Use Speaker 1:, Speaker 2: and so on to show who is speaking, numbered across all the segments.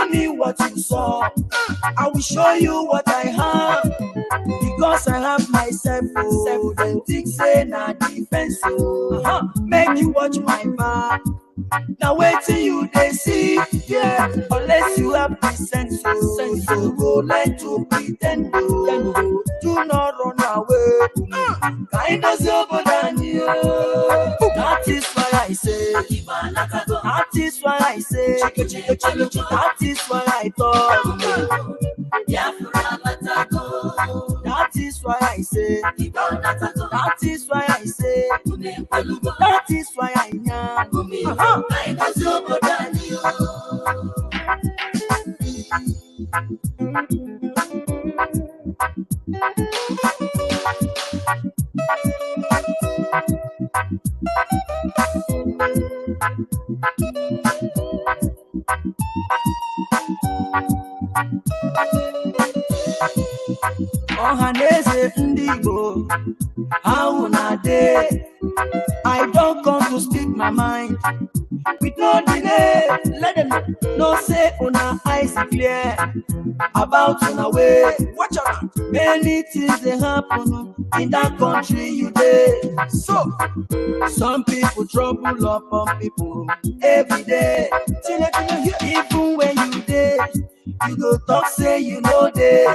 Speaker 1: Tell me what you saw. I will show you what I have. Because I have myself. Then think say na defense. Make you watch my back. Now wait till you they see, yeah. Unless you have the sense, so go like to pretend, do not run away. Kind of over than you. That is why I say, that is why I say, that is why I thought. That is why I say, that is why I say, that is why I am. Ohaneze Ndigo, how na day? I don't come to speak my mind. With no delay, let them know say una eyes clear about una way. Watch out, many things they happen in that country you dey. So some people trouble upon people every day. Even when you dey, you go talk say you know dey.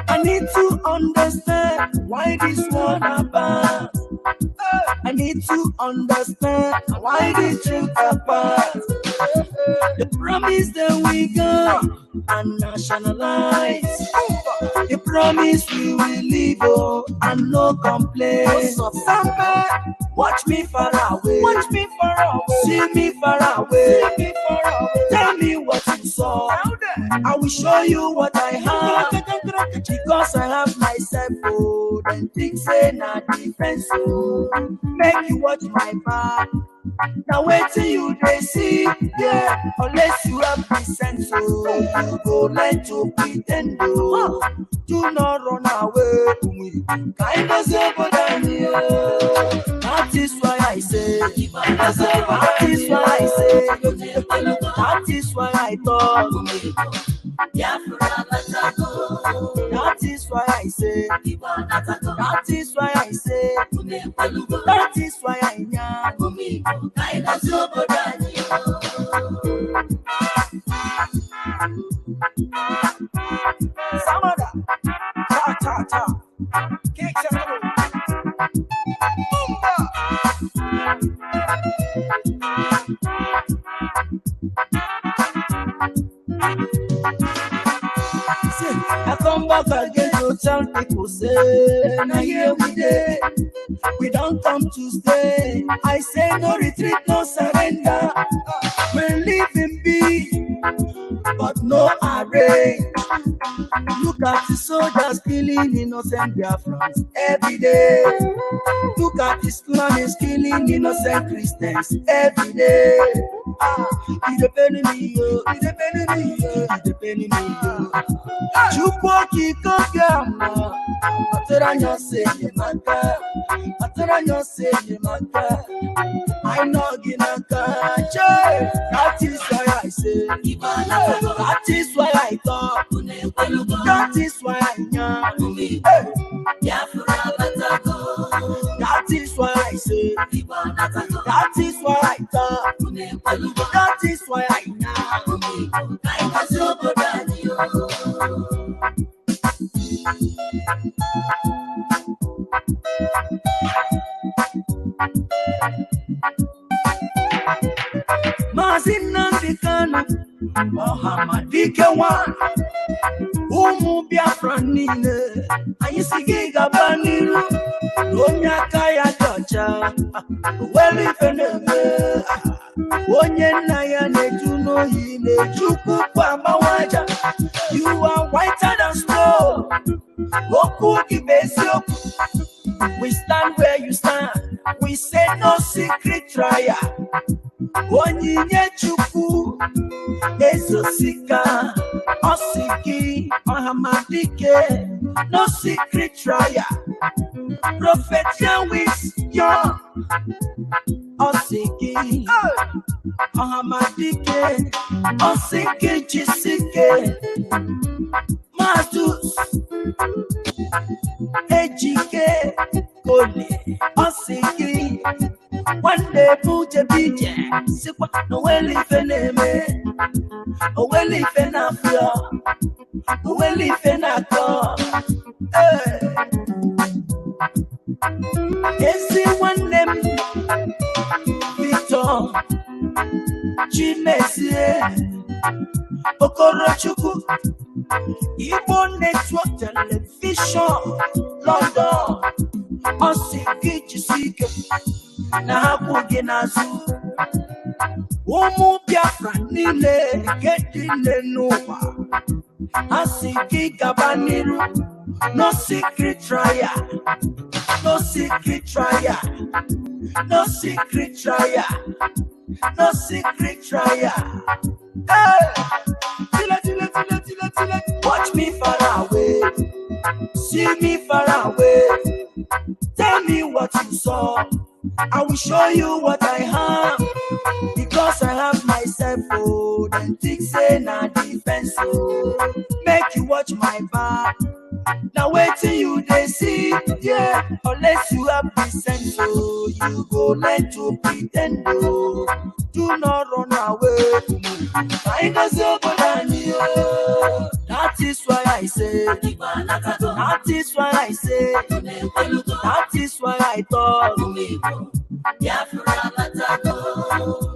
Speaker 1: I need to understand why this one about. I need to understand why they drink apart. The promise that we got and nationalize. The promise we will live and no complaints. Watch me far away. Watch me far away. See me far away. See me far away. Tell me what you saw. I will show you what I have. Because I have myself. Then things say na defense. Make you watch my back. Now wait till you they see, yeah. Unless you have the sense, you go like to pretend. Do not run away. Kind of over than you. That is why I say. That is why I say. That is why I thought. That is why I say. That is why I say. That is why I am. Samada, ta ta ta, cake I come back again to tell people say, now here we dey. We don't come to stay. I say no retreat, no surrender. We're living big, but no array. Look at the soldiers killing innocent Biafrans every day. Look at the Islamists killing innocent Christians every day. It's depending me, it's depending me, it's depending me. Chukwuoki Kogiama, Ataranya say you maka, Ataranya say you maka. I know Ginaka, that is why I say, that is why I thought, that is why I know. That is why I say, that is why I thought, that is why I know. Mazi Nnamdi Kanu, Muhammadike one, Biafra nile, Ayisigi Gabaniru, Ronya Kaya Gacha, Weli Feneme, Onye Naya Netuno Hine, Chuku Pamawaja, you are whiter than snow, Oku Kibesio. We stand where you stand, we say no secret trial. Onyinye Chukwu Ezosika Osiki Muhammadike, no secret trial. Prophet Yahweh's young Osiki Ahamadike, Osike Chisike, Matus, Ejike, Koli, Osike, one day Puja Bija, Sikwa, no well if a name, no well if an affair, no well if an actor. Yes, one name, Victor, Chimesie, Okorochuku, Igbo Network Television, London, Osiki Chisike, Nahabugi Nazu, Umu Biafra Nile, Getting Nova, Asiki Gabaniru, no secret trial, no secret trial, no secret trial, no secret trial. Watch me far away, see me far away. Tell me what you saw, I will show you what I have. Because I have myself, oh, then think say na defense, oh. Make you watch my back. Now wait till you they see, yeah. Unless you have the sense, oh, you go learn to pretend, oh. Do not run away. I know somebody, oh. That is why I say, that is why I say, that is why I thought,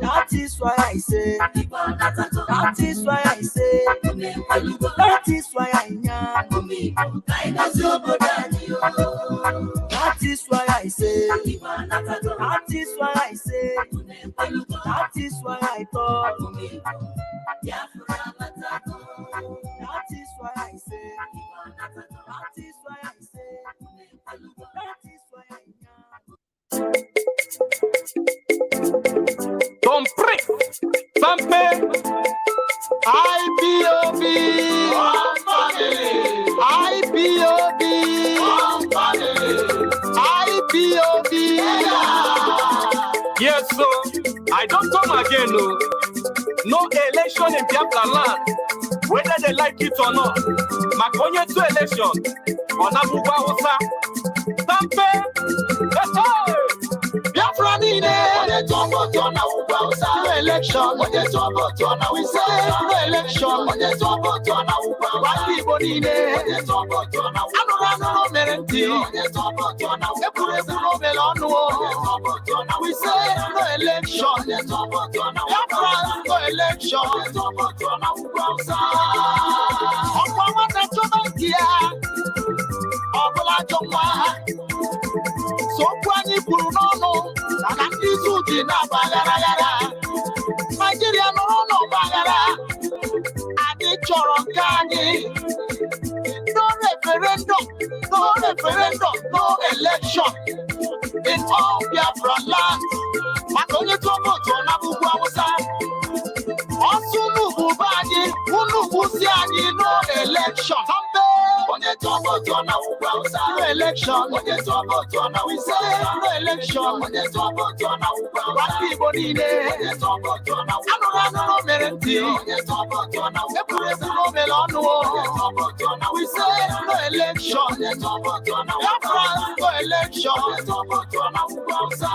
Speaker 1: that is why I say, that is why I say, that is why I am. That is why I say, that is why I say, that is why I thought, that is why I say, that is why I say, that is why I am.
Speaker 2: Don't prick, Sampe, IPOB, IPOB, IPOB. Yes, so I don't come again, no. No election in Biafra land, whether they like it or not. Makonye to election, Onabuwa Osa, Sampe, Biafra nine, when talk about no election, when they talk about no, we say no election, when they talk about no, what people need, when they talk about no, I don't know Merenti, when they talk about no, the president of Melano, we say no election, when they talk about no, Biafra no election, when they talk about no, Obama that's here, Obama Joma. So kwani purunono na ndisuji na bagara Nigeria no bagara adi choro kani no referendum no election in all Biafra land makonye to vote na bubu awusa osunu bubani unu busi ani no election Onye tobo tona uwausa no election. Onye tobo tona we say no election. Onye tobo tona uwausa waki bonine. Onye tobo tona no merenti. Onye tobo tona epure no melonu. Onye tobo tona we say no election. Onye tobo tona Biafra no election. Onye tobo tona uwausa.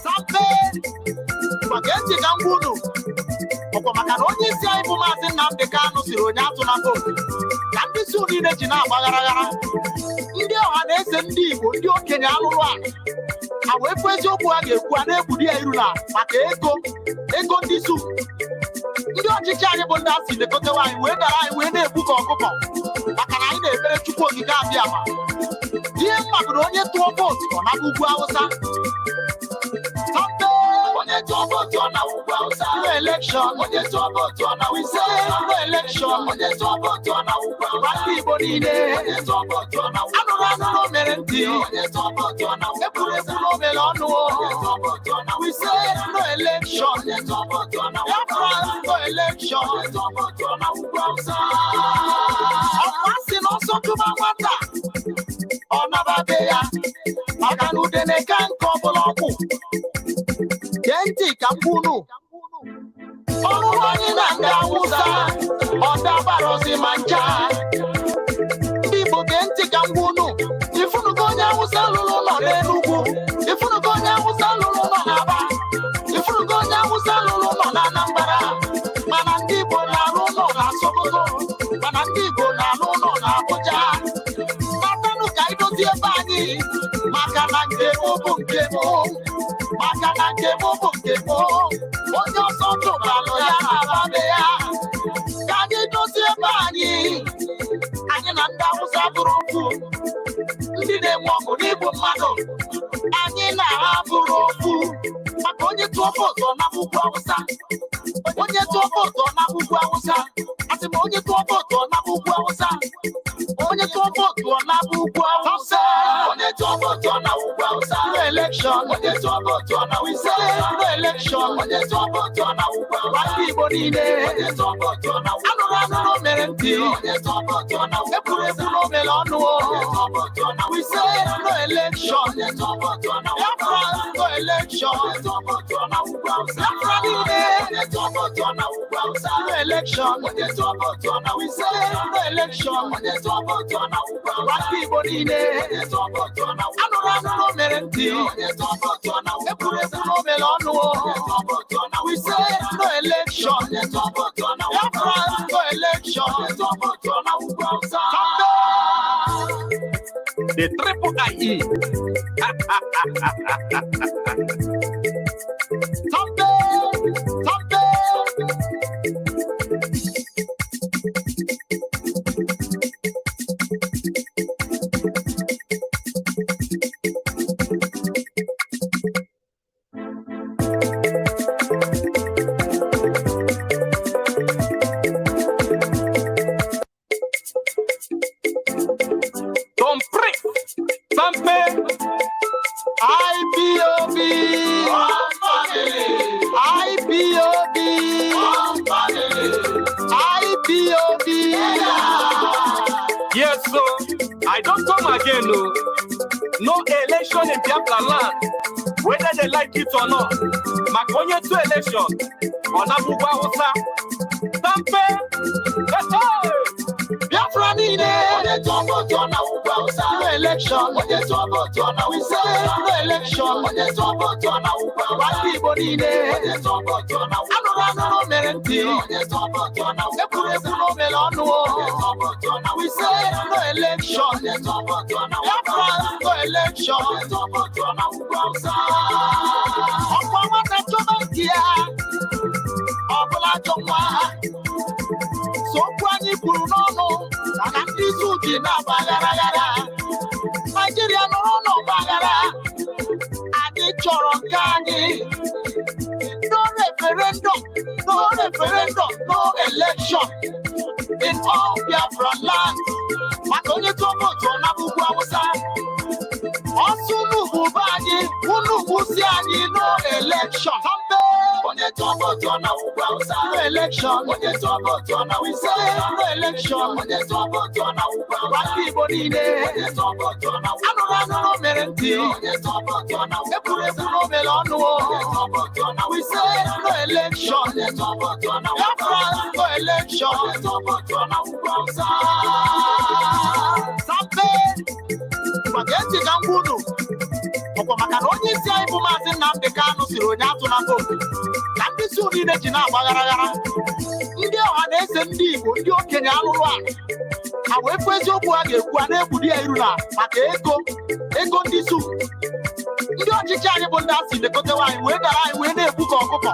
Speaker 2: Sampe magenti kangunu. Oko makaronyi si aibu Mazi Nnamdi Kanu siri onye atụ na vote. Ka ndị si niile ji na-agbagharagara ndị ọha na-ese ndị Igbo ndị okenye alụrụ ala ha wee fụ eziokwu ha ga-ekwu a na-egbudi ya iru na maka ego ndị su ndị ọchịchị anyị bụ ndị a si lekotewa anyị wee dara anyị wee na-egbu ka ọkụkọ maka na anyị na-ekpere Chukwu okike abịa ma ihe mma bụ na onye tụọ vootu ọ na ugwu Awụsa Onye tobo tona uwausa no election. Onye tobo tona we say no election. Onye tobo tona uwausa waki bonine. Onye tobo tona anu no merenti. Onye tobo tona epure no melonu. Onye tobo tona we say no election. Onye tobo tona Biafra no election. Onye tobo tona uwausa. Opasi no so tuma wata. Onababeya. Makanu dene kan koboloku. Genti Kampunu. Onumani nanga Musa. Onda barosi mancha. People Genti Kampunu. If you go down with Salulu, no Nenugu. If you go down with Salulu, no Naba. If you go down with Salulu, no Nambara. Manandibo na Runo na Sokoto. Manandibo na Runo na Abuja. Natanu Kaido Diabani. Makanange Mubungemo. Makanange Mubungemo. Onyo Soto Baloya Ababea. Kaido Diabani. Anyananda Usaburufu. Ndị na-enwe ọgụ n'igbo mmadụ anyị na-abụrụ okwu maka onye tụọ vootu n'akwụkwọ Awụsa onye tụọ vootu n'akwụkwọ Awụsa asị m onye tụọ vootu n'akwụkwọ Awụsa onye tụọ vootu n'akwụkwọ Awụsa onye tụọ vootu n'akwụkwọ Awụsa no election onye tụọ vootu n'Awụsa no election onye tụọ vootu n'akwụkwọ Awụsa Igbo niile onye tụọ vootu n'Awụsa anụrụ mere ntị onye tụọ vootu n'Awụsa ekwurekwu n'omere ọnụ we say no election. Biafrans no election. Biafra no election. We say no election. Black people need it. Anurano no merenti. Epuresu no melonu. We say no election. Biafrans no election. The triple IE.
Speaker 3: Yes, so I don't come again, no. No election in Biafra land, whether they like it or not. Makonye to election, Onabuwa Hosa, Tampe,
Speaker 2: Biafra need it. No election. We say no election. White people need it. Anurano merenti. Epuresu no melonu. We say no election. Biafra no election. Okwa Tomantia. Obola Jomwa. So kwani purunono. Nakandi suji na bagara. Nigeria no bagara. Ani chorongani. No referendum, no election in all Biafra land. Makonye tomo tona bugu Awusa. Osunu bubani, unu busiani no election. Onye tomo tona bugu Awusa. No election. Onye tomo tona we say no election. Onye tomo tona bugu White people need it. Onye tomo tona. Anurano no merenti. Onye tomo tona. Epuresu no melonu. Onye tomo tona. We say no election. Onye tomo tona. Biafrans no election. Onye tomo tona bugu Awusa. Sampe. Spaghetti Kangunu. Okwa makana onye isi anyị bụ Mazi Nnamdi Kanu siri onye atụ na vote. Na ndị si unine ji na-agbagharaghara. Ndị ọha na-ese ndị Igbo, ndị okenye alụrụ a. Ha wee fụ eziokwu a ga-ekwu a na-egbudi ya iru na maka ego ndị su. Ndị ọchịchị anyị bụ ndị a si lekotewa anyị wee dara anyị wee na-egbu ka ọkụkọ.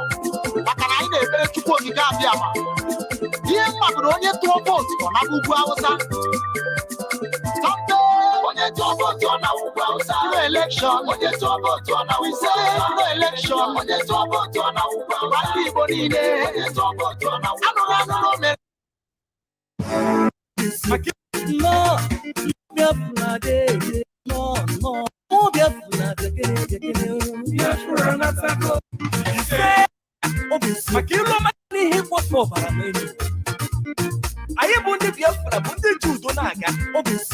Speaker 2: Maka na anyị na-ekpere Chukwu okike abịa ma. Ihe mma bụ na onye tụọ vootu ọ na ugwu Awụsa. Onye tụọ vootu ọ na ugwu Awụsa. No election. Onye tụọ vootu ọ na we say no election. Onye tụọ vootu ọ na ugwu Awụsa. Ndị Igbo niile. Onye tụọ vootu ọ na anụrụ mere.
Speaker 1: No, Biafra dey, no, Biafra Biafra na tako. Makilo mani hip hop para meni. Aye bundi Biafra bundi judo naga.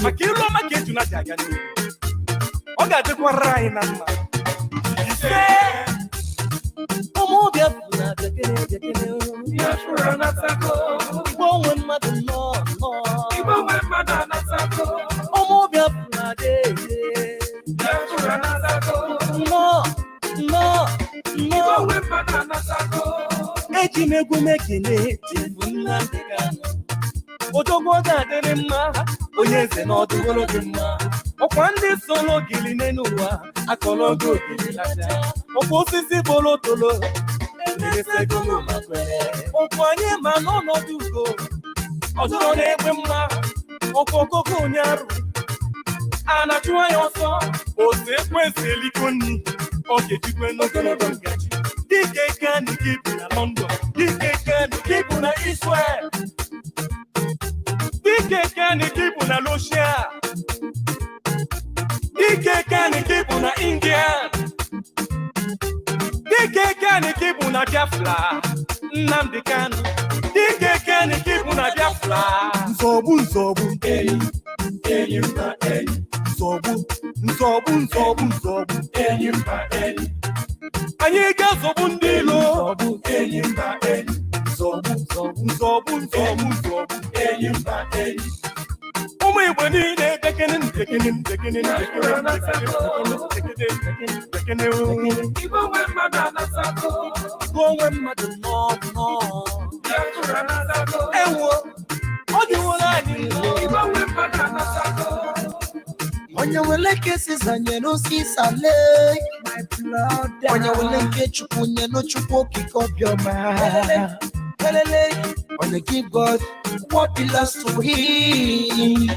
Speaker 1: Makilo maketu na jaga ni. Oga de kwa rai na ma.
Speaker 3: Biafra natako.
Speaker 1: Igbo nwe mmadụ nọ.
Speaker 3: Igbo nwe mmadụ anatako.
Speaker 1: Ụmụ Biafra dey.
Speaker 3: Biafra natako.
Speaker 1: Nọ.
Speaker 3: Igbo nwe mmadụ anatako.
Speaker 1: Eji m egwu mekene bụ Nnamdi Kanu. Odogwu ga-adịrị mma, onye eze na ọdụgolo dị mma. Ọkwa ndị solo gili n'ụwa akọrọ oge ogili lacha. Ọkwa osisi bolo tolo emeresegolo ma kwere. Ọkwa anyị ma n'ọnọdụ ugo ọzọrọ na-egbe mma. Ọkwa okoko onye arụ a na-achụ anya ọsọ. Ose ekwesị eliko nni ọ ga-ejikwe n'ogologo ngaji. Dike Kanu gị bụ na London, Dike Kanu gị bụ na Israel, Dike Kanu gị bụ na Russia, Dike Kanu gị bụ na India, Dike Kanu gị bụ na Biafra. Nnamdi Kanu, Dike Kanu gị bụ na Biafra. Nzọgbu enyi mba enyi. Nzọgbu enyi mba enyi. Anyị ga-azọgbu ndị ilo. Enyi mba enyi. Nzọgbu enyi mba enyi. Ụmụ Igbo niile dekene. Igbo nwe mmadụ anatako. Igbo nwe mmadụ nọ. Ewo, ọ dịwola anyị nọ. Igbo nwe mmadụ anatako.
Speaker 2: Onye wele kesi zanye n'osisa le. Onye wele nke chukwu nye no chukwu okike obiọma. Onye give God what belongs to him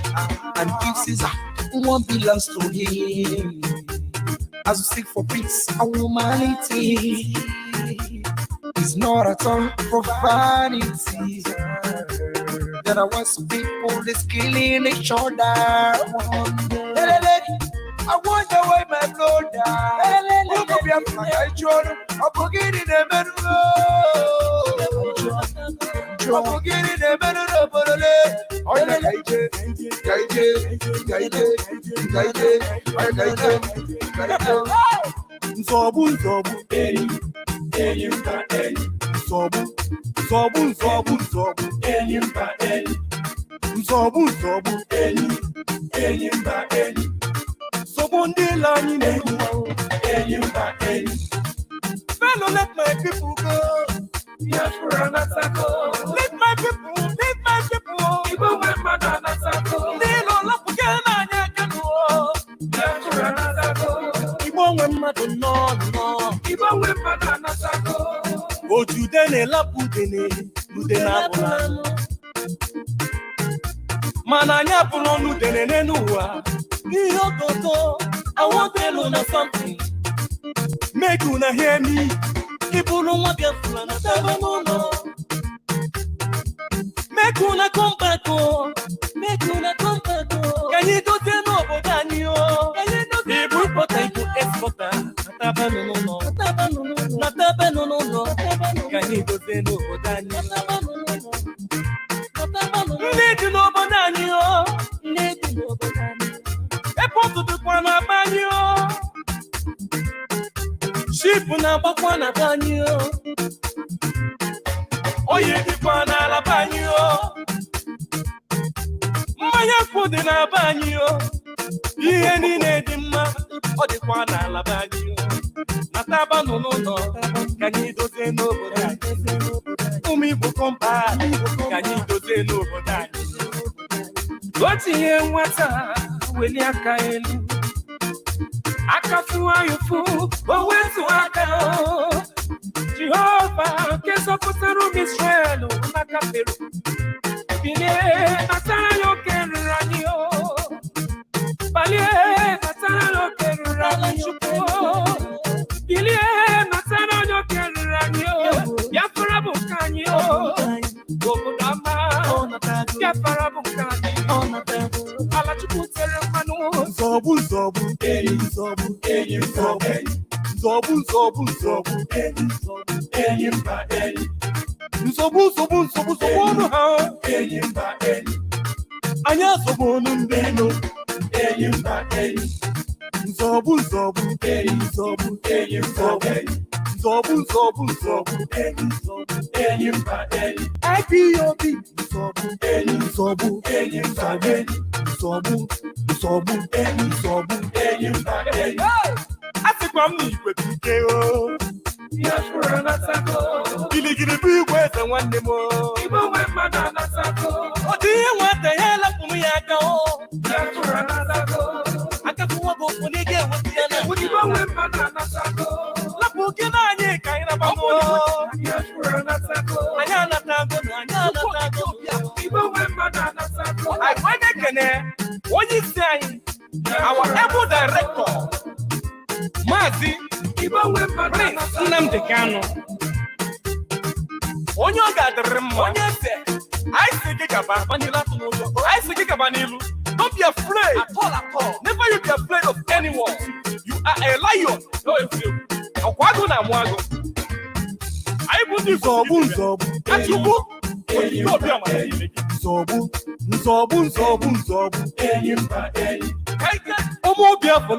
Speaker 2: and give Caesar what belongs to him. As we seek for peace and humanity, it's not at all profanity. There are once people that's killing each other. I wonder why my brother. I'm forgetting the men. I'm forgetting the men.
Speaker 1: Nzọgbu enyi mba enyi. Nzọgbu enyi mba enyi. Nzọgbu enyi mba enyi. Sọgbu ndị ile anyị na-ewu enyi mba enyi. Fellow, let my people go. Biafra natako. Let my people. Igbo nwe mmadụ anatako. Ndị ilo lapụga n'anya Kanu. Biafra natako. Igbo nwe mmadụ nọ.
Speaker 3: Igbo nwe mmadụ anatako.
Speaker 1: Ojude na-elapụ ude na-abụla. Mana anyị abụrụ n'udene n'ụwa. N'ihe ogogo, I want to know something. Make una hear me. Iburu nwa Biafra na taba n'ụlọ. Make una come back. Ka anyị dote n'obodo anyị o. Ibu importer, ibu exporter. Na taba n'ụlọ. Ka anyị dote n'obodo anyị. Ndị dị n'obodo anyị o. Epọtụ dịkwa na be anyị o. Ship na-agbakwa na be anyị o. Oyi dịkwa n'ala be anyị o. Mmanya nkwụ dị na be anyị o. Ihe niile dị mma ọ dịkwa n'ala be anyị o. Nataba n'ụlọ ka anyị dozie n'obodo anyị. Ụmụ Igbo kọmpa ka anyị dozie n'obodo anyị.
Speaker 3: O tinye nwata weli aka elu. Aka fụwa yufu o wetu aka. Jehova nke zọpụtara ụmụ Israel n'aka Fero. Bilie natara ya oke ruru anyị o. Balie natara ya oke ruru anyị Chukwu o. Bilie natara ya oke ruru anyị o. Biafra bụ nke anyị o. Obodo ọma Biafra bụ nke anyị. Ala Chukwu tere mmanụ.
Speaker 1: Nzọgbu enyi mba enyi. Nzọgbu enyi mba enyi. Nsogbu ọnụ ha. Enyi mba enyi. Anyị asọgbu ọnụ ndị ilo. Enyi mba enyi. Nzọgbu enyi mba enyi.
Speaker 3: What you saying? Our able director, Mazi, Nnamdi Kanu. Onyo gathering money. I say Gigaba, I say Gigabanilu. Don't be afraid at all. Never you be afraid of anyone. You are a lion. No, if you. I put you so at you book. You be on my Omo Biafra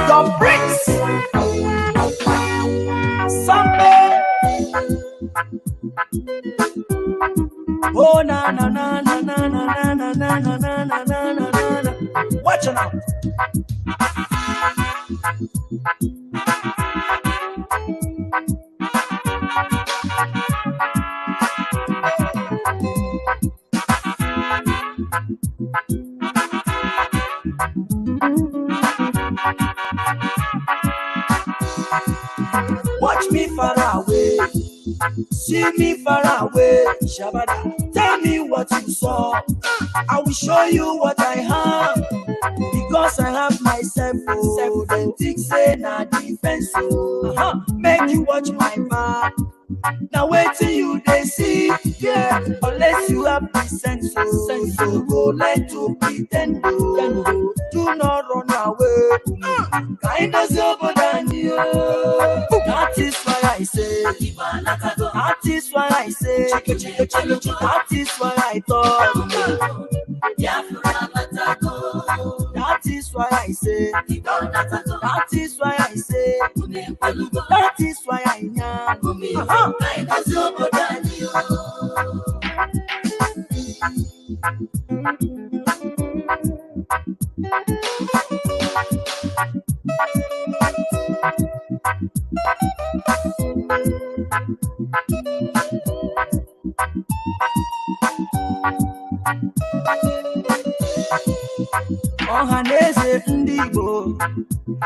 Speaker 1: The bricks. Something. Oh na na na na na na na na na na na na na na. Watch it out. Watch me far away, see me far away, Shabada. Tell me what you saw, I will show you what I have. Because I have myself, oh, then think say na defense, oh. Make you watch my back. Now wait till you they see, yeah. Unless you have the sense, so go let to pretend, do not run away. Kind of over than you. That is why I say, that is why I say, that is why I thought. That is why I say, that is why I say, that is why I know. Ohaneze Ndigo,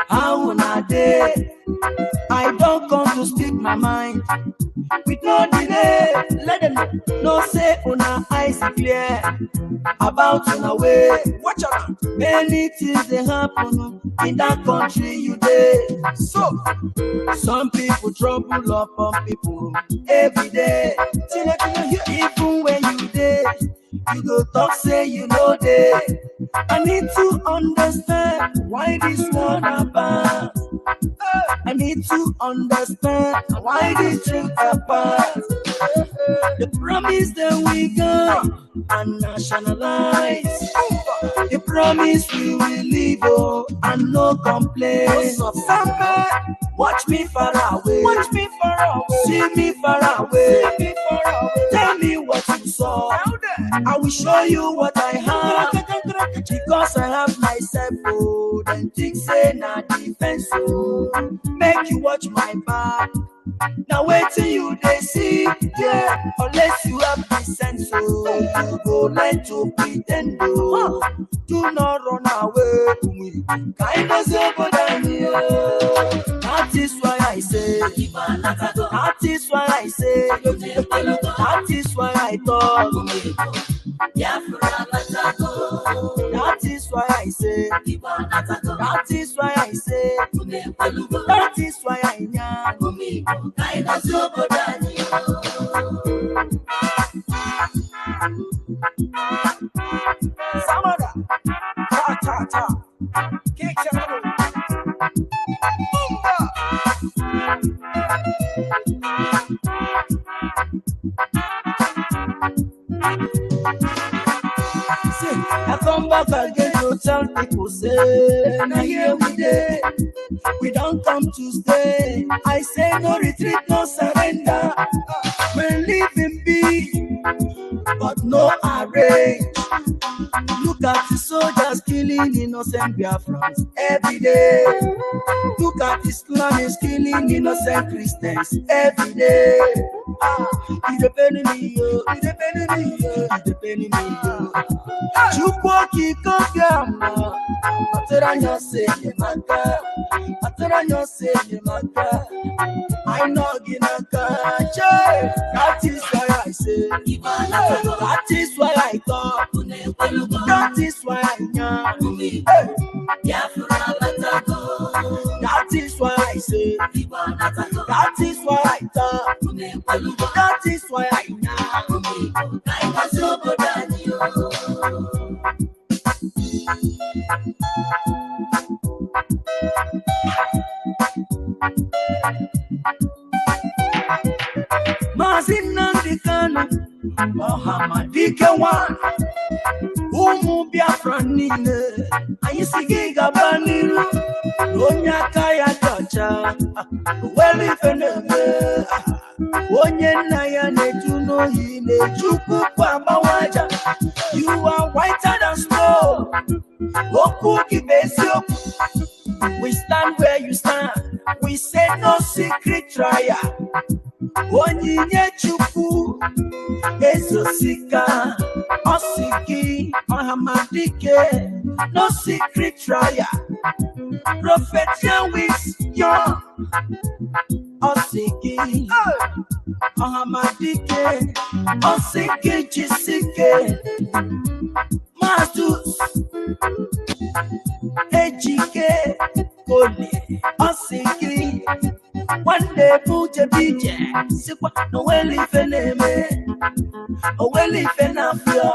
Speaker 1: how na day? I don't come to speak my mind. With no delay, let them know say una eyes clear about una way. Watch out, many things they happen in that country you dey. So some people trouble up on people every day. Even when you dey, you go talk say you know dey. I need to understand why this one about. I need to understand why this thing apart. The promise that we got and nationalize. The promise we will live and no complaints. Watch me far away. Watch me far away. See me far away. See me far away. Tell me what you saw. I will show you what I have. Because I have myself, oh, then think say na defense, oh. Make you watch my back. Now wait till you they see, yeah. Unless you have the sense, oh, you go like to pretend, oh. Do not run away. Kind of over than you. That is why I say, that is why I say, that is why I talk. That is why I say, that is why I say, that is why I know. I come back again to tell people say, now here we dey. We don't come to stay. I say no retreat, no surrender. We're living big, but no array. Look at the soldiers killing innocent Biafrans every day. Look at Islam is killing innocent Christians every day. It's depending me, yo. It's depending me, yo. It's depending me, yo. Chukwuoki Kofiama, Ateranyo say the matter. Ateranyo say the matter. I know Ginaka, that is why I say. That is why I thought. That is why I know. That is why I say. That is why I thought. That is why I know. Mazi Nnamdi Kanu, one. Biafra nile, ayisigi gabaniru, onya kaya kacha, weli feneme, onye naya netuno hile, chuku kwa mawaja. You are whiter than snow, oku kibesio. We stand where you stand, we say no secret trial. Onyinye chuku, ezosika, osiki, ohamadike, no secret trial. Prophet Yahweh's young, osiki, ohamadike, osiki chisike, Mazus, ejike, koli, osiki. One day, put your DJ, Sikwa, no well if an eme, no well if an affair,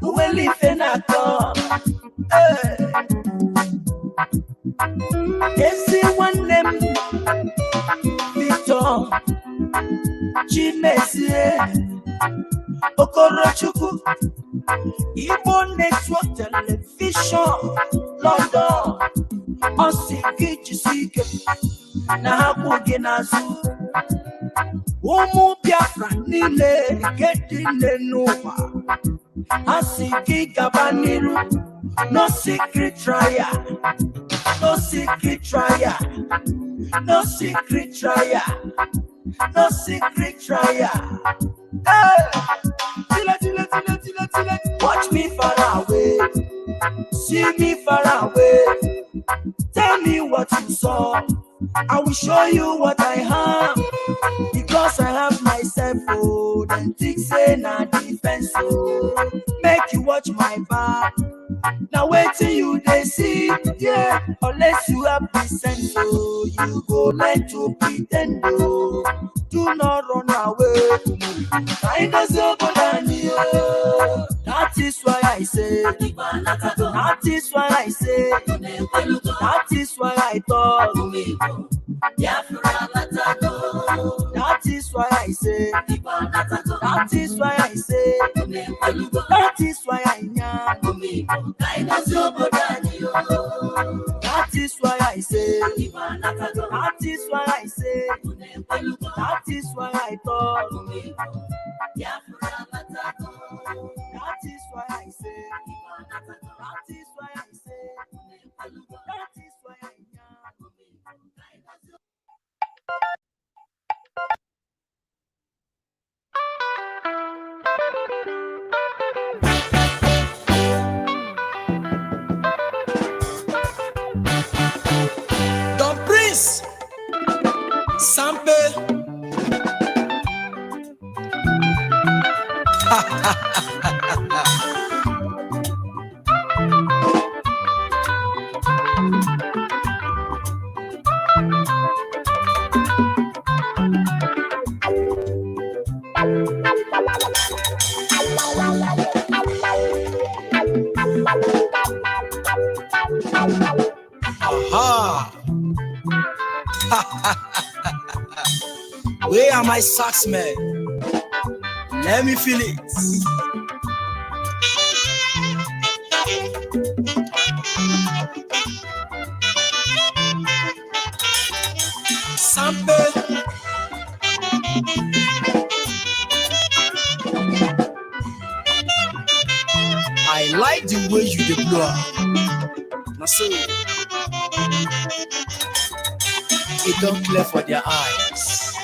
Speaker 1: no well if an actor. Every one name, Victor, Chimezie, Okorochuku, Igbo Network Television, London, Osiki Chisike. Na hakuge nazu Biafra nile Getile nuwa Asiki gabaniru No secret trial No secret trial No secret trial No secret trial. Watch me far away See me far away Tell me what you saw I will show you what I have because I have myself. Oh, then think say na defense. Oh, make you watch my back. Now wait till you they see, yeah. Unless you have the sense, oh, you go like to pretend. Oh, do not run away. I know so that is why I say. That is why I say. That is why I thought. That is why I say. That is why I say. That is why I know. That is why I say. That is why I say. That is why I thought. That is why I say. That is why I say. That is why I know.
Speaker 4: Don Prince Sampe Where are my socks, man? Let me feel it. I like the way you dey blow am. Na so it don't clear for their eyes.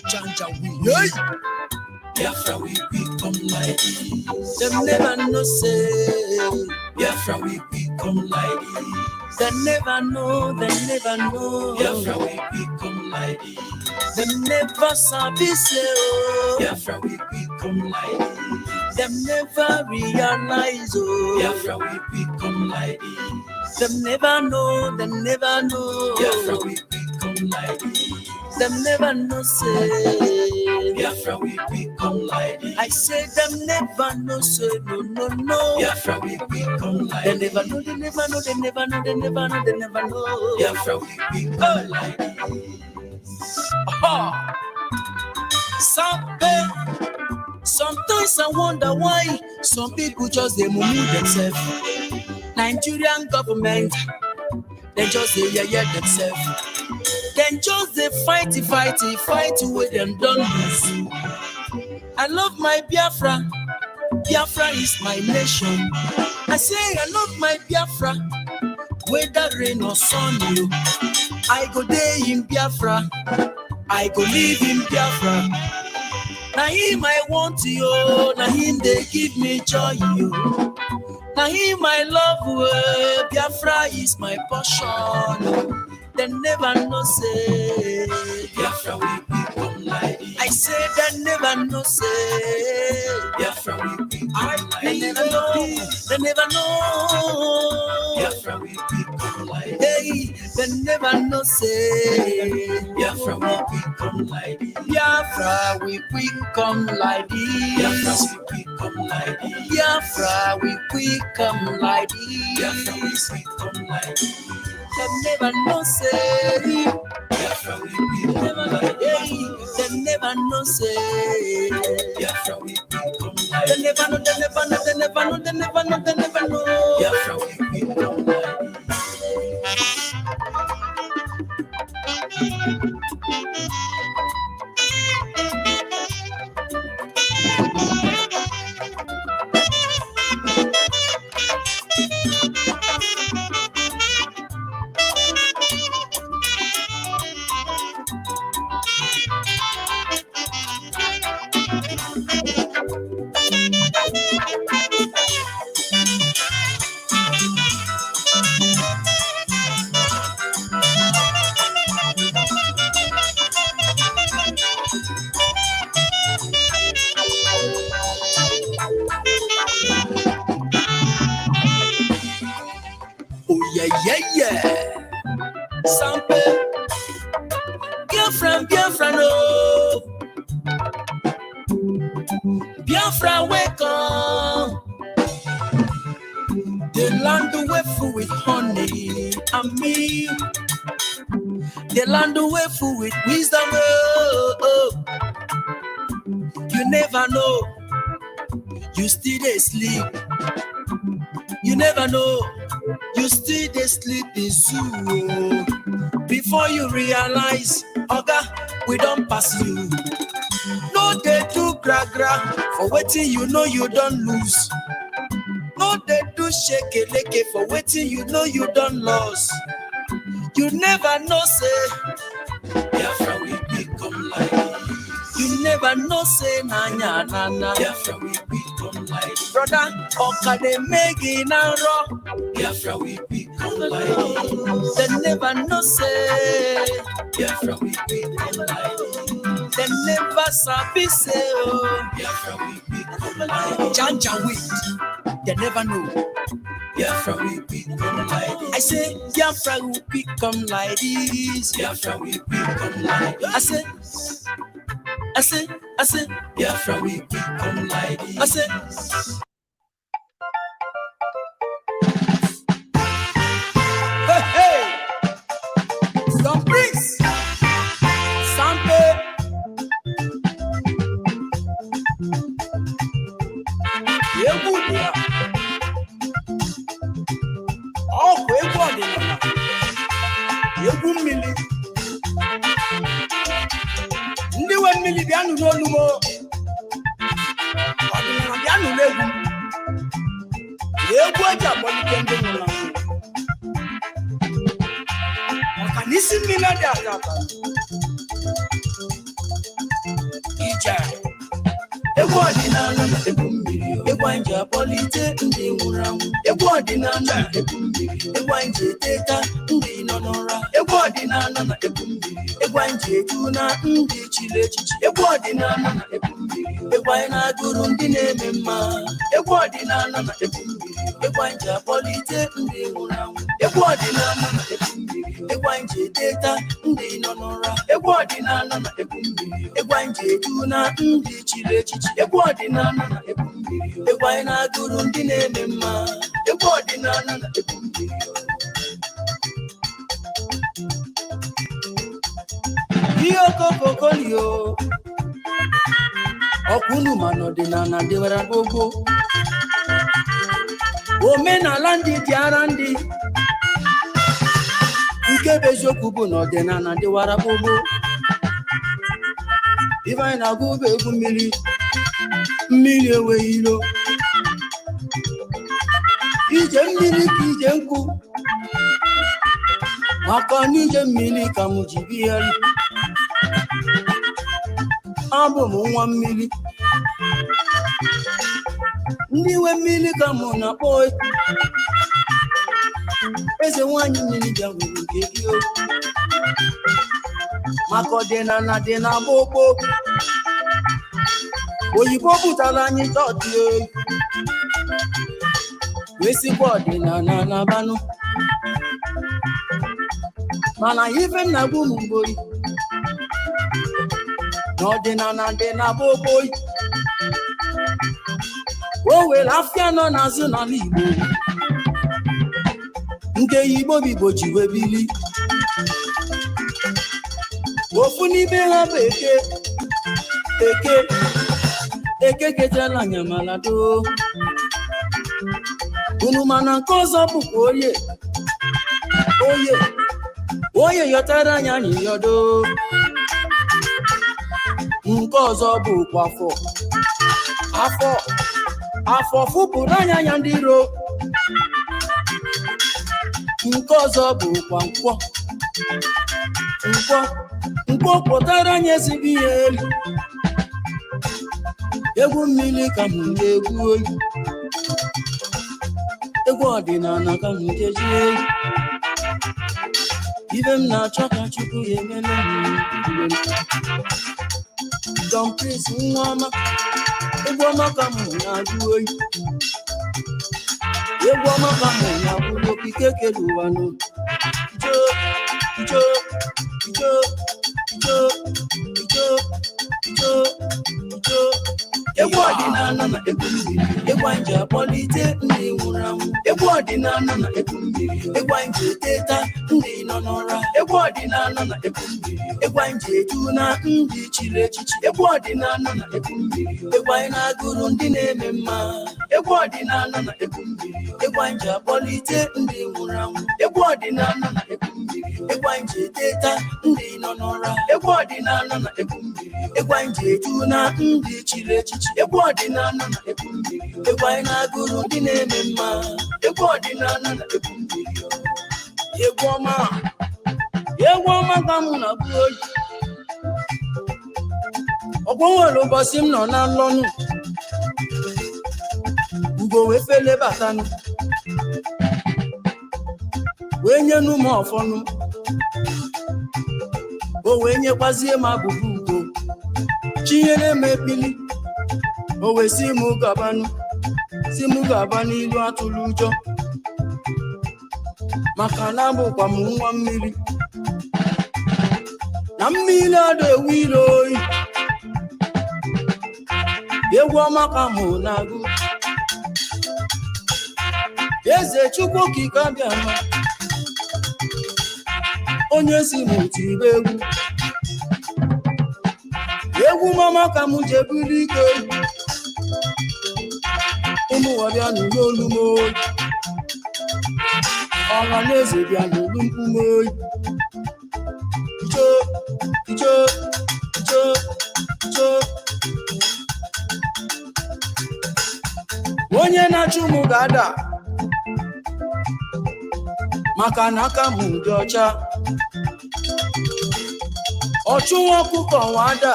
Speaker 4: Janja we, hey! Biafra we come like this. Them never know say Biafra we come like this. They never know, Biafra we come like this. Them never sabi say oh Biafra we come like this. Them never realize oh Biafra we come like this. Them never know, Biafra we come like this. Them never know say Biafra we come like this. I say them never know say no. Biafra we come like this. They never know. Biafra we come like this. Sometimes I wonder why some people just they move themselves. Nigerian government, they just they yaya themselves. Then just they fight with them don't lose. I love my Biafra. Biafra is my nation. I say I love my Biafra. Whether rain or sun, I go there in Biafra. I go live in Biafra. Now him I want you. Now him they give me joy. Now him I love. Biafra is my portion. They never know say Biafra we come like this. I say they never know say Biafra we come like this. They never know Biafra we come like this. Hey, they never know say Biafra we come like this. Biafra we come like this. Biafra we come like this. Biafra we come like this. They never know say Biafra we never know. They never know say Biafra we come like. They never know. Biafra we come like. Yeah. Sample Biafra no. Biafra wake up. The land away full with honey and milk. The land away full with wisdom. Oh. You never know. You still dey sleep. You never know. You still dey sleep in zoo. Before you realize, Oga, we don't pass you. No, they do gra for waiting. You know you don't lose. No, they do shake leke for waiting. You know you don't lose. You never know say Biafra we become like. You never know say na. Biafra we become like. Brother, Oka they make it now wrong. Biafra we become like. They never know say Biafra we become like. They never sabi say oh Biafra we become like. Janja wait, they never know. Biafra we become like. I say Biafra we become like this. Biafra we become like. I say Biafra we become like this. I say. Hey, don't please. Sample. Yeah, good. Yeah. Oh, we're going in. You're good, Millie. Ndị 1 million no lumo
Speaker 1: egwu egwu eji akpọlite ndị nwụrụ anwụ maka na isi mmiri dị ata ata ije egwu ọdịnala na egwu mmiri egwu anyị ji akpọlite ndị nwụrụ anwụ egwu ọdịnala na egwu mmiri egwu anyị ji eteta ndị nọ n'ụra egwu ọdịnala na egwu mmiri egwu anyị ji eju na ndị chiri echichi egwu ọdịnala na egwu mmiri egwu anyị na-agụrụ ndị na-eme mma egwu ọdịnala na egwu mmiri egwu anyị ji akpọlite ndị nwụrụ anwụ egwu ọdịnala na egwu mmiri egwu anyị ji eteta ndị nọ n'ụra egwu ọdịnala na egwu mmiri egwu anyị ji eju na ndị chiri echichi egwu ọdịnala na egwu mmiri egwu anyị na-agụrụ ndị na-eme mma egwu ọdịnala na egwu mmiri ihe okokokolio ọkwụnụ mana ọdịnala dịwara gbogbo omenala ndị dị ara ndị nke bụ eziokwu bụ na ọdịnala dịwara gbogbo ife anyị na-agụ bụ egwu mmiri enweghị ilo ije mmiri ka ije nkwu maka n'ije mmiri ka m ji bịa abụ m nwa mmiri ndị nwe mmiri ka mụ na-akpọ eze nwanyị mmiri bịa nwere nke gị maka ọdịnala dị na gbogbo oyibo pụtara anyị chọọchị wee sikwa ọdịnala na banụ mana ife nna gbu m mgboyi na ọdịnala dị na gbogbo o were afịa nọ n'azụ n'ala Igbo nke Igbo bigbo ji wee bili ofu n'ime ha bụ eke ketela nyamalado unu mana nke ọzọ bụkwa onye yọtara anya anyị yọdo nke ọzọ bụkwa afọ fụpụrụ anya ndị iro nke ọzọ bụkwa nkwọ pụtara anya ezigbo ihe elu egwu mmiri ka m na-egwu oyi egwu ọdịnala ka m jeji oyi ibe m na-achọ ka Chukwu ya emele Don Prince nwa ọma egwu ọma ka m na-agụ oyi egwu ọma ka m na-agụ n'okike kere ụwa n'obi egwu ọdịnala na egwu mmiri egwu anyị ji akpọlite ndị nwụrụ anwụ egwu ọdịnala na egwu mmiri egwu anyị ji eteta ndị nọ n'ụra egwu ọdịnala na egwu mmiri egwu anyị ji eju na ndị chiri echichi egwu ọdịnala na egwu mmiri egwu anyị na-agụrụ ndị na-eme mma egwu ọdịnala na egwu mmiri egwu anyị ji akpọlite ndị nwụrụ anwụ egwu ọdịnala na egwu mmiri egwu anyị ji eteta ndị nọ n'ụra egwu ọdịnala na egwu mmiri egwu anyị ji eju na ndị chiri echichi egwu ọdịnala na egwu mmiri egwu anyị na-agụrụ ndị na-eme mma egwu ọdịnala na egwu mmiri egwu ọma ka m na-agụ oyi ọgbọ nwere ụbọchị m nọ na nlọnụ ugo wee fele batanụ wee nyenu m ọfọnụ o wee nyekwazie m abụbụ ugo chinyere m ekpili o wee si m gaba n'ilu atụrụ ụjọ maka na abụkwa m nwa mmiri na mmiri ada ewu ilo oyi egwu ọma ka mụ na-agụ eze Chukwu okike abịa ma onye si m tiri egwu mama ka m jeburu ike ụmụ ọbịa n'ụlọ olu m oyi ọha na eze bịa n'olu mkpume oyi icho onye na-achụ m ga-ada maka na aka m dị ọcha ọchụ nwa ọkụkọ nwada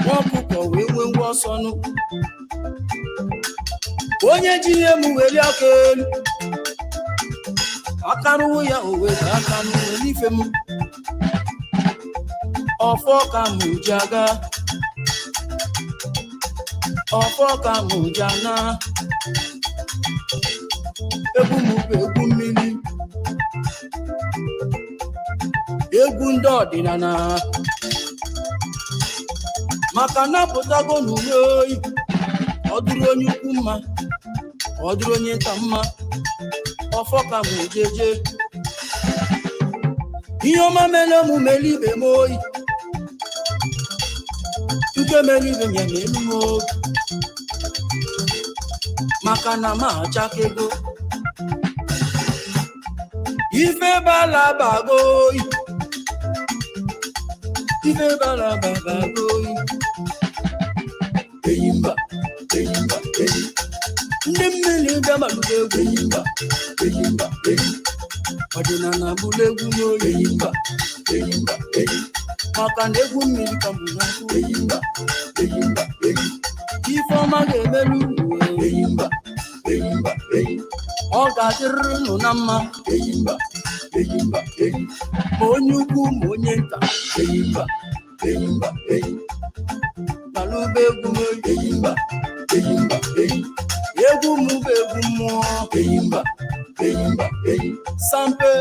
Speaker 1: nwa ọkụkọ wee nwee ngwa ọsọnụ onye ji ihe m weli aka elu akarụwo ya owe ka aka m wee n'ife m ọfọ ka m ji aga ọfọ ka m ji ana egwu m bụ egwu mmiri egwu ndị ọdịnala maka na pụtago n'uwe oyi ọ dụrụ onye ukwu mma ọ dụrụ onye nta mma ọfọ ka m jeje ihe ọma mere m mere ibe m oyi nke mere ibe m ya n'elu m obi maka na m achaka ego ife balabago oyi ife balabago oyi eyimba eyimba eyi ndị mmiri bịamalụgo egwu eyimba eyimba eyi ọdịnala bụrụ egwu n'oyi eyimba eyimba eyi maka na egwu mmiri ka mbụ na-akụ eyimba eyimba eyi ife ọma ga-emelu eyimba eyimba eyi ọ ga-adịrịrị nụ na mma eyimba eyimba eyi ma onye ukwu ma onye nta eyimba eyimba eyi malụba egwu n'oyi eyimba eyimba eyi egwu m bụ egwu mmụọ eyimba eyimba eyi sampe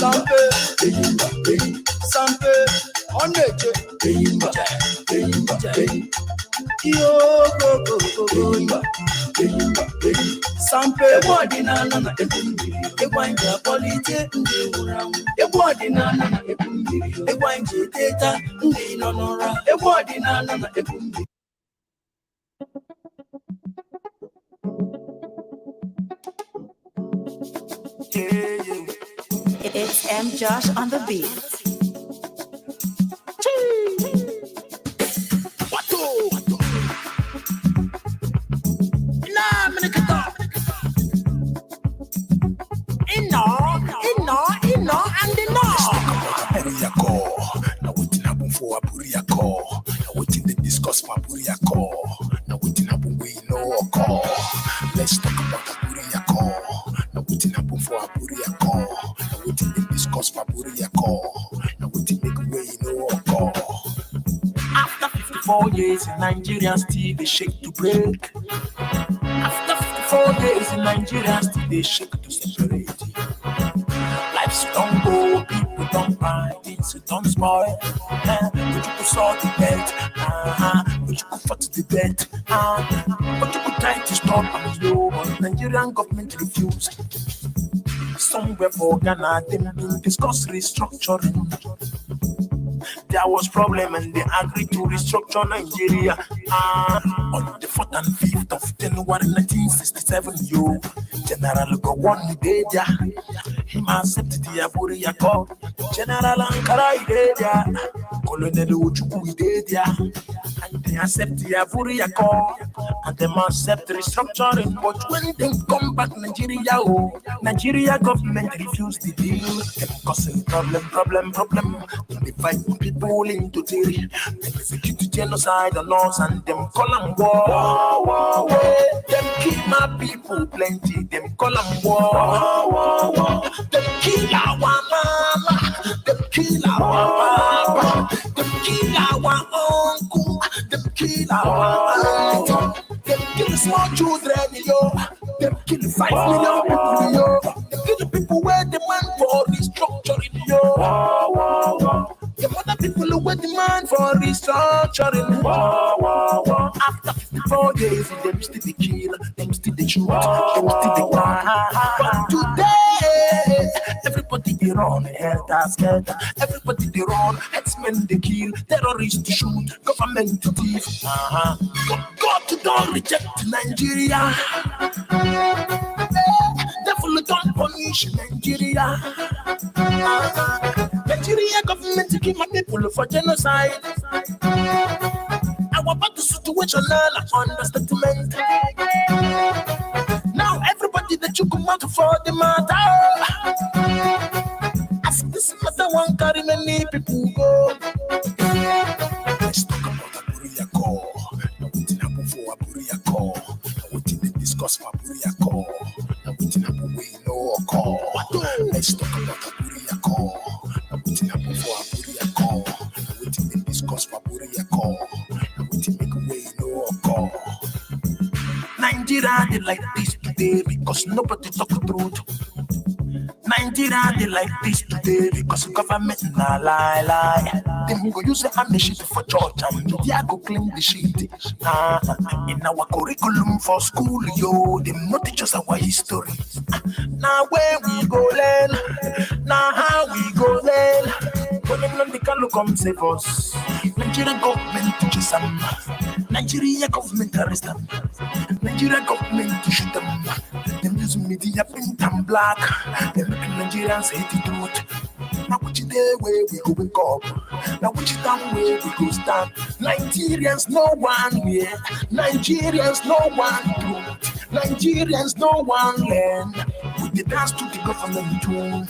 Speaker 1: sampe eyimba eyi sampe ọ na-eje eyimba eyimba eyi ihe okokokoko eyimba eyimba eyi sampe egwu ọdịnala na egwu mmiri egwu anyị ji akpọlite ndị nwụrụ anwụ egwu ọdịnala na egwu mmiri egwu anyị ji eteta ndị nọ n'ụra egwu ọdịnala na egwu mmiri.
Speaker 5: It's M. Josh on the beat.
Speaker 6: Let's talk about Aburiako. Now what happen for Aburiako? Now what they discuss for Aburiako? Now what make way no call.
Speaker 2: After 54 years in Nigeria, still they shake to break. After 54 days in Nigeria, still they shake to separate. Life's don't go, people don't buy, things don't spoil. But you could saw the bet, but you could fight the bet, but you could try to stop and slow, but Nigerian government refused. Somewhere for Ghana, they been discuss restructuring. There was problem and they agreed to restructure Nigeria. On the 4th and 5th of January 1967, General Gowon day there. Him accepted the Aburiako. General Ankara day there. Colonial Ujuku day there. And they accept the Aburiako. And they must accept restructuring. But when they come back Nigeria, Nigeria government refused the deal. Them causing problem. They divide people into theory. They execute genocide on us and them call them war. Them kill my people plenty. Them call them war. Them kill our mama. Them kill our papa. Them kill our uncle. Them kill our aunt. Them kill small children, yo. Them kill 5 million people, yo. Them kill the people where demand for restructuring, yo. The other people who were demand for restructuring. After 54 days, them still the kill, them still the shoot, them still the cry. But today, everybody they run, helter-skelter. Everybody they run, X-Men they kill, terrorists to shoot, government to thief. God don't reject Nigeria. Devil don't punish Nigeria. Nigeria government to keep my people for genocide. Our battles to
Speaker 6: situational understatement. Now everybody that you come out for the matter. As this matter one carry many people go. Let's talk about Aburia call. Now waiting happen for Aburia call. Now waiting they discuss for Aburia call. Now waiting happen we know call. Let's talk about Aburia call. Now waiting happen for Aburia call. Now waiting they discuss for Aburia call. Now waiting make way know call. Nigeria they like this today because nobody talk the truth. Nigeria they like this today because government na lie. Them go use the ammunition for church and media go claim the shit. In our curriculum for school, yo, them not teach us our history. Now where we go learn, now how we go learn. When Nnamdi Kanu come save us, Nigeria government teaches them. Nigeria government arrest them. Nigeria government shoot them. Them use media pink and black. Them make Nigerians hate the truth. Now which day where we go wake up? Now which time where we go stand? Nigerians no one here. Nigerians no one truth. Nigerians no one learn. We they dance to the government tune.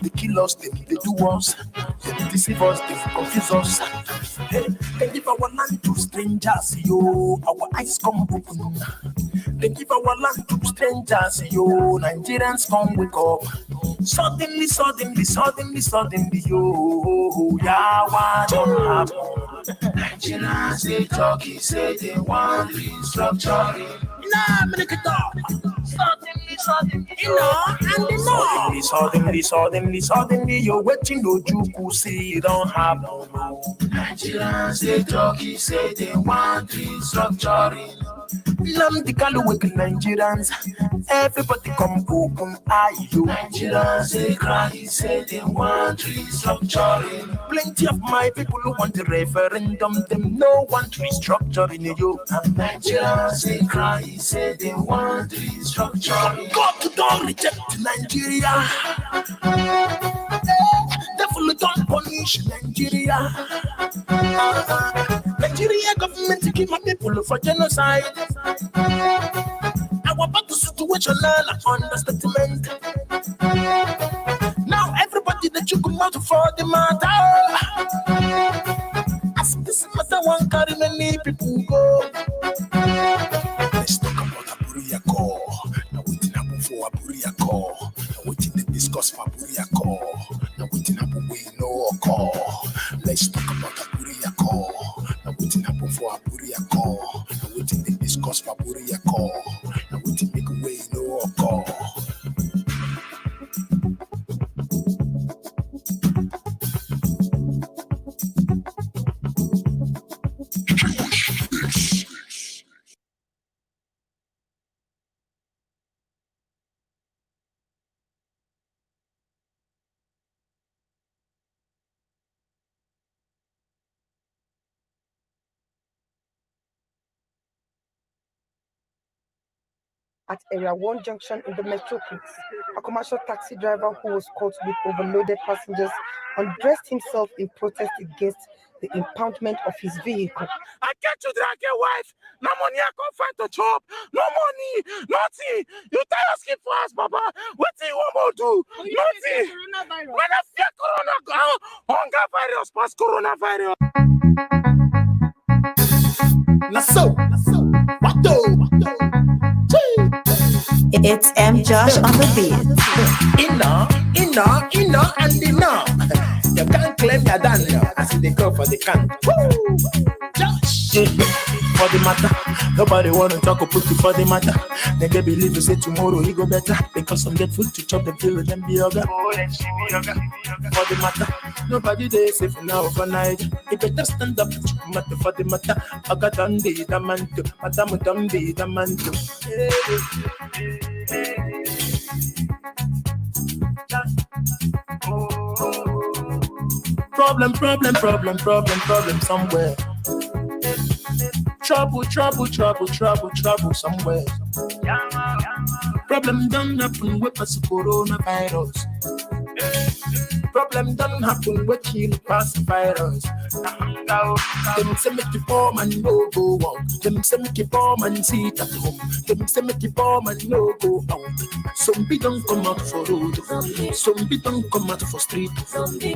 Speaker 6: They kill us, they do us. They deceive us, they confuse us. They give our land to strangers, yo. Our eyes come open. They give our land to strangers, yo. Nigerians come wake up. Suddenly, yo. Yeah, what don't happen? Nigerians they talk, say they want restructuring. Nah, make it up. Suddenly, you know, and the more. Suddenly, you're waiting, no you see it don't happen. Nigerians they talk, say they want restructuring. Nnamdi Kanu wake Nigerians, everybody come open eye you. Nigerians they cry, say they want restructuring. Plenty of my people who want the referendum, them no want restructuring you. And Nigerians they cry, say they want restructuring. God don't reject Nigeria. Devil don't punish Nigeria. Nigeria government to keep my people for genocide. Our battle situational understatement. Now everybody that you come out for the matter. As this matter one carry many people go. Let's talk about Aburia call. Now waiting happen for Aburia call. Now waiting they discuss for Aburia call. Now waiting happen we know call. Let's talk about Aburia call. Now waiting happen for Aburia call. Now waiting they discuss for Aburia call. Now waiting make way know call.
Speaker 7: At Area 1 junction in the Metropolis, a commercial taxi driver who was caught with overloaded passengers undressed himself in protest against the impoundment of his vehicle.
Speaker 6: I get children, I get wife. No money, I can't find a job. No money, nothing. You tell us keep for us, Baba. What do you want more do? Nothing. When I fear corona, hunger virus pass coronavirus. So, what do?
Speaker 5: It's M. Josh on the beat.
Speaker 6: Inna, and inna. You can't claim you're done now. I see they go for the can. Josh. For the matter, nobody wanna talk or put you for the matter. They can believe you say tomorrow he go better. Because some get food to chop the bill and be yoga. For the matter, nobody they say for now for night. You better stand up matter for the matter. I got done the man too. Madam done the man too. Problem somewhere. Trouble somewhere. Problem don't happen with us coronavirus. Problem don't happen with kill past virus. Them say make you poor man no go out. Them say make you poor man sit at home. Them say make you poor man no go out. Some be don't come out for road. Some be don't come out for street.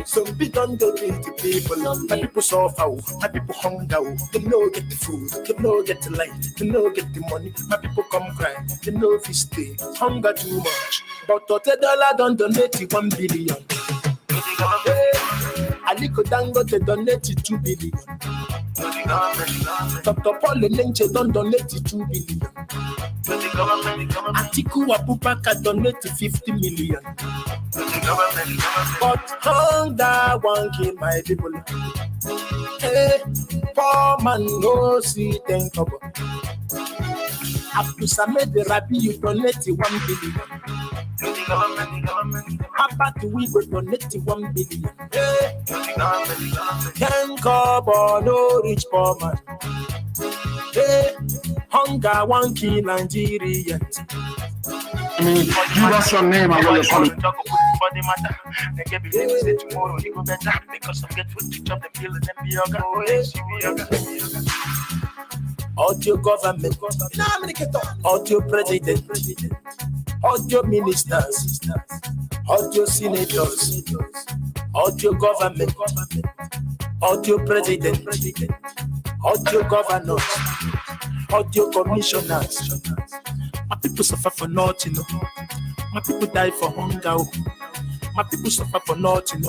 Speaker 6: Some be don't go meet the people. My people suffer. My people hunger. They no get the food. They no get the light. They no get the money. My people come cry. They no fit stay. Hunger too much. But $30 don't donate 1 billion. Aliko Dangote donate 2 billion. Dr. Paul Lenche don't donate 2 billion. Atiku Abubakar donate 50 million. But hunger won't kill my people. Hey, poor man no see think of. After Samed Rabi you donate 1 billion. How about we go donate 1 billion? Hey, can cover no rich poor man. Hey, hunger won't kill Nigerians.
Speaker 8: Give us your name and what you call it.
Speaker 6: Audio government, audio president, audio ministers, audio senators, audio government, audio president, audio governors, audio commissioners. My people suffer for nothing. My people die for hunger. My people suffer for nothing.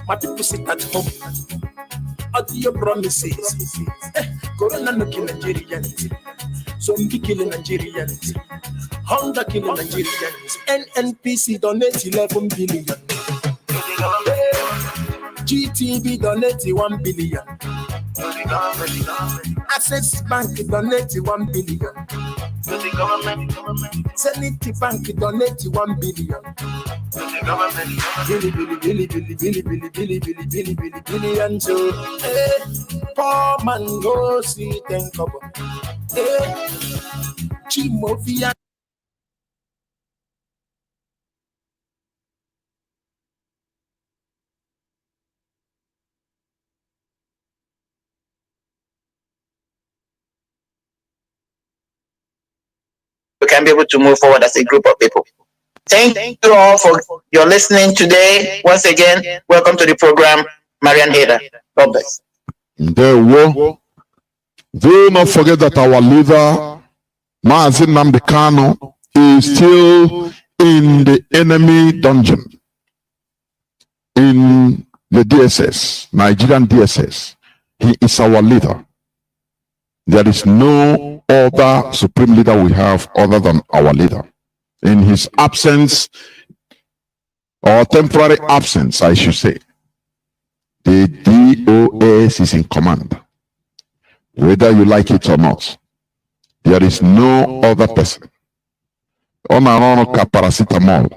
Speaker 6: My people sit at home. Audio promises. Corona no kill Nigerians. Zombie killing Nigerians. Hunger killing Nigerians. NNPC donate 11 billion. GTB donate 1 billion. Access Bank donate 1 billion. Zenith Bank donate 1 billion. Billion. So, poor man go see think about. Chimovia.
Speaker 9: We can be able to move forward as a group of people. Thank you all for your listening today. Once again, welcome to the program, Marien Hader. God bless.
Speaker 8: Do not forget that our leader, Mazi Nnamdi Kanu, is still in the enemy dungeon in the DSS, Nigerian DSS. He is our leader. There is no other supreme leader we have other than our leader. In his absence, or temporary absence, I should say, the DOS is in command. Whether you like it or not, there is no other person. Paracetamol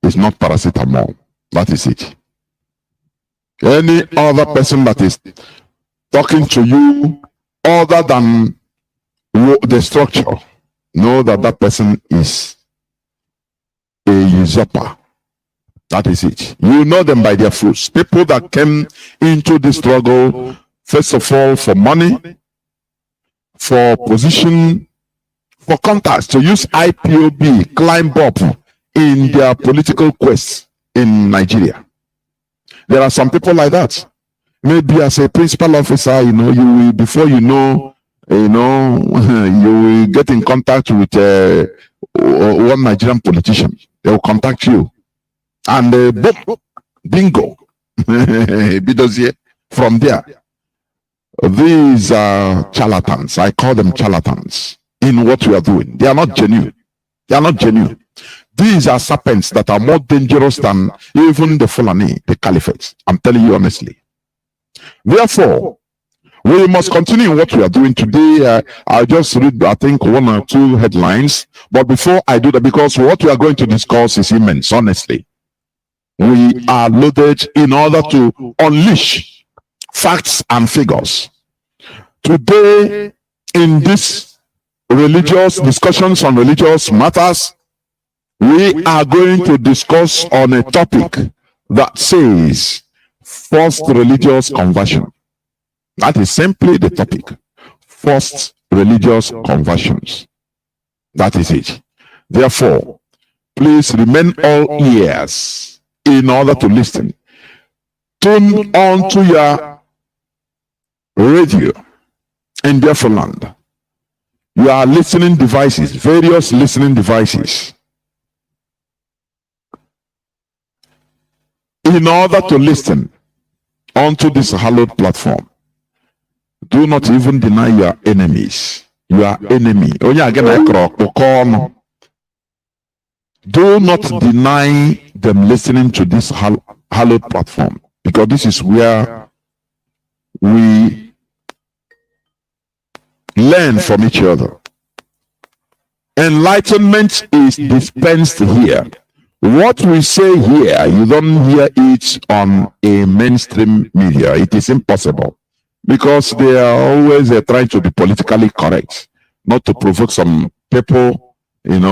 Speaker 8: is not paracetamol. That is it. Any other person that is talking to you other than the structure, know that that person is a usurper. That is it. You know them by their fruits. People that came into the struggle, first of all, for money, for position, for contacts, to use IPOB, climb up in their political quest in Nigeria. There are some people like that. Maybe as a principal officer, you know, you will, before you know, you will get in contact with one Nigerian politician. They will contact you, and boom, bingo, from there. These are charlatans. I call them charlatans in what we are doing. They are not genuine. They are not genuine. These are serpents that are more dangerous than even the Fulani, the caliphates. I'm telling you honestly. Therefore, we must continue what we are doing today. I'll just read, I think, 1 or 2 headlines. But before I do that, because what we are going to discuss is immense, honestly. We are loaded in order to unleash facts and figures. Today, in this religious discussions on religious matters, we are going to discuss on a topic that says forced religious conversion. That is simply the topic. Forced religious conversions. That is it. Therefore, please remain all ears in order to listen. Tune on to your radio in Biafra land. You are listening devices, various listening devices. In order to listen onto this hallowed platform, do not even deny your enemies. Your enemy. Do not deny them listening to this hallowed platform, because this is where we learn from each other. Enlightenment is dispensed here. What we say here, you don't hear it on a mainstream media. It is impossible, because they are always trying to be politically correct, not to provoke some people,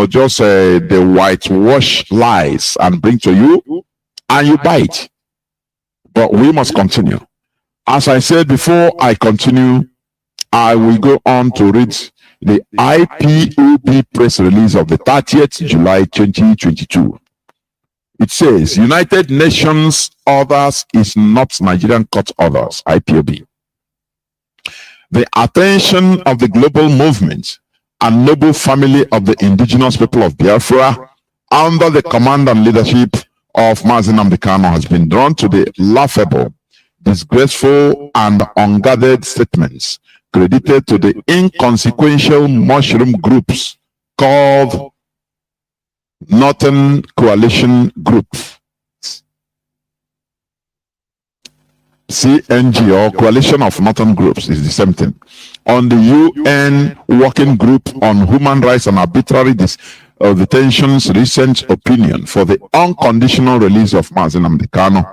Speaker 8: just the whitewash lies and bring to you, and you bite. But we must continue. As I said before, I continue. I will go on to read the IPOB press release of the 30th July 2022. It says, United Nations Others is not Nigerian Court Others, IPOB. The attention of the global movement and noble family of the indigenous people of Biafra under the command and leadership of Mazi Nnamdi Kanu has been drawn to the laughable, disgraceful, and unguarded statements credited to the inconsequential mushroom groups called Northern Coalition Group, CNG, or Coalition of Northern Groups is the same thing, on the UN Working Group on Human Rights and Arbitrary Detention's recent opinion for the unconditional release of Mazi Nnamdi Kanu.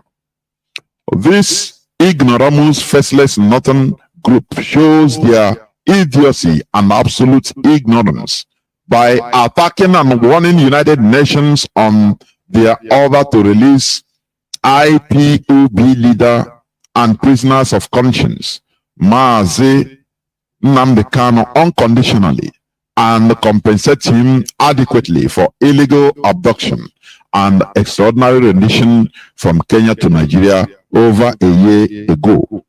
Speaker 8: This ignoramus, faceless Northern Group shows their idiocy and absolute ignorance by attacking and warning United Nations on their order to release IPOB leader and prisoners of conscience Mazi Nnamdi Kanu unconditionally and compensate him adequately for illegal abduction and extraordinary rendition from Kenya to Nigeria over a year ago.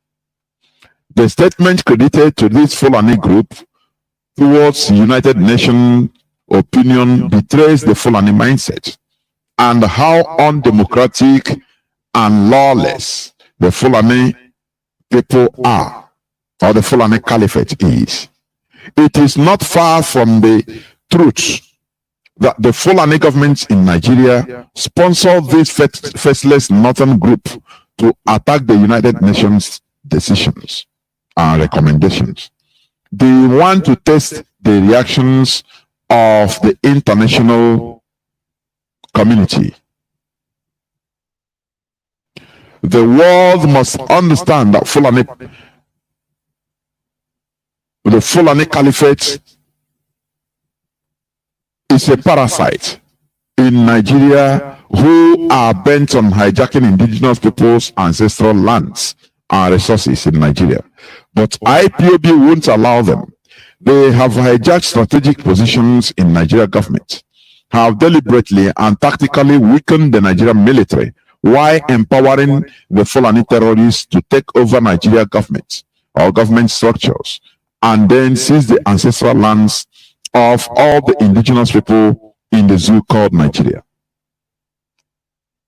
Speaker 8: The statement credited to this Fulani group towards United Nations opinion betrays the Fulani mindset and how undemocratic and lawless the Fulani people are, or the Fulani Caliphate is. It is not far from the truth that the Fulani government in Nigeria sponsored this faceless northern group to attack the United Nations decisions and recommendations. They want to test the reactions of the international community. The world must understand that the Fulani Caliphate is a parasite in Nigeria who are bent on hijacking indigenous people's ancestral lands and resources in Nigeria. But IPOB won't allow them. They have hijacked strategic positions in Nigeria government, have deliberately and tactically weakened the Nigerian military while empowering the Fulani terrorists to take over Nigeria government or government structures and then seize the ancestral lands of all the indigenous people in the zoo called Nigeria.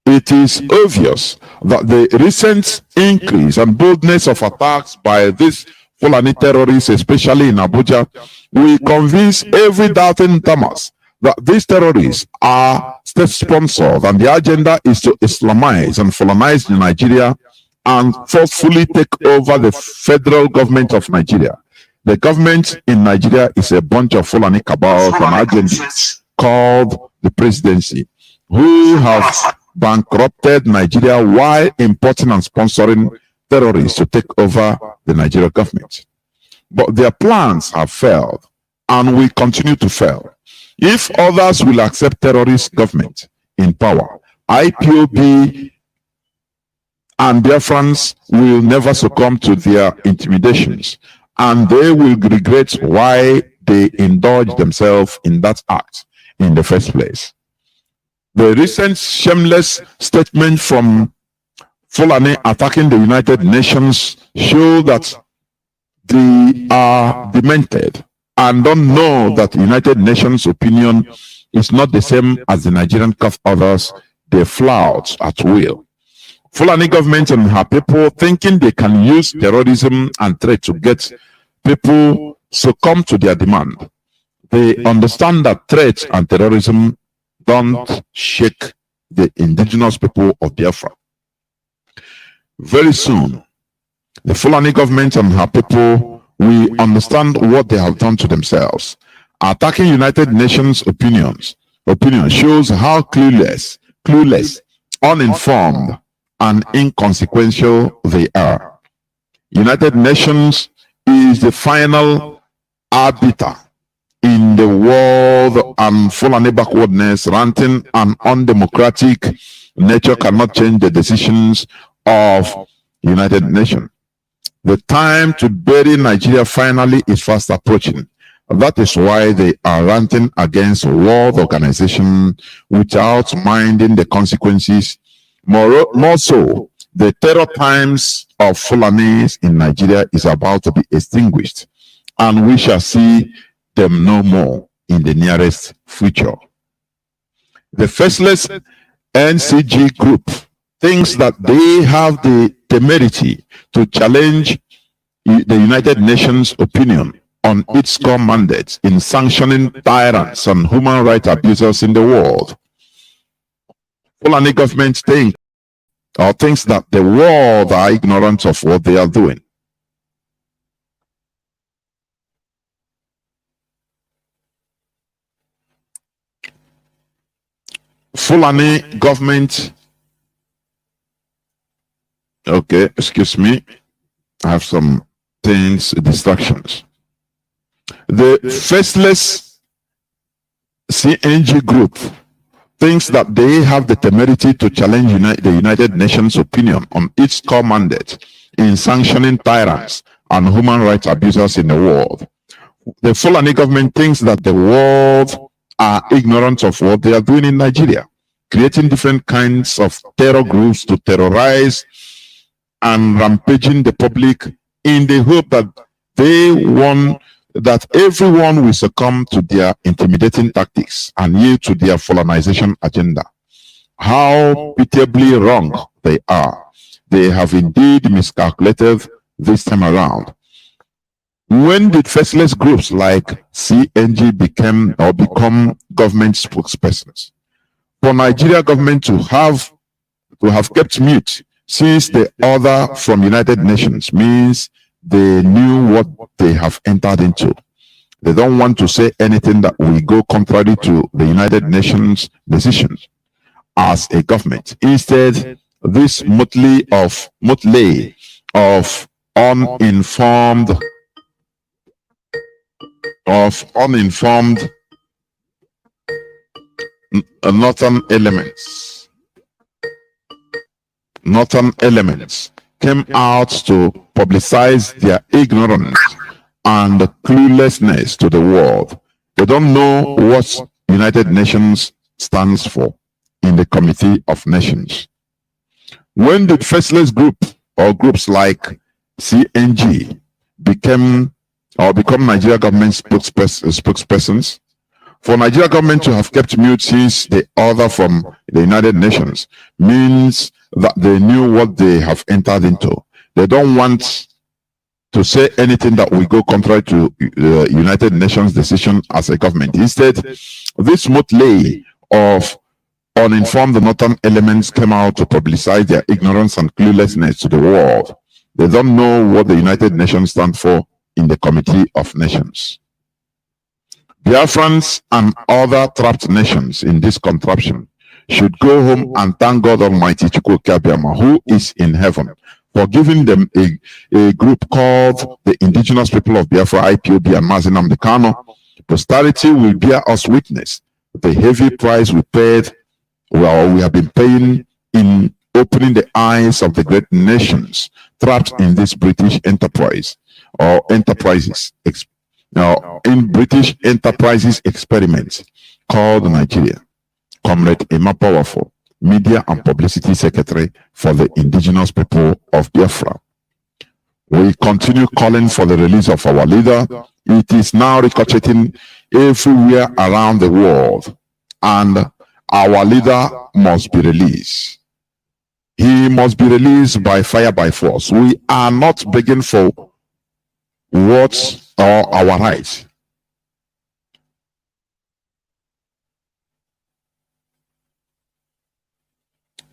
Speaker 8: It is obvious that the recent increase and boldness of attacks by these Fulani terrorists, especially in Abuja, will convince every doubting Thomas that these terrorists are state-sponsored and the agenda is to Islamize and Fulanize Nigeria and forcefully take over the federal government of Nigeria. The government in Nigeria is a bunch of Fulani cabals and agendas called the presidency, who have bankrupted Nigeria while importing and sponsoring terrorists to take over the Nigeria government. But their plans have failed and will continue to fail. If others will accept terrorist government in power, IPOB and Biafrans will never succumb to their intimidations, and they will regret why they indulged themselves in that act in the first place. The recent shameless statement from Fulani attacking the United Nations show that they are demented and don't know that the United Nations opinion is not the same as the Nigerian cuff others they flout at will. Fulani government and her people thinking they can use terrorism and threat to get people succumb to their demand. They understand that threat and terrorism don't shake the indigenous people of Biafra. Very soon, the Fulani government and her people will understand what they have done to themselves. Attacking United Nations opinion shows how clueless, uninformed, and inconsequential they are. United Nations is the final arbiter in the world, and Fulani backwardness, ranting, and undemocratic nature cannot change the decisions of United Nations. The time to bury Nigeria finally is fast approaching. That is why they are ranting against World Organization without minding the consequences. More so, the terror times of Fulanis in Nigeria is about to be extinguished, and we shall see them no more in the nearest future. The faceless NCG group thinks that they have the temerity to challenge the United Nations opinion on its core mandate in sanctioning tyrants and human rights abusers in the world. Fulani government thinks that the world are ignorant of what they are doing. Fulani government, okay, excuse me, I have some distractions. The faceless CNG group thinks that they have the temerity to challenge the United Nations opinion on its core mandate in sanctioning tyrants and human rights abusers in the world. The Fulani government thinks that the world are ignorant of what they are doing in Nigeria, creating different kinds of terror groups to terrorize and rampaging the public in the hope that that everyone will succumb to their intimidating tactics and yield to their Fulanization agenda. How pitiably wrong they are. They have indeed miscalculated this time around. When did faceless groups like CNG become government spokespersons? For Nigeria government to have kept mute since the order from United Nations means they knew what they have entered into. They don't want to say anything that will go contrary to the United Nations decisions as a government. Instead, this motley of uninformed northern elements came out to publicize their ignorance and cluelessness to the world. They don't know what United Nations stands for in the Committee of Nations. When did faceless group or groups like CNG become Nigeria government spokespersons? For Nigeria government to have kept mute since the order from the United Nations means that they knew what they have entered into. They don't want to say anything that will go contrary to the United Nations decision as a government. Instead, this motley of uninformed northern elements came out to publicize their ignorance and cluelessness to the world. They don't know what the United Nations stand for in the Committee of Nations. Biafrans and other trapped nations in this contraption should go home and thank God Almighty Chukwukabiama, who is in heaven, for giving them a group called the Indigenous People of Biafra, IPOB, and Mazi Nnamdi Kanu. Posterity will bear us witness the heavy price we paid, we have been paying in opening the eyes of the great nations trapped in this British enterprise or enterprises, in British enterprises experiments called Nigeria. Comrade Emma Powerful, Media and Publicity Secretary for the indigenous people of Biafra. We continue calling for the release of our leader. It is now ricocheting everywhere around the world, and our leader must be released. He must be released by fire, by force. We are not begging for what are our rights.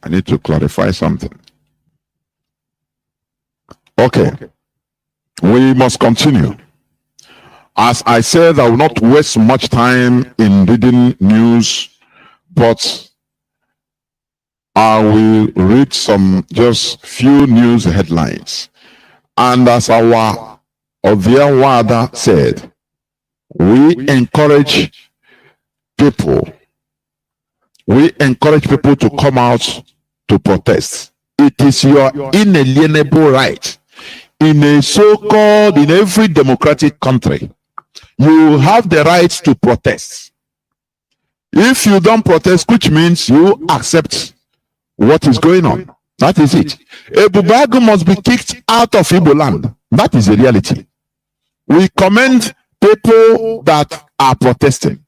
Speaker 8: I need to clarify something. Okay. We must continue. As I said, I will not waste much time in reading news, but I will read some just few news headlines. And as our Ovia Wada said, we encourage people to come out to protest. It is your inalienable right. In a so-called, in every democratic country, you have the right to protest. If you don't protest, which means you accept what is going on. That is it. Ebubagu must be kicked out of Igbo land. That is the reality. We commend people that are protesting.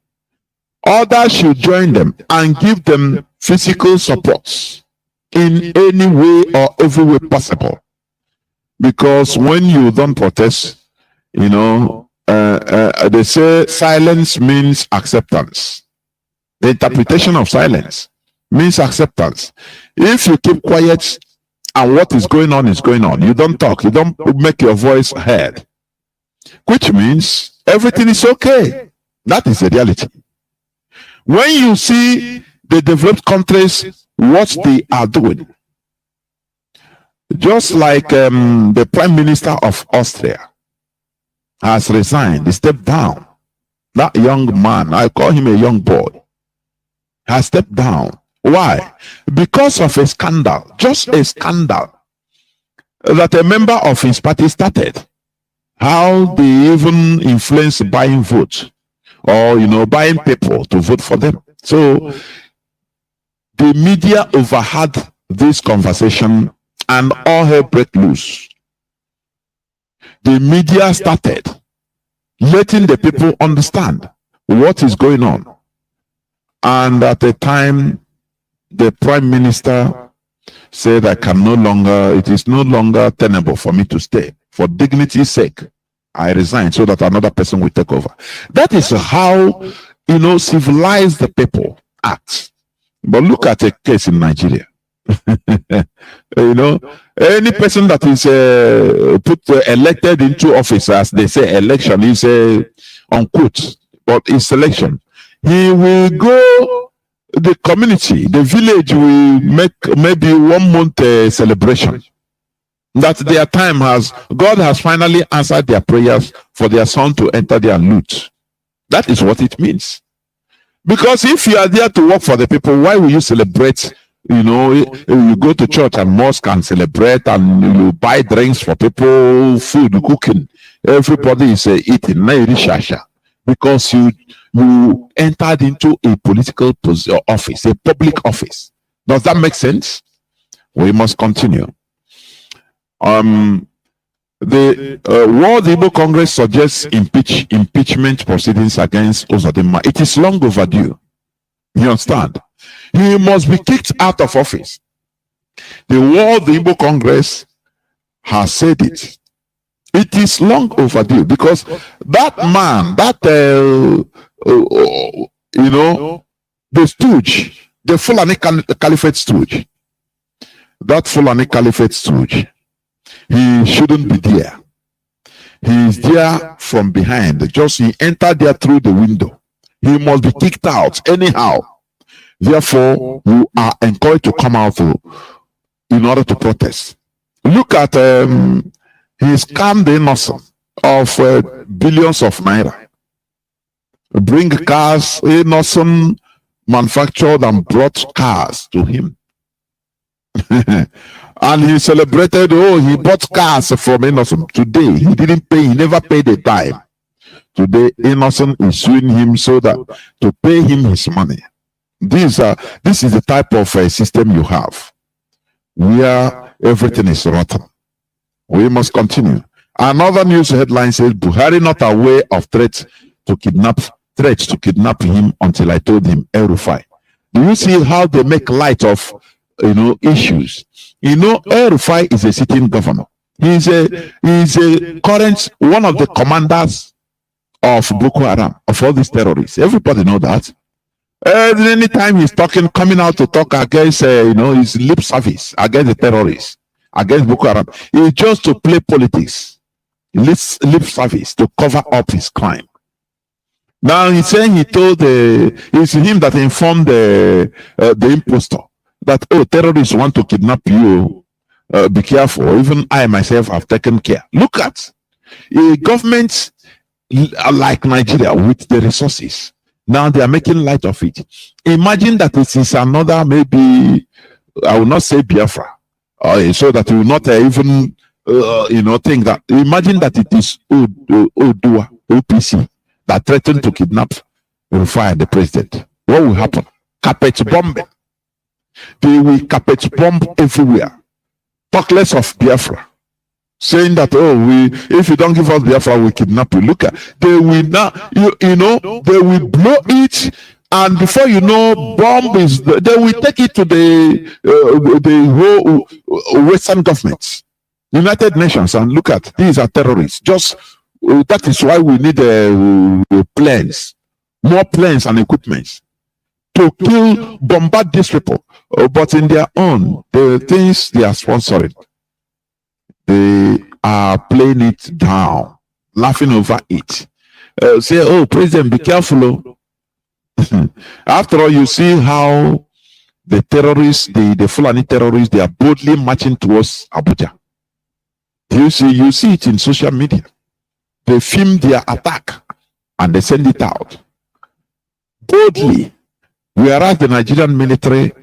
Speaker 8: Others should join them and give them physical support in any way or every way possible. Because when you don't protest, you know, they say silence means acceptance. The interpretation of silence means acceptance. If you keep quiet and what is going on, you don't talk, you don't make your voice heard, which means everything is okay. That is the reality. When you see the developed countries, what they are doing, just like the Prime Minister of Austria has resigned, he stepped down. That young man, I call him a young boy, has stepped down. Why? Because of a scandal, just a scandal that a member of his party started. How they even influence buying votes, or buying people to vote for them. So the media overheard this conversation and all hell broke loose. The media started letting the people understand what is going on. And at the time, the Prime Minister said, it is no longer tenable for me to stay. For dignity's sake, I resign so that another person will take over. That is how, civilized people act. But look at a case in Nigeria. Any person that is elected into office, as they say, election is unquote, but it's election. He will go, the community, the village will make maybe 1 month celebration. That their time God has finally answered their prayers for their son to enter their loot. That is what it means. Because if you are there to work for the people, why will you celebrate? You go to church and mosque and celebrate, and you buy drinks for people, food, cooking. Everybody is eating. Because you entered into a political office, a public office. Does that make sense? We must continue. The World Igbo Congress suggests impeachment proceedings against Uzodimma. It is long overdue. You understand? He must be kicked out of office. The World Igbo Congress has said it. It is long overdue because that man, the stooge, the Fulani Caliphate stooge, that Fulani Caliphate stooge, he shouldn't be there. He is there from behind. He entered there through the window. He must be kicked out anyhow. Therefore, you are encouraged to come out in order to protest. Look at he scammed the innocent of billions of naira. Bring cars, innocent manufactured and brought cars to him. And he celebrated, oh, he bought cars from Innocent. Today, he didn't pay, he never paid a dime. Today, Innocent is suing him so that to pay him his money. This is the type of system you have, where everything is rotten. We must continue. Another news headline says, Buhari not aware of threats to kidnap him until I told him El Rufai. Do you see how they make light of issues? El Rufai is a sitting governor. He's a current one of the commanders of Boko Haram, of all these terrorists. Everybody know that. Anytime he's coming out to talk against his lip service against the terrorists, against Boko Haram, it's just to play politics, lip service to cover up his crime. Now he's saying it's him that informed the impostor that, oh, terrorists want to kidnap you. Be careful. Even I myself have taken care. Look at a government like Nigeria with the resources. Now they are making light of it. Imagine that this is another, maybe I will not say Biafra, so that you will not even think that. Imagine that it is Odua, OPC, that threatened to kidnap Rufai, the president. What will happen? Carpet bombing. They will carpet bomb everywhere. Talk less of Biafra, saying that, oh, if you don't give us Biafra, we kidnap you. Look at, they will now, they will blow it, and before you know, bomb is, they will take it to the whole Western governments, United Nations, and look at, these are terrorists. Just that is why we need planes, more planes and equipment to bombard these people. But in their own, the things they are sponsoring, they are playing it down, laughing over it. Say, oh, President, be careful. After all, you see how the terrorists, the Fulani terrorists, they are boldly marching towards Abuja. You see it in social media. They film their attack and they send it out boldly. Whereas the Nigerian military,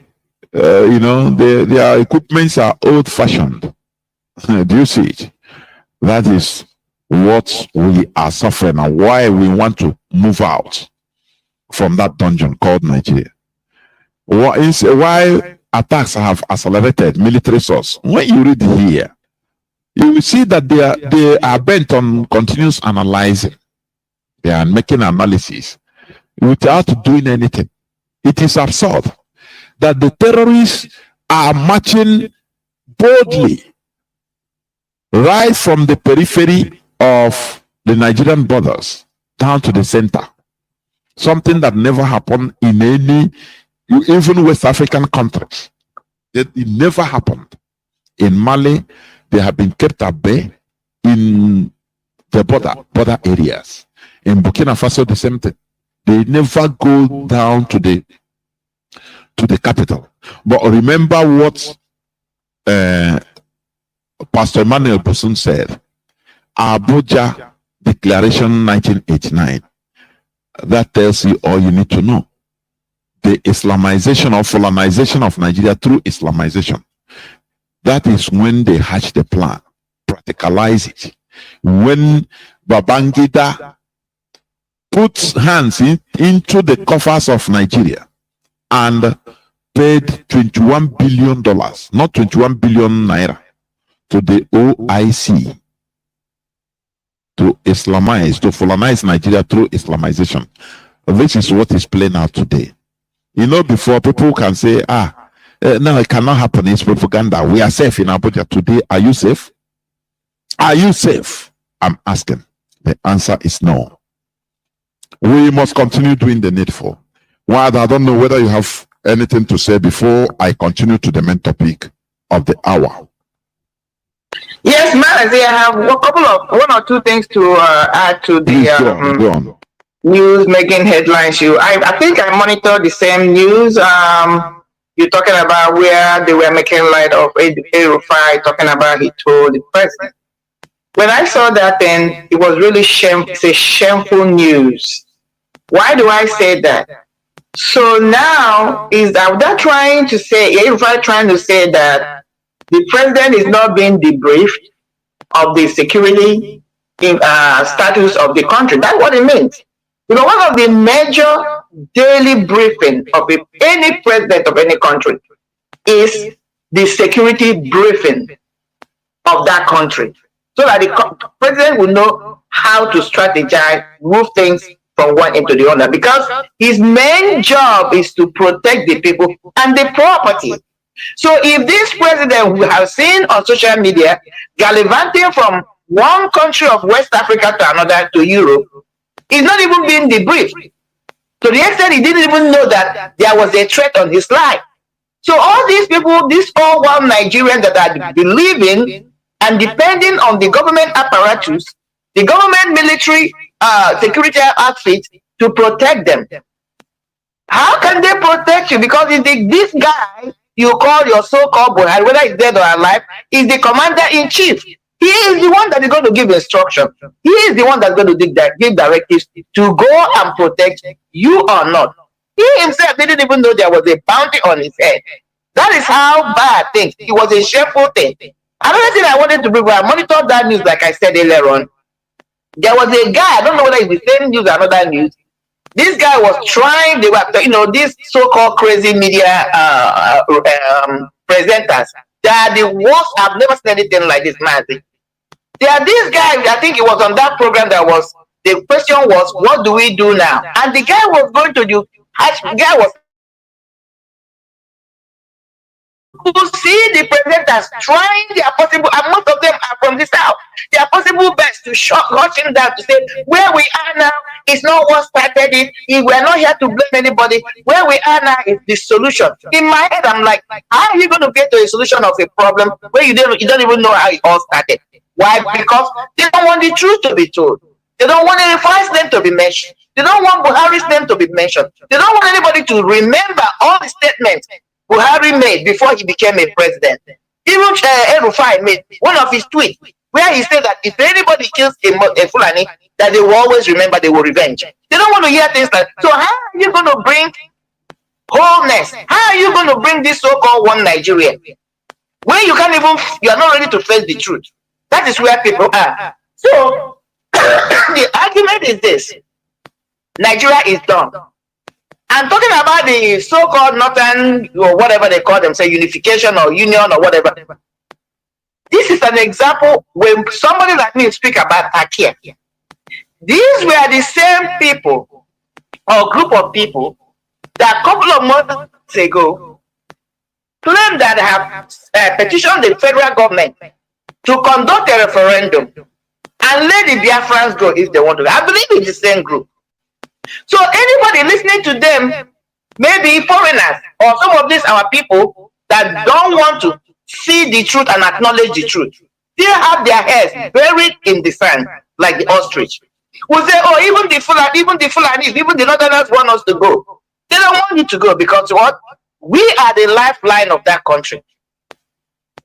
Speaker 8: their equipments are old-fashioned. Do you see it? That is what we are suffering and why we want to move out from that dungeon called Nigeria. Why attacks have accelerated military source. When you read here, you will see that they are bent on continuous analyzing. They are making analysis without doing anything. It is absurd that the terrorists are marching boldly right from the periphery of the Nigerian borders down to the center. Something that never happened in any, even West African countries. It never happened. In Mali, they have been kept at bay. In the border areas. In Burkina Faso, the same thing. They never go down to the capital. But remember what Pastor Emmanuel Bosun said. Abuja Declaration 1989. That tells you all you need to know. The Islamization or Fulanization of Nigeria through Islamization. That is when they hatch the plan, practicalize it. When Babangida puts hands into the coffers of Nigeria and paid $21 billion, not 21 billion naira, to the OIC to Islamize, to Fulanize Nigeria through Islamization. This is what is playing out today. Before people can say, no, it cannot happen. It's propaganda. We are safe in Abuja today. Are you safe? Are you safe? I'm asking. The answer is no. We must continue doing the needful. While I don't know whether you have anything to say before I continue to the main topic of the hour.
Speaker 9: Yes, Mazi, I have one or two things to add to the
Speaker 8: go on.
Speaker 9: News making headlines. I think I monitor the same news. You're talking about where they were making light of El-Rufai, talking about he told the president. When I saw that, then it was really shameful. It's a shameful news. Why do I say that? So now is that they're trying to say, trying to say that the president is not being debriefed of the security status of the country. That's what it means. Because one of the major daily briefing of any president of any country is the security briefing of that country, so that the president will know how to strategize, move things from one into the other, because his main job is to protect the people and the property. So if this president we have seen on social media gallivanting from one country of West Africa to another to Europe, is not even being debriefed. To the extent he didn't even know that there was a threat on his life. So all these people, these all one Nigerians that are believing and depending on the government apparatus, the government military security outfit to protect them. How can they protect you? Because this guy you call your so-called Buhari, whether he's dead or alive, is the commander-in-chief. He is the one that is going to give instruction. He is the one that's going to give directives to go and protect you or not. He himself didn't even know there was a bounty on his head. That is how bad things. It was a shameful thing. Another thing I wanted to bring, I monitored that news, like I said earlier on. There was a guy, I don't know whether it's the same news or another news. This guy was trying, they were, these so-called crazy media presenters. They are the worst. I've never seen anything like this, Mazi. There are these guys, I think it was on that program the question was, what do we do now? And the guy was going to do, the guy was to see the presenters trying their possible, and most of them are from the south, their possible best to rush him down to say, where we are now is not what started it. We're not here to blame anybody. Where we are now is the solution. In my head, I'm like, how are you going to get to a solution of a problem where you don't even know how it all started? Why? Because they don't want the truth to be told. They don't want Erifa's name to be mentioned. They don't want Buhari's name to be mentioned. They don't want anybody to remember all the statements Buhari made before he became a president. Even Erufai made one of his tweets where he said that if anybody kills a Fulani, that they will always remember, they will revenge. They don't want to hear things like, so how are you going to bring wholeness? How are you going to bring this so-called one Nigeria when you can't even, you are not ready to face the truth? That is where people are. So the argument is this: Nigeria is done. I'm talking about the so-called Northern, or whatever they call them, say unification or union or whatever. This is an example when somebody like me speak about Akia. These were the same people or group of people that a couple of months ago claimed that have petitioned the federal government to conduct a referendum and let the Biafrans go if they want to. I believe it's the same group. So anybody listening to them, maybe foreigners or some of these our people that don't want to see the truth and acknowledge the truth, they have their heads buried in the sand like the ostrich. We say, oh, even the Fulanis, even the Northerners want us to go. They don't want you to go because what? We are the lifeline of that country.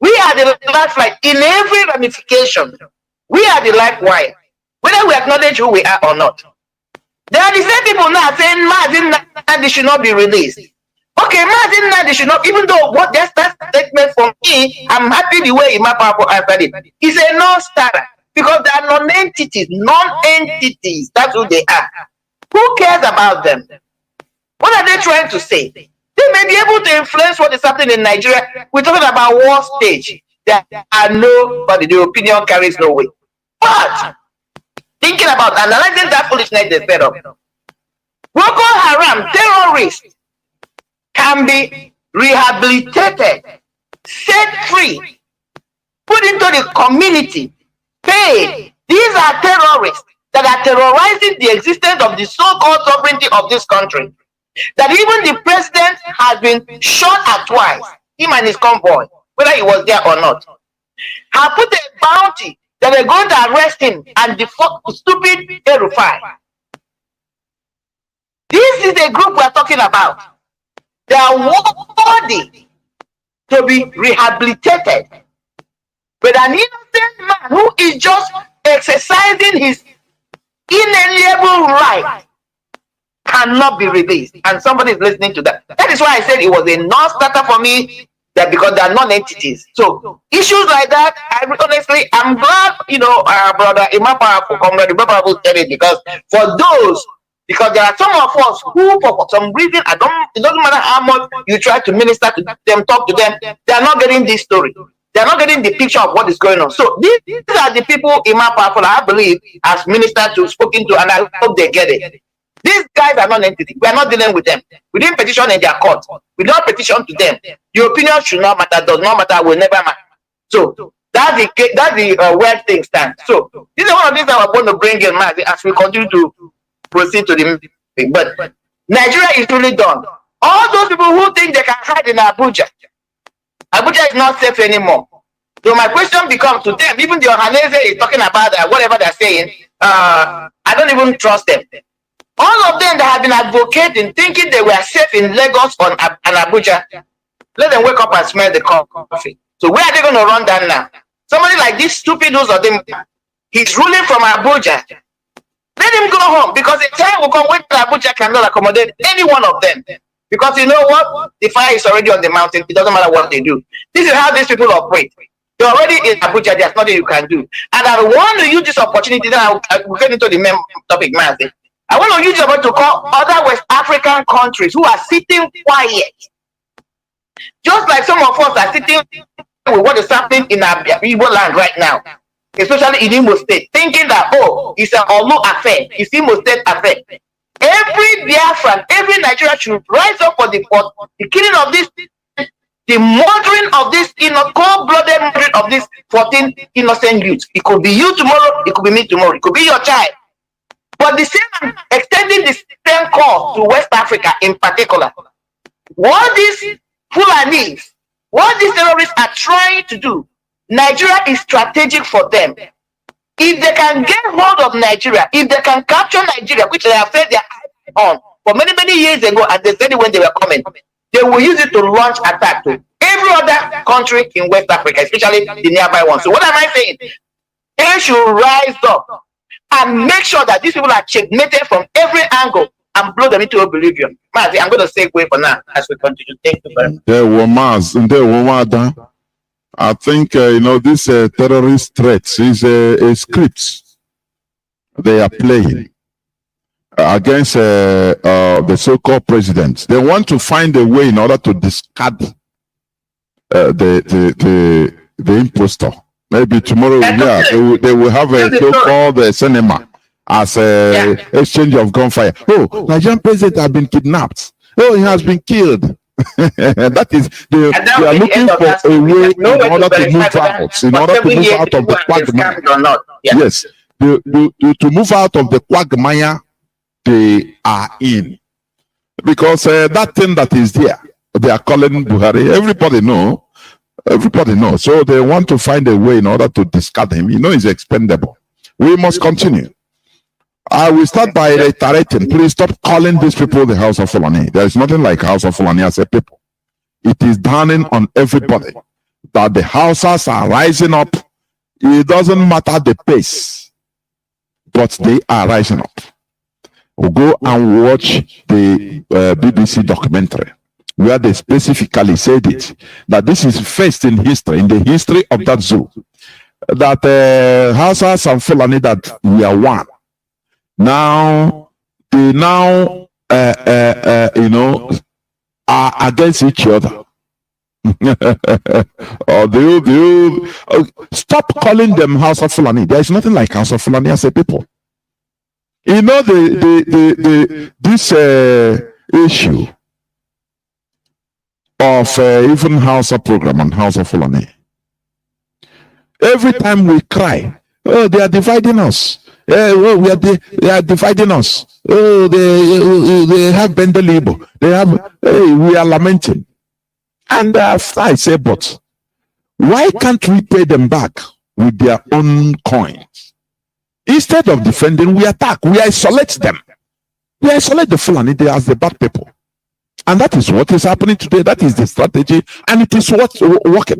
Speaker 9: We are the lifeline in every ramification. We are the life wire, whether we acknowledge who we are or not. There are the same people now saying Mazi Nnamdi should not be released. Okay, Mazi Nnamdi should not, even though what that statement from me, I'm happy the way Imam Papa answered it. It's a non-starter because they are non-entities. Non-entities, that's who they are. Who cares about them? What are they trying to say? They may be able to influence what is happening in Nigeria. We're talking about war stage. There are nobody, the opinion carries no weight. But thinking about analyzing that foolishness they set up, Boko Haram terrorists can be rehabilitated, set free, put into the community, paid. These are terrorists that are terrorizing the existence of the so-called sovereignty of this country. That even the president has been shot at twice, him and his convoy, whether he was there or not, have put a bounty that they're going to arrest him and the stupid Erufai. This is the group we're talking about. They are worthy to be rehabilitated. But an innocent man who is just exercising his inalienable right cannot be released. And somebody is listening to that. That is why I said it was a non-starter for me, that because they are non-entities. So issues like that, honestly, I'm glad, brother Imam Powerful, comrade Imam Powerful said it, because for those, because there are some of us who, for some reason, it doesn't matter how much you try to minister to them, talk to them, they are not getting this story. They are not getting the picture of what is going on. So these are the people Imam Powerful, I believe, has ministered to, spoken to, and I hope they get it. These guys are not entity. We are not dealing with them. We didn't petition in their court. We don't petition to them. Your opinion should not matter, does not matter, will never matter. So that's the weird thing stand. So this is one of these that we're going to bring in, Mazi, as we continue to proceed to the thing. But Nigeria is really done. All those people who think they can hide in Abuja is not safe anymore. So my question becomes to them, even the Ohanese is talking about whatever they're saying, I don't even trust them. All of them that have been advocating, thinking they were safe in Lagos and Abuja, let them wake up and smell the coffee. So where are they going to run down now? Somebody like this stupid who's of them, he's ruling from Abuja. Let him go home, because the time will come when Abuja cannot accommodate any one of them. Because you know what? The fire is already on the mountain. It doesn't matter what they do. This is how these people operate. They're already in Abuja. There's nothing you can do. And I want to use this opportunity. Then I will get into the main topic, Mazi. I want to use it to call other West African countries who are sitting quiet. Just like some of us are sitting with what is happening in our Igbo land right now, especially in Imo State, thinking that, oh, it's an Olu affair, it's Imo State affair. Every Biafran, every Nigerian should rise up for the killing of this, the murdering of this, cold-blooded murdering of this 14 innocent youths. It could be you tomorrow, it could be me tomorrow, it could be your child. But the same, extending the same call to West Africa in particular. What these Fulanis, what these terrorists are trying to do, Nigeria is strategic for them. If they can get hold of Nigeria, if they can capture Nigeria, which they have said they are on for many, many years ago, and they said it when they were coming, they will use it to launch attack to every other country in West Africa, especially the nearby ones. So what am I saying? They should rise up and make sure that these people are checkmated from every angle and blow them into oblivion. Mazi, I'm going to segue for now as we continue. Thank you very much.
Speaker 8: There were Maz, and there were Wada. I think, this terrorist threats is a script they are playing against the so-called president. They want to find a way in order to discard the impostor. Maybe tomorrow, they will have a so-called cinema as a exchange of gunfire. Oh, Nigerian president has been kidnapped. Oh, he has been killed. That is, they are looking for a way in order to move out, in order to move out of the quagmire. Yes, to move out of the quagmire they are in, because that thing that is there, they are calling Buhari. Everybody knows. So they want to find a way in order to discard him. He's expendable. We must continue. I will start by reiterating, please stop calling these people the House of Fulani. There is nothing like House of Fulani as a people. It is dawning on everybody that the Hausas are rising up. It doesn't matter the pace, but they are rising up. We'll go and watch the BBC documentary where they specifically said it, that this is first in history, in the history of that zoo, that Hausas and Fulani, that we are one. Now they are against each other. Stop calling them House of Fulani. There is nothing like House of Fulani as a people. This issue of even House of Program and House of Fulani. Every time we cry, oh, they are dividing us. They are dividing us. Oh, they have Bendelibo. We are lamenting. And after I say, but why can't we pay them back with their own coins? Instead of defending, we attack. We isolate them. We isolate the Fulani as the bad people. And that is what is happening today. That is the strategy. And it is what's working.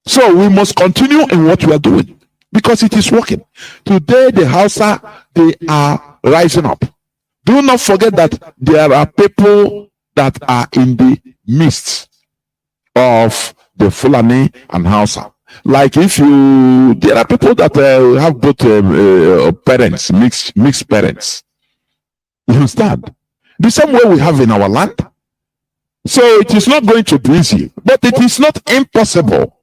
Speaker 8: So we must continue in what we are doing, because it is working. Today, the Hausa, they are rising up. Do not forget that there are people that are in the midst of the Fulani and Hausa. Like there are people that have both parents, mixed parents. You understand? The same way we have in our land. So it is not going to be easy, but it is not impossible.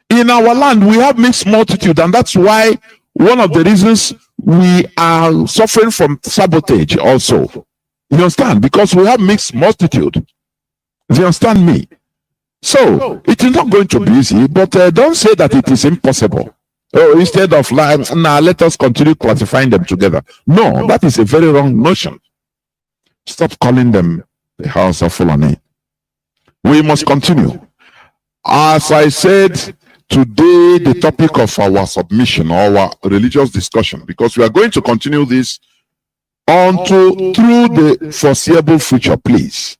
Speaker 8: In our land, we have mixed multitude, and that's why one of the reasons we are suffering from sabotage also. You understand? Because we have mixed multitude. You understand me? So it is not going to be easy, but don't say that it is impossible. Instead of like, now let us continue classifying them together. No, that is a very wrong notion. Stop calling them the house of Fulani. We must continue. As I said, today the topic of our submission or our religious discussion, because we are going to continue this through the foreseeable future, please.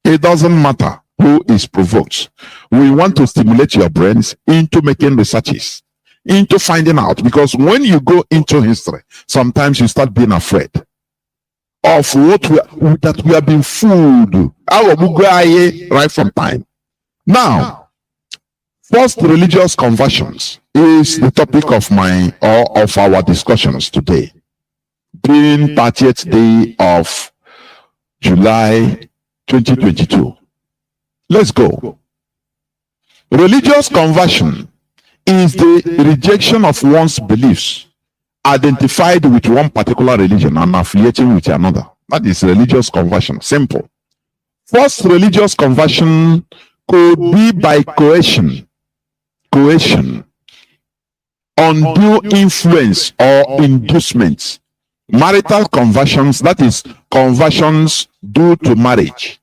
Speaker 8: It doesn't matter who is provoked. We want to stimulate your brains into making researches, into finding out, because when you go into history, sometimes you start being afraid of that we have been fooled right from time. Now, first religious conversions is the topic of our discussions today, being 30th day of July 2022. Let's go. Religious conversion is the rejection of one's beliefs identified with one particular religion and affiliating with another. That is religious conversion. Simple. First religious conversion could be by coercion, undue influence or inducement. Marital conversions, that is conversions due to marriage.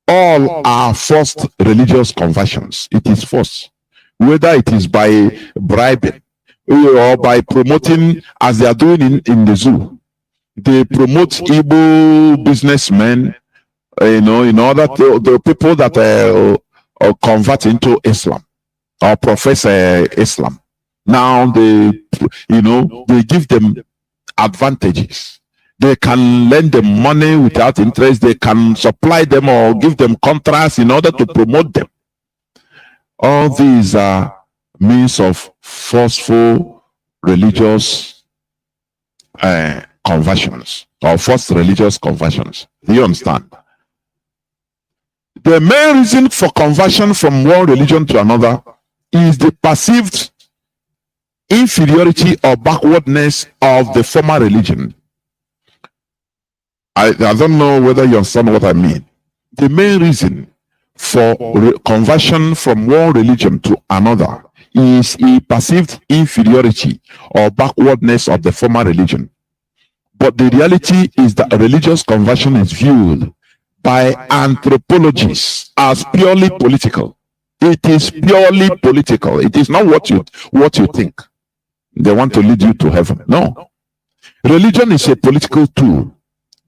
Speaker 8: All are first religious conversions. It is first. Whether it is by bribing or by promoting, as they are doing in the zoo. They promote Igbo businessmen, in order to the people that convert into Islam or profess Islam. Now they give them advantages. They can lend them money without interest. They can supply them or give them contracts in order to promote them. All these are means of forceful religious conversions or forced religious conversions. Do you understand? The main reason for conversion from one religion to another is the perceived inferiority or backwardness of the former religion. I don't know whether you understand what I mean. The main reason for conversion from one religion to another is a perceived inferiority or backwardness of the former religion. But the reality is that religious conversion is viewed by anthropologists as purely political. It is purely political. It is not what you think. They want to lead you to heaven. No. Religion is a political tool.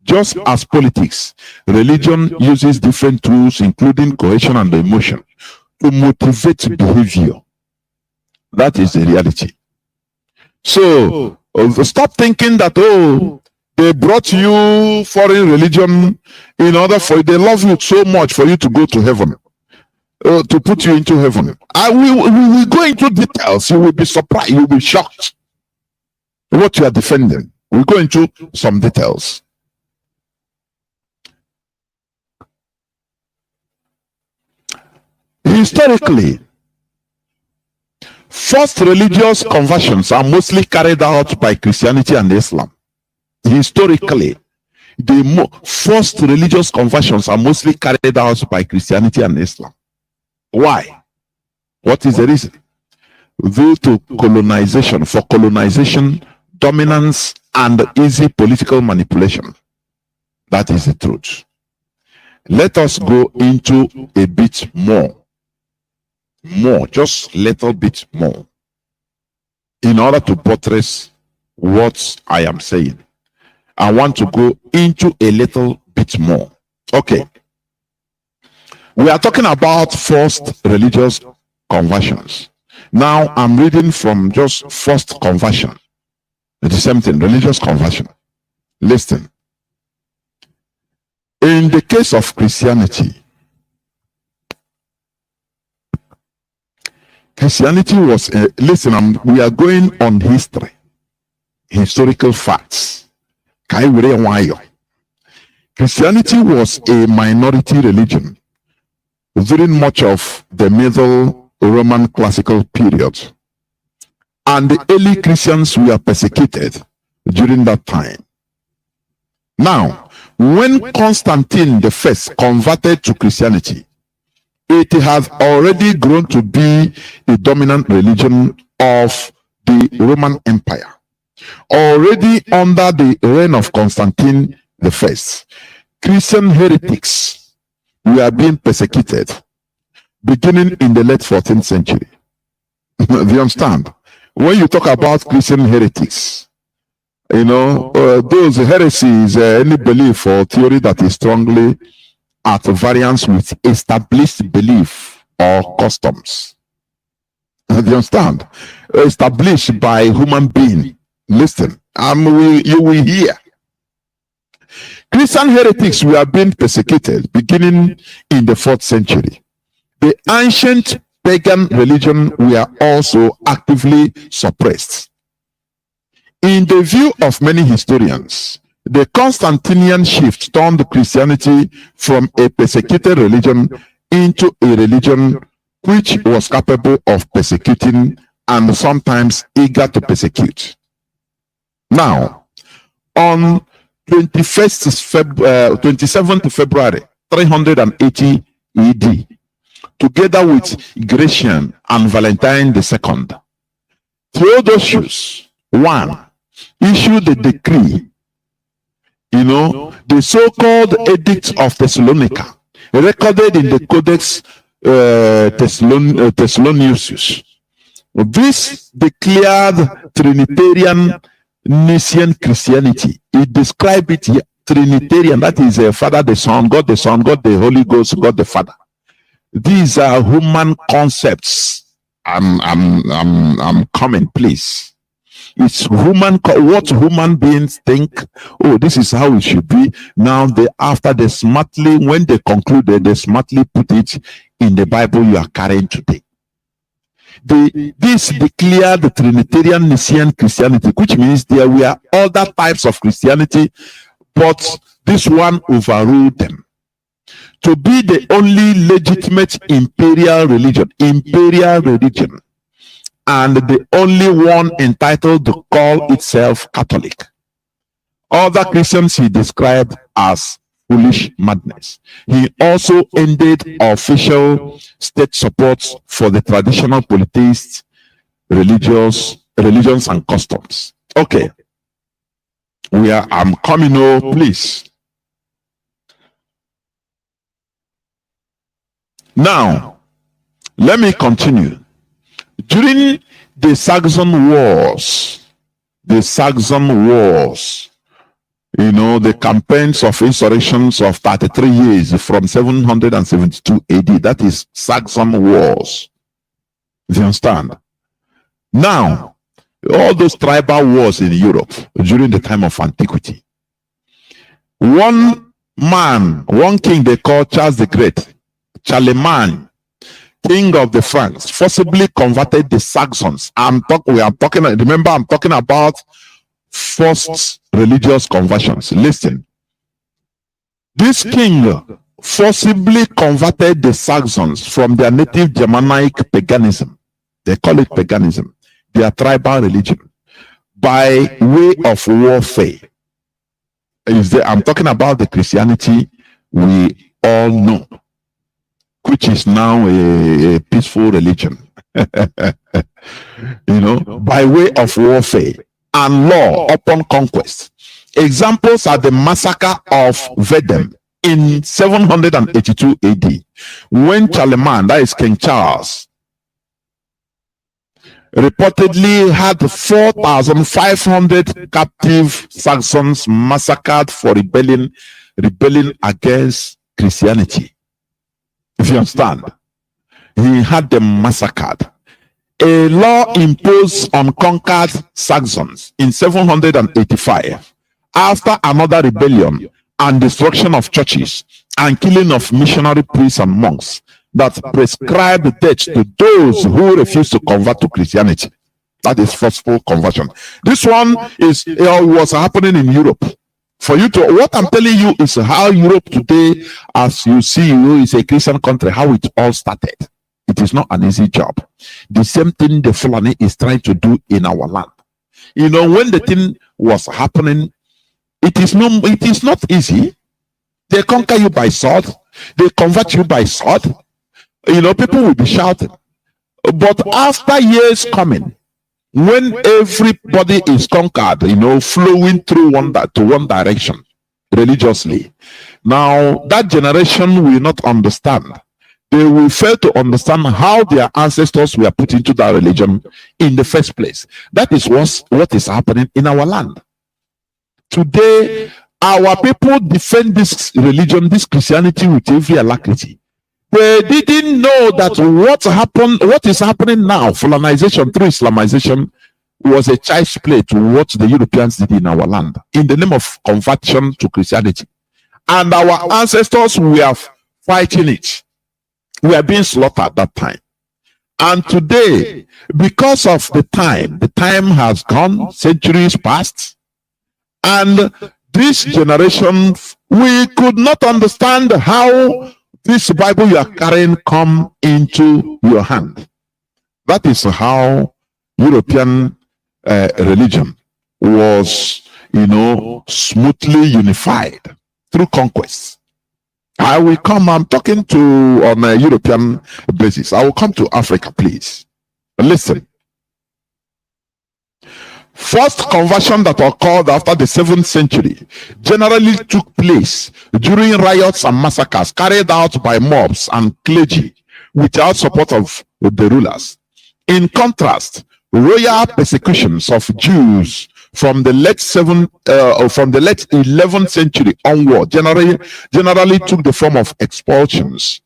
Speaker 8: Just as politics, religion uses different tools, including coercion and emotion, to motivate behavior. That is the reality. So, stop thinking that, they brought you foreign religion in order they love you so much for you to go to heaven, to put you into heaven. We will go into details. You will be surprised. You will be shocked what you are defending. We'll go into some details. Historically, first religious conversions are mostly carried out by Christianity and Islam. Historically, the first religious conversions are mostly carried out by Christianity and Islam. Why? What is the reason? Due to colonization, for colonization, dominance, and easy political manipulation. That is the truth. Let us go into a bit more, just a little bit more, in order to buttress what I am saying. I want to go into a little bit more. Okay. We are talking about first religious conversions. Now I'm reading from just first conversion. It's the same thing, religious conversion. Listen. In the case of Christianity, Christianity was, listen, we are going on history, historical facts. Christianity was a minority religion during much of the Middle Roman classical period, and the early Christians were persecuted during that time. Now, when Constantine the First converted to Christianity, it has already grown to be the dominant religion of the Roman Empire. Already under the reign of Constantine the First, Christian heretics were being persecuted beginning in the late 14th century. Do you understand? When you talk about Christian heretics, you know, those heresies, any belief or theory that is strongly at variance with established belief or customs. Do you understand? Established by human being. Listen, you will hear. Christian heretics were being persecuted beginning in the 4th century. The ancient pagan religion were also actively suppressed. In the view of many historians, the Constantinian shift turned Christianity from a persecuted religion into a religion which was capable of persecuting and sometimes eager to persecute. Now, on 27th February 380 AD, together with Gratian and Valentine II, Theodosius I issued a decree, the so-called Edict of Thessalonica, recorded in the Codex Thessalonicensis. This declared Trinitarian Nicene Christianity. It described it here, Trinitarian, that is Father the Son, God the Holy Ghost, God the Father. These are human concepts. I'm coming, please. It's what human beings think. Oh, this is how it should be. Now, when they concluded, they smartly put it in the Bible you are carrying today. This declared the Trinitarian Nicene Christianity, which means there were other types of Christianity, but this one overruled them. To be the only legitimate imperial religion, and the only one entitled to call itself Catholic. Other Christians he described as foolish madness. He also ended official state support for the traditional polytheist religions and customs. Okay. I'm coming over, please. Now, let me continue. During the Saxon Wars, the campaigns of insurrections of 33 years from 772 AD, that is Saxon Wars. Do you understand? Now, all those tribal wars in Europe during the time of antiquity, one king they call Charles the Great, Charlemagne, king of the Franks, forcibly converted the Saxons. Remember, I'm talking about forced religious conversions. Listen. This king forcibly converted the Saxons from their native Germanic paganism. They call it paganism, their tribal religion, by way of warfare. I'm talking about the Christianity we all know, which is now a peaceful religion. By way of warfare and law upon conquest. Examples are the massacre of Verdun in 782 AD, when Charlemagne, that is King Charles, reportedly had 4,500 captive Saxons massacred for rebelling against Christianity. If you understand, he had them massacred. A law imposed on conquered Saxons in 785 after another rebellion and destruction of churches and killing of missionary priests and monks that prescribed death to those who refuse to convert to Christianity. That is forceful conversion. This one is was happening in Europe. For you to, what I'm telling you is how Europe today, as you see, is a Christian country, how it all started. It is not an easy job. The same thing the Fulani is trying to do in our land. You know, when the thing was happening, it is not easy. They conquer you by sword. They convert you by sword. You know, people will be shouting. But after years coming, when everybody is conquered, you know, flowing through one direction religiously, now that generation will not understand. They will fail to understand how their ancestors were put into that religion in the first place. That is what is happening in our land. Today, our people defend this religion, this Christianity, with every alacrity. They didn't know that what is happening now, Fulanization through Islamization, was a child's play to what the Europeans did in our land in the name of conversion to Christianity. And our ancestors were fighting it. We are being slaughtered at that time. And today, because of the time has gone, centuries passed, and this generation, we could not understand how this Bible you are carrying come into your hand. That is how European religion was, you know, smoothly unified through conquest. I will come, I'm talking to on a European basis. I will come to Africa, please. Listen. First conversion that occurred after the 7th century generally took place during riots and massacres carried out by mobs and clergy without support of the rulers. In contrast, royal persecutions of Jews from the late 11th century onward generally took the form of expulsions,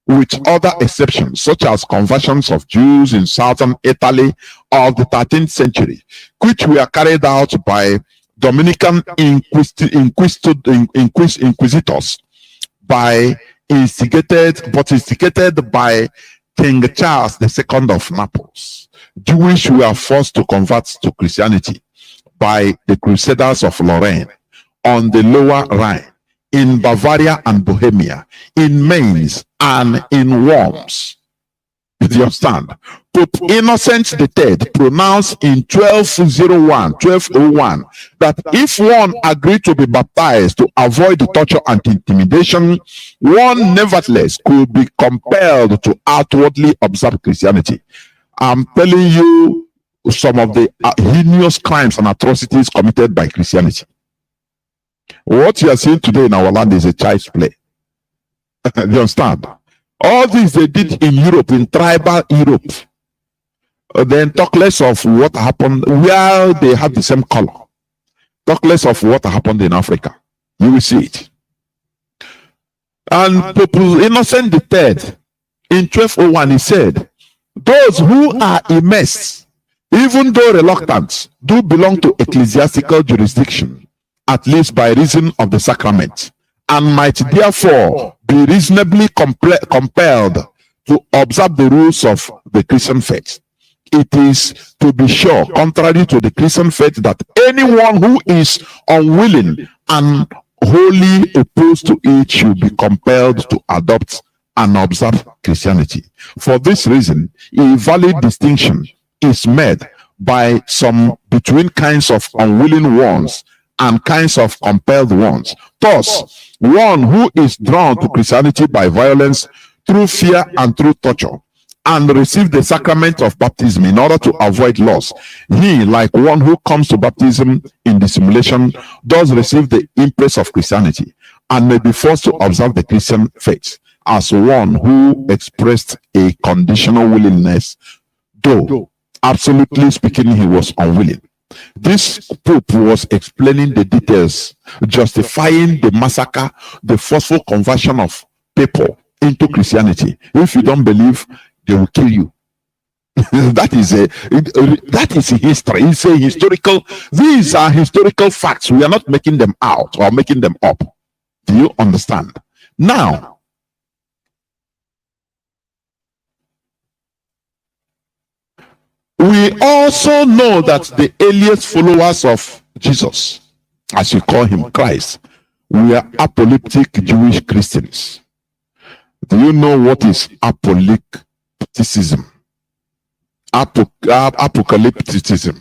Speaker 8: with other exceptions such as conversions of Jews in southern Italy of the 13th century, which were carried out by Dominican inquisitors instigated by King Charles II of Naples. Jewish were forced to convert to Christianity by the Crusaders of Lorraine on the Lower Rhine, in Bavaria and Bohemia, in Mainz and in Worms. Do you understand? Pope Innocent III pronounced in 1201 that if one agreed to be baptized to avoid the torture and intimidation, one nevertheless could be compelled to outwardly observe Christianity. I'm telling you some of the heinous crimes and atrocities committed by Christianity. What you are seeing today in our land is a child's play. You understand? All this they did in Europe, in tribal Europe. Then talk less of what happened where they have the same color. Talk less of what happened in Africa. You will see it. And Pope Innocent III in 1201 he said, those who are immersed, even though reluctant, do belong to ecclesiastical jurisdiction, at least by reason of the sacrament, and might therefore be reasonably compelled to observe the rules of the Christian faith. It is, to be sure, contrary to the Christian faith that anyone who is unwilling and wholly opposed to it should be compelled to adopt and observe Christianity. For this reason, a valid distinction is made by some between kinds of unwilling ones and kinds of compelled ones. Thus, one who is drawn to Christianity by violence, through fear and through torture, and receive the sacrament of baptism in order to avoid loss, he, like one who comes to baptism in dissimulation, does receive the impress of Christianity and may be forced to observe the Christian faith, as one who expressed a conditional willingness, though absolutely speaking he was unwilling. This Pope was explaining the details, justifying the massacre, the forceful conversion of people into Christianity. If you don't believe, they will kill you. that is history. It's a historical. These are historical facts. We are not making them out or making them up. Do you understand? Now, we also know that the earliest followers of Jesus, as you call him, Christ, were apocalyptic Jewish Christians. Do you know what is apocalypticism? Apocalypticism.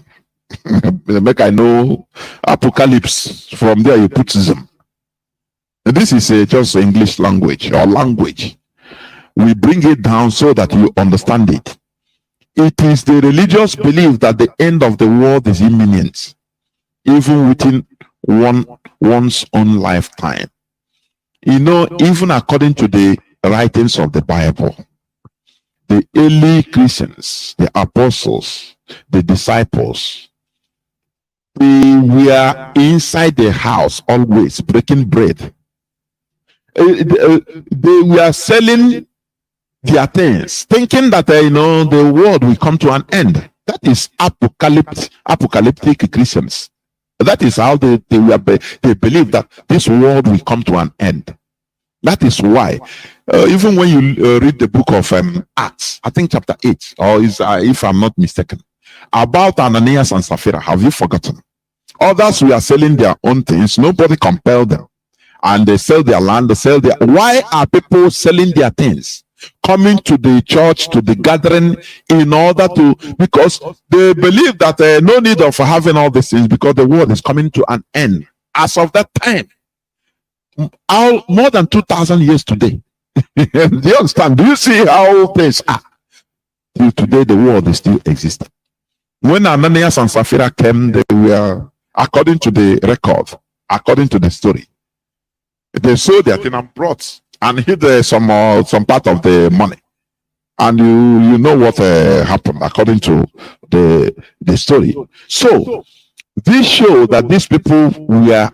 Speaker 8: Make I know apocalypse. From there you put ism. This is just English language or language. We bring it down so that you understand it. It is the religious belief that the end of the world is imminent, even within one's own lifetime. You know, even according to the writings of the Bible, the early Christians, the apostles, the disciples, they were inside the house always breaking bread. They were selling their things, thinking that the world will come to an end. That is apocalyptic Christians. That is how they believe that this world will come to an end. That is why, even when you read the book of Acts, I think chapter 8, or if I'm not mistaken, about Ananias and Sapphira, have you forgotten? Others were selling their own things. Nobody compelled them. And they sell their land, they sell their... Why are people selling their things? Coming to the church, to the gathering, in order to... Because they believe that no need of having all these things, because the world is coming to an end. As of that time, more than 2,000 years today. Do you understand? Do you see how things are? Till today, the world is still existing. When Ananias and Sapphira came, they were, according to the record, according to the story, they sold their thing and brought and hid some part of the money. And you know what happened according to the story. So this shows that these people were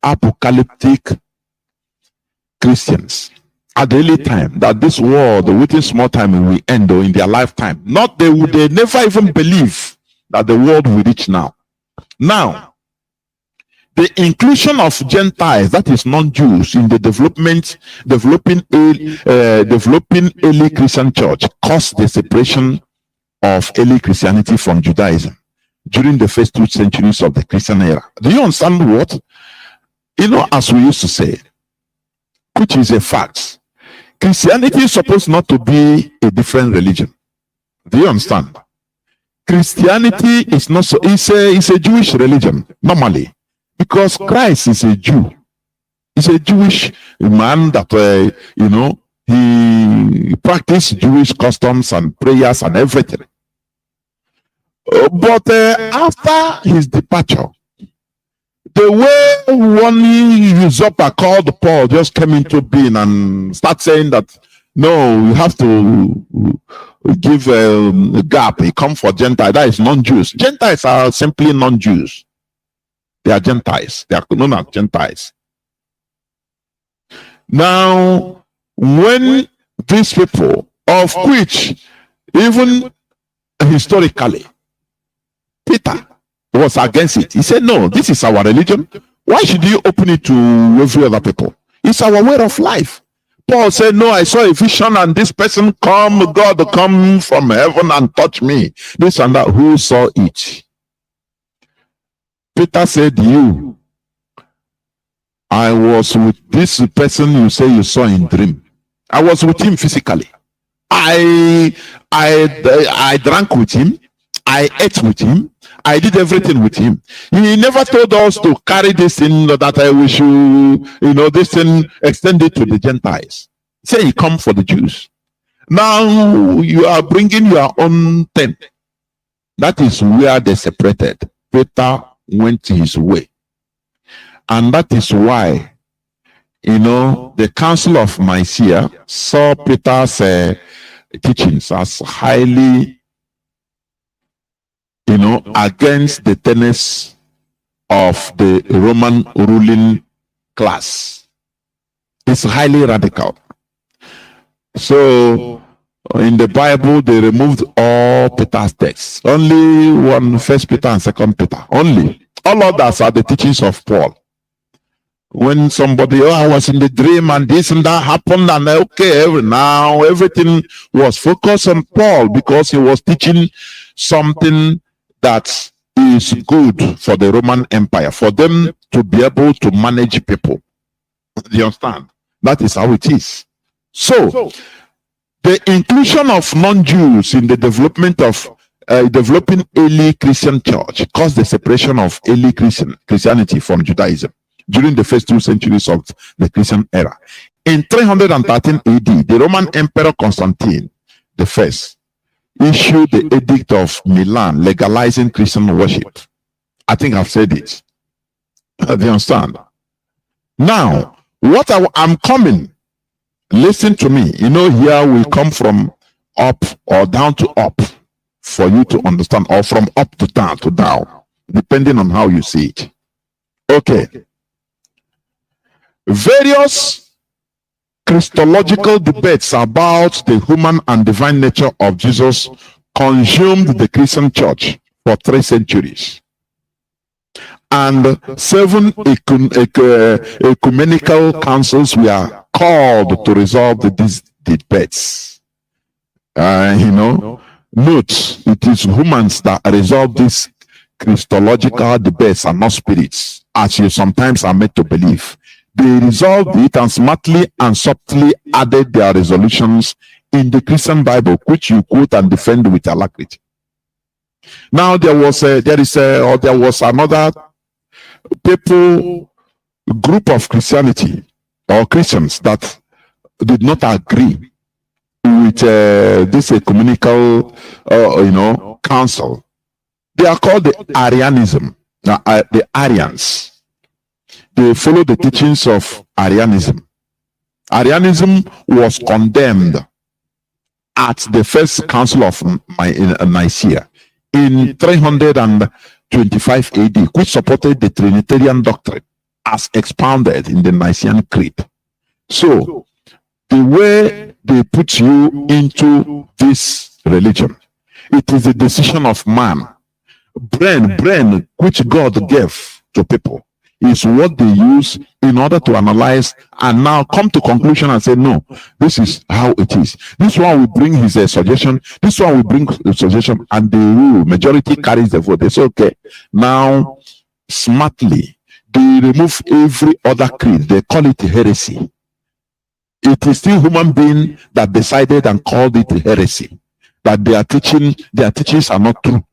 Speaker 8: apocalyptic Christians at the early time, that this world within small time will end, or in their lifetime. Not they never even believe that the world will reach now. Now, the inclusion of Gentiles, that is non-Jews, in the developing early Christian church caused the separation of early Christianity from Judaism during the first 2 centuries of the Christian era. Do you understand what? As we used to say, which is a fact, Christianity is supposed not to be a different religion. Do you understand? Christianity is not so. It's a Jewish religion normally, because Christ is a Jew. He's a Jewish man that he practiced Jewish customs and prayers and everything. But after his departure, the way one usurper called Paul just came into being and start saying that no, you have to give a gap. He come for Gentiles. That is non-Jews. Gentiles are simply non-Jews. They are Gentiles. They are known as Gentiles. Now, when these people, of which even historically, Peter was against it. He said, no, this is our religion. Why should you open it to every other people? It's our way of life. Paul said, no, I saw a vision and this person God come from heaven and touch me. This and that. Who saw it? Peter said, you. I was with this person you say you saw in dream. I was with him physically. I drank with him. I ate with him. I did everything with him. He never told us to carry this thing that we should, this thing extended to the Gentiles. Say he come for the Jews. Now you are bringing your own thing. That is where they separated. Peter went his way. And that is why, the Council of Nicaea saw Peter's teachings as highly against the tenets of the Roman ruling class. It's highly radical. So In the Bible, they removed all Peter's texts. Only one, First Peter and Second Peter. Only. All others are the teachings of Paul. When somebody, I was in the dream and this and that happened, and okay, now everything was focused on Paul because he was teaching something that is good for the Roman Empire, for them to be able to manage people. Do you understand? That is how it is. So the inclusion of non-Jews in the development of developing early Christian church caused the separation of early Christianity from Judaism during the first 2 centuries of the Christian era. In 313 AD, the Roman Emperor Constantine I issued the Edict of Milan legalizing Christian worship. I think I've said it. Do you understand? Now, what I'm coming, listen to me. You know, here we come from up or down to up for you to understand, or from up to down, depending on how you see it. Okay. Various Christological debates about the human and divine nature of Jesus consumed the Christian church for 3 centuries. And 7 ecumenical councils were called to resolve these debates. Note, it is humans that resolve these Christological debates and not spirits, as you sometimes are made to believe. They resolved it and smartly and subtly added their resolutions in the Christian Bible, which you quote and defend with alacrity. Now there was another group of Christianity or Christians that did not agree with this ecumenical council. They are called the Arianism. The Arians. They follow the teachings of Arianism. Arianism was condemned at the first council of Nicaea in 325 AD, which supported the Trinitarian doctrine as expounded in the Nicene Creed. So, the way they put you into this religion, it is a decision of man. Brain which God gave to people is what they use in order to analyze and now come to conclusion and say, no, this is how it is. This one will bring his suggestion, this one will bring the suggestion, and the rule, majority carries the vote. They say, okay, now smartly, they remove every other creed. They call it heresy. It is still human being that decided and called it heresy, that their teachings are not true.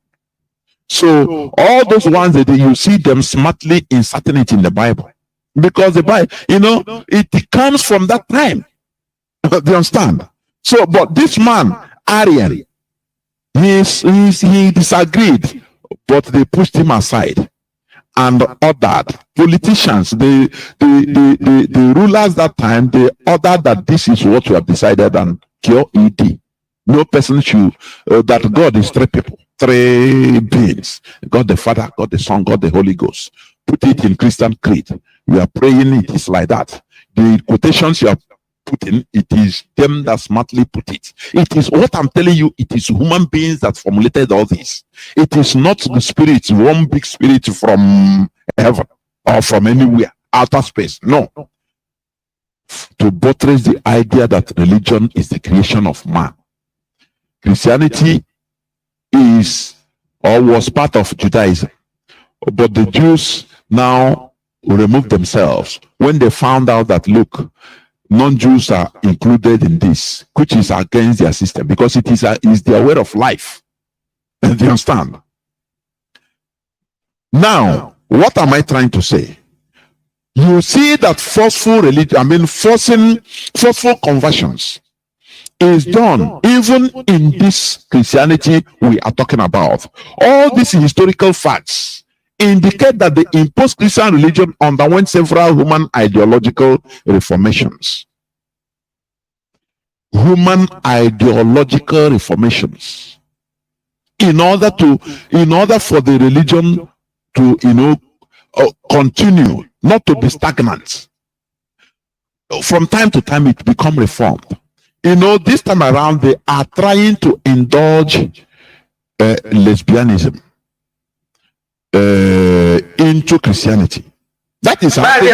Speaker 8: So all those ones that you see them smartly inserting it in the Bible, because the Bible, it comes from that time. Do you understand? So, but this man, Arian, he disagreed, but they pushed him aside and ordered politicians, the rulers that time, they ordered that this is what we have decided and cure ED. No person should, that God is 3 people. 3 beings, God the Father, God the Son, God the Holy Ghost. Put it in Christian creed. We are praying, it is like that. The quotations you are putting, it is them that smartly put it. It is what I'm telling you, it is human beings that formulated all this. It is not the spirit, one big spirit from heaven or from anywhere, outer space. No. To buttress the idea that religion is the creation of man. Christianity is or was part of Judaism, but the Jews now removed themselves when they found out that, look, non-Jews are included in this, which is against their system, because it is their way of life. Do you understand? Now, what am I trying to say? You see that forceful conversions is done even in this Christianity we are talking about. All these historical facts indicate that the imposed Christian religion underwent several human ideological reformations. Human ideological reformations. In order for the religion to continue, not to be stagnant. From time to time it become reformed. You know, this time around, they are trying to indulge lesbianism into Christianity. That is
Speaker 9: But the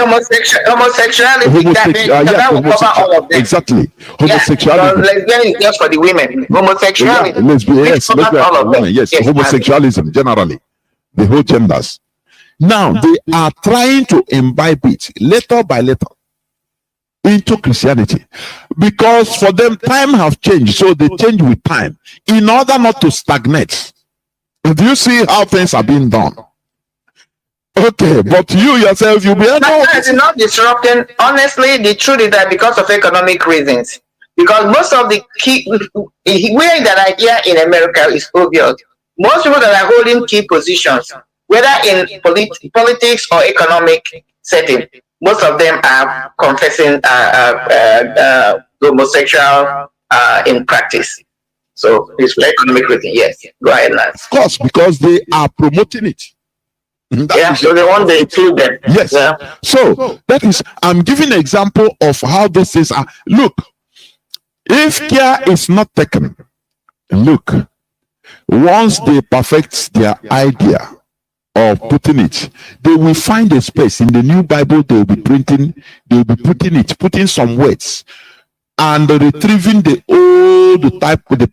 Speaker 9: homosexuality that will cover all of them.
Speaker 8: Exactly. Homosexuality.
Speaker 9: Lesbian is just for the women. Homosexuality.
Speaker 8: Yes, homosexualism generally. The whole genders. Now they are trying to imbibe it letter by letter into Christianity, because for them time have changed, so they change with time in order not to stagnate. Do you see how things are being done? Okay, but you yourself, you'll be
Speaker 9: it's not disrupting. Honestly, the truth is that because of economic reasons, because most of the key way that I hear in America is obvious. Most people that are holding key positions, whether in politics or economic setting, most of them are confessing homosexual in practice. So it's for economic reason. Yes, go ahead, Lance.
Speaker 8: Of course, because they are promoting it.
Speaker 9: So they want to include them.
Speaker 8: Yes. Yeah. So that is, I'm giving an example of how this is. Look, if care is not taken, look, once they perfect their idea of putting it, they will find a space in the new Bible. They will be putting some words and retrieving the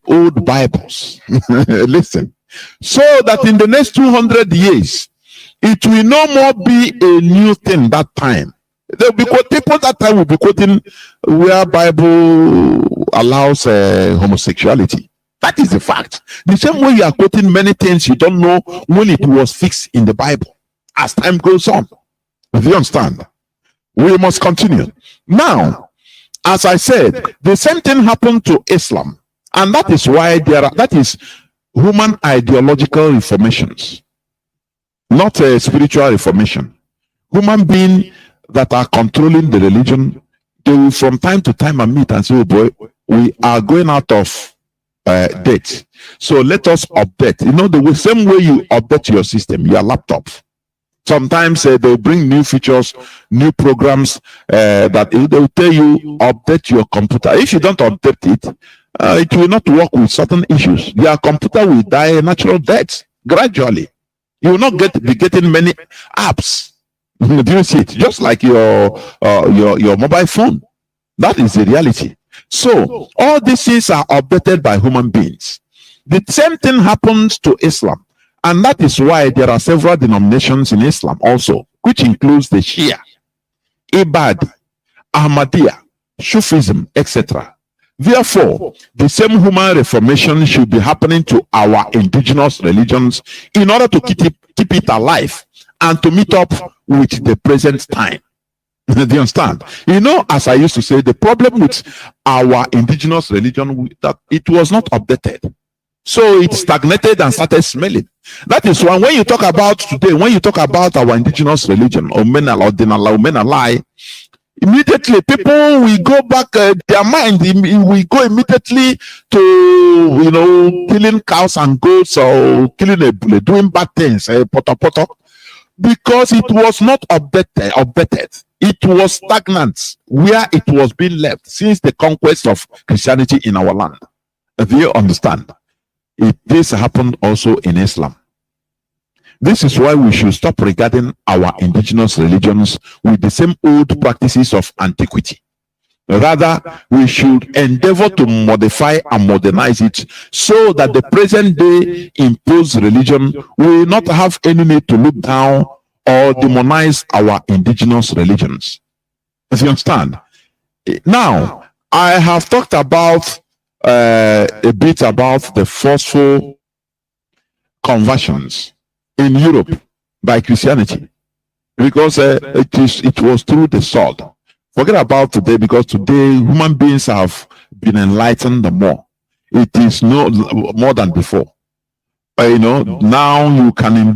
Speaker 8: old Bibles. Listen, so that in the next 200 years, it will no more be a new thing that time. They'll be people that time will be quoting where Bible allows homosexuality. That is the fact. The same way you are quoting many things you don't know when it was fixed in the Bible. As time goes on, do you understand? We must continue. Now, as I said, the same thing happened to Islam, and that is why that is human ideological reformations, not a spiritual reformation. Human beings that are controlling the religion, they will from time to time meet and say, oh boy, we are going out of date, so let us update. You know, the same way you update your system, your laptop. Sometimes they'll bring new features, new programs that they'll tell you update your computer. If you don't update it, it will not work with certain issues. Your computer will die a natural death gradually. You will not be getting many apps. Do you see it? Just like your mobile phone. That is the reality. So all these things are updated by human beings. The same thing happens to Islam, and that is why there are several denominations in Islam also, which includes the Shia, Ibadi, Ahmadiyya, Sufism, etc. Therefore, the same human reformation should be happening to our indigenous religions in order to keep it alive and to meet up with the present time. Do you understand? You know, as I used to say, the problem with our indigenous religion that it was not updated. So it stagnated and started smelling. That is why when you talk about today, when you talk about our indigenous religion, Omenala, immediately people will go back, their mind will go immediately to, you know, killing cows and goats or killing a bullet, doing bad things, because it was not updated. It was stagnant where it was being left since the conquest of Christianity in our land. Do you understand? This happened also in Islam. This is why we should stop regarding our indigenous religions with the same old practices of antiquity. Rather, we should endeavor to modify and modernize it so that the present day imposed religion will not have any need to look down or demonize our indigenous religions. As you understand? Now, I have talked about a bit about the forceful conversions in Europe by Christianity, because it was through the sword. Forget about today, because today human beings have been enlightened more. It is no more than before. You know, now you can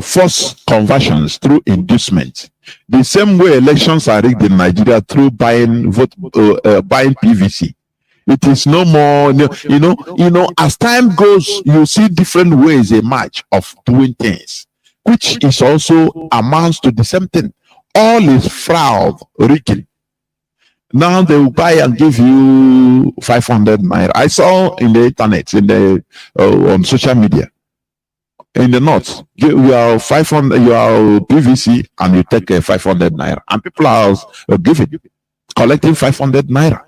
Speaker 8: force conversions through inducement. The same way elections are rigged in Nigeria through buying PVC. It is no more, you know, as time goes, you see different ways emerge of doing things, which is also amounts to the same thing. All is fraud, rigging. Now they will buy and give you 500 naira. I saw in the internet, in the on social media, in the north, you are 500, you are PVC, and you take 500 naira, and people are giving, collecting 500 naira.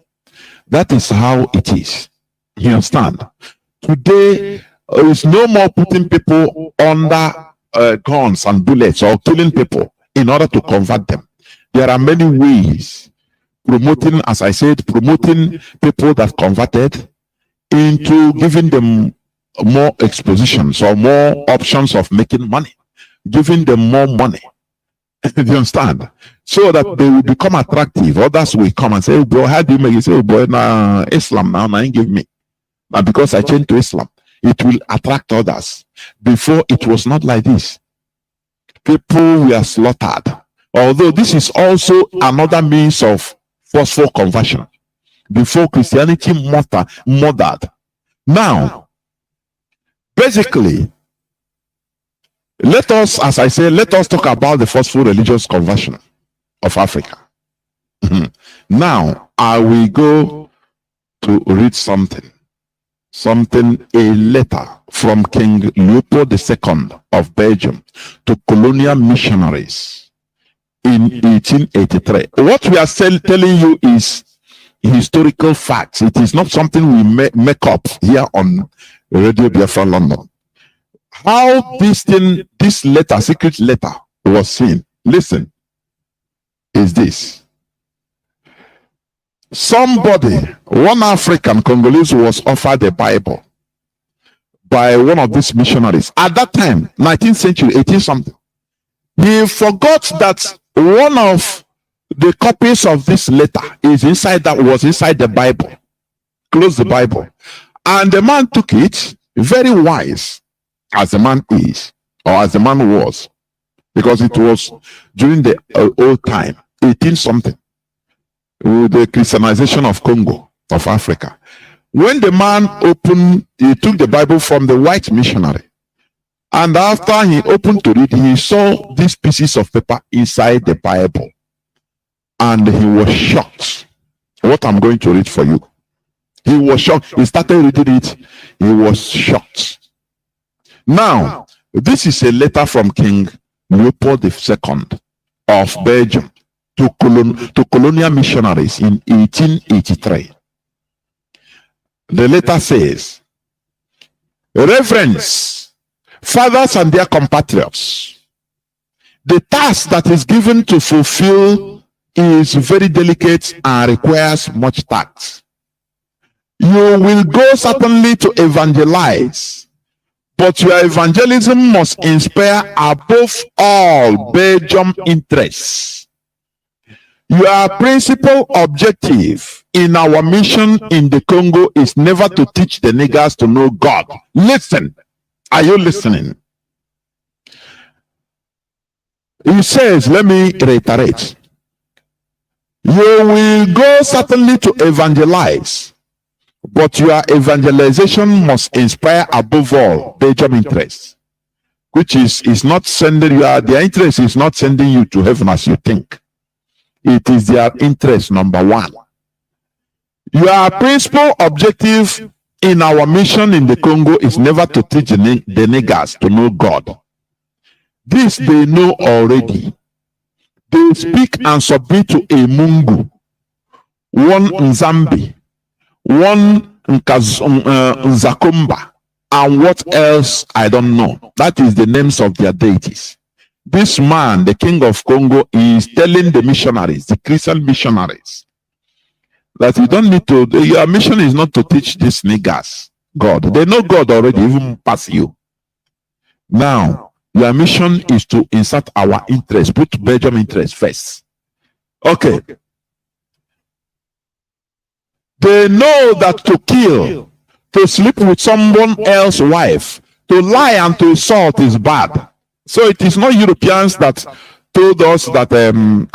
Speaker 8: That is how it is. You understand? Today is no more putting people under guns and bullets or killing people in order to convert them. There are many ways. Promoting, as I said, promoting people that converted into giving them more expositions or more options of making money, giving them more money. Do you understand? So that they will become attractive. Others will come and say, oh, bro, how do you make it? Say, oh, boy, nah, Islam now, nah, give me. But because I changed to Islam, it will attract others. Before, it was not like this. People were slaughtered. Although this is also another means of forceful conversion. Before, Christianity murdered. Now, basically, let us, as I say, let us talk about the forceful religious conversion of Africa. Now, I will go to read a letter from King Leopold II of Belgium to colonial missionaries in 1883. What we are telling you is historical facts. It is not something we make up here on Radio Biafra London. How this letter, secret letter, was seen, listen, is this. Somebody, one African Congolese, was offered a Bible by one of these missionaries. At that time, 19th century, 18 something. He forgot that one of the copies of this letter was inside the Bible. Close the Bible. And the man took it, very wise, as the man is, or as the man was, because it was during the old time, 18 something, with the Christianization of Congo, of Africa. When the man he took the Bible from the white missionary, and after he opened to read, he saw these pieces of paper inside the Bible, and he was shocked. What I'm going to read for you. He was shocked. He started reading it. He was shocked. Now, this is a letter from King Leopold II of Belgium to colonial missionaries in 1883. The letter says, Reverends, fathers and their compatriots, the task that is given to fulfill is very delicate and requires much tact. You will go certainly to evangelize, but your evangelism must inspire above all Belgium interests. Your principal objective in our mission in the Congo is never to teach the niggers to know God. Listen. Are you listening? He says, let me reiterate. You will go certainly to evangelize, but your evangelization must inspire above all Belgium interests, which is not sending you, their interest is not sending you to heaven as you think. It is their interest, number one. Your principal objective in our mission in the Congo is never to teach the niggers to know God. This they know already. They speak and submit to a Mungu, one Nzambi, one Nzakumba, and what else I don't know. That is the names of their deities. This man, the king of Congo, is telling the missionaries, the Christian missionaries, that you don't need to, your mission is not to teach these niggers God. They know God already, even past you. Now, your mission is to insert our interest, put Belgium interest first. Okay. They know that to kill, to sleep with someone else's wife, to lie and to assault is bad. So it is not Europeans that told us that,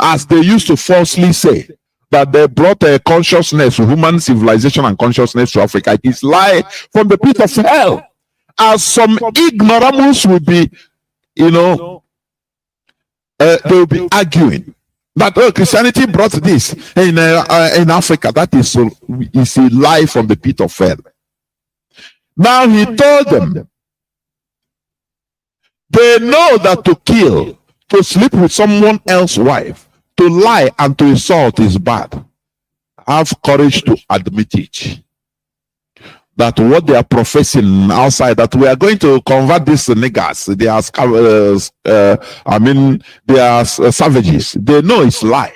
Speaker 8: as they used to falsely say, that they brought a consciousness, human civilization and consciousness to Africa. It is lie from the pit of hell. As some ignoramus will be, they will be arguing. That Christianity brought this in Africa. That is a lie from the pit of hell. Now he told them, they know that to kill, to sleep with someone else's wife, to lie and to insult is bad. Have courage to admit it. That what they are professing outside, that we are going to convert these niggers, they are savages. They know it's lie.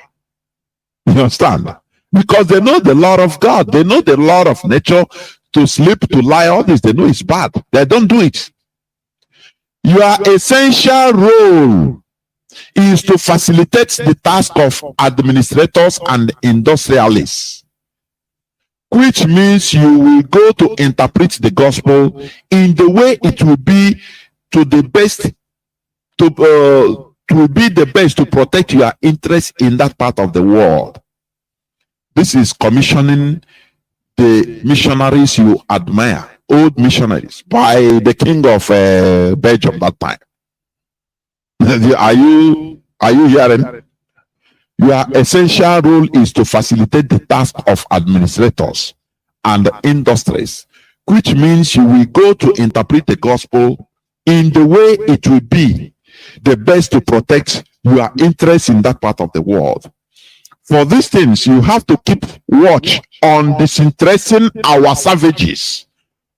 Speaker 8: You understand? Because they know the law of God. They know the law of nature. To sleep, to lie, all this, they know it's bad. They don't do it. Your essential role is to facilitate the task of administrators and industrialists, which means you will go to interpret the gospel in the way it will be to the best, to be the best to protect your interests in that part of the world. This is commissioning the missionaries you admire, old missionaries, by the king of Belgium that time. Are you hearing? Your essential role is to facilitate the task of administrators and industries, which means you will go to interpret the gospel in the way it will be the best to protect your interests in that part of the world. For these things, you have to keep watch on disinteresting our savages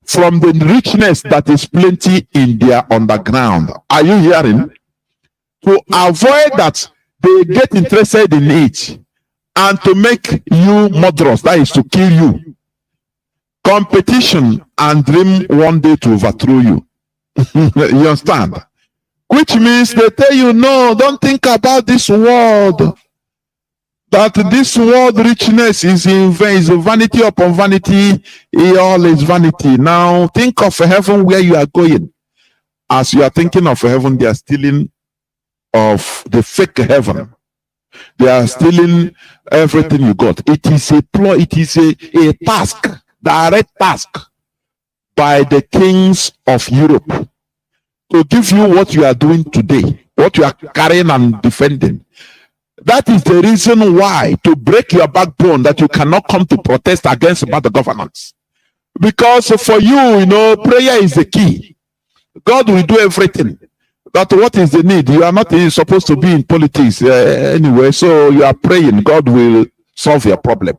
Speaker 8: from the richness that is plenty in their underground. Are you hearing? To avoid that they get interested in it and to make you murderous, that is to kill you. Competition and dream one day to overthrow you. You understand? Which means they tell you, no, don't think about this world. That this world richness is in vain, is vanity upon vanity, all is vanity. Now think of a heaven where you are going. As you are thinking of a heaven, they are stealing of the fake heaven. They are stealing everything you got. It is a ploy, it is a task, direct task by the kings of Europe to give you what you are doing today, what you are carrying and defending. That is the reason why, to break your backbone, that you cannot come to protest against bad governance. Because for you, prayer is the key. God will do everything. That what is the need? You are not supposed to be in politics anyway, so you are praying. God will solve your problem.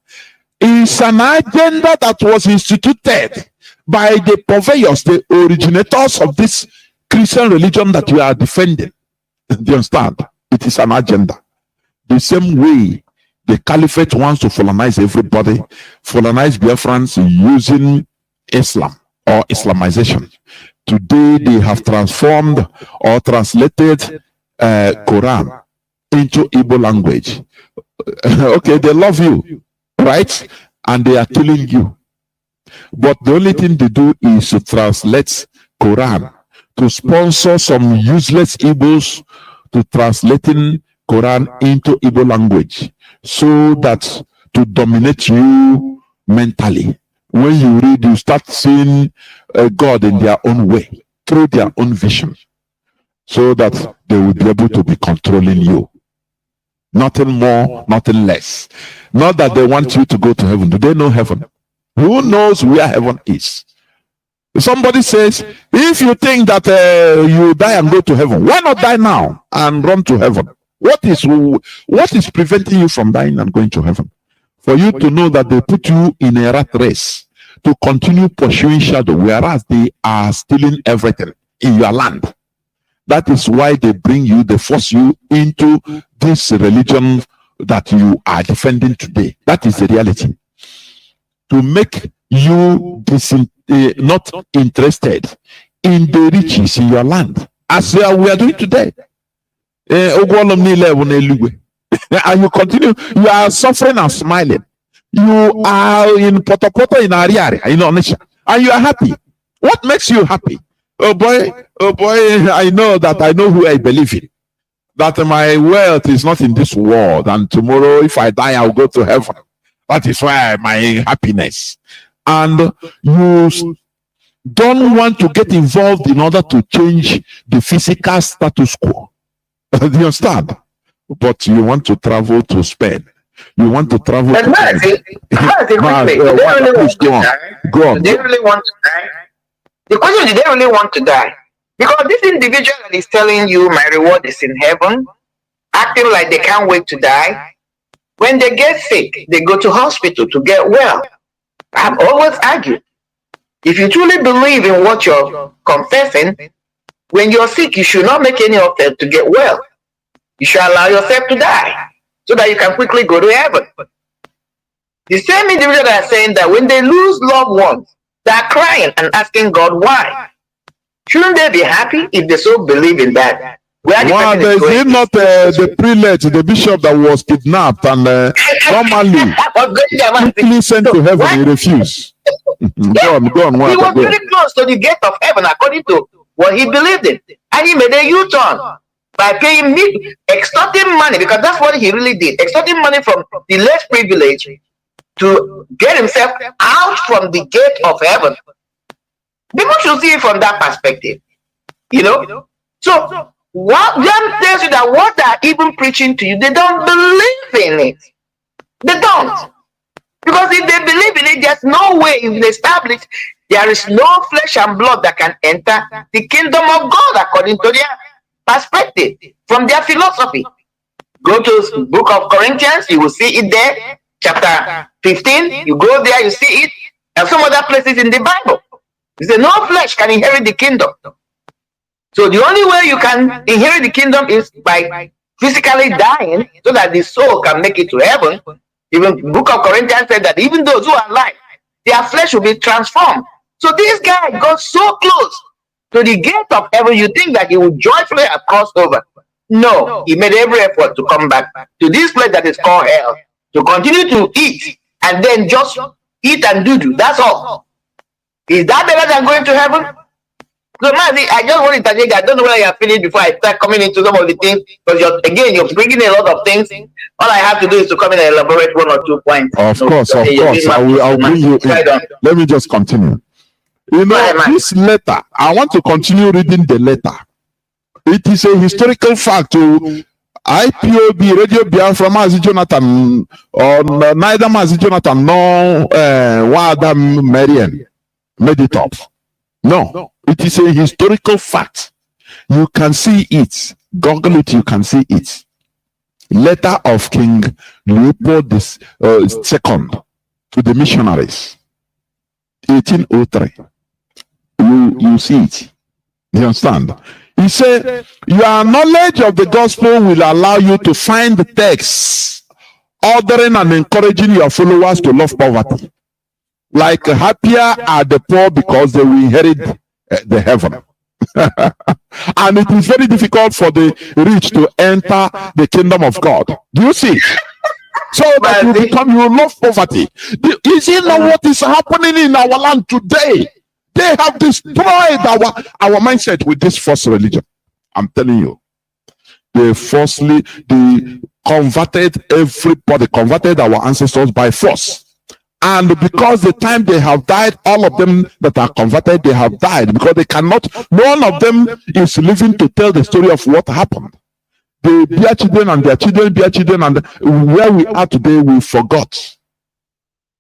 Speaker 8: It's an agenda that was instituted by the purveyors, the originators of this Christian religion that you are defending. Do you understand? It is an agenda. The same way the caliphate wants to colonize everybody, colonize Biafrans using Islam or Islamization. Today they have transformed or translated Quran into Igbo language. Okay, they love you, right? And they are killing you. But the only thing they do is to translate Quran, to sponsor some useless Igbos to translating Quran into Igbo language, so that to dominate you mentally. When you read, you start seeing God in their own way, through their own vision, so that they will be able to be controlling you. Nothing more, nothing less. Not that they want you to go to heaven. Do they know heaven? Who knows where heaven is? Somebody says, if you think that you die and go to heaven, why not die now and run to heaven? What is preventing you from dying and going to heaven? For you to know that they put you in a rat race to continue pursuing shadow, whereas they are stealing everything in your land. That is why they bring you, they force you into this religion that you are defending today. That is the reality. To make you not interested in the riches in your land, as we are doing today. And you continue, you are suffering and smiling. You are in Potopoto in Ariari, and you are happy. What makes you happy? Oh boy, I know who I believe in. That my wealth is not in this world, and tomorrow if I die, I'll go to heaven. That is why my happiness. And you don't want to get involved in order to change the physical status quo. Do you understand? but you want to travel to Spain. You want to travel
Speaker 9: But
Speaker 8: to
Speaker 9: Mazi, quickly, do they really want to die?
Speaker 8: Go on.
Speaker 9: Do they really want to die? The question is, do they really want to die? Because this individual that is telling you my reward is in heaven, acting like they can't wait to die, when they get sick, they go to hospital to get well. I've always argued, if you truly believe in what you're confessing, when you're sick, you should not make any effort to get well. You should allow yourself to die so that you can quickly go to heaven. The same individual that are saying that when they lose loved ones, they're crying and asking God why. Shouldn't they be happy if they so believe in that?
Speaker 8: Why is it not the prelate, the bishop that was kidnapped and normally quickly sent to heaven? He refused. Go on.
Speaker 9: He was very close to the gate of heaven according to what he believed in. And he made a U-turn by paying extorting money, because that's what he really did. Extorting money from the less privileged to get himself out from the gate of heaven. People should see it from that perspective. So what them tells you that what they're even preaching to you, they don't believe in it. They don't. Because if they believe in it, there's no way if they establish there is no flesh and blood that can enter the kingdom of God according to their perspective, from their philosophy. Go to book of Corinthians, you will see it there, chapter 15. You go there, you see it, and some other places in the Bible. He said, no flesh can inherit the kingdom. So the only way you can inherit the kingdom is by physically dying so that the soul can make it to heaven. Even the book of Corinthians said that even those who are alive, their flesh will be transformed. So this guy got so close to the gate of heaven, you think that he would joyfully have crossed over. No, he made every effort to come back to this place that is called hell, to continue to eat and then just eat and do. That's all. Is that better than going to heaven? So, Mazi, I just want to tell you, I don't know whether you're feeling before I start coming into some of the things, because you're bringing a lot of things. All I have to do is to come in and elaborate 1 or 2 points.
Speaker 8: Of course. I'll bring you in. Let me just continue. This letter, I want to continue reading the letter. It is a historical fact to IPOB, Radio Biafra, Mazi Jonathan, or neither Mazi Jonathan nor Marien made it up. No, it is a historical fact. You can see it. Google it, you can see it. Letter of King Leopold II to the missionaries. 1803. You see it. You understand? He said, your knowledge of the gospel will allow you to find the texts ordering and encouraging your followers to love poverty. Like happier are the poor because they will inherit the heaven. And it is very difficult for the rich to enter the kingdom of God. Do you see? So that you love poverty. You see now what is happening in our land today? They have destroyed our mindset with this false religion. I'm telling you. They converted everybody, converted our ancestors by force. And because the time they have died, all of them that are converted, they have died because they cannot, none of them is living to tell the story of what happened. They bear children and their children bear children, and where we are today, we forgot.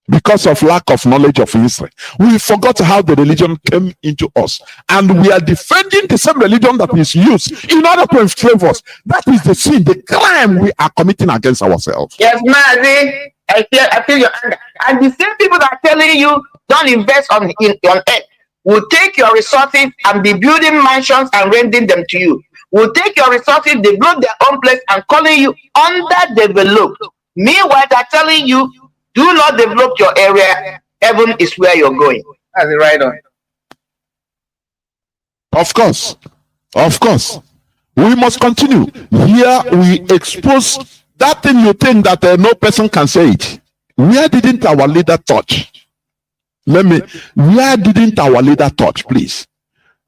Speaker 8: Because of lack of knowledge of history, we forgot how the religion came into us, and we are defending the same religion that is used in order to enslave us. That is the sin, the crime we are committing against ourselves.
Speaker 9: Yes, Mazi, I feel your anger. And the same people that are telling you don't invest on earth will take your resources and be building mansions and renting them to you. Will take your resources, develop their own place, and calling you underdeveloped. Meanwhile, they're telling you, do not develop your area. Heaven is where you're going. That's it, right on.
Speaker 8: Of course. We must continue. Here we expose that thing you think that no person can say it. Where didn't our leader touch? Where didn't our leader touch, please?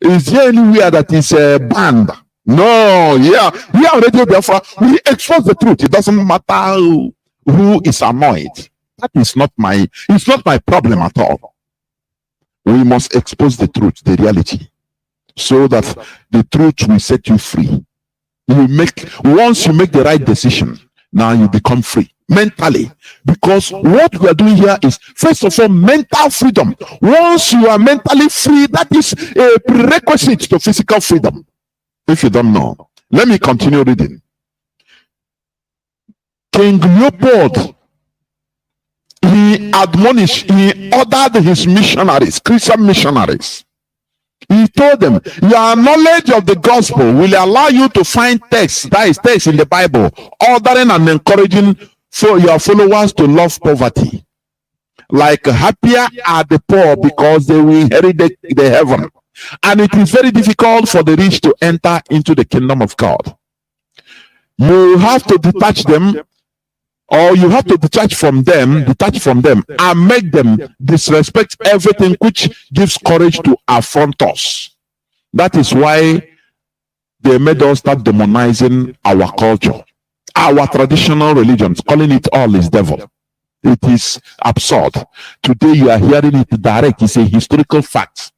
Speaker 8: Is there anywhere that is banned? No, yeah. We are Radio Biafra. We expose the truth. It doesn't matter who is annoyed. That is not it's not my problem at all. We must expose the truth, the reality, so that the truth will set you free. Once you make the right decision, now you become free mentally, because what we are doing here is first of all mental freedom. Once you are mentally free, that is a prerequisite to physical freedom. If you don't know, let me continue reading. King Leopold, he ordered his missionaries, Christian missionaries. He told them, your knowledge of the gospel will allow you to find texts, that is text in the Bible, ordering and encouraging for your followers to love poverty. Like happier are the poor because they will inherit the heaven. And it is very difficult for the rich to enter into the kingdom of God. You have to detach them, or you have to detach from them and make them disrespect everything which gives courage to affront us. That is why they made us start demonizing our culture, our traditional religions, calling it all is devil. It is absurd. Today you are hearing it direct. It's a historical fact.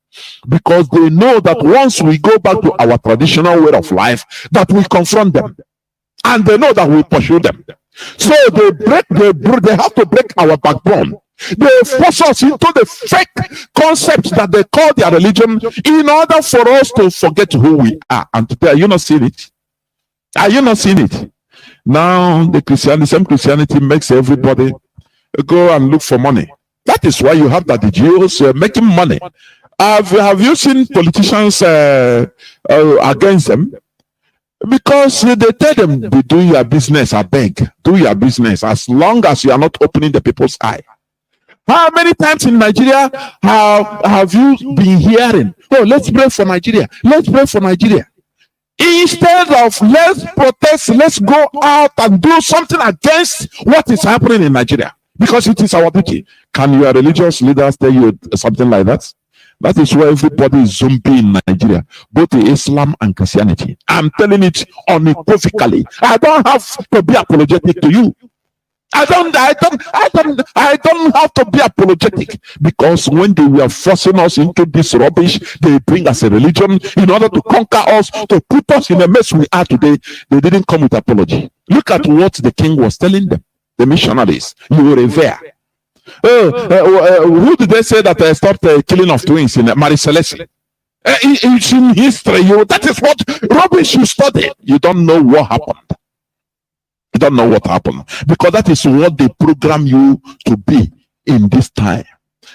Speaker 8: Because they know that once we go back to our traditional way of life, that we confront them. And they know that we pursue them. So they have to break our backbone. They force us into the fake concepts that they call their religion in order for us to forget who we are. And today, are you not seeing it? Are you not seeing it? Now the same Christianity makes everybody go and look for money. That is why you have that the Jews making money. Have you seen politicians against them? Because they tell them, do your business, I beg. Do your business as long as you are not opening the people's eye. How many times in Nigeria have you been hearing, oh, let's pray for Nigeria. Let's pray for Nigeria. Instead of let's protest, let's go out and do something against what is happening in Nigeria. Because it is our duty. Can your religious leaders tell you something like that? That is why everybody is zombie in Nigeria, both Islam and Christianity. I'm telling it unequivocally. I don't have to be apologetic to you. I don't have to be apologetic, because when they were forcing us into this rubbish they bring us a religion in order to conquer us, to put us in the mess we are today, they didn't come with apology. Look at what the king was telling them, the missionaries. You will revere. Who did they say that stopped the killing of twins in Marie Celeste? It's in history. That is what rubbish you study. You don't know what happened. You don't know what happened, because that is what they program you to be in this time.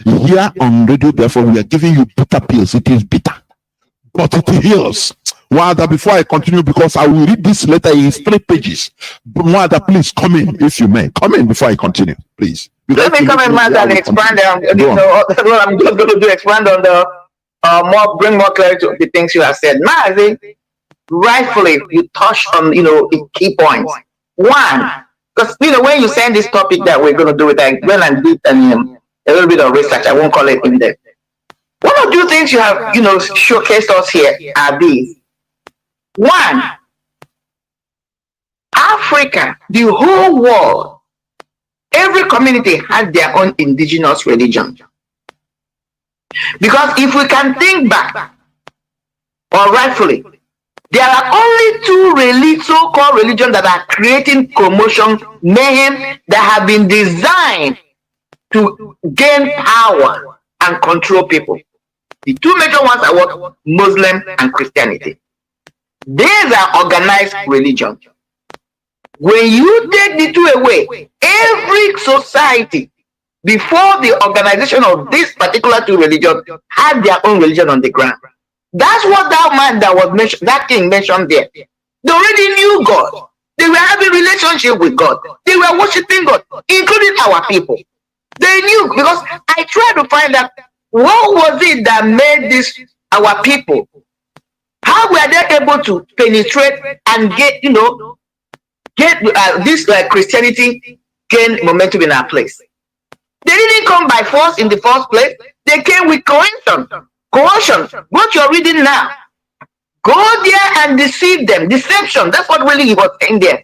Speaker 8: Here on Radio Biafra, we are giving you bitter pills. It is bitter, but it heals. Wanda, before I continue, because I will read this letter in 3 pages. Wanda, please come in if you may. Come in before I continue, please.
Speaker 9: Let me come in, Mazi, and expand on what I'm just going to do. Expand on the bring more clarity to the things you have said. Mazi, rightfully, you touched on key points. One, because when you send this topic that we're going to do it, I went and did a little bit of research. I won't call it in depth. One of the things you have showcased us here are these. One, Africa, the whole world, every community has their own indigenous religion. Because if we can think back, or rightfully, there are only 2 so-called religions that are creating commotion, mayhem, that have been designed to gain power and control people. The 2 major ones are what? Muslim and Christianity. These are organized religions. When you take the 2 away, every society, before the organization of this particular 2 religions, had their own religion on the ground. That's what that man that was mentioned, that king mentioned there. They already knew God. They were having a relationship with God. They were worshiping God, including our people. They knew, because I tried to find out what was it that made this our people. How were they able to penetrate and get this Christianity gain momentum in our place? They didn't come by force in the first place. They came with coercion. Coercion, what you're reading now. Go there and deceive them. Deception, that's what really he was saying there.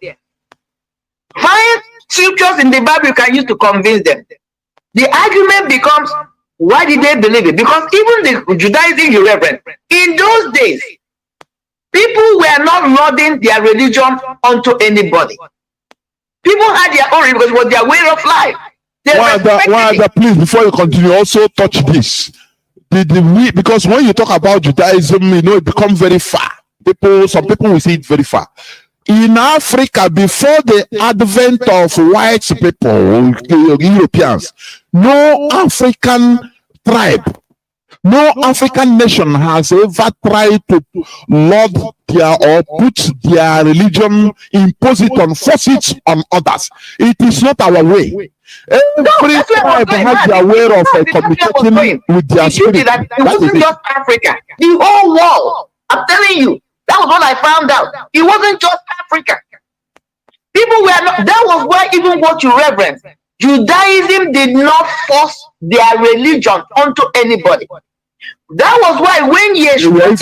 Speaker 9: Find scriptures in the Bible you can use to convince them. The argument becomes, why did they believe it? Because even the Judaism you reverend, in those days, People were not loading their religion onto anybody. People had their own religion because it was their way of life.
Speaker 8: Please, before you continue, also touch this. Because when you talk about Judaism, it becomes very far. Some people will see it very far. In Africa, before the advent of white people, Europeans, no African tribe, no African nation has ever tried to lord or put their religion, impose it on, force it on others. It is not our way. Every tribe has their way of communicating with their spirit.
Speaker 9: It wasn't just Africa, the whole world. I'm telling you, that was what I found out. It wasn't just Africa. People were not, that was why even what you reverence, Judaism did not force their religion onto anybody. That was why when Yeshua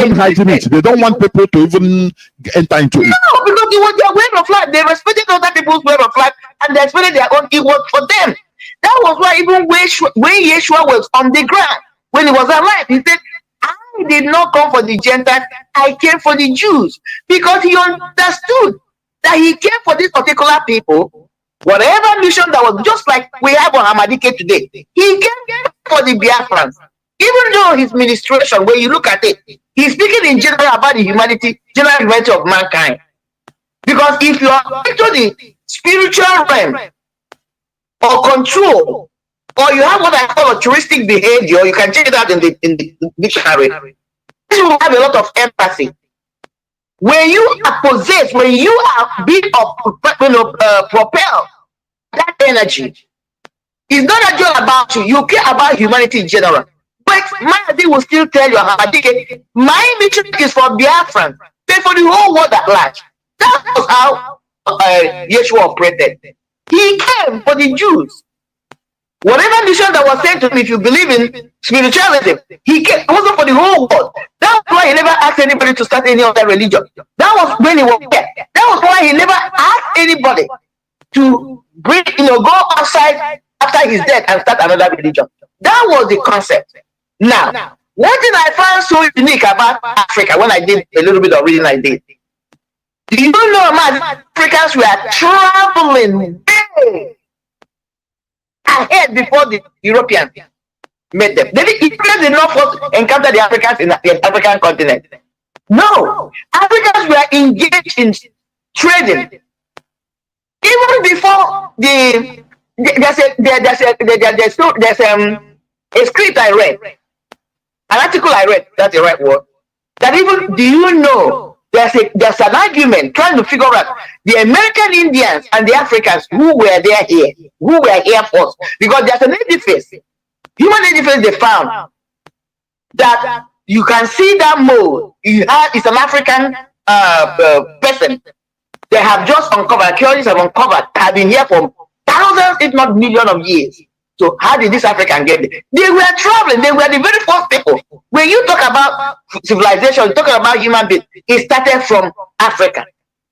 Speaker 8: they don't want people to even enter into it.
Speaker 9: No, because it was their way of life. They respected other people's way of life and they respected their own. It was for them. That was why even when Yeshua was on the ground, when he was alive, he said, I did not come for the Gentiles, I came for the Jews. Because he understood that he came for these particular people, whatever mission that was, just like we have on Hamadike today. He came for the Biafrans. Even though his ministration, when you look at it, he's speaking in general about the humanity of mankind. Because if you are into the spiritual realm or control, or you have what I call altruistic behavior, you can check it out in the dictionary. You have a lot of empathy. When you are possessed, when you are being propelled, that energy is not just about you. You care about humanity in general. But Mazi will still tell you, my mission is for Biafrans, but for the whole world at large. That was how Yeshua operated. He came for the Jews. Whatever mission that was sent to him, if you believe in spiritualism, he came. It wasn't for the whole world. That's why he never asked anybody to start any other religion. That was when he was there. That was why he never asked anybody to bring, go outside after his death and start another religion. That was the concept. Now, one thing I found so unique about Africa when I did a little bit of reading I did. Do you know, man, Africans were traveling ahead before the Europeans met them. Europeans did not first encounter the Africans in the African continent. No, Africans were engaged in trading. Even before there's a script I read, an article I read, that's the right word, that even, do you know, there's an argument trying to figure out the American Indians and the Africans who were here first, because there's an edifice, human edifice they found, that you can see that mold. It's an African person. They have just uncovered, archaeologists have uncovered, have been here for thousands, if not millions of years. So how did this African get there? They were traveling. They were the very first people. When you talk about civilization, talking about human beings, it started from Africa.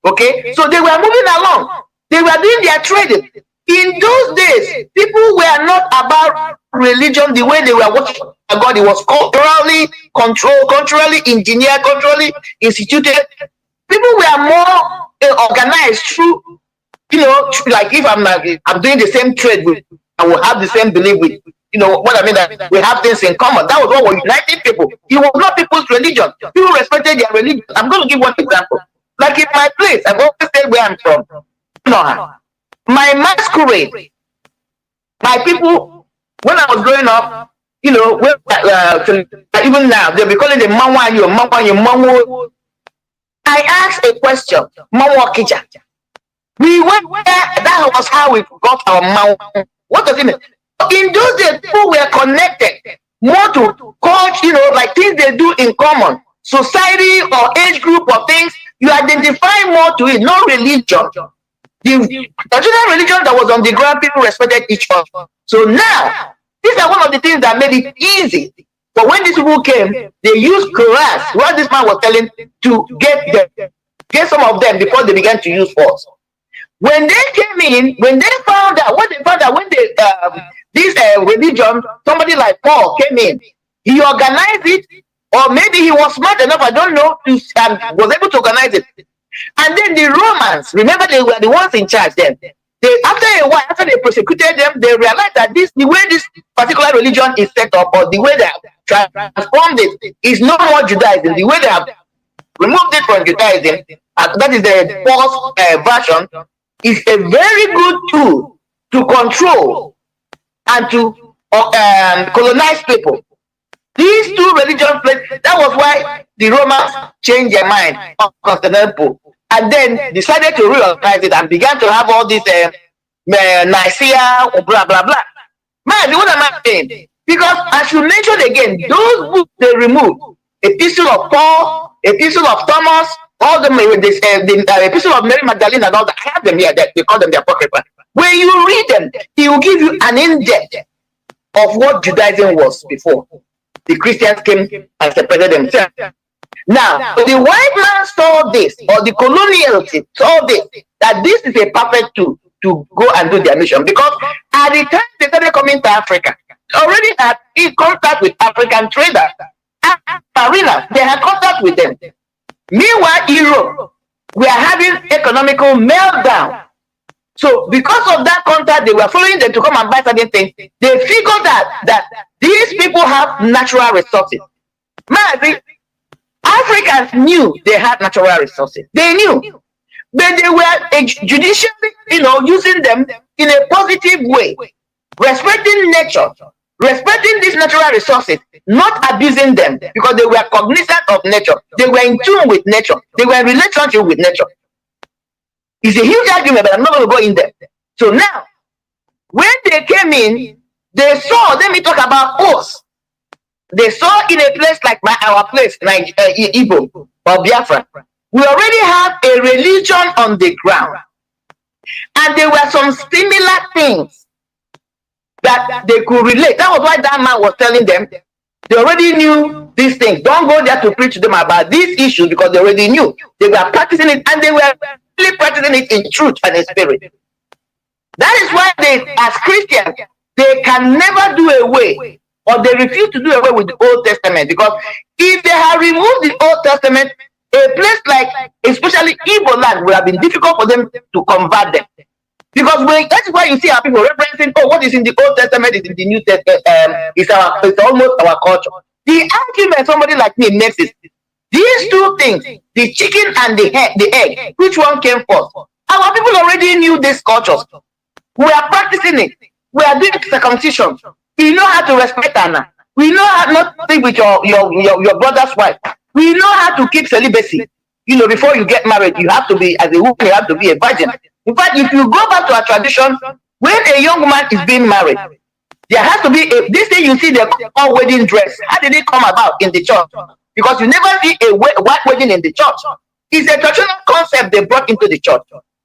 Speaker 9: Okay? So they were moving along. They were doing their trading. In those days, people were not about religion the way they were watching God. It was culturally controlled, culturally engineered, culturally instituted. People were more organized through, like if I'm doing the same trade with, I will have the same belief with, what I mean, that we have things in common. That was what was uniting people. It was not people's religion. People respected their religion. I'm going to give one example. Like in my place, I've always said where I'm from. My masquerade, my people, when I was growing up, even now, they'll be calling the Mawanyo. I asked a question, Mawakija. We went there, that was how we got our Mawan. What does it mean? In those days, people were connected more to culture, like things they do in common, society or age group or things. You identify more to it, not religion. The traditional religion that was on the ground, people respected each other. So now, these are one of the things that made it easy. But when these people came, they used class, what this man was telling, to get some of them before they began to use force. When they came in, when they found out, when this religion, somebody like Paul came in, he organized it, or maybe he was smart enough, I don't know, to was able to organize it. And then the Romans, remember, they were the ones in charge then. After a while, after they persecuted them, they realized that the way this particular religion is set up, or the way they have transformed it, is no more Judaism. The way they have removed it from Judaism, that is the false version, is a very good tool to control and to colonize people. These two religions, that was why the Romans changed their mind on Constantinople and then decided to reorganize it and began to have all this Nicaea, blah, blah, blah. Man, what am I saying? Because as you mentioned again, those books they removed, Epistle of Paul, Epistle of Thomas, all the Epistle of Mary Magdalene and all that, I have them here, that they call them the Apocrypha. When you read them, he will give you an in-depth of what Judaism was before the Christians came and separated themselves. Now, the white man saw this, or the colonial saw this, that this is a perfect tool to go and do their mission. Because at the time they started coming to Africa, they already had in contact with African traders. Mariners, they had contact with them. Meanwhile, Europe, we are having economical meltdown. So because of that contact, they were following them to come and buy certain things. They figured that these people have natural resources. Mazi, Africans knew they had natural resources. They knew. But they were judicially, using them in a positive way. Respecting nature, respecting these natural resources, not abusing them, because they were cognizant of nature. They were in tune with nature. They were in relationship with nature. It's a huge argument, but I'm not going to go in there. So now, when they came in, they saw, let me talk about us. They saw in a place like our place, like Igbo or Biafra, we already have a religion on the ground. And there were some similar things that they could relate. That was why that man was telling them, they already knew these things. Don't go there to preach to them about these issues, because they already knew. They were practicing it, and they were really practicing it in truth and in spirit. That is why they, as Christians, they can never do away, or they refuse to do away with the Old Testament, because if they have removed the Old Testament, a place like, especially Igbo land, would have been difficult for them to convert them. Because that's why you see our people referencing, what is in the Old Testament is in the New Testament, it's almost our culture. The argument somebody like me makes is, these two things, the chicken and the egg, which one came first? Our people already knew these cultures. We are practicing it. We are doing circumcision. We know how to respect Anna. We know how not to think with your brother's wife. We know how to keep celibacy. Before you get married, you have to be, as a woman, you have to be a virgin. In fact, if you go back to our tradition, when a young man is being married, there has to be this thing you see, they call wedding dress. How did it come about in the church? Because you never see a white wedding in the church. It's a traditional concept they brought into the church.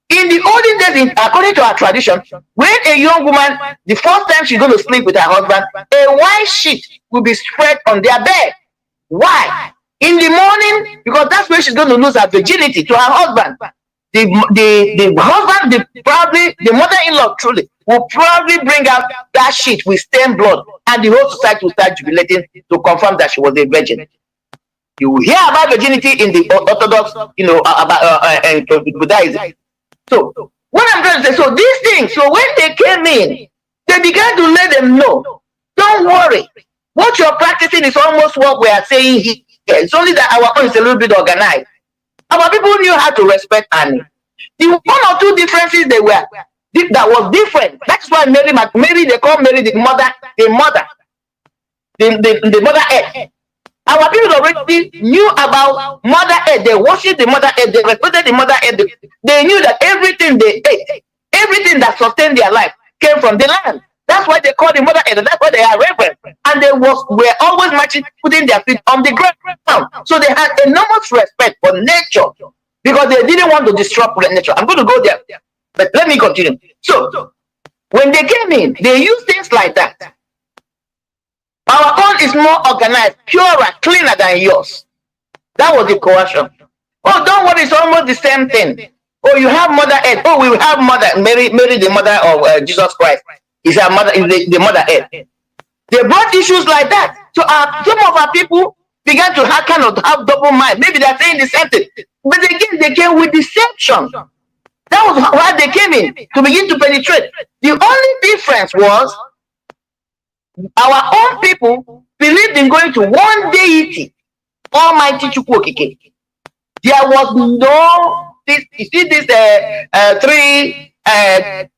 Speaker 9: In the olden days, according to our tradition, when a young woman, the first time she's going to sleep with her husband, a white sheet will be spread on their bed. Why? In the morning, because that's where she's going to lose her virginity to her husband. The husband, the mother-in-law truly, will probably bring out that sheet with stained blood, and the whole society will start jubilating to confirm that she was a virgin. You will hear about virginity in the Orthodox, about Buddhism. So what I'm trying to say, so these things, so when they came in, they began to let them know, don't worry, what you're practicing is almost what we are saying here. It's only that our own is a little bit organized. Our people knew how to respect Annie. The one or two differences that was different. That's why Mary, they call Mary the mother earth. Our people already knew about Mother Earth. They worshipped the Mother Earth. They respected the Mother Earth. They knew that everything they ate, everything that sustained their life, came from the land. That's why they call the Mother Earth. That's why they are reverent. And they were always marching, putting their feet on the ground. So they had enormous respect for nature, because they didn't want to disrupt nature. I'm going to go there, but let me continue. So when they came in, they used things like that. Our own is more organized, purer, cleaner than yours. That was the coercion. Oh, don't worry, it's almost the same thing. Oh, you have Mother Earth. Oh, we will have Mary, the mother of Jesus Christ. Is our mother, is the Mother Earth. They brought issues like that. So some of our people, began to have kind of have double mind. Maybe they're saying the same thing. But again, they came with deception. That was why they came in, to begin to penetrate. The only difference was our own people believed in going to one deity, Almighty Chukwokike. There was no, you see these three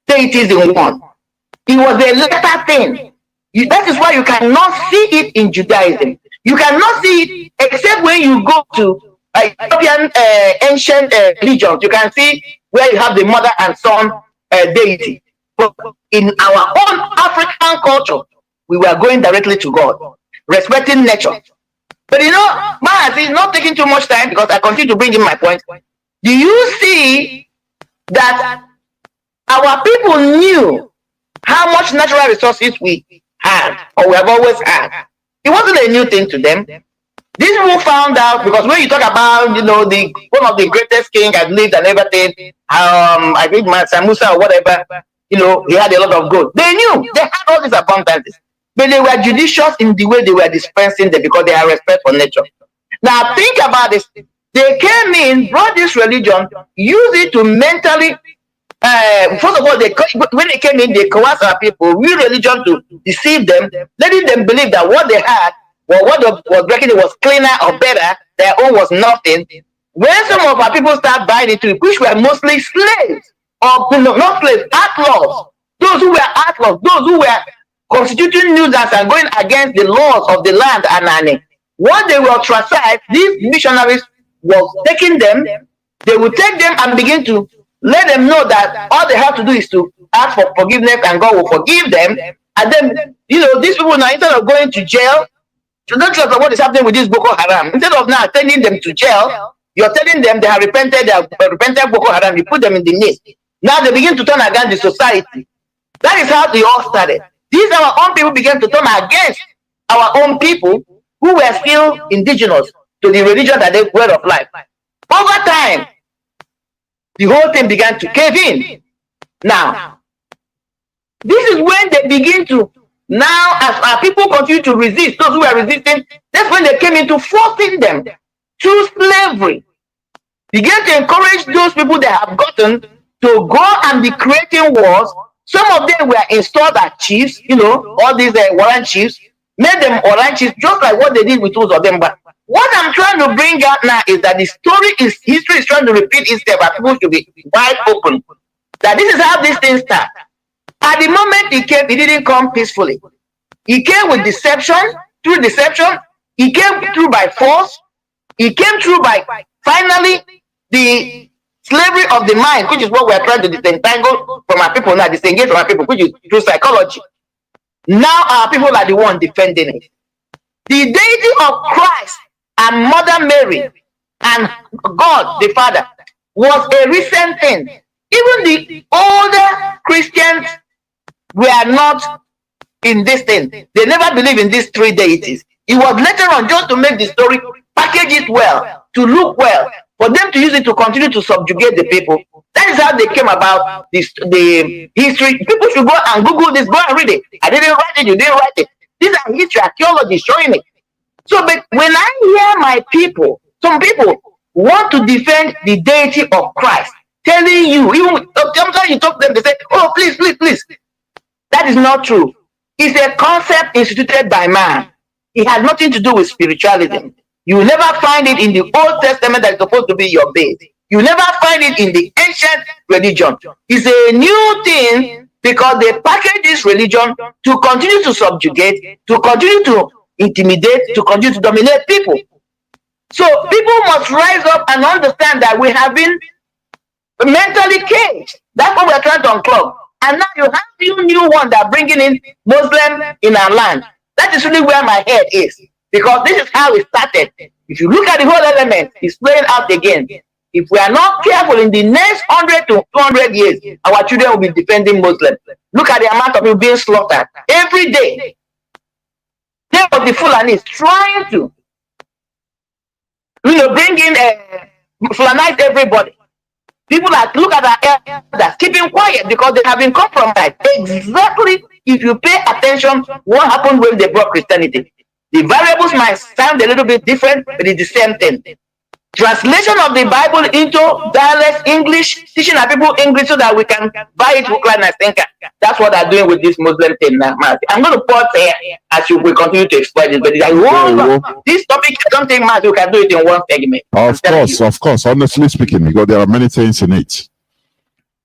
Speaker 9: deities in one. It was a later thing. That is why you cannot see it in Judaism. You cannot see it except when you go to European ancient religions. You can see where you have the mother and son deity. But in our own African culture, we were going directly to God, respecting nature. But you know, Mazi is not taking too much time because I continue to bring in my point. Do you see that our people knew how much natural resources we had, or we have always had? It wasn't a new thing to them. These people found out, because when you talk about, you know, one of the greatest king had lived and everything, I think Samusa or whatever, you know, he had a lot of gold. They knew they had all these abundances, but they were judicious in the way they were dispensing them because they had respect for nature. Now think about this. They came in, brought this religion, used it to mentally, first of all, when they came in, they coerced our people, real religion to deceive them, letting them believe that what they had, or what was reckoning was cleaner or better, their own was nothing. When some of our people start buying into it, which were mostly slaves, or not slaves, outlaws, those who were outlaws, those who were constituting nuisance and going against the laws of the land and once they were ostracized, these missionaries was taking them, they would take them and begin to let them know that all they have to do is to ask for forgiveness and God will forgive them. And then, you know, these people now, instead of going to jail, so don't look at what is happening with this Boko Haram. Instead of now sending them to jail, you're telling them they have repented Boko Haram, you put them in the midst. Now they begin to turn against the society. That is how they all started. These our own people began to turn against our own people who were still indigenous to the religion that they were of life. Over time, the whole thing began to cave in. Now, this is when they begin to, now as our people continue to resist, those who are resisting, that's when they came into forcing them through slavery. Began to encourage those people that have gotten to go and be creating wars. Some of them were installed as chiefs, you know, all these warrant chiefs, made them warrant chiefs, just like what they did with those of them. But what I'm trying to bring out now is that the history is trying to repeat itself, but people should be wide open. That this is how these things start. At the moment he came, he didn't come peacefully. He came with deception, through deception. He came through by force. He came through by, finally, the slavery of the mind, which is what we are trying to disentangle from our people now, disengage from our people, which is through psychology. Now our people are the ones defending it. The deity of Christ and Mother Mary and God the Father was a recent thing. Even the older Christians were not in this thing. They never believed in these three deities. It was later on, just to make the story, package it well, to look well, for them to use it to continue to subjugate the people. That is how they came about this, the history. People should go and Google this, go and read it. I didn't write it, you didn't write it. These are history, archaeology showing it. So, but when I hear my people, some people want to defend the deity of Christ, telling you, even sometimes you talk to them, they say, oh, please, please, please. That is not true. It's a concept instituted by man. It has nothing to do with spiritualism. You will never find it in the Old Testament that is supposed to be your base. You will never find it in the ancient religion. It's a new thing because they package this religion to continue to subjugate, to continue to intimidate, to continue to dominate people. So people must rise up and understand that we have been mentally caged. That's what we're trying to unclog. And now you have you new one that are bringing in Muslim in our land. That is really where my head is. Because this is how it started. If you look at the whole element, it's playing out again. If we are not careful in the next 100 to 200 years, our children will be defending Muslims. Look at the amount of people being slaughtered every day. They of the Fulanis trying to, bring in Fulanize everybody. People that look at our elders, keeping quiet because they have been compromised. Exactly, if you pay attention, what happened when they brought Christianity? The variables might sound a little bit different, but it's the same thing. Translation of the Bible into dialect English, teaching our people English so that we can buy it hook, line, and sinker. That's what they're doing with this Muslim thing now. I'm going to pause here as we continue to explore this. But this topic, I don't think much we can do it in one segment.
Speaker 8: Of course. Honestly speaking, because there are many things in it.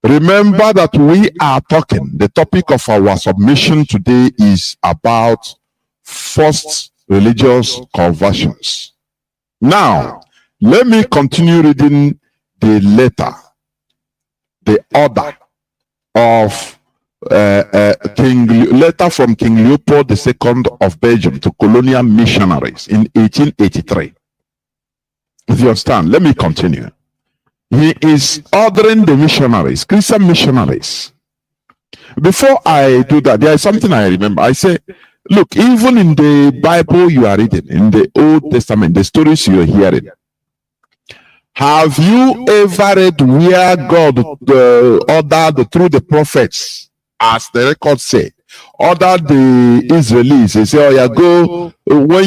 Speaker 8: Remember that we are talking. The topic of our submission today is about forced religious conversions. Now, let me continue reading the letter, the order of letter from King Leopold II of Belgium to colonial missionaries in 1883. If you understand, let me continue. He is ordering the missionaries, Christian missionaries. Before I do that, there is something I remember. I say, look, even in the Bible you are reading, in the Old Testament, the stories you are hearing, have you ever read where God ordered through the prophets, as the records say, ordered the Israelis? They say, "Oh yeah, go when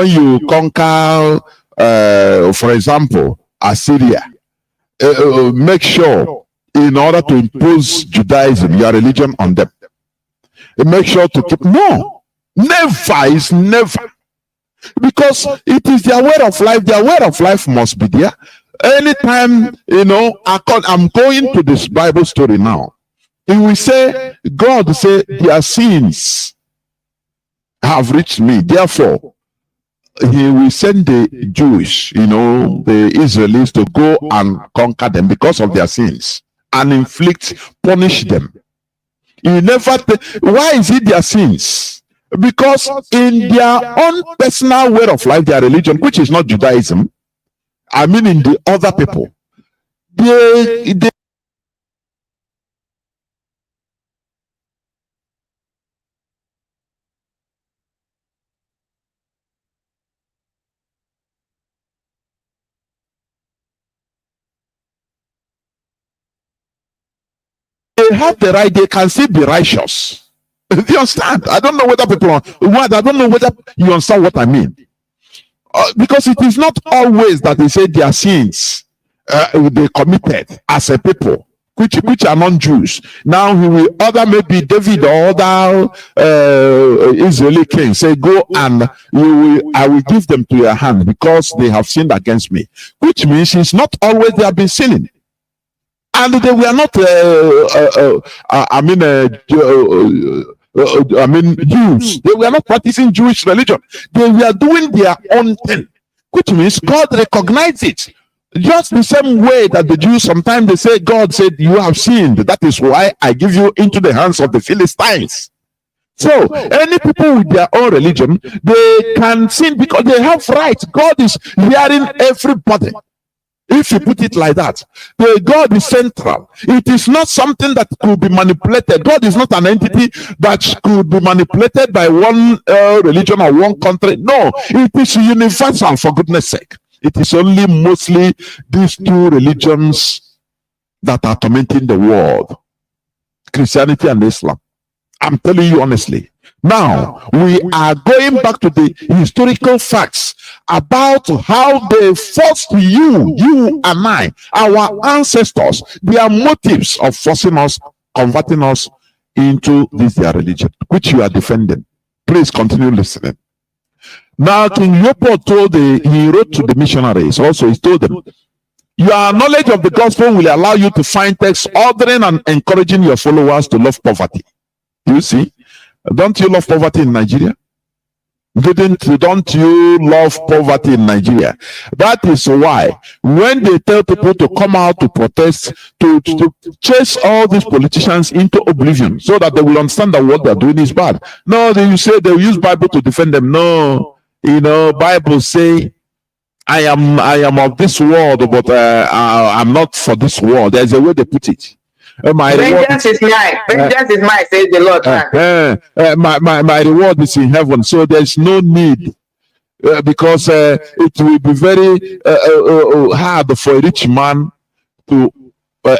Speaker 8: you conquer, for example, Assyria, make sure in order to impose Judaism, your religion on them, make sure to keep." No, never is never. Because it is their way of life. Their way of life must be there. Anytime, I'm going to this Bible story now. He will say, God say, their sins have reached me. Therefore, he will send the Jewish, the Israelites, to go and conquer them because of their sins and punish them. He never, why is it their sins? Because in their own personal way of life, their religion, which is not Judaism, I mean in the other people, they have the right, they can still be righteous. Do you understand? I don't know whether I don't know whether you understand what I mean. Because it is not always that they say their sins they committed as a people, which are non-Jews. Now he will order maybe David or other Israeli king, say, go and I will give them to your hand because they have sinned against me. Which means it's not always they have been sinning. And they were not, Jews. They were not practicing Jewish religion. They were doing their own thing, which means God recognized it. Just the same way that the Jews sometimes they say, God said, you have sinned. That is why I give you into the hands of the Philistines. So any people with their own religion, they can sin because they have rights. God is hearing everybody. If you put it like that, the God is central. It is not something that could be manipulated. God is not an entity that could be manipulated by one religion or one country. No, it is universal, for goodness sake. It is only mostly these two religions that are tormenting the world, Christianity and Islam. I'm telling you honestly. Now, we are going back to the historical facts about how they forced you and I, our ancestors, their motives of forcing us, converting us into their religion, which you are defending. Please continue listening. Now, King Leopold he wrote to the missionaries also, he told them, your knowledge of the gospel will allow you to find texts ordering and encouraging your followers to love poverty. You see? Don't you love poverty in Nigeria? Don't you love poverty in Nigeria? That is why when they tell people to come out to protest, to chase all these politicians into oblivion so that they will understand that what they're doing is bad. No, you say they'll use Bible to defend them. No, Bible say, I am of this world, but I'm not for this world. There's a way they put it.
Speaker 9: Vengeance is mine. Vengeance is mine, says the Lord.
Speaker 8: My reward is in heaven, so there's no need because it will be very hard for a rich man to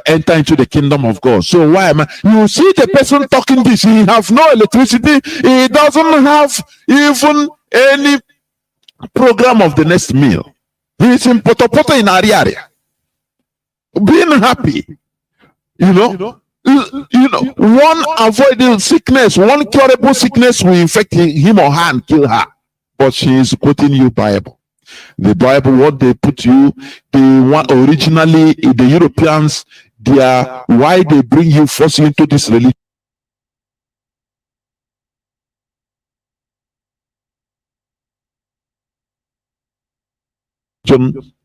Speaker 8: enter into the kingdom of God. So why am I? You see the person talking this, he have no electricity, he doesn't have even any program of the next meal. He's in Potopoto in Ariaria, being happy. One avoiding sickness, one curable sickness will infect him or her and kill her. But she is quoting you Bible. The Bible, what they put you, the one originally the Europeans, why they bring you, force you into this religion.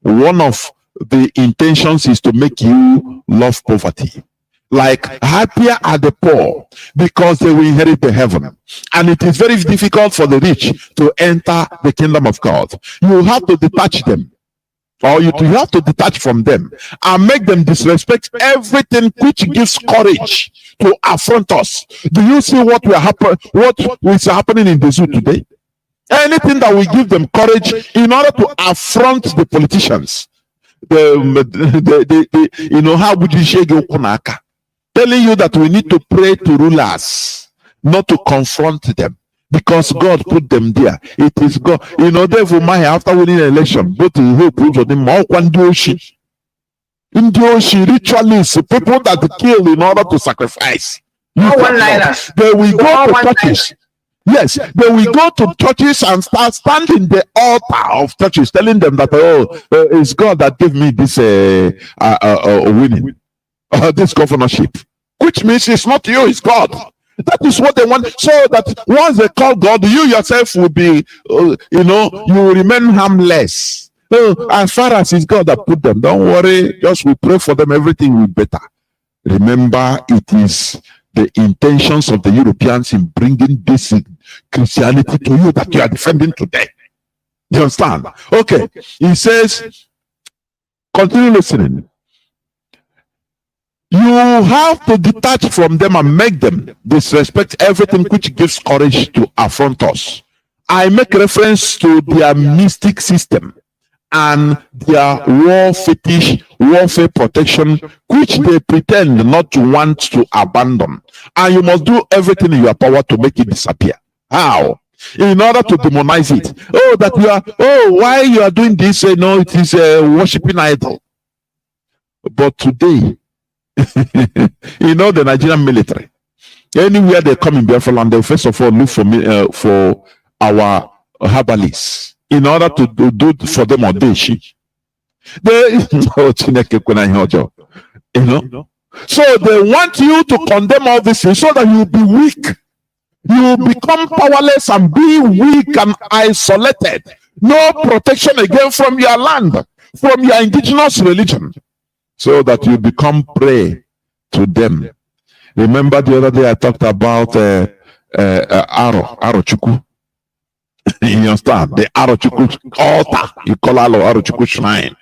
Speaker 8: One of the intentions is to make you love poverty. Like, happier are the poor because they will inherit the heaven. And it is very difficult for the rich to enter the kingdom of God. You have to detach them, or you have to detach from them and make them disrespect everything which gives courage to affront us. Do you see what is happening in the zoo today? Anything that will give them courage in order to affront the politicians. How would you shake your kunaka? Telling you that we need to pray to rulers, not to confront them, because God put them there. It is God. Therefore, after winning an election, both the hope of them, ritualists, people that kill in order to sacrifice. They will go to churches. Yes, they will go to churches and start standing the altar of churches, telling them that, it's God that gave me this winning, this governorship, which means it's not you, it's God. That is what they want. So that once they call God, you yourself will be, you will remain harmless. As far as it's God that put them, don't worry, just we pray for them, everything will be better. Remember, it is the intentions of the Europeans in bringing this Christianity to you that you are defending today. You understand? Okay. He says, continue listening. You have to detach from them and make them disrespect everything which gives courage to affront us. I make reference to their mystic system and their war fetish, warfare protection, which they pretend not to want to abandon. And you must do everything in your power to make it disappear. How? In order to demonize it. Why you are doing this? No, it is worshipping idol. But today, the Nigerian military, anywhere they come in Biafra land, they first of all look for our herbalists in order to do for them audition. So they want you to condemn all this so that you will be weak. You will become powerless and be weak and isolated. No protection again from your land, from your indigenous religion, so that you become prey to them. Remember the other day I talked about Arochukwu. You understand? The Arochukwu altar. You call Arochukwu shrine.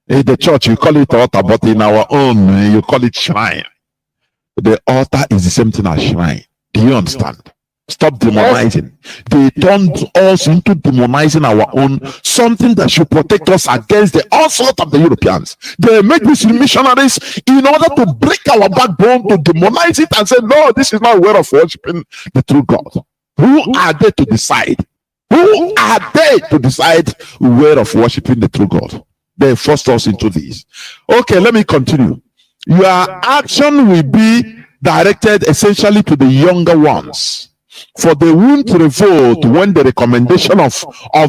Speaker 8: In the church, you call it altar, but in our own, you call it shrine. The altar is the same thing as shrine. Do you understand? Stop demonizing. They turned us into demonizing our own, something that should protect us against the onslaught of the Europeans. They make these missionaries in order to break our backbone, to demonize it and say, no, this is not a way of worshiping the true God. Who are they to decide? Who are they to decide where of worshiping the true God? They forced us into this. Okay, let me continue. Your action will be directed essentially to the younger ones, for they won't revolt when the recommendation of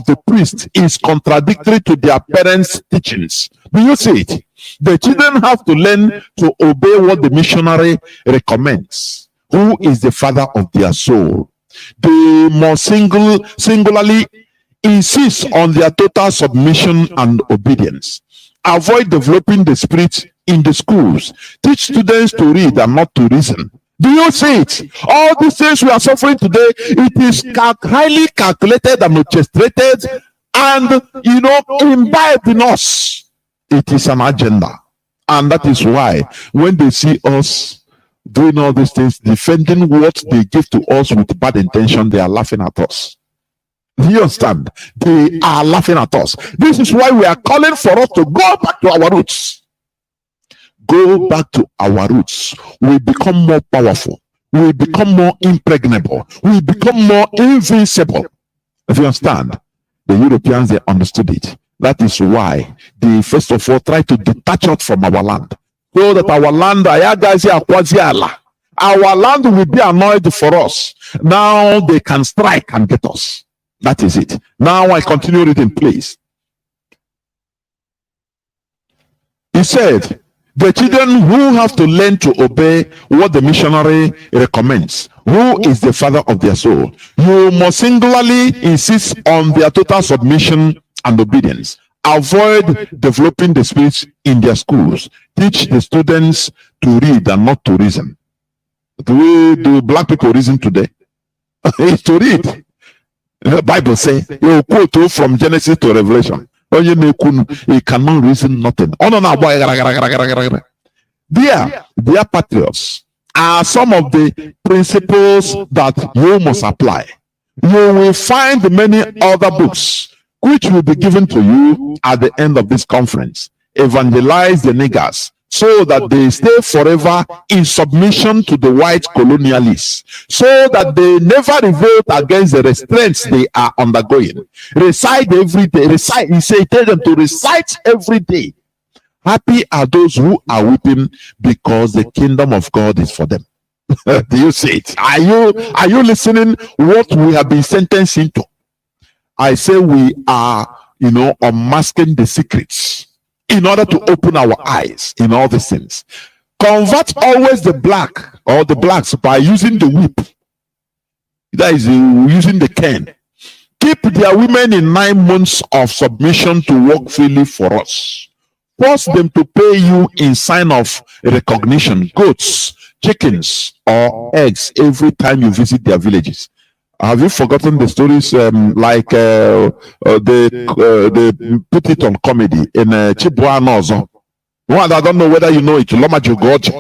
Speaker 8: the priest is contradictory to their parents' teachings. Do you see it? The children have to learn to obey what the missionary recommends, who is the father of their soul. They must singularly insist on their total submission and obedience. Avoid developing the spirit in the schools. Teach students to read and not to reason. Do you see it? All these things we are suffering today, it is highly calculated and orchestrated and, imbibed in us. It is an agenda. And that is why when they see us doing all these things, defending what they give to us with bad intention, they are laughing at us. Do you understand? They are laughing at us. This is why we are calling for us to go back to our roots. go back to our roots, we become more powerful, we become more impregnable, we become more invincible. If you understand, the Europeans, they understood it. That is why they first of all try to detach us from our land, so that our land will be annoyed for us. Now they can strike and get us. That is it. Now I continue reading, please. He said, the children who have to learn to obey what the missionary recommends, who is the father of their soul, you must singularly insist on their total submission and obedience. Avoid developing the spirits in their schools. Teach the students to read and not to reason. Do black people reason today? It's to read. The Bible says, you quote from Genesis to Revelation. He cannot reason nothing. Oh no, no, boy. Dear patriots, are some of the principles that you must apply. You will find many other books which will be given to you at the end of this conference. Evangelize the niggers so that they stay forever in submission to the white colonialists, so that they never revolt against the restraints they are undergoing. Recite every day. Recite, he said, tell them to recite every day. Happy are those who are weeping, because the kingdom of God is for them. Do you see it? Are you listening what we have been sentenced into? I say we are, unmasking the secrets in order to open our eyes in all these things. Convert always the black or the blacks by using the whip. That is using the cane. Keep their women in 9 months of submission to work freely for us. Force them to pay you in sign of recognition, goats, chickens, or eggs every time you visit their villages. Have you forgotten the stories they put it on comedy in Chibwa Nozo? One, I don't know whether you know it, Lomaju Gorge.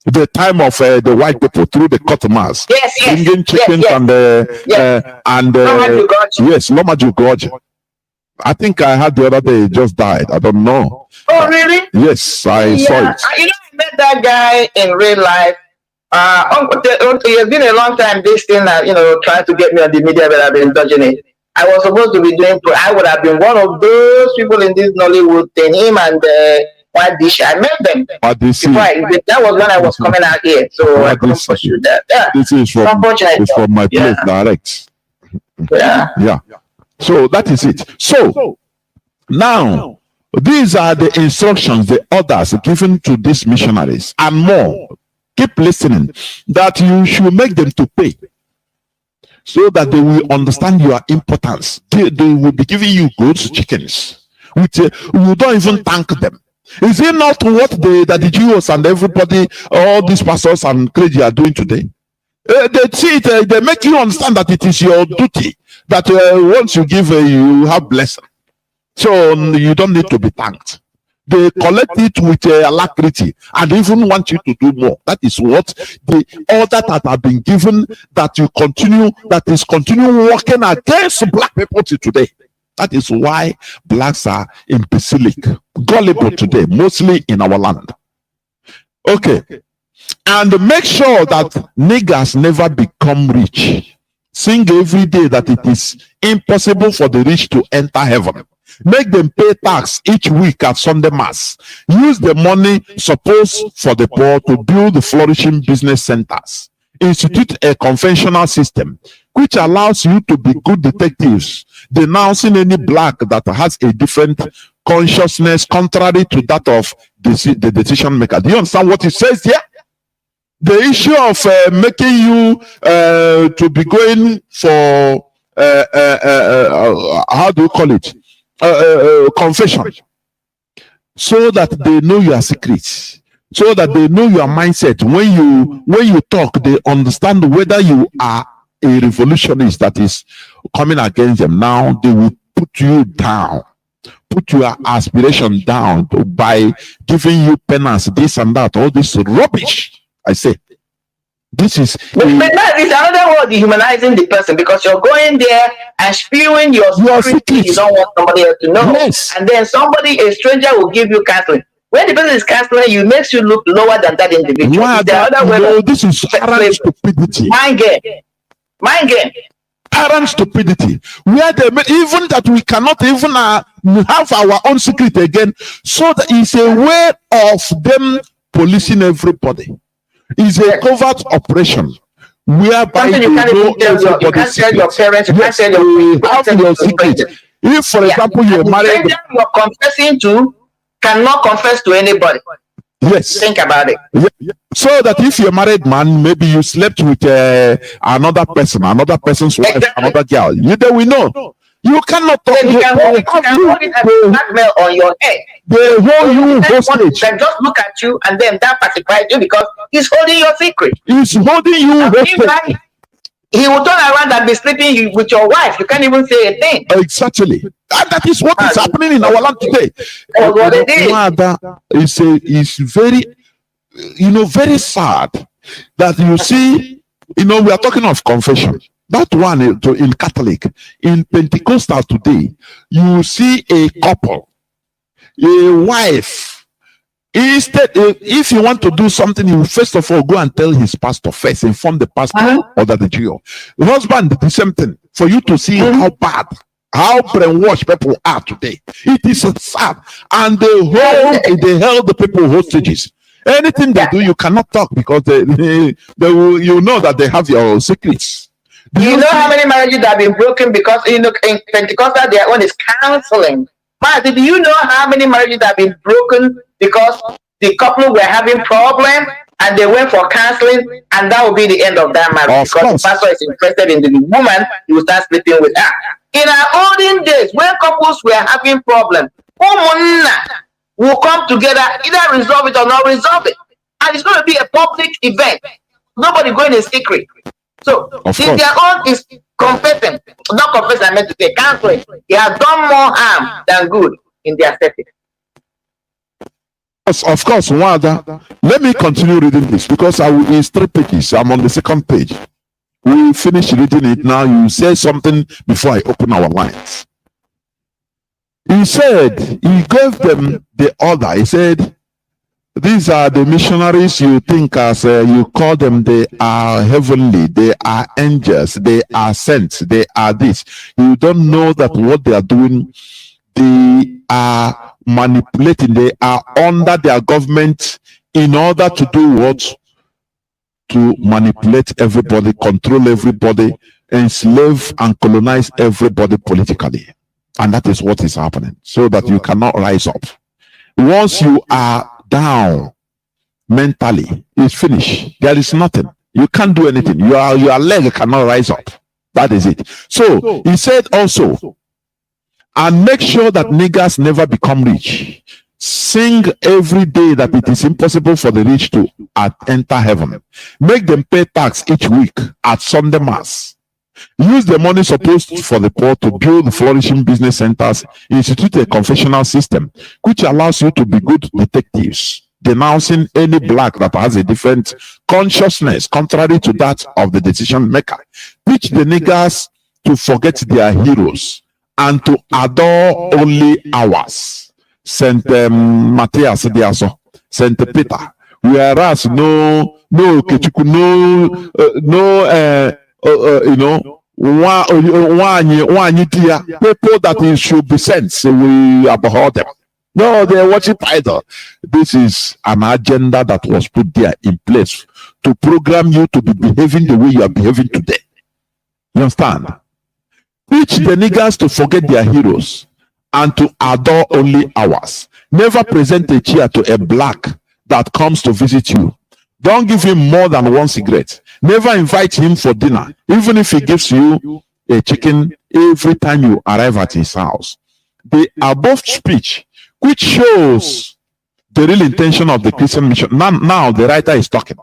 Speaker 8: The time of the white people through the cutmars, bringing chickens and yes, Lomaju Gorge. I think I had the other day, it just died. I don't know.
Speaker 9: Oh, really?
Speaker 8: Yes, I saw it.
Speaker 9: I met that guy in real life. It has been a long time, this thing that, trying to get me on the media, but I've been dodging it. I was supposed to be I would have been one of those people in this Nollywood thing, him and White Dish. I met them. That was when I was coming out here, so I couldn't pursue that. Yeah.
Speaker 8: This is from my place direct. Yeah. So that is it. So now, these are the instructions, the orders given to these missionaries and more. Keep listening, that you should make them to pay so that they will understand your importance. They will be giving you goods, chickens, which you don't even thank them. Is it not what that the Jews and everybody, all these pastors and clergy are doing today? They see it, they make you understand that it is your duty, that once you give, you have blessing. So you don't need to be thanked. They collect it with alacrity and even want you to do more. That is what the order that have been given, that is continue working against black people today. That is why blacks are imbecilic, gullible today, mostly in our land. Okay. And make sure that niggers never become rich. Sing every day that it is impossible for the rich to enter heaven. Make them pay tax each week at Sunday Mass. Use the money supposed for the poor to build flourishing business centers. Institute a conventional system which allows you to be good detectives, denouncing any black that has a different consciousness contrary to that of the decision maker. Do you understand what it says here? The issue of making you to be going for how do you call it? Confession, so that they know your secrets, so that they know your mindset. When you talk, they understand whether you are a revolutionist that is coming against them. Now they will put you down, put your aspiration down by giving you penance, this and that, all this rubbish. I say this is
Speaker 9: but that is another word, dehumanizing the person, because you're going there and spewing your secrets you don't want somebody else to know.
Speaker 8: Yes.
Speaker 9: And then a stranger will give you counseling. When the person is canceling you, it makes you look lower than that individual.
Speaker 8: No, this is arrant stupidity.
Speaker 9: Mind game.
Speaker 8: Arrant stupidity. Where they even that we cannot even have our own secret again. So that it's a way of them policing everybody. It's a covert operation. Whereby
Speaker 9: you can't tell your parents, you can't tell your
Speaker 8: secret. If, for example, you're married,
Speaker 9: you're confessing to cannot confess to anybody.
Speaker 8: Yes.
Speaker 9: Think about it.
Speaker 8: Yeah. So that if you're a married man, maybe you slept with another person's wife, exactly. Another girl. We know. You cannot talk.
Speaker 9: You can hold it as a blackmail on your head.
Speaker 8: They hold you hostage.
Speaker 9: Can just look at you and then that pacifies you because he's holding your secret.
Speaker 8: He's holding you hostage.
Speaker 9: He will turn around and be sleeping with your wife. You can't even say a thing.
Speaker 8: Exactly. And that is what is happening in our land today.
Speaker 9: What it is.
Speaker 8: Is very, very sad that you see, we are talking of confession. That one in Catholic, in Pentecostal today, you see a couple, a wife. Instead, if you want to do something, you first of all go and tell his pastor first, inform the pastor or the Jew. The husband, the same thing, for you to see how bad, how brainwashed people are today. It is sad, and they held the people hostages. Anything they do, you cannot talk because they will, that they have your secrets.
Speaker 9: Do you know how many marriages have been broken because in Pentecostal their own is counseling? Mazi, do you know how many marriages have been broken because the couple were having problems and they went for counseling, and that will be the end of that marriage because the pastor is interested in the woman, he will start sleeping with her. In our olden days, when couples were having problems, will come together, either resolve it or not resolve it, and it's going to be a public event. Nobody going in secret. So if their own is confessing, not confessing, I meant to say counseling, they have done more harm than good in their setting.
Speaker 8: Of course, Wada. Let me continue reading this because it's 3 pages. I'm on the 2nd page. We finish reading it now. You say something before I open our lines. He said, he gave them the order. He said, these are the missionaries you think as you call them, they are heavenly, they are angels, they are saints, they are this. You don't know that what they are doing, they are manipulating, they are under their government in order to do what? To manipulate everybody, control everybody, enslave and colonize everybody politically. And that is what is happening, so that you cannot rise up. Once you are down mentally, it's finished. There is nothing. You can't do anything. Your leg cannot rise up. That is it. So he said also, and make sure that niggers never become rich. Sing every day that it is impossible for the rich to enter heaven. Make them pay tax each week at Sunday Mass. Use the money supposed for the poor to build flourishing business centers. Institute a confessional system which allows you to be good detectives, denouncing any black that has a different consciousness contrary to that of the decision maker. Teach the niggers to forget their heroes and to adore only ours. Saint Matthias Diaso, Saint Peter. Whereas no Kechuku, people that it should be sent, so we abhor them. No, they worship idol. This is an agenda that was put there in place to program you to be behaving the way you are behaving today. You understand? Teach the niggers to forget their heroes and to adore only ours. Never present a chair to a black that comes to visit you. Don't give him more than one cigarette. Never invite him for dinner, even if he gives you a chicken every time you arrive at his house. The above speech, which shows the real intention of the Christian mission. Now the writer is talking.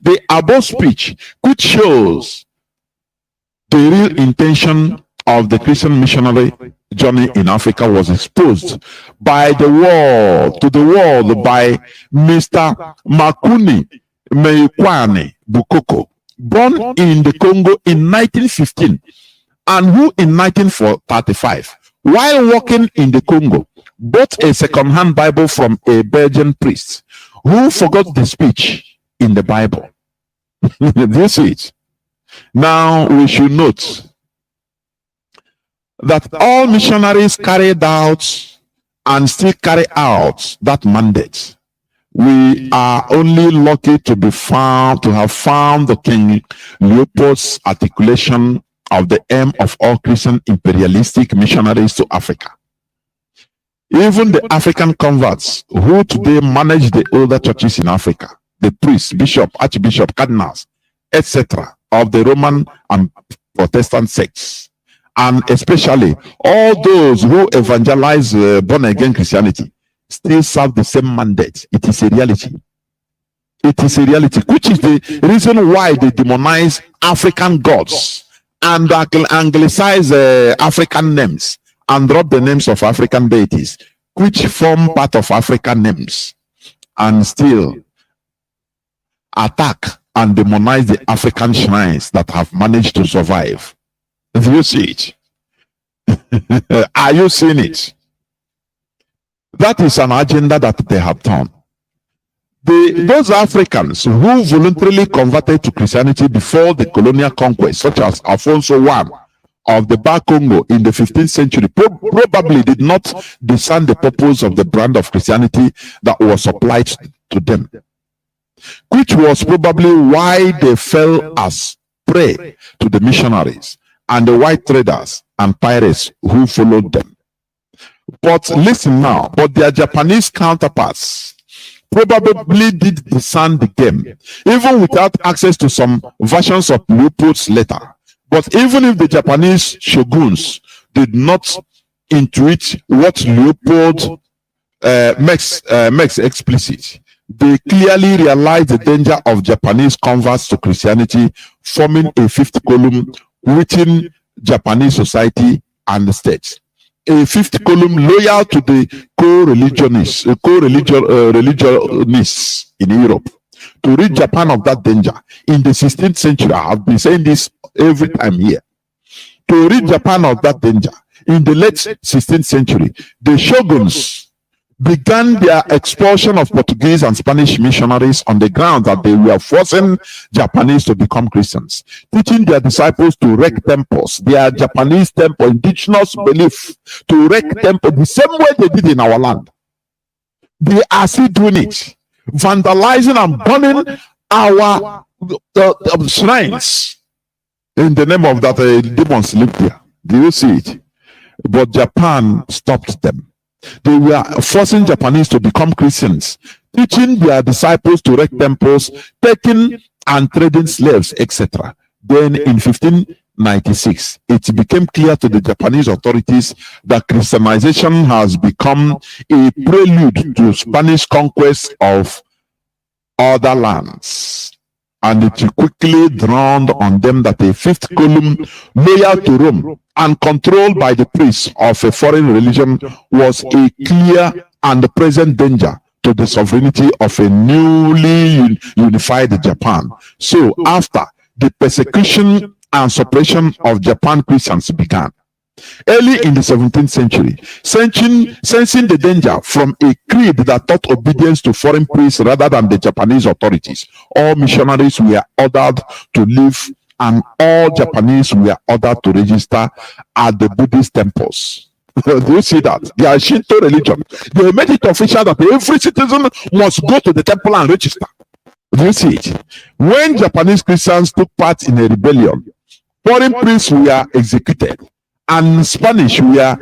Speaker 8: The above speech, which shows the real intention of the Christian missionary journey in Africa, was exposed by the world, to the world, by Mr. Makuni Meikwane Bukoko, born in the Congo in 1915, and who in 1935 While walking in the Congo, bought a second-hand Bible from a Belgian priest who forgot the speech in the Bible. This is. Now we should note that all missionaries carried out and still carry out that mandate. We are only lucky to have found the King Leopold's articulation of the aim of all Christian imperialistic missionaries to Africa. Even the African converts who today manage the older churches in Africa, the priests, bishop, archbishop, cardinals, etc., of the Roman and Protestant sects, and especially all those who evangelize born-again Christianity, still serve the same mandate. It is a reality. It is a reality, which is the reason why they demonize African gods and anglicize African names and drop the names of African deities, which form part of African names, and still attack and demonize the African shrines that have managed to survive. Do you see it? Are you seeing it? That is an agenda that they have done. Those Africans who voluntarily converted to Christianity before the colonial conquest, such as Alfonso I of the Bar Congo in the 15th century, probably did not discern the purpose of the brand of Christianity that was supplied to them, which was probably why they fell as prey to the missionaries and the white traders and pirates who followed them. But listen now, but their Japanese counterparts probably did discern the game, even without access to some versions of Leopold's letter. But even if the Japanese shoguns did not intuit what Leopold makes explicit, they clearly realized the danger of Japanese converts to Christianity forming a fifth column within Japanese society and the state. A fifth column loyal to the co-religionists in Europe. To rid Japan of that danger in the 16th century, I have been saying this every time here. To rid Japan of that danger in the late 16th century, the shoguns began their expulsion of Portuguese and Spanish missionaries on the ground that they were forcing Japanese to become Christians, teaching their disciples to wreck temples, their Japanese temple, indigenous belief, to wreck temple the same way they did in our land. They are still doing it, vandalizing and burning our shrines in the name of that demons live there. Do you see it? But Japan stopped them. They were forcing Japanese to become Christians, teaching their disciples to wreck temples, taking and trading slaves, etc. Then in 1596, it became clear to the Japanese authorities that Christianization has become a prelude to Spanish conquest of other lands. And it quickly dawned on them that a fifth column loyal to Rome and controlled by the priests of a foreign religion was a clear and present danger to the sovereignty of a newly unified Japan. So after the persecution and suppression of Japan Christians began, early in the 17th century, sensing the danger from a creed that taught obedience to foreign priests rather than the Japanese authorities, all missionaries were ordered to leave and all Japanese were ordered to register at the Buddhist temples. Do you see that? They are Shinto religion. They made it official that every citizen must go to the temple and register. Do you see it? When Japanese Christians took part in a rebellion, foreign priests were executed and Spanish were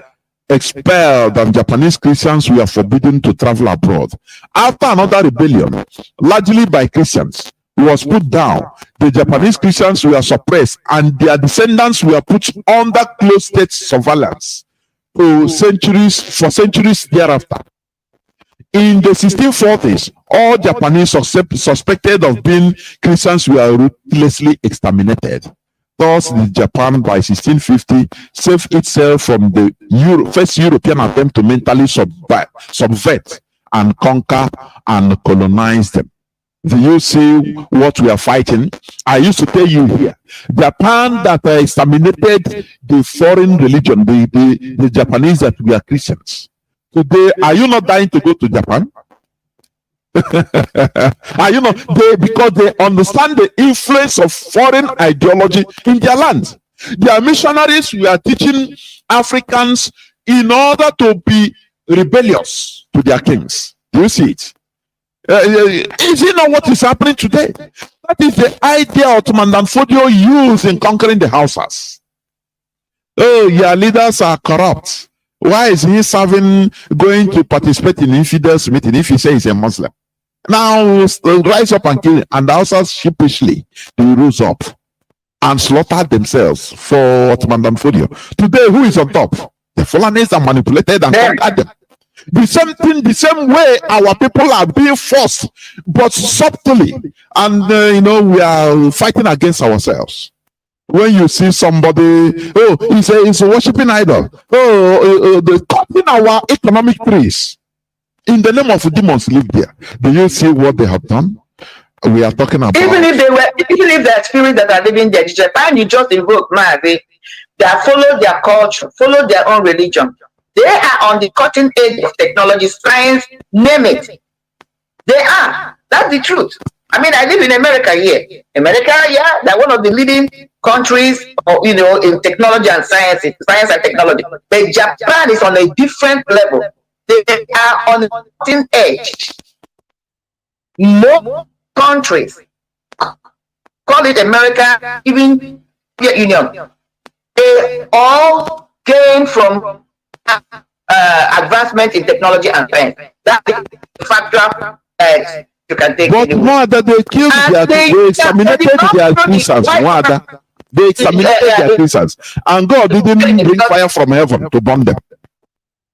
Speaker 8: expelled and Japanese Christians were forbidden to travel abroad. After another rebellion, largely by Christians, was put down, the Japanese Christians were suppressed and their descendants were put under close state surveillance for centuries thereafter. In the 1640s, all Japanese suspected of being Christians were ruthlessly exterminated. Thus, the Japan by 1650 saved itself from the first European attempt to mentally subvert and conquer and colonize them. Do you see what we are fighting? I used to tell you here, Japan that exterminated the foreign religion, the Japanese that we are Christians. Today, are you not dying to go to Japan? Are you not? Because they understand the influence of foreign ideology in their land. Their missionaries were teaching Africans in order to be rebellious to their kings. Do you see it? Is it not what is happening today? That is the idea Ottoman Danfodio used in conquering the Hausas. Oh, your leaders are corrupt. Why is he going to participate in infidels meeting if he says he's a Muslim? Now rise up and kill him. And the Hausas sheepishly, they rose up and slaughtered themselves for Ottoman Danfodio. Today, who is on top? The Fulanis are manipulated and conquered them. The same thing, the same way our people are being forced, but subtly, and we are fighting against ourselves. When you see somebody, he's worshiping idol. They're cutting our economic trees in the name of demons live there. Do you see what they have done? We are talking about
Speaker 9: even if the spirits that are living there, Japan, you just invoke Mazi, they follow their culture, follow their own religion. They are on the cutting edge of technology, science, name it. They are. That's the truth. I mean, I live in America here. America, yeah, they're one of the leading countries, in technology and science and technology. But Japan is on a different level. They are on the cutting edge. No countries, call it America, even European Union, they all came from advancement in technology and science. That's the factor that you can take.
Speaker 8: But more that they killed they exterminated their Christians. They exterminated their Christians, and God didn't bring fire from heaven to burn them.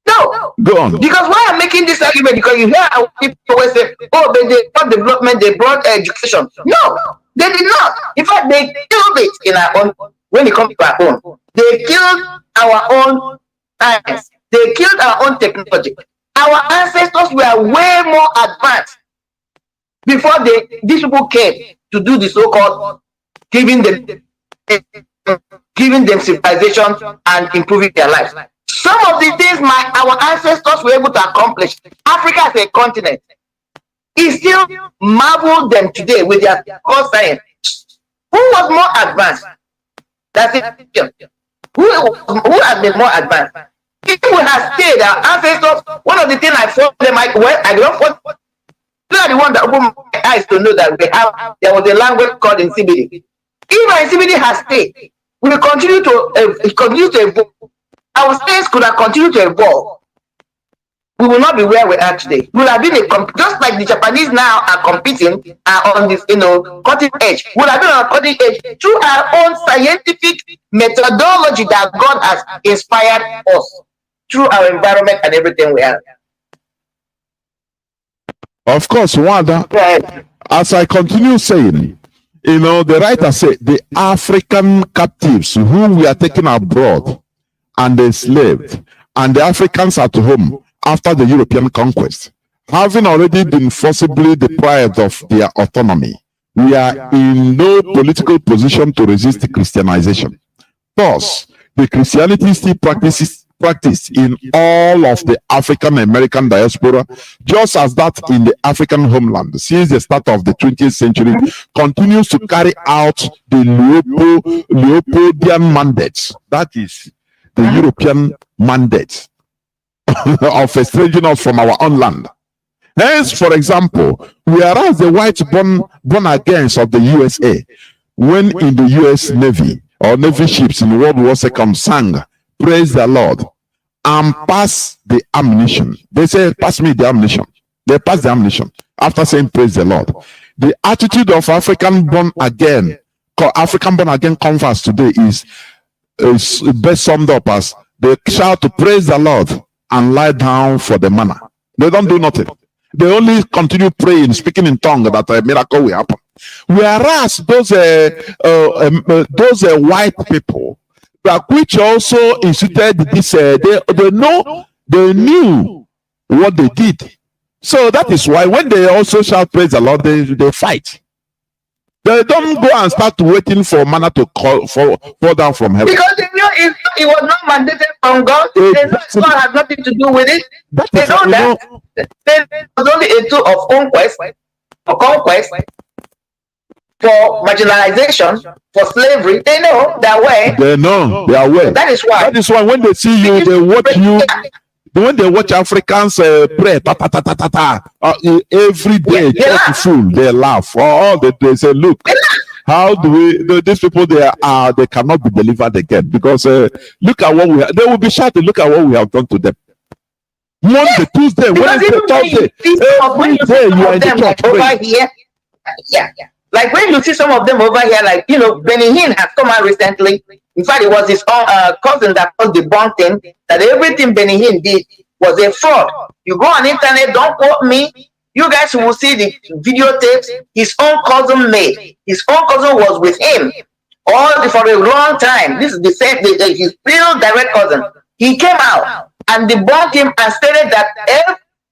Speaker 9: No,
Speaker 8: go on.
Speaker 9: Because why I'm making this argument, because you hear people always say, "Oh, they brought development, they brought education." No, they did not. In fact, they killed it in our own. When it comes to our own, they killed our own science. They killed our own technology. Our ancestors were way more advanced before these people came to do the so-called giving them civilization and improving their lives. Some of the things our ancestors were able to accomplish, Africa as a continent, is still marvel them today with their core science. Who was more advanced? That's it. Who has been more advanced? People have stayed, our ancestors. One of the things I fought them, I don't want. They are the one that opened my eyes to know that there was a language called Nsibidi. If Nsibidi has stayed, we will continue to evolve. Our states could have continued to evolve. We will not be where we are today. We will have been just like the Japanese now are competing on this, cutting edge. We will have been on a cutting edge through our own scientific methodology that God has inspired us through our environment and everything we have.
Speaker 8: Of course, Wanda, as I continue saying, the writer said the African captives who we are taken abroad and enslaved, and the Africans at home after the European conquest, having already been forcibly deprived of their autonomy, we are in no political position to resist Christianization. Thus, the Christianity still practiced in all of the African American diaspora, just as that in the African homeland since the start of the 20th century continues to carry out the Leopoldian mandate. That is the European mandate of estranging us from our own land. Hence, for example, whereas the white born agains of the USA, when in the US Navy or Navy ships in World War II sang, "Praise the Lord," and pass the ammunition. They say, "Pass me the ammunition." They pass the ammunition after saying, "Praise the Lord." The attitude of African born again converts today is best summed up as they shout to praise the Lord and lie down for the manna. They don't do nothing. They only continue praying, speaking in tongues that a miracle will happen. Whereas those white people, which also instituted this, they knew what they did. So that is why when they also shout praise the Lord, they fight. They don't go and start waiting for manna to fall down from heaven.
Speaker 9: Because they know it was not mandated from God. They know God has nothing to do with it. They know that. It was only a tool of conquest, for marginalization, for slavery. They know their way.
Speaker 8: They know their way.
Speaker 9: That is why.
Speaker 8: That is why when they see you, they watch you. When they watch Africans pray, every day, church full, they laugh. They say, look, how do we? These people, they cannot be delivered again because look at what we have. They will be shouting. Look at what we have done to them. Monday, Tuesday, Wednesday, Thursday, every day you are in the church
Speaker 9: over here. Yeah. Like when you see some of them over here, like Benny Hinn has come out recently. In fact, it was his own cousin that was debunking that everything Benny Hinn did was a fraud. You go on the internet, don't quote me. You guys will see the videotapes his own cousin made. His own cousin was with him for a long time. This is the same, his real direct cousin. He came out and debunked him and stated that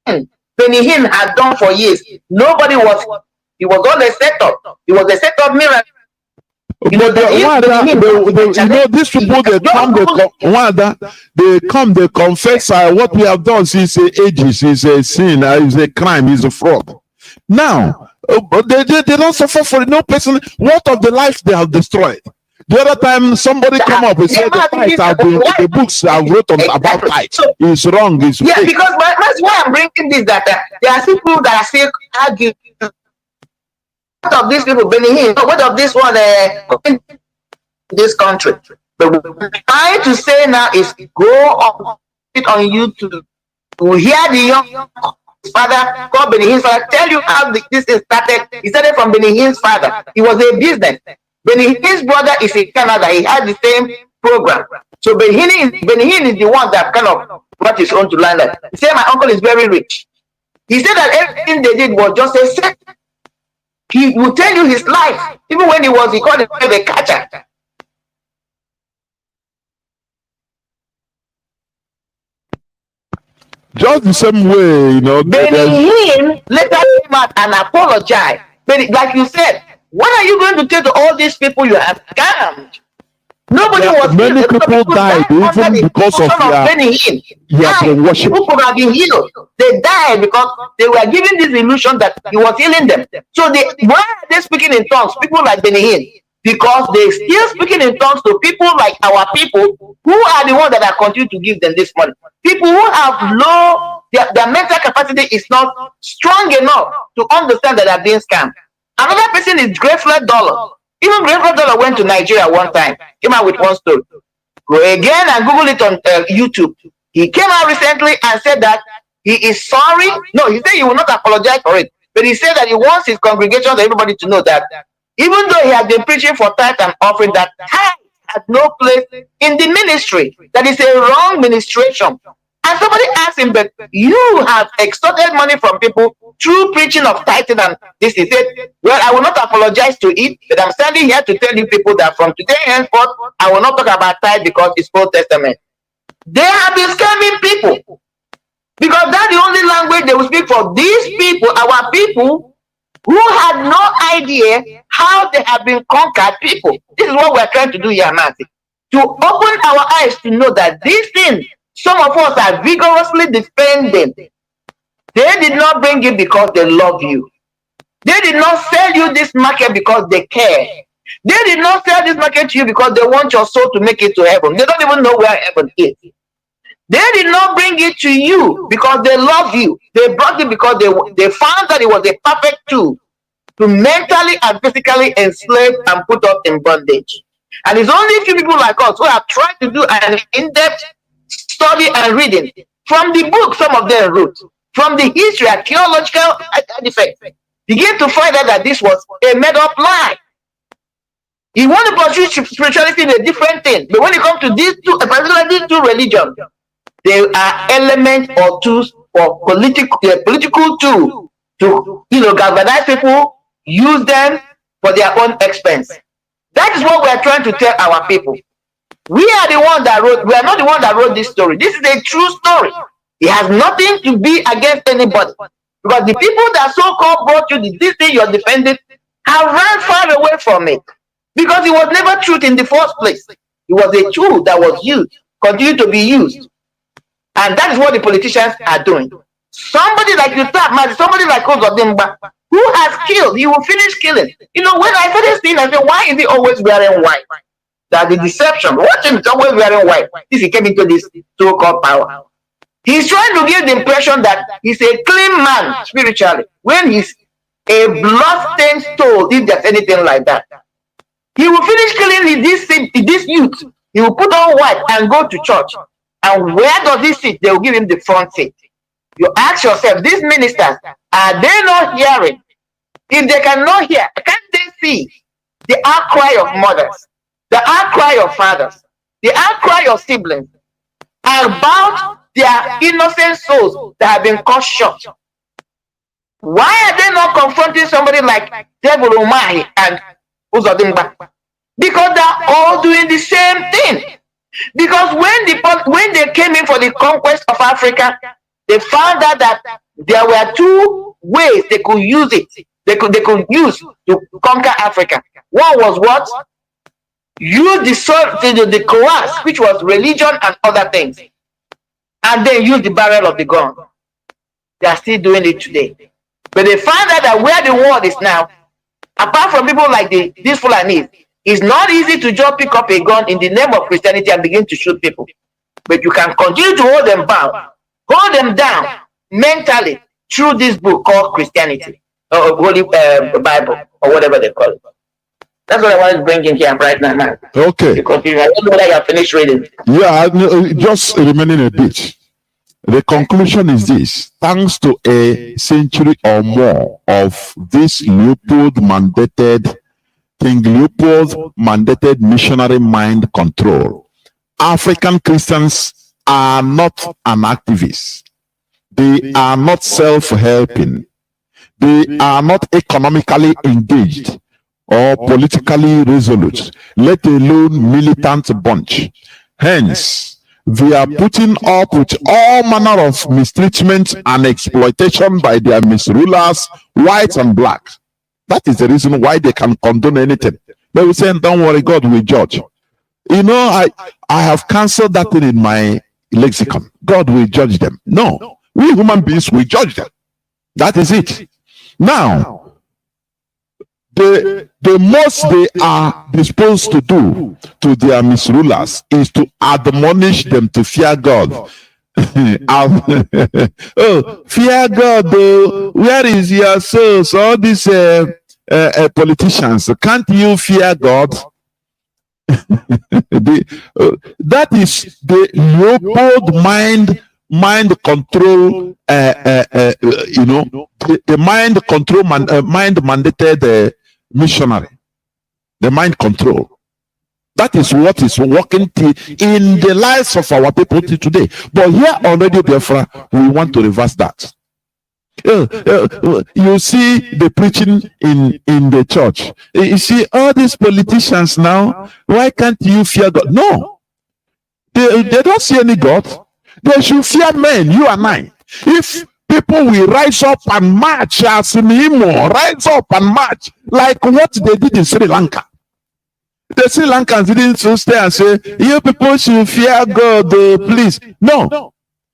Speaker 9: everything Benny Hinn had done for years, nobody was. It was all a setup. It was a setup miracle.
Speaker 8: These people, they confess what we have done since ages is a sin, is a crime, is a fraud. Now, they don't suffer for it. No person. What of the life they have destroyed? The other time, somebody come up and said the books I wrote about tithe is wrong. Is
Speaker 9: fake. Because that's why I'm bringing this. That there are people that are still arguing. What of these people, Benny Hinn? What of this one in this country? But what we're trying to say now is go on YouTube to hear the young father called Benny Hinn's father tell you how this is started. He started from Benny Hinn's father. It was a business. Benny Hinn's brother is in Canada. He had the same program. So Benny Hinn is the one that kind of brought his own to London. He said, my uncle is very rich. He said that everything they did was just a set. He will tell you his life. Even when he called himself a catcher.
Speaker 8: Just the same way,
Speaker 9: Benny Hinn later came out and apologized. But like you said, what are you going to tell to all these people you have scammed? Nobody was.
Speaker 8: Many people died even because of
Speaker 9: Benny Hinn.
Speaker 8: worship.
Speaker 9: People could have been healed. They died because they were given this illusion that he was healing them. So why are they speaking in tongues? People like Benny Hinn, because they still speaking in tongues to people like our people who are the ones that are continuing to give them this money. People who have their mental capacity is not strong enough to understand that they're being scammed. Another person is Grateful Dollar. Even Grateful Dollar went to Nigeria one time, came out with one story. Go again and Google it on YouTube. He came out recently and said that he is sorry. No, he said he will not apologize for it. But he said that he wants his congregation and everybody to know that even though he has been preaching for tithe and offering, that tithe has no place in the ministry. That is a wrong ministration. And somebody asked him, but you have extorted money from people through preaching of tithing and this. He said, well, I will not apologize to it, but I'm standing here to tell you people that from today henceforth, I will not talk about tithe because it's Old Testament. They have been scamming people because that's the only language they will speak for. These people, our people, who had no idea how they have been conquered people. This is what we're trying to do here, Mazi. To open our eyes to know that these things, some of us are vigorously defending. They did not bring it because they love you. They did not sell you this market because they care. They did not sell this market to you because they want your soul to make it to heaven. They don't even know where heaven is. They did not bring it to you because they love you. They brought it because they found that it was a perfect tool to mentally and physically enslave and put us in bondage. And it's only a few people like us who have tried to do an in-depth study and reading from the book some of them wrote, from the history, archaeological artifacts, begin to find out that this was a made-up lie. You want to pursue spirituality in a different thing, but when it comes to these two, particularly these two religions, there are elements or tools for political tool to galvanize people, use them for their own expense. That is what we are trying to tell our people. We are the one that wrote. We are not the one that wrote this story. This is a true story. It has nothing to be against anybody. Because the people that so-called brought you this thing you're defending have run far away from it. Because it was never truth in the first place. It was a tool that was used, continue to be used. And that is what the politicians are doing. Somebody like you, Mazi, somebody like Ozodimba, who has killed, he will finish killing. You know, when I started seeing, I said, why is he always wearing white? That the deception, watch him, he's always wearing white. If he came into this so-called power. He's trying to give the impression that he's a clean man spiritually, when he's a blood-stained soul, if there's anything like that. He will finish killing this youth. He will put on white and go to church. And where does he sit? They will give him the front seat. You ask yourself, these ministers, are they not hearing? If they cannot hear, can't they see the outcry of mothers, the outcry of fathers, the outcry of siblings about their innocent souls that have been cut short? Why are they not confronting somebody like Devil Umahi and Uzodimba? Because they're all doing the same thing. Because when they came in for the conquest of Africa, they found out that there were two ways they could use it. They could use to conquer Africa. One was what? Use the coerce, which was religion and other things, and then use the barrel of the gun. They are still doing it today. But they found out that where the world is now, apart from people like these Fulanis, it's not easy to just pick up a gun in the name of Christianity and begin to shoot people. But you can continue to hold them bound, hold them down mentally through this book called Christianity, or Holy Bible, or whatever they call it. That's what I wanted to bring in here right now, man.
Speaker 8: Okay.
Speaker 9: Because I don't know whether you have finished reading.
Speaker 8: Yeah, just remaining a bit. The conclusion is this: thanks to a century or more of this King Leopold mandated missionary mind control, African Christians are not an activist. They are not self-helping. They are not economically engaged or politically resolute, let alone militant bunch. Hence, they are putting up with all manner of mistreatment and exploitation by their misrulers, white and black. That is the reason why they can condone anything. They will say, don't worry, God will judge. You know, I have cancelled that thing in my lexicon. God will judge them. No, we human beings will judge them. That is it. Now, the most they are disposed to do to their misrulers is to admonish them to fear God. Oh, fear God, though. Where is your soul? So all these politicians, can't you fear God? That is the Leopold mind control. You know, the mind control, mind mandated missionary. The mind control. That is what is working in the lives of our people today. But here already, Biafra, we want to reverse that. You see the preaching in the church. You see all these politicians now. Why can't you fear God? No, they don't see any God. They should fear men, you and I. If people will rise up and march as in Imo, rise up and march like what they did in Sri Lanka. The Sri Lankans didn't stay and say, you people should fear God, please. No,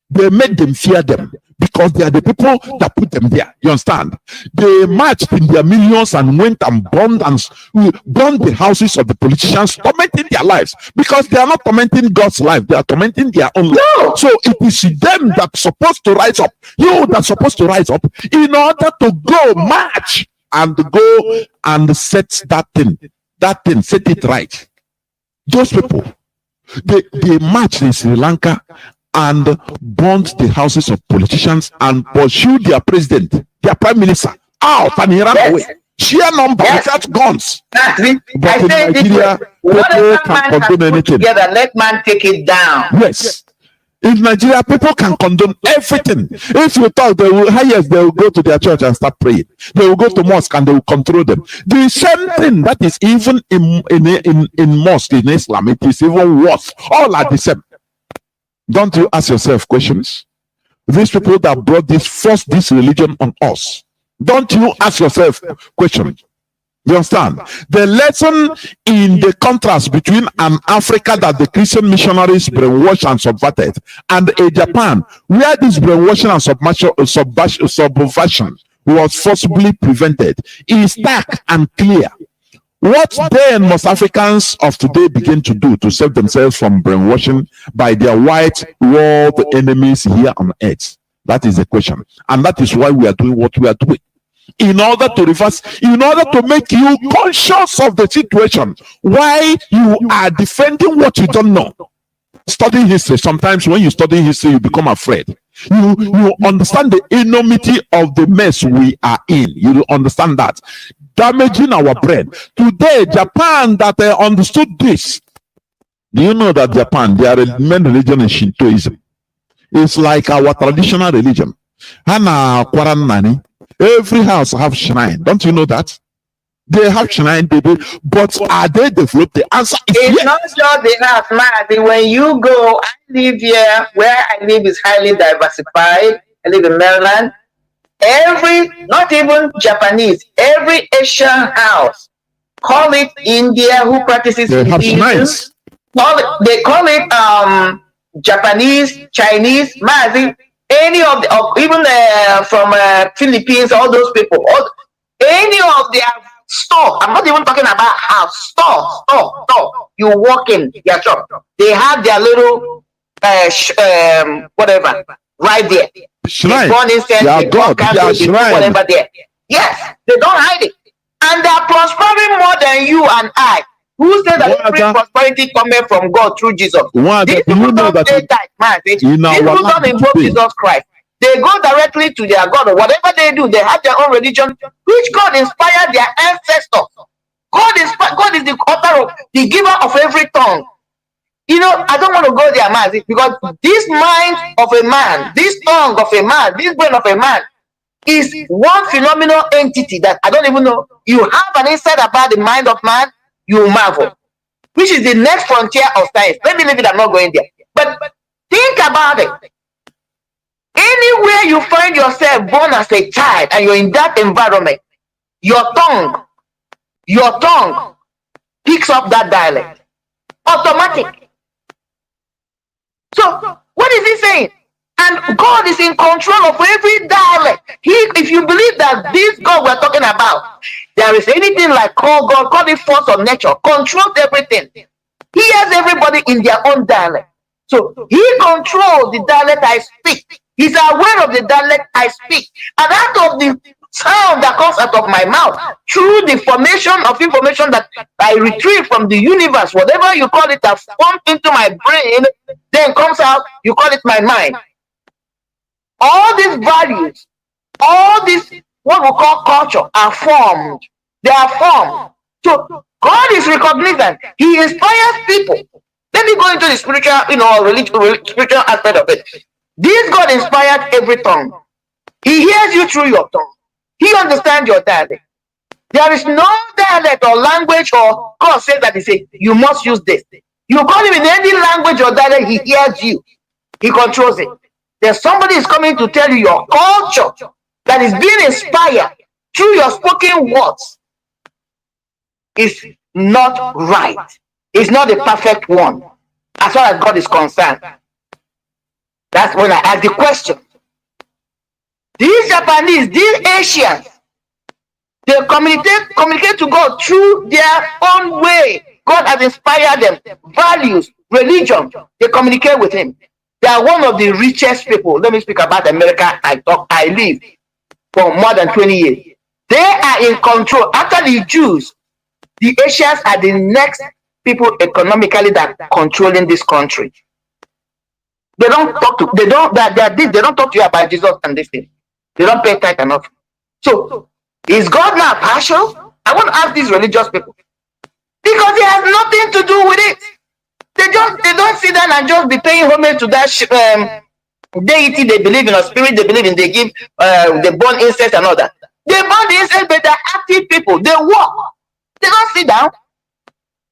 Speaker 8: they made them fear them because they are the people that put them there. You understand? They marched in their millions and went and burned the houses of the politicians, tormenting their lives because they are not tormenting God's life. They are tormenting their own life. No. So it is them that's supposed to rise up. You that's supposed to rise up in order to go march and go and set that thing, set it right. Those people, they marched in Sri Lanka and burned the houses of politicians and pursued their president, their prime minister, out, and he ran away. Sheer number without guns. But in Nigeria, people can condone anything.
Speaker 9: Together, let man take it down.
Speaker 8: Yes. In Nigeria, people can condone everything. If you talk, they will go to their church and start praying. They will go to mosque and they will control them. The same thing that is even in mosque in Islam, it is even worse. All are the same. Don't you ask yourself questions? these people that brought this, forced this religion on us? Don't you ask yourself question? You understand? The lesson in the contrast between an Africa that the Christian missionaries brainwashed and subverted, and a Japan where this brainwashing and subversion was forcibly prevented is stark and clear. What then must Africans of today begin to do to save themselves from brainwashing by their white world enemies here on earth? That is the question. And that is why we are doing what we are doing. In order to reverse, in order to make you conscious of the situation, why you are defending what you don't know. Studying history, sometimes when you study history, you become afraid. You understand the enormity of the mess we are in. You understand that. Damaging our brain. Today, Japan that understood this. Do you know that Japan, their main religion is Shintoism? It's like our traditional religion. Hana Kwaranani. Every house have shrine. Don't you know that? They have shrine, baby. But are they developed? The answer is
Speaker 9: it's
Speaker 8: yes.
Speaker 9: not just the house, Mazi. When you go, I live here. Where I live is highly diversified. I live in Maryland. Not even Japanese, every Asian house, call it India, who practices Hinduism. They call it Japanese, Chinese, Mazi. Any of the, even from Philippines, all those people, any of their store. I'm not even talking about house, store. You walk in their shop, they have their little whatever right there.
Speaker 8: Shrine.
Speaker 9: Born incense, whatever there. Yes, they don't hide it, and they are prospering more than you and I. Who said that every prosperity coming from God through Jesus? These people don't say that, man. These people don't invoke Jesus Christ. They go directly to their God, or whatever they do, they have their own religion, which God inspired their ancestors. God is the author of, the giver of every tongue. You know, I don't want to go there, man, because this mind of a man, this tongue of a man, this brain of a man is one phenomenal entity that I don't even know. You have an insight about the mind of man, you marvel, which is the next frontier of science. Let me leave it, I'm not going there. But think about it. Anywhere you find yourself born as a child and you're in that environment, your tongue picks up that dialect. Automatic. So, what is he saying? And God is in control of every dialect. If you believe that this God we're talking about, there is anything like God, call it force of nature, controls everything. He has everybody in their own dialect. So he controls the dialect I speak. He's aware of the dialect I speak. And out of the sound that comes out of my mouth, through the formation of information that I retrieve from the universe, whatever you call it, that formed into my brain, then comes out, you call it my mind. All these values, all this, what we call culture, are formed. They are formed. So God is recognizant. He inspires people. Let me go into the spiritual, spiritual aspect of it. This God inspired every tongue. He hears you through your tongue. He understands your dialect. There is no dialect or language, or God says that He says you must use this. You call him in any language or dialect, He hears you. He controls it. There's somebody is coming to tell you your culture that is being inspired through your spoken words is not right. It's not the perfect one as far as God is concerned. That's when I ask the question. These Japanese, these Asians, they communicate to God through their own way. God has inspired them. Values, religion, they communicate with Him. They are one of the richest people. Let me speak about America. I live for more than 20 years. They are in control. After the Jews, the Asians are the next people economically that are controlling this country. They don't talk to they don't talk to you about Jesus and this thing. They don't pay tithe enough. So is God now partial? I want to ask these religious people. Because He has nothing to do with it. They don't sit down and just be paying homage to that deity they believe in, or spirit they believe in. They give they burn incense and all that. They burn the incense, but they're active people. They walk. They don't sit down.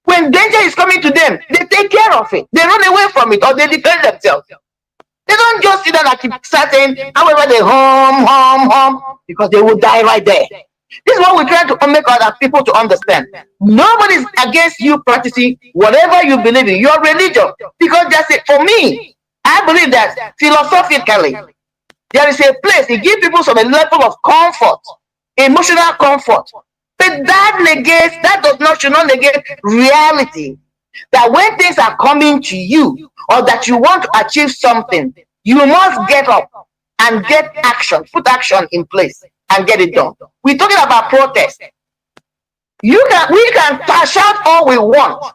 Speaker 9: When danger is coming to them, they take care of it. They run away from it, or they defend themselves. They don't just sit down and keep starting, however they hum, because they will die right there. This is what we're trying to make other people to understand. Nobody's against you practicing whatever you believe in, your religion. Because that's it. For me, I believe that philosophically, there is a place, it gives people some level of comfort, emotional comfort. But should not negate reality. That when things are coming to you, or that you want to achieve something, you must get up and get action, put action in place and get it done. We're talking about protest. We can shout all we want.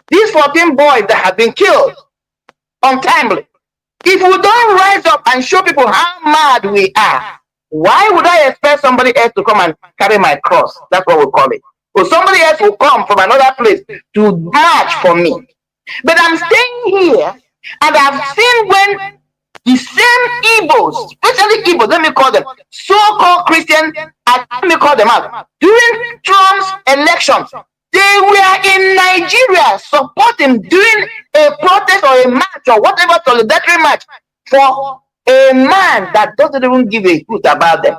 Speaker 9: These 14 boys that have been killed untimely. If we don't rise up and show people how mad we are, why would I expect somebody else to come and carry my cross? That's what we call it. Or somebody else will come from another place to march for me. But I'm staying here, and I've seen when the same Igbos, especially Igbos, let me call them, so-called Christian, let me call them out, during Trump's elections, they were in Nigeria supporting, doing a protest or a march or whatever solidarity march for a man that doesn't even give a hoot about them.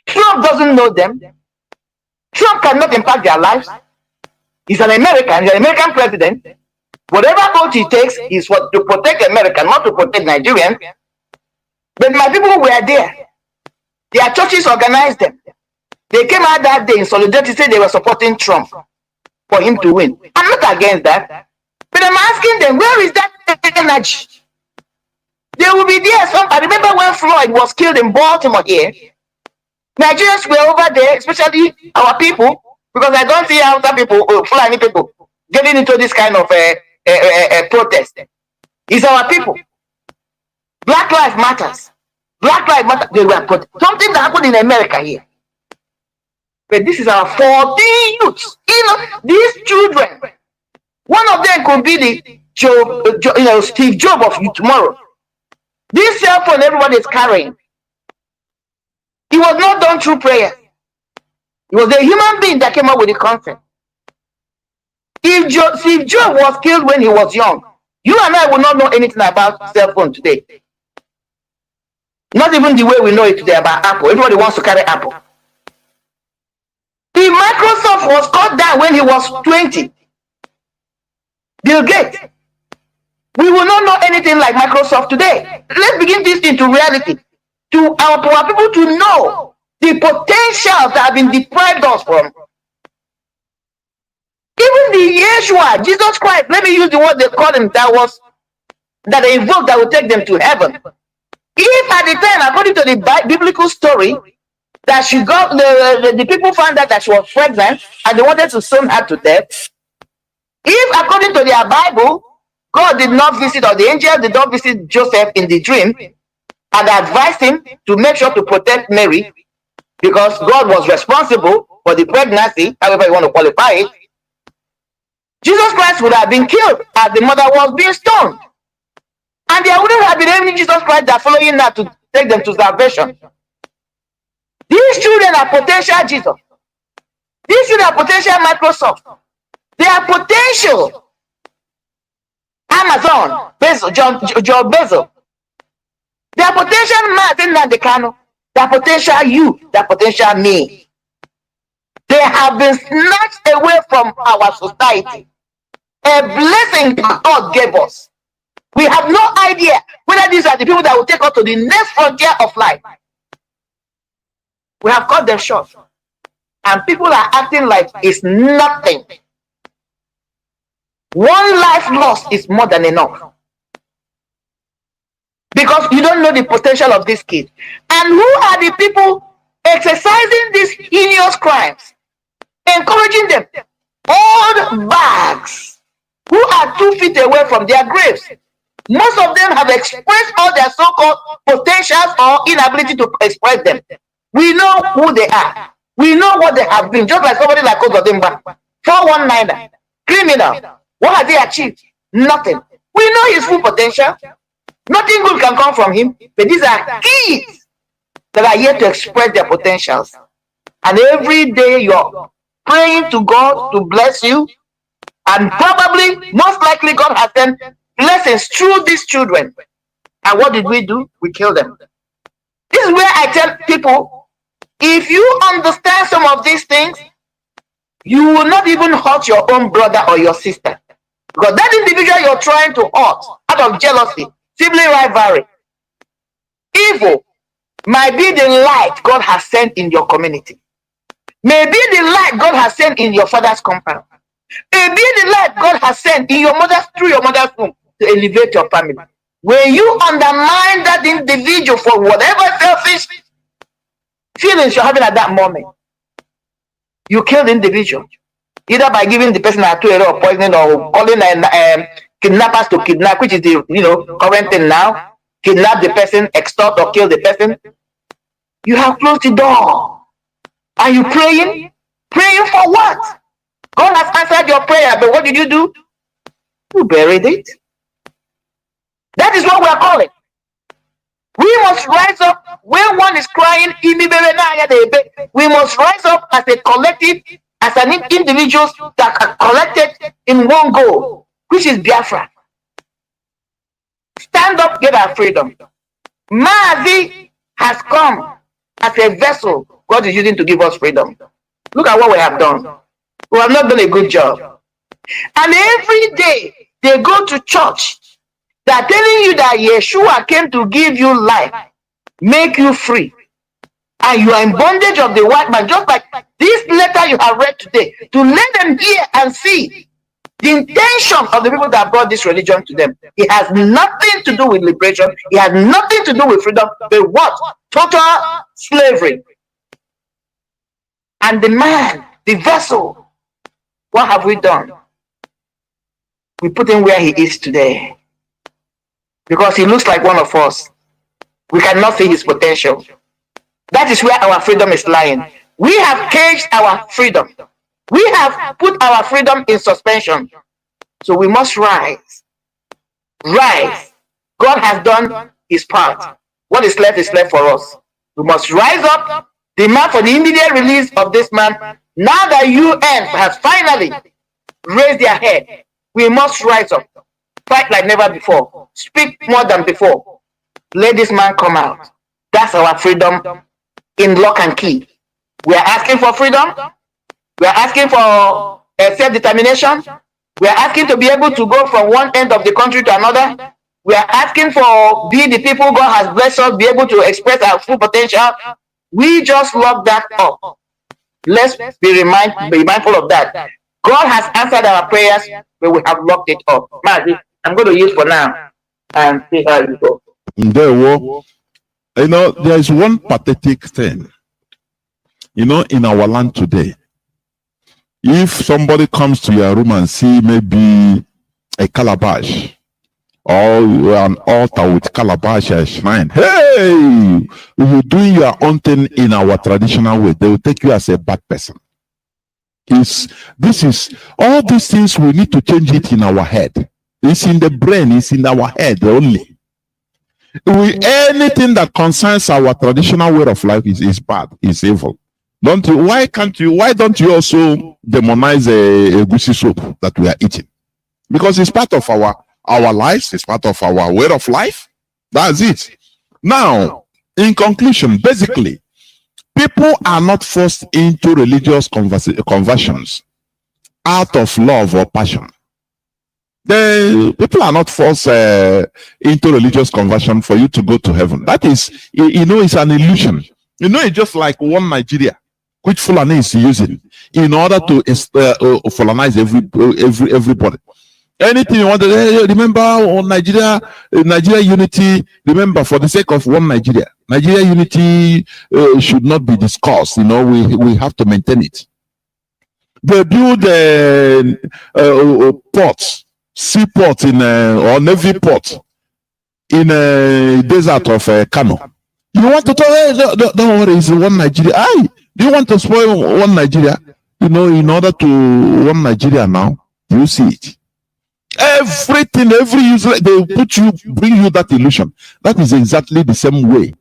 Speaker 9: Trump doesn't know them. Trump cannot impact their lives. He's an American. He's an American president. Whatever vote he takes is to protect America, not to protect Nigerians. But my people were there. Their churches organized them. They came out that day in solidarity, said they were supporting Trump for him to win. I'm not against that. But I'm asking them, where is that energy? They will be there. I remember when Floyd was killed in Baltimore here. Nigerians were over there, especially our people, because I don't see other people, Fulani people, getting into this kind of protest. It's our people. Black Lives Matters. Black Lives Matter. They were something that happened in America here. But this is our 14 youths. These children. One of them could be the Steve Jobs of tomorrow. This cell phone everybody is carrying. It was not done through prayer. It was a human being that came up with the concept. If Steve Jobs was killed when he was young, you and I will not know anything about cell phone today. Not even the way we know it today about Apple. Everybody wants to carry Apple. If Microsoft was cut down when he was 20, Bill Gates, we will not know anything like Microsoft today. Let's begin this into reality. To our people to know the potentials that have been deprived us from. Even the Yeshua, Jesus Christ, let me use the word they call him, that they invoked that will take them to heaven. If at the time, according to the biblical story, that she got the people found out that she was pregnant and they wanted to stone her to death. If according to their Bible, God did not visit, or the angel did not visit Joseph in the dream and advised him to make sure to protect Mary, because God was responsible for the pregnancy, however you want to qualify it, Jesus Christ would have been killed as the mother was being stoned. And there wouldn't have been any Jesus Christ that following that to take them to salvation. These children are potential Jesus. These children are potential Microsoft. They are potential Amazon, Bezos, John Bezos. They are potential Nnamdi Kanu. They are potential you. They are potential me. They have been snatched away from our society. A blessing God gave us. We have no idea whether these are the people that will take us to the next frontier of life. We have cut them short. And people are acting like it's nothing. One life lost is more than enough. Because you don't know the potential of this kid. And who are the people exercising these heinous crimes? Encouraging them. Old bags who are 2 feet away from their graves. Most of them have expressed all their so-called potentials or inability to express them. We know who they are. We know what they have been. Just like somebody like Kozodimba, 419, criminal. What has he achieved? Nothing. We know his full potential. Nothing good can come from him. But these are kids that are yet to express their potentials. And every day you're praying to God to bless you. And probably, most likely, God has sent blessings through these children And what did we do? We killed them. This is where I tell people, if you understand some of these things, you will not even hurt your own brother or your sister. Because that individual you're trying to hurt out of jealousy, sibling rivalry, evil might be the light God has sent in your community. Maybe the light God has sent in your father's compound. Maybe the light God has sent in your mother's, through your mother's womb, to elevate your family. When you undermine that individual for whatever selfish feelings you're having at that moment, you kill the individual. Either by giving the person a or poisoning, or calling kidnappers to kidnap, which is the current thing now. Kidnap the person, extort or kill the person. You have closed the door. Are you praying? Praying for what? God has answered your prayer, but what did you do? You buried it. That is what we are calling. We must rise up when one is crying. We must rise up as a collective, as an individuals that are collected in one goal, which is Biafra. Stand up, get our freedom. Mazi has come as a vessel God is using to give us freedom. Look at what we have done. We have not done a good job. And every day they go to church. They are telling you that Yeshua came to give you life, make you free. And you are in bondage of the white man, just like this letter you have read today, to let them hear and see the intention of the people that brought this religion to them. It has nothing to do with liberation. It has nothing to do with freedom. But what? Total slavery. And the man, the vessel, what have we done? We put him where he is today. Because he looks like one of us. We cannot see his potential. That is where our freedom is lying. We have caged our freedom. We have put our freedom in suspension. So we must rise. Rise. God has done his part. What is left for us. We must rise up, demand for the immediate release of this man. Now that UN has finally raised their head, we must rise up. Fight like never before. Speak more than before. Let this man come out. That's our freedom in lock and key. We are asking for freedom. We are asking for self-determination. We are asking to be able to go from one end of the country to another. We are asking for be the people God has blessed us, be able to express our full potential. We just lock that up. Let's be mindful of that. God has answered our prayers, but we have locked it up. Mazi, I'm going to use for now and see how you go.
Speaker 8: There is one pathetic thing, in our land today. If somebody comes to your room and see maybe a calabash or an altar with calabash and shrine, hey, you're doing your own thing in our traditional way, they will take you as a bad person. This is all these things, we need to change it in our head. It's in the brain, it's in our head only. Anything that concerns our traditional way of life is bad, is evil. Why don't you also demonize a goosey soup that we are eating? Because it's part of our lives, it's part of our way of life. That's it. Now, in conclusion, basically, people are not forced into religious conversions out of love or passion. People are not forced into religious conversion for you to go to heaven. That is, it's an illusion. It's just like one Nigeria, which Fulani is using in order to Fulanize everybody. Anything you want to remember on Nigeria unity, remember, for the sake of one Nigeria unity should not be discussed. We have to maintain it. They build ports, seaport or navy port in a desert of Kanu. You want to tell don't worry, it's one Nigeria. Do you want to spoil one Nigeria? In order to one Nigeria now, you see it. Everything, every user, they bring you that illusion. That is exactly the same way.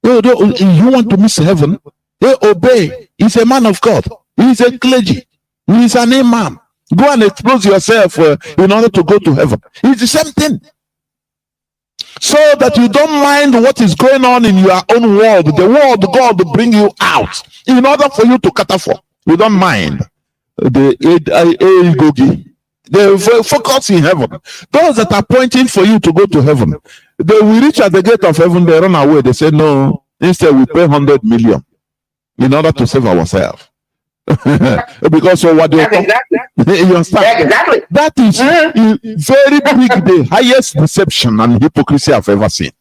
Speaker 8: You want to miss heaven? They obey. He's a man of God. He's a clergy. He's an imam. Go and expose yourself in order to go to heaven. It's the same thing. so that you don't mind what is going on in your own world. The world God will bring you out in order for you to cater for. You don't mind the gogi. They focus in heaven. Those that are pointing for you to go to heaven, they will reach at the gate of heaven, they run away. They say, no, instead we pay 100 million in order to save ourselves. Because of what they you understand?
Speaker 9: Exactly.
Speaker 8: That is very big, the highest deception and hypocrisy I've ever seen.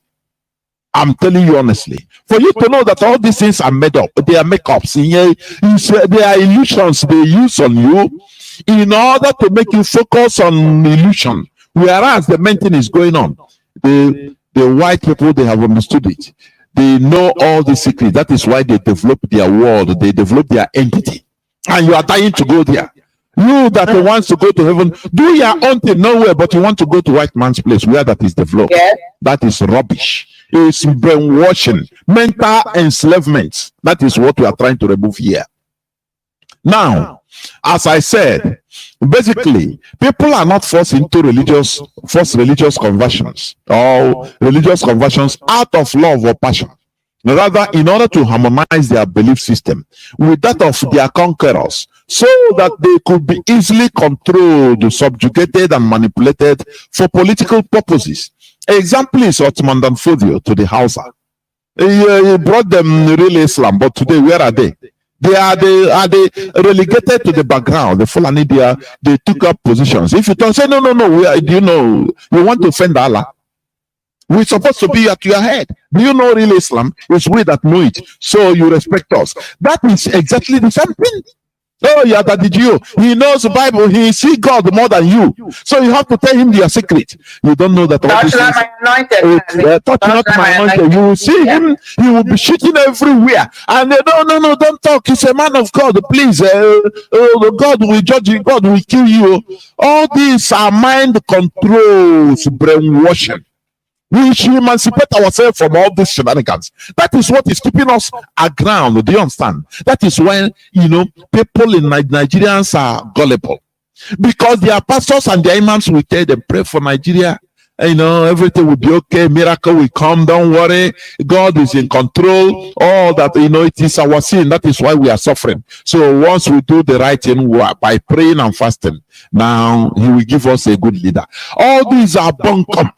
Speaker 8: I'm telling you honestly. For you to know that all these things are made up, they are make-ups. They are illusions they use on you in order to make you focus on illusion, whereas the main thing is going on. The white people, they have understood it. They know all the secrets. That is why they develop their world, they develop their entity. And you are dying to go there. You that wants to go to heaven, do your own thing nowhere, but you want to go to white man's place where that is developed.
Speaker 9: Yeah.
Speaker 8: That is rubbish. It's brainwashing, mental enslavement. That is what we are trying to remove here. Now, as I said, basically, people are not forced into religious conversions or religious conversions out of love or passion. Rather, in order to harmonize their belief system with that of their conquerors, so that they could be easily controlled, subjugated, and manipulated for political purposes. Example is Ottoman Dan Fodio to the Hausa. He brought them real Islam, but today, where are they? Are they relegated to the background? The Fulani, they took up positions. If you don't say, no, you want to offend Allah. We're supposed to be at your head. Do you know real Islam? It's we that know it. So you respect us. That is exactly the same thing. Oh, yeah, that did you. He knows the Bible. He sees God more than you. So you have to tell him your secret. You don't know that.
Speaker 9: Touch not my anointed.
Speaker 8: Touch not my anointed. You will see him. He will be shooting everywhere. And no, don't talk. He's a man of God. Please, God will judge you. God will kill you. All these are mind controls, brainwashing. We should emancipate ourselves from all these shenanigans. That is what is keeping us aground. Do you understand? That is when, people in Nigerians are gullible. Because their pastors and their imams will tell them, pray for Nigeria. Everything will be okay. Miracle will come. Don't worry. God is in control. All that, it is our sin. That is why we are suffering. So once we do the right thing by praying and fasting, now he will give us a good leader. All these are bunkum.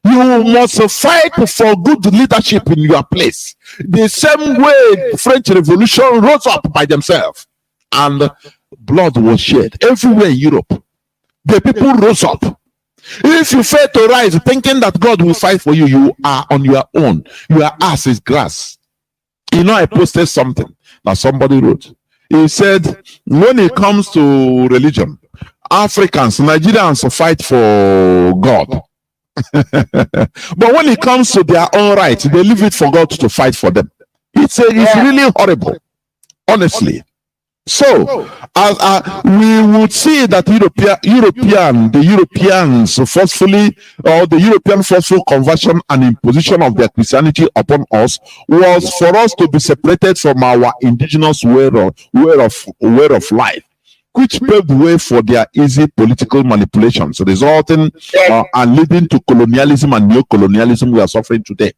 Speaker 8: You must fight for good leadership in your place. The same way the French Revolution rose up by themselves and blood was shed everywhere in Europe. The people rose up. If you fail to rise thinking that God will fight for you, you are on your own. Your ass is grass. I posted something that somebody wrote. He said, when it comes to religion, Africans, Nigerians fight for God. But when it comes to their own rights, they leave it for God to fight for them. It's really horrible, honestly. So we would see that the Europeans forcefully, or the European forceful conversion and imposition of their Christianity upon us was for us to be separated from our indigenous way of life, which paved the way for their easy political manipulations, resulting and leading to colonialism and neo-colonialism we are suffering today.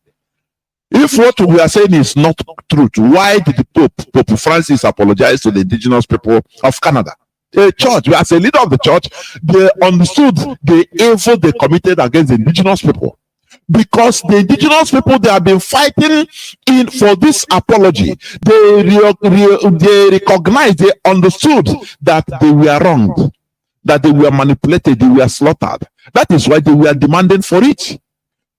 Speaker 8: If what we are saying is not truth, why did the Pope Francis apologize to the indigenous people of Canada? A church, as a leader of the church, they understood the evil they committed against the indigenous people. Because the indigenous people, they have been fighting for this apology. They recognized, they understood that they were wronged, that they were manipulated, they were slaughtered. That is why they were demanding for it.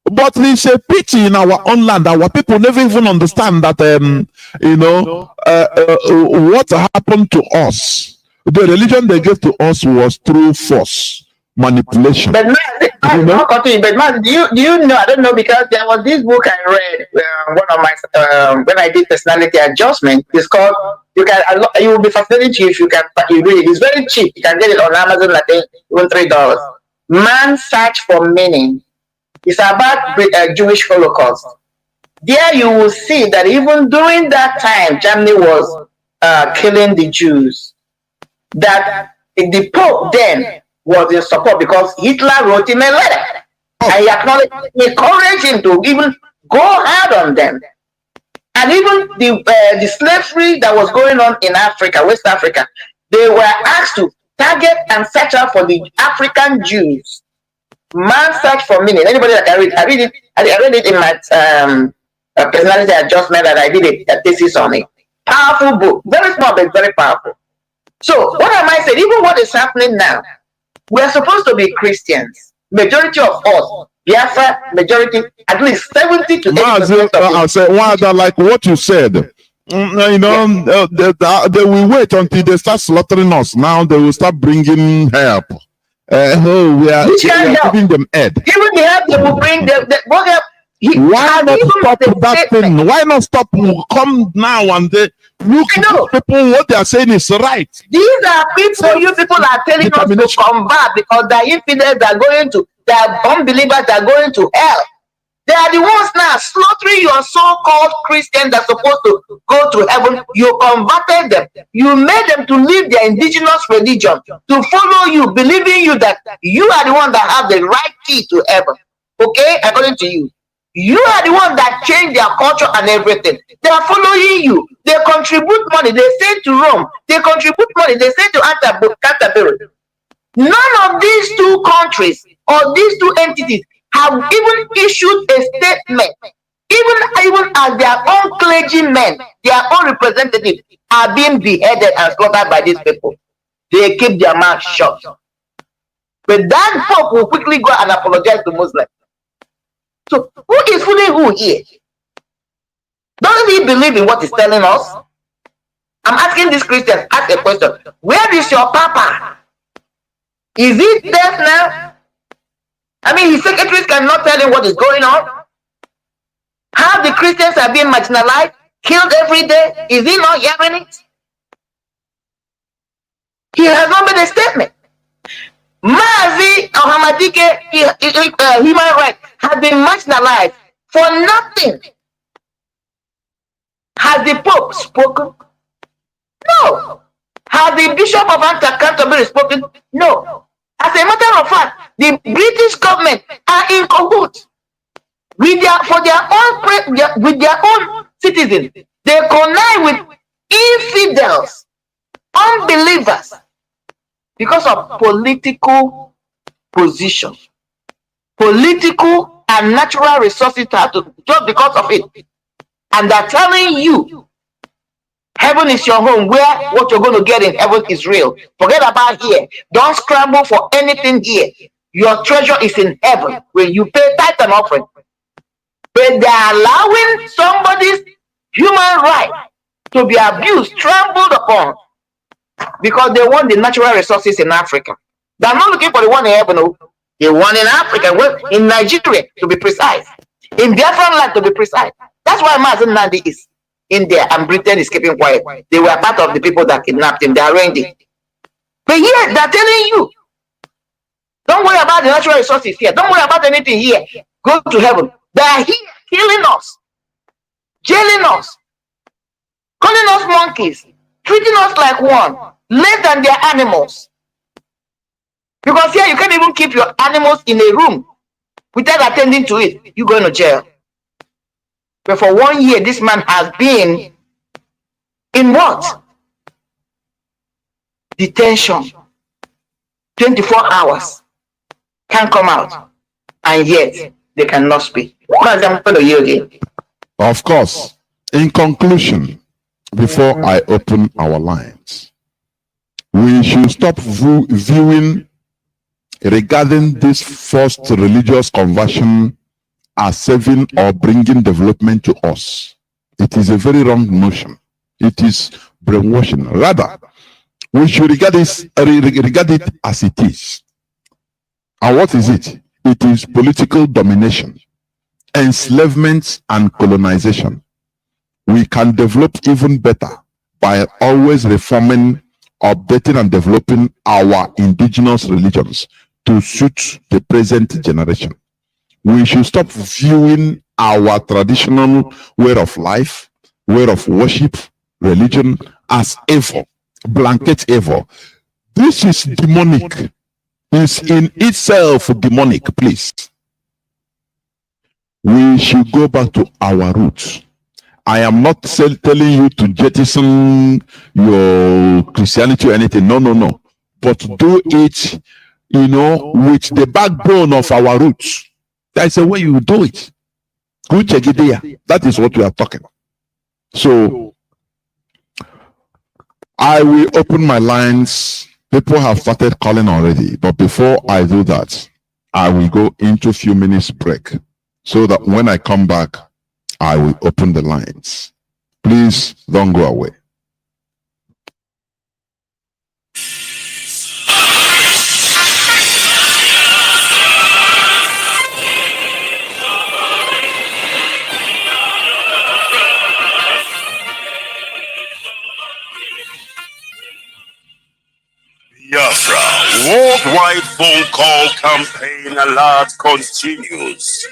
Speaker 8: But it's a pity in our own land. Our people never even understand that, what happened to us. The religion they gave to us was through force. Manipulation.
Speaker 9: But man, do you know? I don't know, because there was this book I read. One of my when I did personality adjustment. It's called. You will be fascinated if you can. You read it. It's very cheap. You can get it on Amazon. I think even $3. Man's Search for Meaning. It's about Jewish Holocaust. There you will see that even during that time, Germany was killing the Jews. That the Pope then was in support, because Hitler wrote him a letter I acknowledge, encourage him to even go hard on them. And even the slavery that was going on in Africa, West Africa, they were asked to target and search out for the African Jews. Man search for meaning. Anybody that I read it. I read it in my personality adjustment, that I did a thesis on it. Powerful book, very small but very powerful. So what am I saying? Even what is happening now, we are supposed to be Christians. Majority of us, Biafra, majority, at least 70 to 80%.
Speaker 8: I'll say, like what you said. You know, they will wait until they start slaughtering us. Now they will start bringing help. We are giving them aid.
Speaker 9: Even the help they will bring, what help?
Speaker 8: Why not stop that thing? Why not stop? Come now and they look at people. What they are saying is right.
Speaker 9: These are people you people are telling us to combat because the infidels are going to, the unbelievers are going to hell. They are the ones now slaughtering your so-called Christians that are supposed to go to heaven. You converted them. You made them to leave their indigenous religion, to follow you, believing you that you are the one that have the right key to heaven. Okay, according to you. You are the one that changed their culture and everything. They are following you. They contribute money. They send to Rome. They contribute money. They send to Canterbury. None of these two countries or these two entities have even issued a statement. Even as their own clergymen, their own representatives are being beheaded and slaughtered by these people. They keep their mouth shut. But that Pope will quickly go and apologize to Muslims. So who is fooling who here? Doesn't he believe in what he's telling us? I'm asking these Christians, ask a question. Where is your Papa? Is he dead now? I mean, his secretaries cannot tell him what is going on. How the Christians are being marginalized, killed every day. Is he not hearing it? He has not made a statement. Mazi or human rights have been marginalized for nothing. Has the Pope spoken? No. Has the Bishop of Canterbury spoken? No. As a matter of fact, the British government are in cahoots with their own citizens. They connive with infidels, unbelievers, because of political position, political and natural resources to have to, just because of it. And they're telling you, heaven is your home, where what you're going to get in heaven is real. Forget about here. Don't scramble for anything here. Your treasure is in heaven when you pay tithe and offering. But they're allowing somebody's human right to be abused, trampled upon, because they want the natural resources in Africa. They're not looking for the one in heaven. No. The one in Africa, in Nigeria, to be precise. In Biafran land, to be precise. That's why Mazi Nnamdi is in there and Britain is keeping quiet. They were part of the people that kidnapped him. They arranged it. But here, they're telling you, don't worry about the natural resources here. Don't worry about anything here. Go to heaven. They are here killing us, jailing us, calling us monkeys, treating us like one, less than their animals. Because here you can't even keep your animals in a room without attending to it. You're going to jail. But for 1 year, this man has been in what? Detention. 24 hours. Can't come out. And yet, they cannot speak.
Speaker 8: Of course, in conclusion, before I open our lines, we should stop viewing regarding this forced religious conversion as saving or bringing development to us. It is a very wrong notion. It is brainwashing. Rather, we should regard it as it is. And what is it? It is political domination, enslavement, and colonization. We can develop even better by always reforming, updating, and developing our indigenous religions to suit the present generation. We should stop viewing our traditional way of life, way of worship, religion as evil, blanket evil. This is demonic. It's in itself demonic, please. we should go back to our roots. I am not telling you to jettison your Christianity or anything. No, no, no. But do it, you know, with the backbone of our roots. That's the way you do it. That is what we are talking about. So I will open my lines. People have started calling already. But before I do that, I will go into a few minutes break so that when I come back, I will open the lines. Please don't go away.
Speaker 10: Biafra, worldwide phone call campaign alert continues.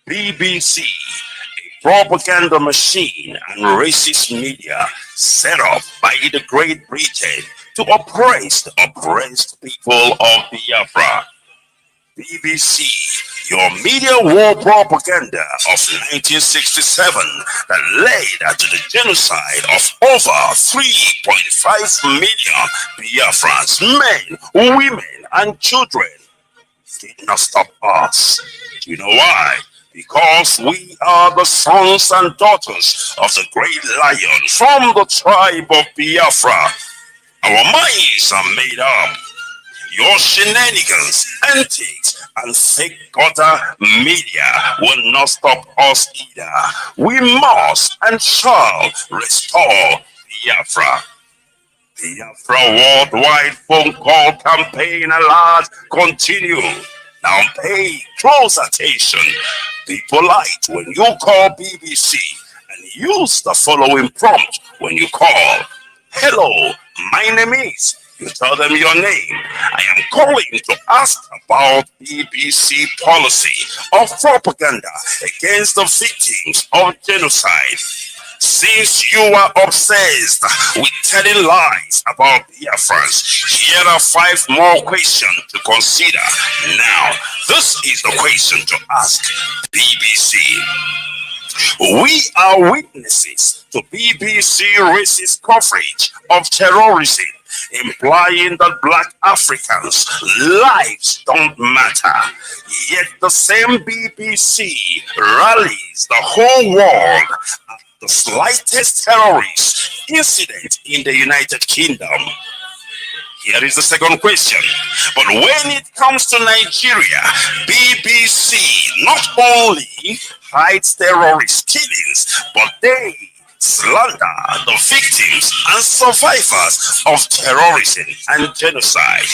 Speaker 10: BBC, a propaganda machine and racist media set up by the Great Britain to oppress the oppressed people of Biafra. BBC, your media war propaganda of 1967 that led to the genocide of over 3.5 million Biafrans, men, women, and children, did not stop us. Do you know why? Because we are the sons and daughters of the great lion from the tribe of Biafra. Our minds are made up. Your shenanigans, antics, and fake gutter media will not stop us either. We must and shall restore Biafra. Biafra worldwide phone call campaign alert continue. Now pay close attention. Be polite when you call BBC and use the following prompt when you call. Hello, my name is. You tell them your name. I am calling to ask about BBC policy of propaganda against the victims of genocide. Since you are obsessed with telling lies about Biafrans, here are 5 more questions to consider. Now, this is the question to ask BBC. We are witnesses to BBC racist coverage of terrorism, implying that Black Africans' lives don't matter. Yet the same BBC rallies the whole world at the slightest terrorist incident in the United Kingdom. Here is the second question. But when it comes to Nigeria, BBC not only hides terrorist killings, but they slander the victims and survivors of terrorism and genocide.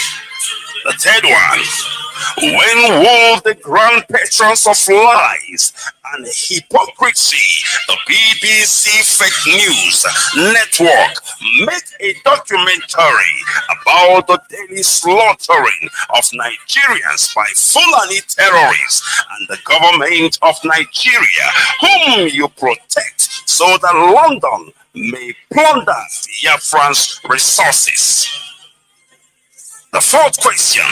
Speaker 10: The third one, when will the grand patrons of lies and hypocrisy, the BBC fake news network, make a documentary about the daily slaughtering of Nigerians by Fulani terrorists and the government of Nigeria, whom you protect, so that London may plunder Biafrans' resources? The fourth question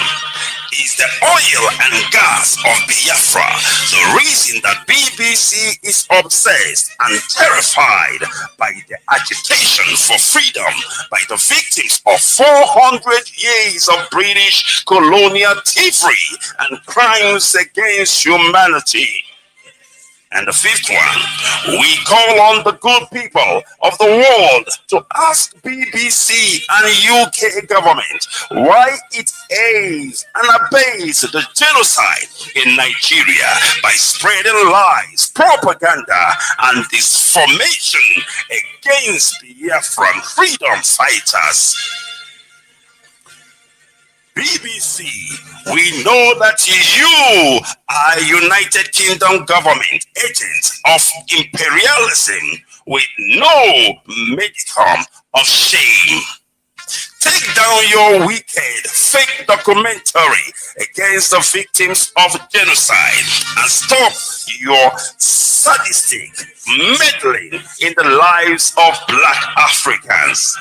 Speaker 10: is the oil and gas of Biafra, the reason that BBC is obsessed and terrified by the agitation for freedom by the victims of 400 years of British colonial thievery and crimes against humanity. And the fifth one, we call on the good people of the world to ask BBC and UK government why it aids and obeys the genocide in Nigeria by spreading lies, propaganda, and disinformation against Biafran freedom fighters. BBC, we know that you are United Kingdom government agents of imperialism with no modicum of shame. Take down your wicked fake documentary against the victims of genocide and stop your sadistic meddling in the lives of Black Africans.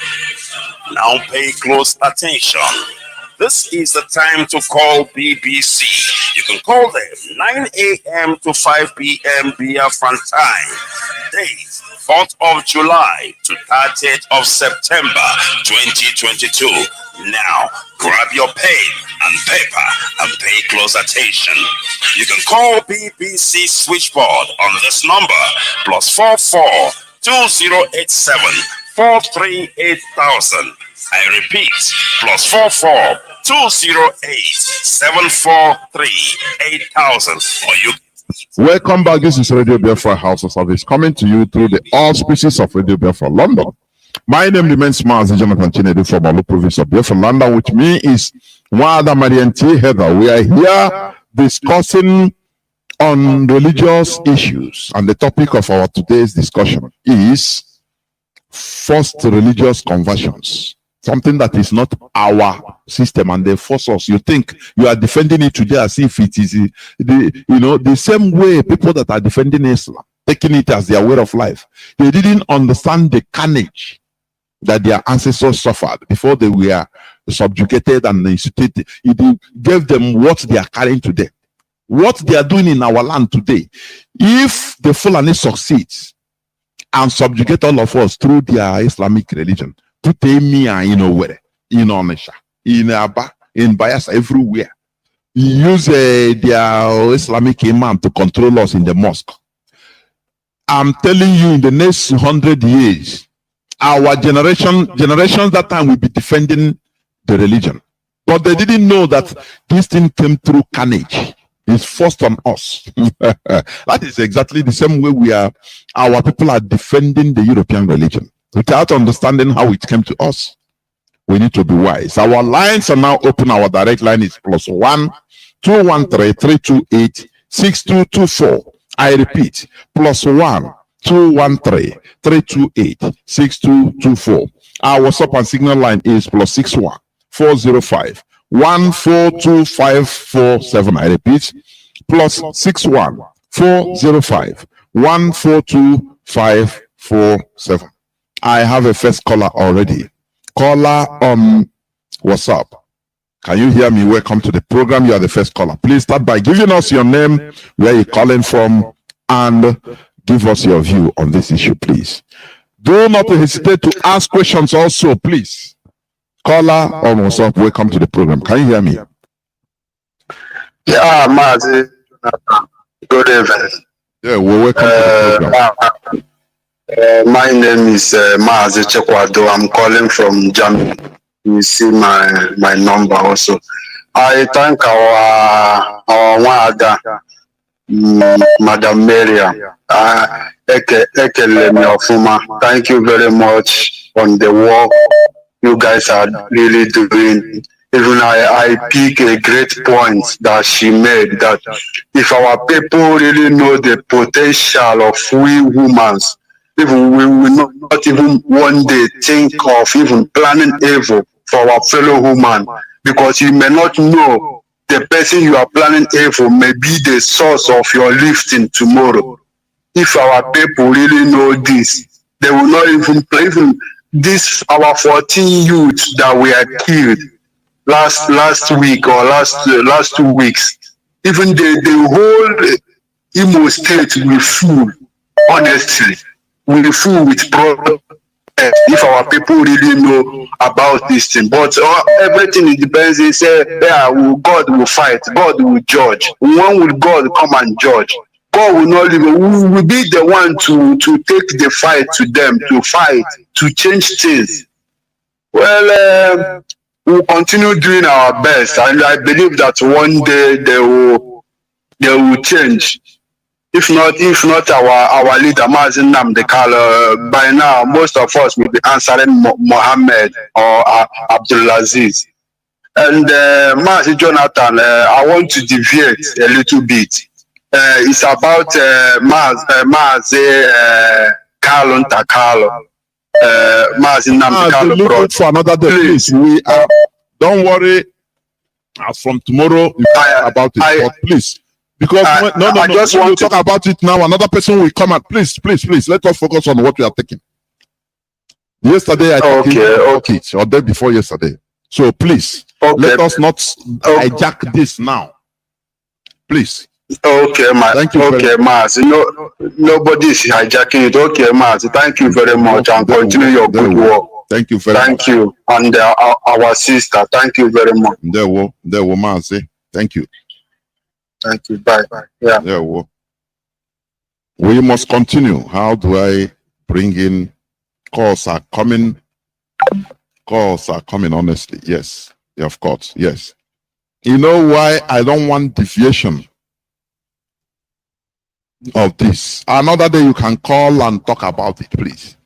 Speaker 10: Now pay close attention. This is the time to call BBC. You can call them 9 a.m. to 5 p.m. Biafran time. Date 4th of July to 30th of September 2022. Now, grab your pen and paper and pay close attention. You can call BBC switchboard on this number +44 2087 438,000. I repeat, +44 208 743 8000. Or you.
Speaker 8: Welcome back. This is Radio Biafra House of Service coming to you through the auspices of Radio Biafra London. My name remains Mazi Jonathan Chinedu from Olu province of Biafra London. With me is Marien Heather. We are here discussing on religious issues, and the topic of our today's discussion is forced religious conversions. Something that is not our system, and they force us. You think you are defending it today as if it is the same way people that are defending Islam, taking it as their way of life. They didn't understand the carnage that their ancestors suffered before they were subjugated and instituted. It gave them what they are carrying today. What they are doing in our land today, if the Fulani succeeds and subjugate all of us through their Islamic religion, put Emia in Owerri, in Onisha, in Aba, in Bayelsa, everywhere, use their Islamic imam to control us in the mosque. I'm telling you, in the next 100 years, our generations that time will be defending the religion. But they didn't know that this thing came through carnage. It's forced on us. That is exactly the same way our people are defending the European religion without understanding how it came to us. We need to be wise. Our lines are now open. Our direct line is +1 213 328 6224. I repeat, +1 213 328 6224. Our WhatsApp and Signal line is +61 405 142547. I repeat, +61 405 142547. I have a first caller already. Caller on WhatsApp. Can you hear me? Welcome to the program. You are the first caller. Please start by giving us your name, where you're calling from, and give us your view on this issue, please. Do not hesitate to ask questions also, please. Caller on WhatsApp, welcome to the program. Can you hear me?
Speaker 11: Yeah, Mazi. Good evening.
Speaker 8: Yeah, well, welcome to the program.
Speaker 11: My name is Mazi Chekwado. I'm calling from Germany. You see my number also. I thank our Wada, Madam Marien. Thank you very much on the work you guys are really doing. Even I pick a great point that she made, that if our people really know the potential of we humans, even we will not even one day think of even planning evil for our fellow human, because you may not know the person you are planning evil may be the source of your lifting tomorrow. If our people really know this, they will not even play. Even this, our 14 youths that were killed last week or last 2 weeks, even the whole Imo state will full, honestly, will full with protest if our people really know about this thing. But everything it depends. They say, God will fight, God will judge. When will God come and judge? God will not leave. We will be the one to take the fight to them, to fight, to change things. Well, we'll continue doing our best, and I believe that one day they will change. If not our leader, Mazi Nnamdi, by now most of us will be answering Mohammed or Abdulaziz. And Mazi Jonathan, I want to deviate a little bit. It's about Mazi Carlo Ntakalo. Mazi Nnamdi
Speaker 8: leave it for another day, please. We are. Don't worry. As from tomorrow, you talk about it. But please, because no. Just when you talk about it now, another person will come and please. Let us focus on what we are taking. Yesterday, I took it, or day before yesterday. So please, let us not hijack this now. Please.
Speaker 11: Okay,
Speaker 8: Thank you.
Speaker 11: Okay, Mazi. No, nobody's hijacking it. Okay, Mazi. Thank you very much, and continue your good work.
Speaker 8: Thank you very much.
Speaker 11: Thank you, and our sister. Thank you very much.
Speaker 8: There will Mazi. Thank you.
Speaker 11: Thank you. Bye. Yeah.
Speaker 8: There will. We must continue. How do I bring in? Calls are coming. Calls are coming. Honestly, yes. Yeah, of course, yes. You know why I don't want deviation of this? Another day you can call and talk about it, please.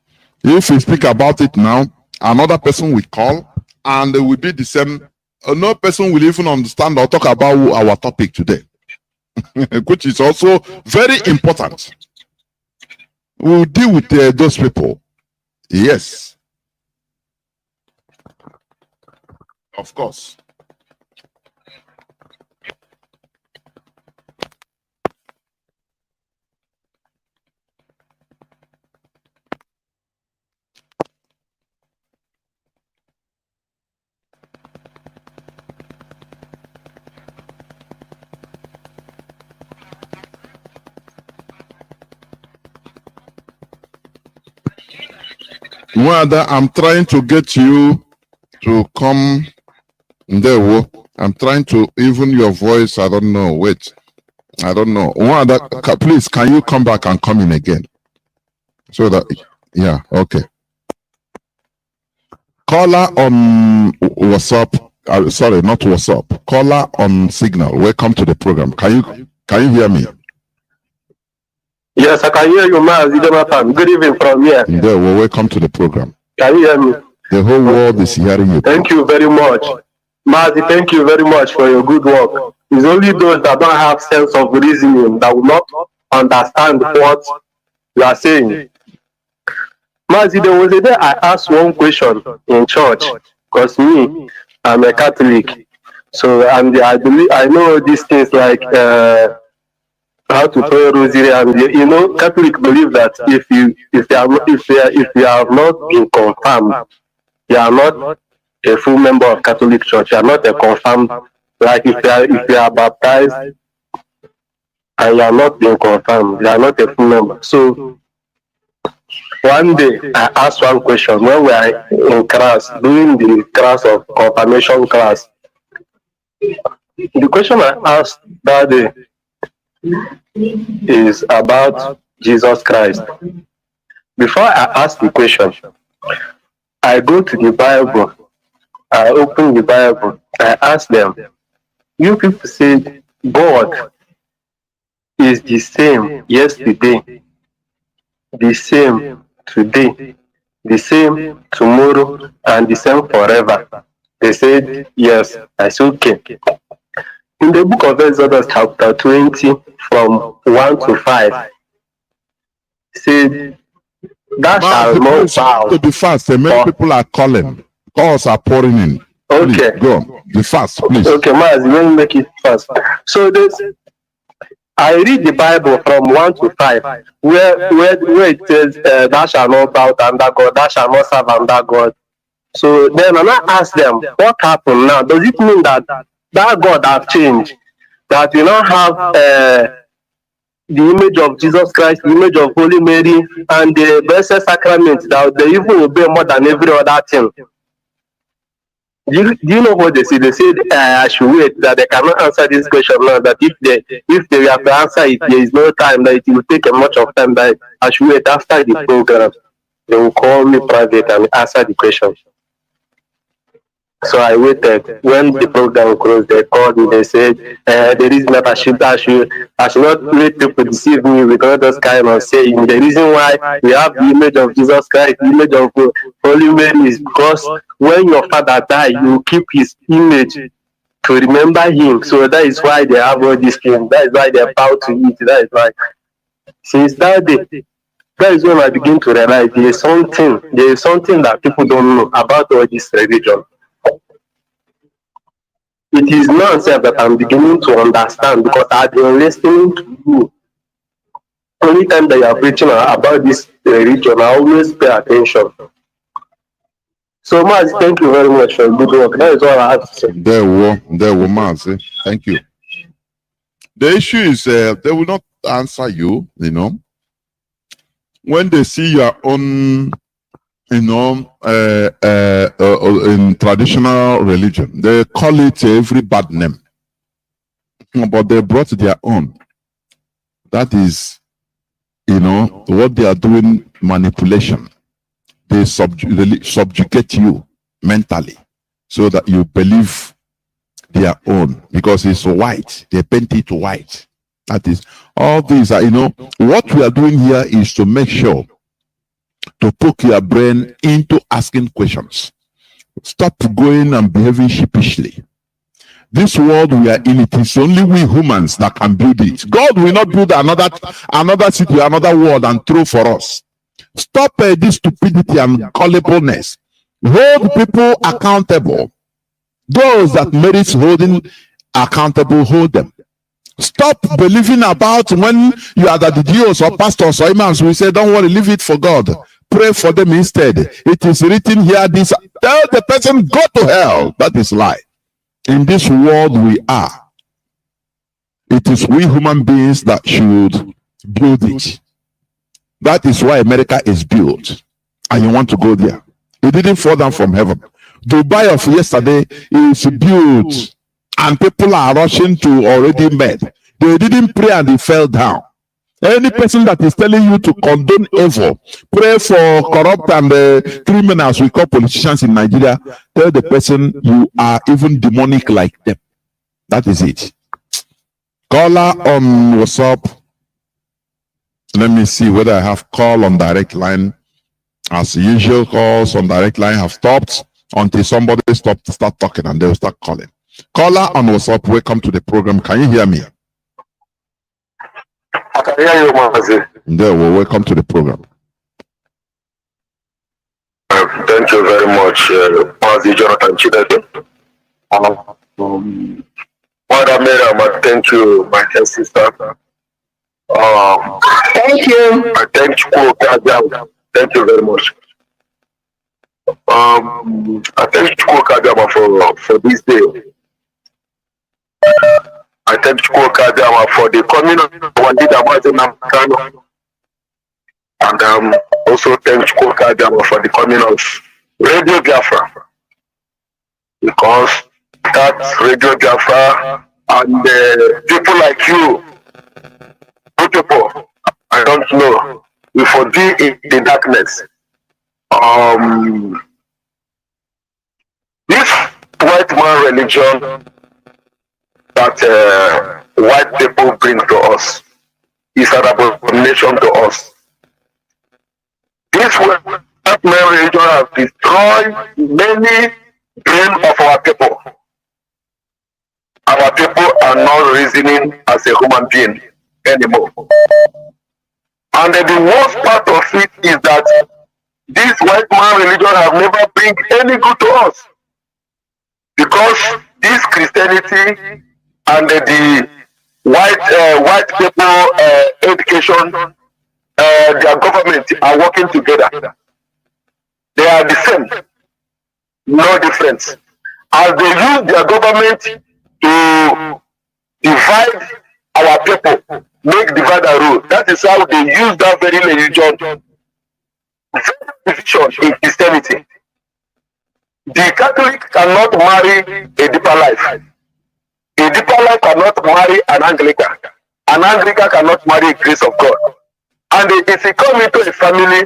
Speaker 8: If we speak about it now, another person will call and it will be the same. No person will even understand or talk about our topic today, which is also very important. We'll deal with those people. Yes. Of course. Whether I'm trying to get you to come there. I'm trying to even your voice. I don't know. Wait, I don't know. Whether, please, can you come back and come in again? So that, yeah, okay. Caller on WhatsApp. Sorry, not WhatsApp. Caller on Signal. Welcome to the program. Can you hear me?
Speaker 12: Yes, I can hear you, Mazi. Good evening from here.
Speaker 8: There, welcome to the program.
Speaker 12: Can you hear me?
Speaker 8: The whole world is hearing you.
Speaker 12: Thank you very much. Mazi, thank you very much for your good work. It's only those that don't have sense of reasoning that will not understand what you are saying. Mazi, there was a day I asked one question in church, because me, I'm a Catholic. So, and I believe, I know these things like how to pray rosary, and you know, Catholic believe that if you have not been confirmed, you are not a full member of Catholic Church. You are not a confirmed. Like if you are baptized and you are not being confirmed, you are not a full member. So one day I asked one question when we are in class, doing the class of confirmation class. The question I asked that day is about Jesus Christ. Before I ask the question, I go to the Bible, I open the Bible, I ask them, you people said God is the same yesterday, the same today, the same tomorrow, and the same forever. They said, yes. I said, okay. In the book of Exodus chapter 20, from 1 to 5, said, that shall not bow.
Speaker 8: To be fast, many people are calling. Calls are pouring in.
Speaker 12: Okay.
Speaker 8: Please, go on. Be fast, please.
Speaker 12: Okay, Mazi, let me make it fast. So this, I read the Bible from 1 to 5, where it says, thou shalt not bow to another God, thou shalt not serve another God. So then I ask them, what happened now? Does it mean that God has changed? That we now have the image of Jesus Christ, the image of Holy Mary, and the Blessed Sacrament, that they even obey more than every other thing? Do you know what they say? They said I should wait, that they cannot answer this question now, that if they have to answer it, there is no time, that it will take a much of time, that I should wait after the program. They will call me private and answer the question. So I waited. When the program closed, they called me. They said, the reason that I should not let people deceive me with all those kind of saying. The reason why we have the image of Jesus Christ, the image of Holy Mary, is because when your father died, you keep his image to remember him. So that is why they have all these things. That is why they are bow to it. That is why. Since that day, that is when I begin to realize there is something that people don't know about all this religion. It is nonsense that I'm beginning to understand, because I've been listening to you. Only time that you are preaching about this religion, I always pay attention. So, Mazi, thank you very much for your good work. That is all I have to say.
Speaker 8: There were Mazi. Thank you. The issue is they will not answer you, you know. When they see your own, you know, in traditional religion, they call it every bad name. But they brought their own. That is, you know, what they are doing, manipulation. They subjugate you mentally so that you believe their own because it's white. They paint it white. That is, all these are, you know, what we are doing here is to make sure to poke your brain into asking questions. Stop going and behaving sheepishly. This world we are in, it is only we humans that can build it. God will not build another city, another world and throw for us. Stop this stupidity and gullibleness. Hold people accountable. Those that merits holding accountable, hold them. Stop believing about when you are the DOs or pastors or imams. We say, don't worry, leave it for God. Pray for them instead. It is written here, this, tell the person, go to hell. That is lie. In this world we are, it is we human beings that should build it. That is why America is built. And you want to go there. It didn't fall down from heaven. Dubai of yesterday is built. And people are rushing to already made. They didn't pray and they fell down. Any person that is telling you to condone evil, pray for corrupt and criminals we call politicians in Nigeria, tell the person you are even demonic like them. That is it. Caller on WhatsApp. Let me see whether I have call on direct line. As usual, calls on direct line have stopped until somebody start talking and they'll start calling. Caller on WhatsApp, welcome to the program. Can you hear me?
Speaker 12: I can hear you, Mazi.
Speaker 8: There, well, welcome to the program.
Speaker 12: Thank you very much, Mazi Jonathan Chideke. Mother Miriam, thank you, my dear sister.
Speaker 9: Thank you.
Speaker 12: I thank you, thank you very much. I thank you, Kagama, for this day. I thank you, Kagama, for the coming of our leader, Martin Kanu. And also thank you, Kagama, for the coming of Radio Biafra. Because that Radio Biafra and people like you, people, I don't know, we forgive in the darkness. This white man religion that white people bring to us is an abomination to us. This white man religion has destroyed many brains of our people. Our people are not reasoning as a human being anymore. And the worst part of it is that this white man religion have never bring any good to us. Because this Christianity and the white people education, their government are working together. They are the same, no difference. As they use their government to divide our people, make divide and rule. That is how they use that very religion, division in Christianity. The Catholic cannot marry a deeper life. A deeper life cannot marry an Anglican. An Anglican cannot marry a grace of God. And if you come into a family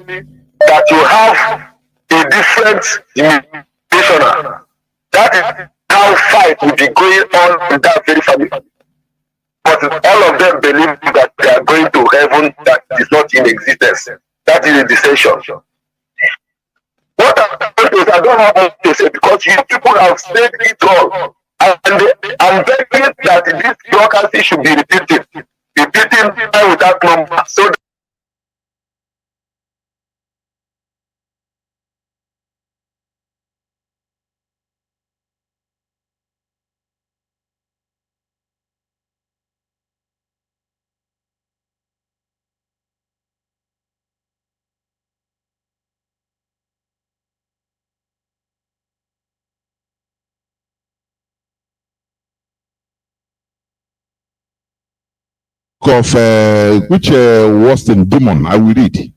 Speaker 12: that you have a different missioner, that is how fight will be going on in that very family. But all of them believe that they are going to heaven that is not in existence. That is a dissension. What I don't have what to say because you people have said it all. And I'm begging that this bureaucracy should be repeated. Repeating with that number so that
Speaker 8: of which was in demon, I will read.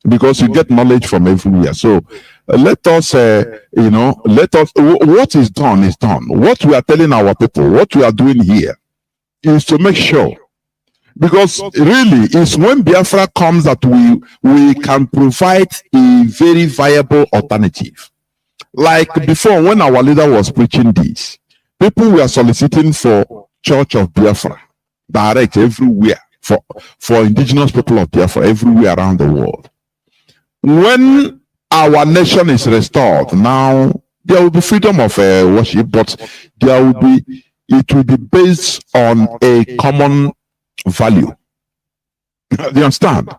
Speaker 8: Because you get knowledge from everywhere. So let us, what is done is done. What we are telling our people, what we are doing here is to make sure. Because really, it's when Biafra comes that we can provide a very viable alternative. Like before, when our leader was preaching this, people were soliciting for Church of Biafra, direct everywhere, for indigenous people of Biafra everywhere around the world. When our nation is restored, now there will be freedom of worship, but it will be based on a common value. Do you understand?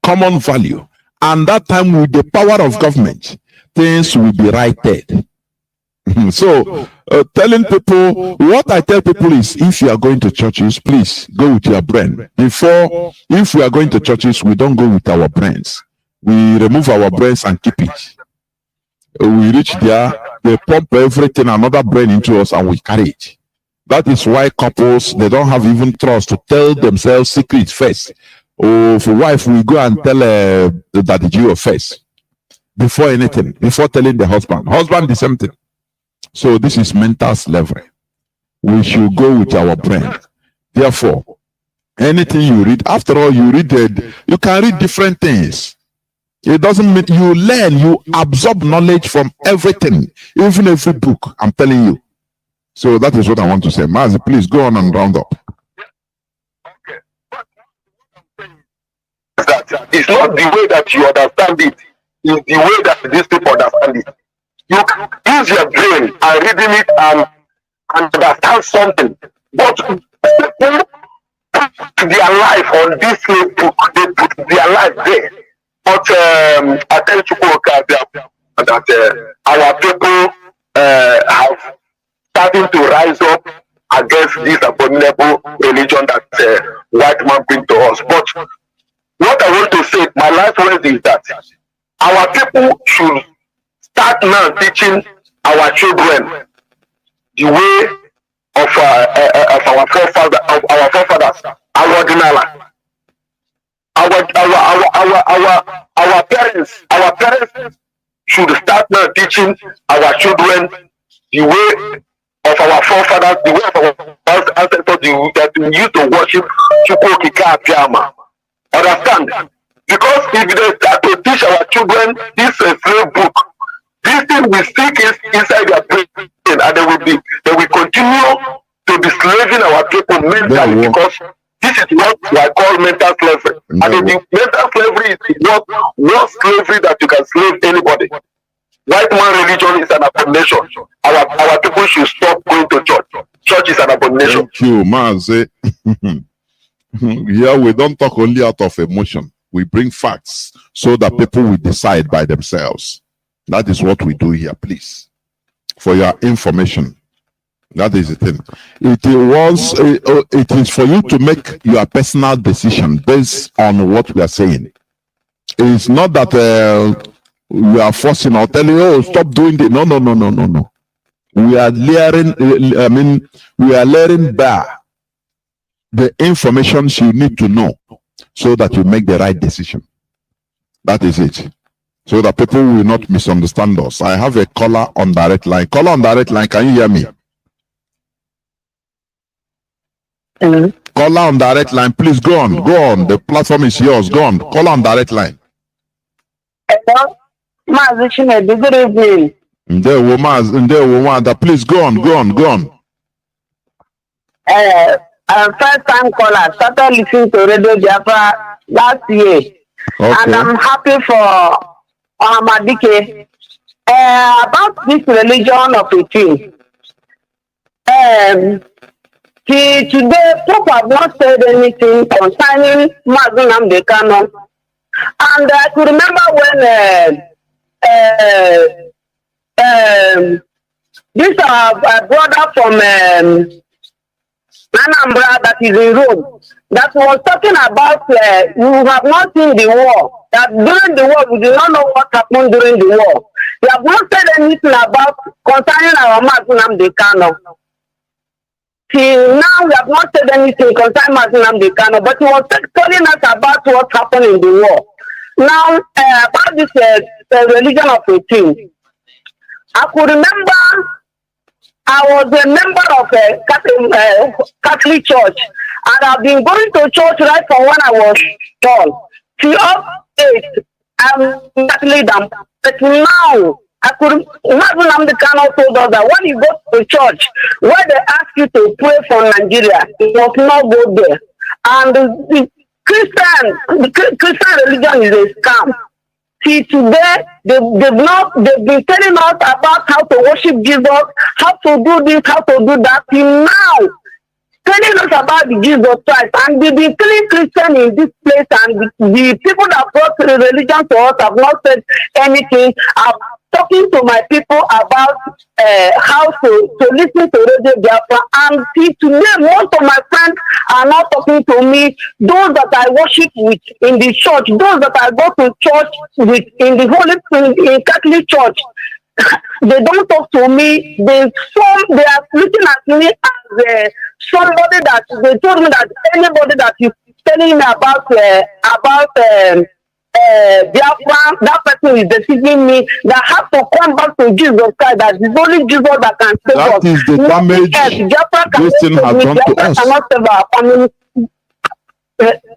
Speaker 8: Common value. And that time, with the power of government, things will be righted. So, telling people, what I tell people is, if you are going to churches, please go with your brain. If we are going to churches, we don't go with our brains. We remove our brains and keep it. We reach there, they pump everything, another brain into us, and we carry it. That is why couples, they don't have even trust to tell themselves secrets first. Or for wife, we go and tell Daddy Gio first. Before anything, before telling the husband. Husband, the same thing. So this is mental slavery. We should go with our brain. Therefore, anything you read, after all, you can read different things. It doesn't mean you learn, you absorb knowledge from everything, even every book, I'm telling you. So that is what I want to say. Mazi, please go on and round up.
Speaker 12: It's not the way that you understand it, it's the way that these people understand it. You can use your brain and reading it and understand something, but people put their life on this book, they put their life there. But I tell you that our people have starting to rise up against this abominable religion that white man bring to us. But what I want to say, my last word is that our people should start now teaching our children the way of our forefathers, our ordinary. Our parents should start now teaching our children the way of our forefathers, the way of our ancestors that we used to worship Chukwokika Piama. Understand? Because if they start to teach our children this slave book, this thing will stick inside their brain, and they will continue to be slaving our people mentally, because this is what I call mental slavery. And the mental slavery is what slavery that you can slave anybody. White man religion is an abomination. Our people should stop going to church. Church is an abomination.
Speaker 8: Thank you, Mazi. Here we don't talk only out of emotion. We bring facts so that people will decide by themselves. That is what we do here, please. For your information. That is the thing. It is for you to make your personal decision based on what we are saying. It's not that we are forcing or telling you, oh, stop doing this. No. We are learning, we are learning by the information you need to know so that you make the right decision. That is it. So that people will not misunderstand us. I have a caller on direct line. Caller on direct line, can you hear me? Caller on direct line, please go on. The platform is yours. Go on. Caller on direct line.
Speaker 13: Hello, Mazi, good evening.
Speaker 8: Please go on.
Speaker 13: First time caller, started listening to Radio Biafra last year. Okay. And I'm happy for Amadike. About this religion of a thing. Today, Pope have not said anything concerning Nnamdi Kanu. And I could remember when this brother from Anambra that is in Rome, that was talking about we have not seen the war. That during the war, we do not know what happened during the war. We have not said anything about concerning our Nnamdi Kanu. Till now, we have not said anything concerning Nnamdi Kanu, but he was telling us about what happened in the war. Now, about this religion of 18, I could remember I was a member of a Catholic church, and I've been going to church right from when I was small. Till up 8, I'm Catholic, but now I could imagine Nnamdi Kanu told us that when you go to church, where they ask you to pray for Nigeria, you must not go there. And the Christian religion is a scam. See, today they've been telling us about how to worship Jesus, how to do this, how to do that. Till now, telling us about the Jesus Christ, and they've been killing Christians in this place, and the people that brought the religion to us have not said anything. I'm talking to my people about how to listen to Radio Biafra, and see, today most of my friends are not talking to me. Those that I worship with in the church, those that I go to church with in the in Catholic church, they don't talk to me. They are looking at me as somebody that they told me that anybody that is telling me about Biafra, that person is deceiving me. That have to come back to Jesus Christ. That is only Jesus that can save us.
Speaker 8: That is the damage this thing has done to us.
Speaker 13: Cannot save our family.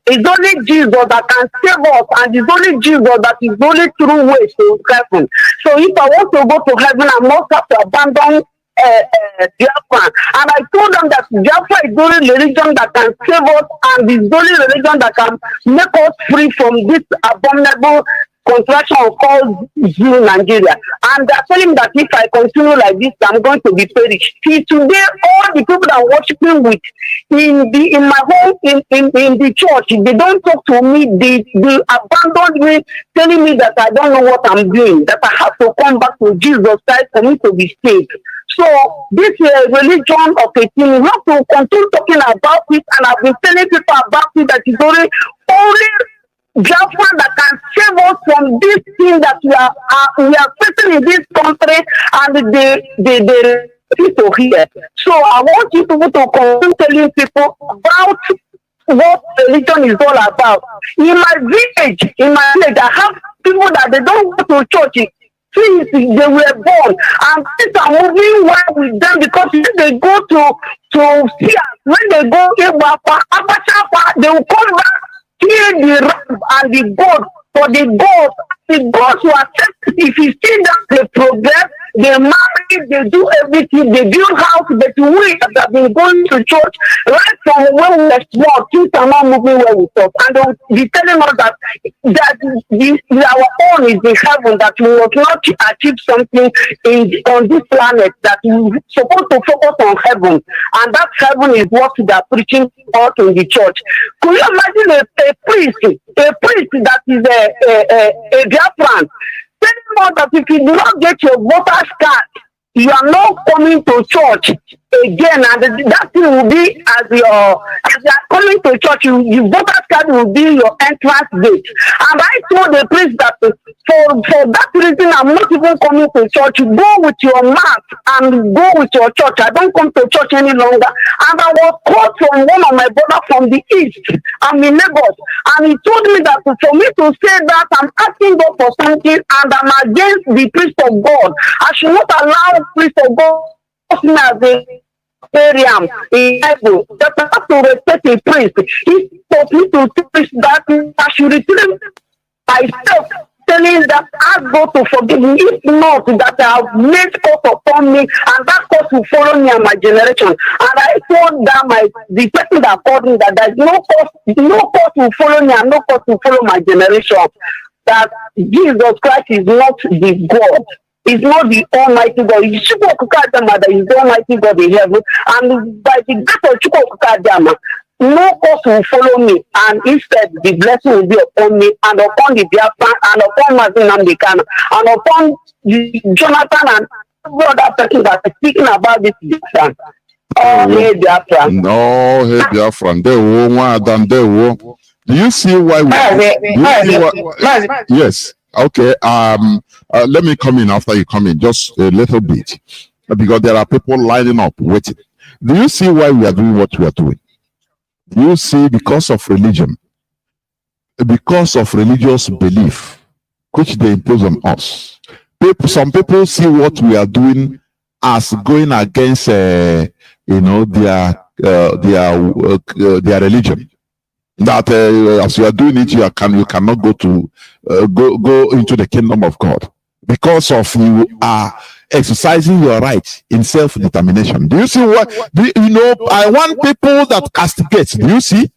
Speaker 13: It's only Jesus that can save us, and it's only Jesus that is the only true way to heaven. So if I want to go to heaven, I must have to abandon Biafra. And I told them that Biafra is the only religion that can save us, and is the only religion that can make us free from this abominable construction called Nigeria. And they're telling me that if I continue like this, I'm going to be perished. See, today, all the people that I'm worshiping with in my home, in the church, they don't talk to me. They abandoned me, telling me that I don't know what I'm doing, that I have to come back to Jesus Christ for me to be saved. So this religion of 18, we have to continue talking about it, and I've been telling people about it, that is only Biafra that can save us from this thing that we are facing in this country, and they people here. So I want you to continue telling people about what religion is all about. In my village, I have people that they don't go to church since they were born, and things are moving well with them, because when they go to see us, when they go they will come back, kill the ram and the goat for the goat. The goats will accept if you see that they progress, they marry, they do everything, they build house, but we that have been going to church right from when we were small, things are not moving well with us. And they'll be telling us that our own is the heaven, that we will not achieve something on this planet, that we're supposed to focus on heaven. And that heaven is what they are preaching out in the church. Could you imagine a priest that is a Biafran telling us that if you do not get your voter's card, you are not coming to church again, and that thing will be as you are coming to church, your voter's card will be your entrance gate. And I told the priest that for that reason, I'm not even coming to church. Go with your mass and go with your church. I don't come to church any longer. And I was called from one of my brothers from the east. I'm in Lagos, and he told me that for me to say that I'm asking God for something, and I'm against the priest of God. I should not allow priest of God as a Miriam in Bible, that I have to respect a priest. He told me to preach that I should return myself, telling that I go to forgive me. If not, that I have made curse upon me, and that curse will follow me and my generation. And I told that the person that called me that there is no curse will follow me, and no curse will follow my generation. That Jesus Christ is not the God. Is not the Almighty God. That is the Almighty God in heaven. And by the grace of Chukwukadama, no curse will follow me, and instead the blessing will be upon me, and upon the Biafra, and upon Mazi Nnamdi Kanu, and upon Jonathan and every other person that is speaking about this Biafra. Oh, hey Biafra.
Speaker 8: No, hey Biafra. Do you see why we yes. Okay, let me come in after you come in, just a little bit, because there are people lining up waiting. Do you see why we are doing what we are doing? Do you see? Because of religion, because of religious belief, which they impose on us. Some people see what we are doing as going against, their religion. That as you are doing it, you cannot go to go into the kingdom of God because of you are exercising your right in self-determination. Do you see what? I want people that castigate. Do you see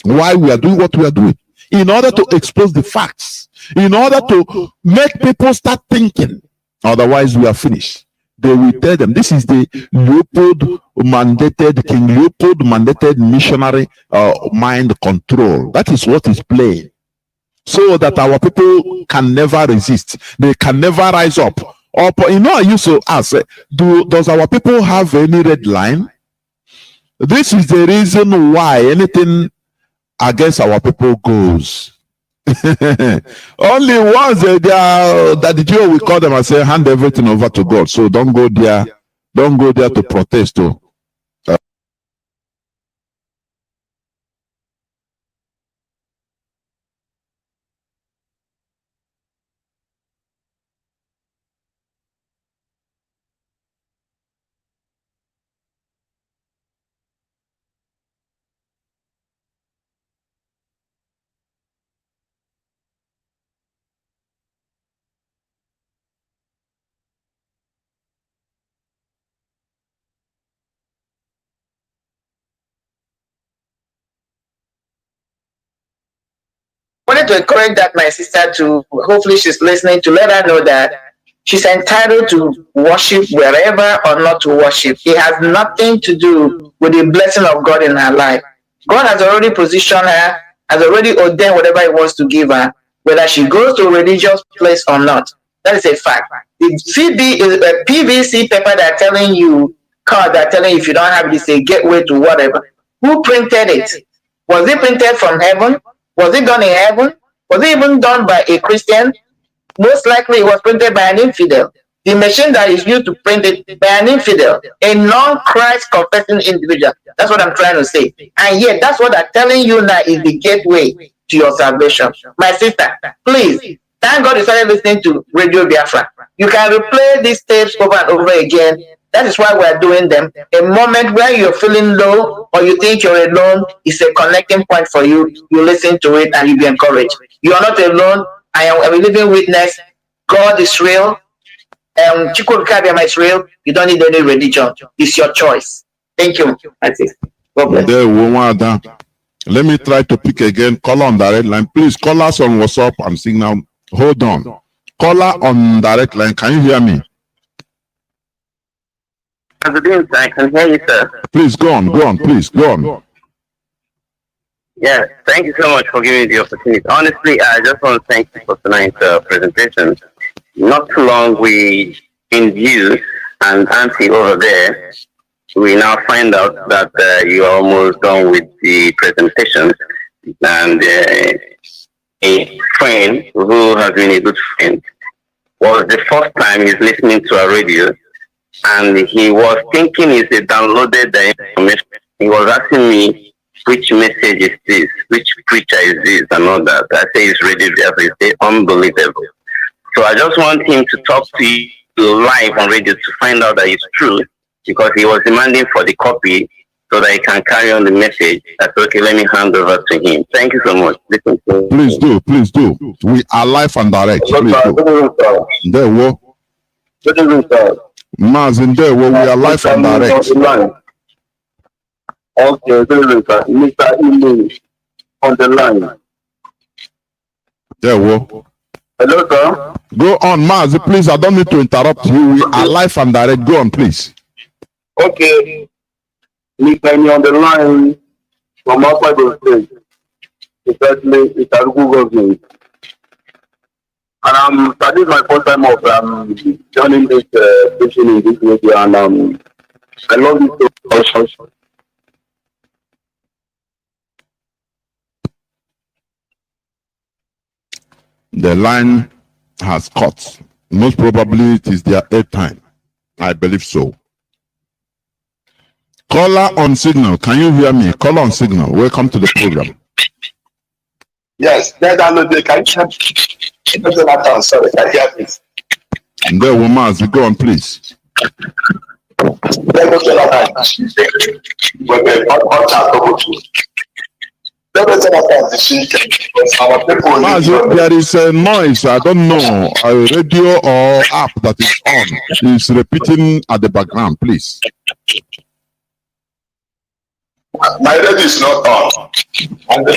Speaker 8: why we are doing what we are doing? In order to expose the facts, in order to make people start thinking. Otherwise, we are finished. They will tell them this is the King Leopold mandated missionary mind control. That is what is playing. So that our people can never resist. They can never rise up. I used to ask, does our people have any red line? This is the reason why anything against our people goes. Only once that the Jew will call them and say, hand everything over to God. So don't go there to protest.
Speaker 9: Wanted to encourage that my sister to, hopefully she's listening, to let her know that she's entitled to worship wherever or not to worship. It has nothing to do with the blessing of God in her life. God has already positioned her, has already ordained whatever he wants to give her, whether she goes to a religious place or not. That is a fact. The PVC paper they're telling you, card they're telling you if you don't have this, a gateway to whatever. Who printed it? Was it printed from heaven? Was it done in heaven? Was it even done by a Christian? Most likely it was printed by an infidel. The machine that is used to print it by an infidel, a non-Christ confessing individual. That's what I'm trying to say. And yet, that's what I'm telling you now is the gateway to your salvation. My sister, please, thank God you started listening to Radio Biafra. You can replay these tapes over and over again. That is why we're doing them. A moment where you're feeling low or you think you're alone is a connecting point for you. You listen to it and you be encouraged. You are not alone. I am a living witness. God is real. Chukwukabiyama is real. You don't need any religion. It's your choice. Thank you. That's it. God bless.
Speaker 8: Let me try to pick again. Caller on direct line. Please call us on WhatsApp and Signal. Hold on. Caller on direct line. Can you hear me?
Speaker 14: I can hear you, sir.
Speaker 8: Please go on, please go on.
Speaker 14: Yeah, thank you so much for giving me the opportunity. Honestly, I just want to thank you for tonight's presentation. Not too long, we interviewed and Auntie over there. We now find out that you are almost done with the presentation, and a friend who has been a good friend was the first time he's listening to our radio. And he was thinking he downloaded the information. He was asking me, which message is this? Which preacher is this? And all that. I say it's Radio Biafra. He said, unbelievable. So I just want him to talk to you live on radio to find out that it's true, because he was demanding for the copy so that he can carry on the message. I said, okay, let me hand over to him. Thank you so much.
Speaker 8: Please do. We are live and direct. Please do. There we go. Mazi, there we are live and direct.
Speaker 12: Okay, Mr. Email on the line.
Speaker 8: There we go.
Speaker 12: Hello, sir.
Speaker 8: Go on, Mazi, please. I don't need to interrupt you. We are live and direct. Go on, please.
Speaker 12: Okay. Mr. Email on the line from outside the state. Especially, it's a Google Game. And that is my first time of joining this station in this radio, and I love it so much.
Speaker 8: The line has cut. Most probably it is their 8th time. I believe so. Caller on signal. Can you hear me? Caller on signal. Welcome to the program.
Speaker 11: Yes, then I know they can hear me. Sorry, can you hear me?
Speaker 8: And there, Mazi, go on, please. Mazi, there is a noise. I don't know, a radio or app that is on. It's repeating at the background, please.
Speaker 11: My radio is not on. And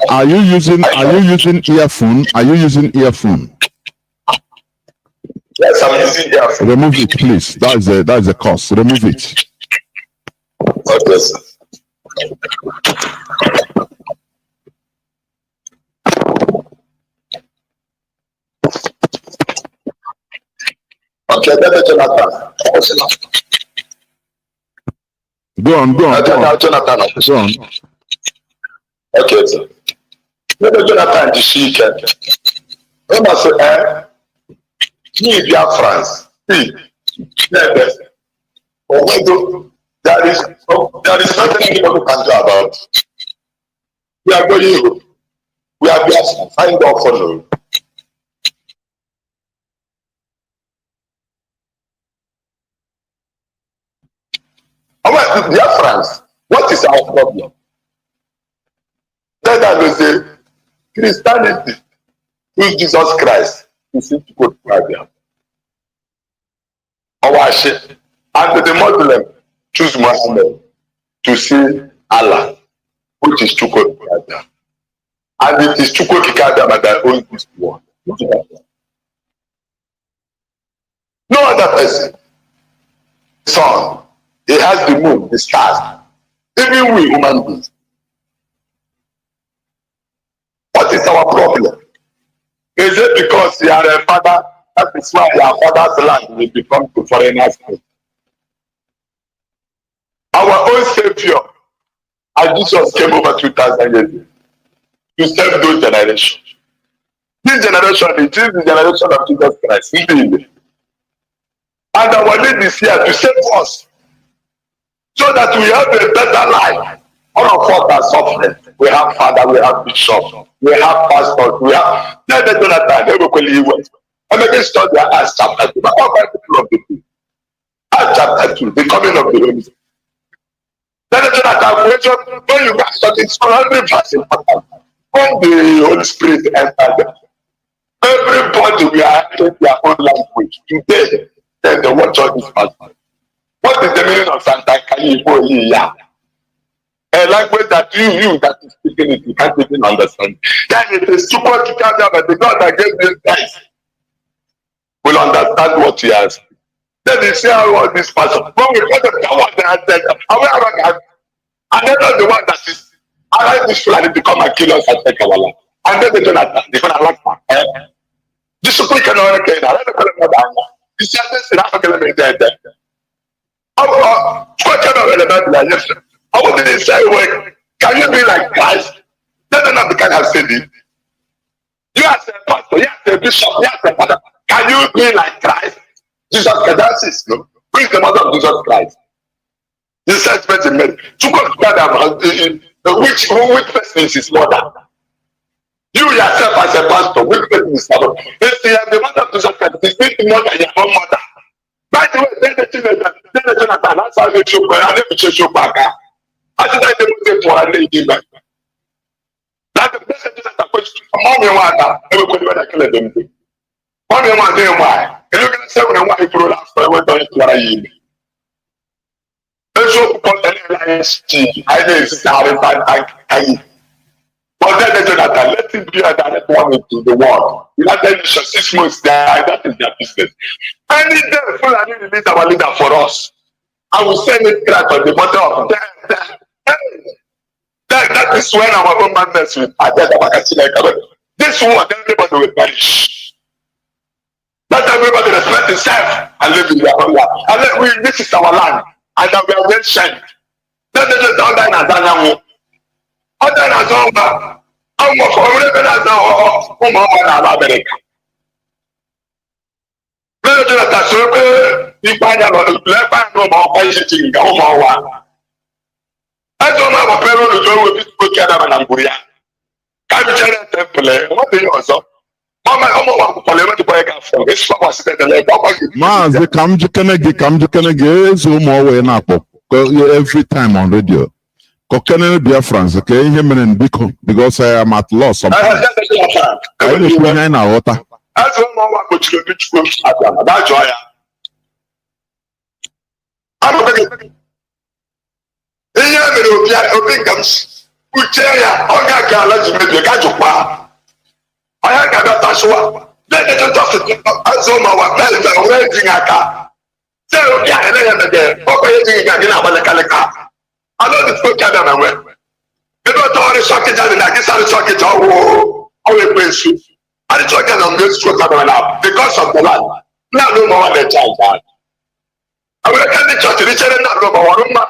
Speaker 8: are you using earphone? Are you using earphone?
Speaker 11: Yes, I'm using earphone.
Speaker 8: Remove it, please. That is a cost. Remove it.
Speaker 11: Okay, sir. Okay, let me Jonathan.
Speaker 8: Go on.
Speaker 11: Jonathan. Okay, sir. Let me Jonathan the chicken. Remember, sir, me Biafrans. See, there is nothing anybody can do about it. We are going. We are Biafrans. Find out for you. Our Biafrans, what is our problem? Let us say Christianity choose Jesus Christ to see to go to Bible. Our shit and the Muslim choose Muhammad to see Allah, which is to go to Bible. And it is to go to Bible that owns this world. No other person. Son. He has the moon, the stars. Even we human beings. What is our problem? Is it because you are a father? That is why your father's land will become to foreigners. Our own Savior, and Jesus came over 2,000 years ago to save those generations. This generation is the generation of Jesus Christ. And our need is here to save us. So that we have a better life. All of us are suffering. We have father, we have bishop, we have pastors, we have. Let the Jonathan, they will call you. I'm going to study Acts chapter 2. But what about the people of the people? Acts chapter 2, the coming of the Holy Spirit. Let the Jonathan, when you guys study, it's 100 verses important. When the Holy Spirit entered them, everybody we are in their own language. Today, then they watch all this passage. What is the meaning of Santa Kaliya? A language that you that is speaking it, you can't even understand. Then it is super to carry out, but the God that gave these guys will understand what he has. Then they say how all this person. When we put the power that said, and then the one that is, I like this flag to come and kill us and take our land. And then they don't attack. They're going to like that. This is quick and all okay. I don't know about that. This is the African military. I wouldn't say, well, can you be like Christ? Let them not the kind of said it. You are a pastor, you are a bishop, you are a father. Can you be like Christ? Jesus Christ, that's it, no? Who is the mother of Jesus Christ? Jesus Christ is Mary. To go to which person is his mother? You yourself as a pastor, which person is mother? If you are the mother of Jesus Christ, it's not the mother, your own mother. By the way, then the Jonathan, that's how they show back. I never show back. I think I didn't for a lady back. That's the best Jonathan question. Mommy, why? Everybody when I kill them. Mommy, why? And you're going to say when I want to throw last for I went on to what I eat. Let's show people any lines. I didn't start it. I but then the Jonathan, let him be a direct one into the world. United Nations, 6 months there, that is their business. Any day, Fulani release our leader for us. I will send it crack on the bottom of them. That is when our own madness will this one, everybody will perish. Let everybody respect himself and live in their own life. And then this is our land. And that we are well sent. Let them just down there and down. Other than that, I'm not going to America. Let us just assume you find out the left hand of
Speaker 8: Anything go on. I don't have a parent who go with good Canada and Buria. Can't be telling temple. What do you also? Mama, I'm going to buy a phone. It's what was said. Mazi, come to Canada, so more way now. Every time on radio. Colonial Biafrans, okay, him and Biko, because I am at loss. I wish we had our water. That's one more to the beach from that's why I don't think it comes. Uchaya, Oga, let's make the Gajupa. I got that show. Then they just as on our belt and waiting at her. So, yeah, and then, operating again about the Calica. I know the folk can away. You don't know the socket and I guess I socket all the place. I took it on this stroke because of the land. Now no more than child. I will attend the church to the children of Roma.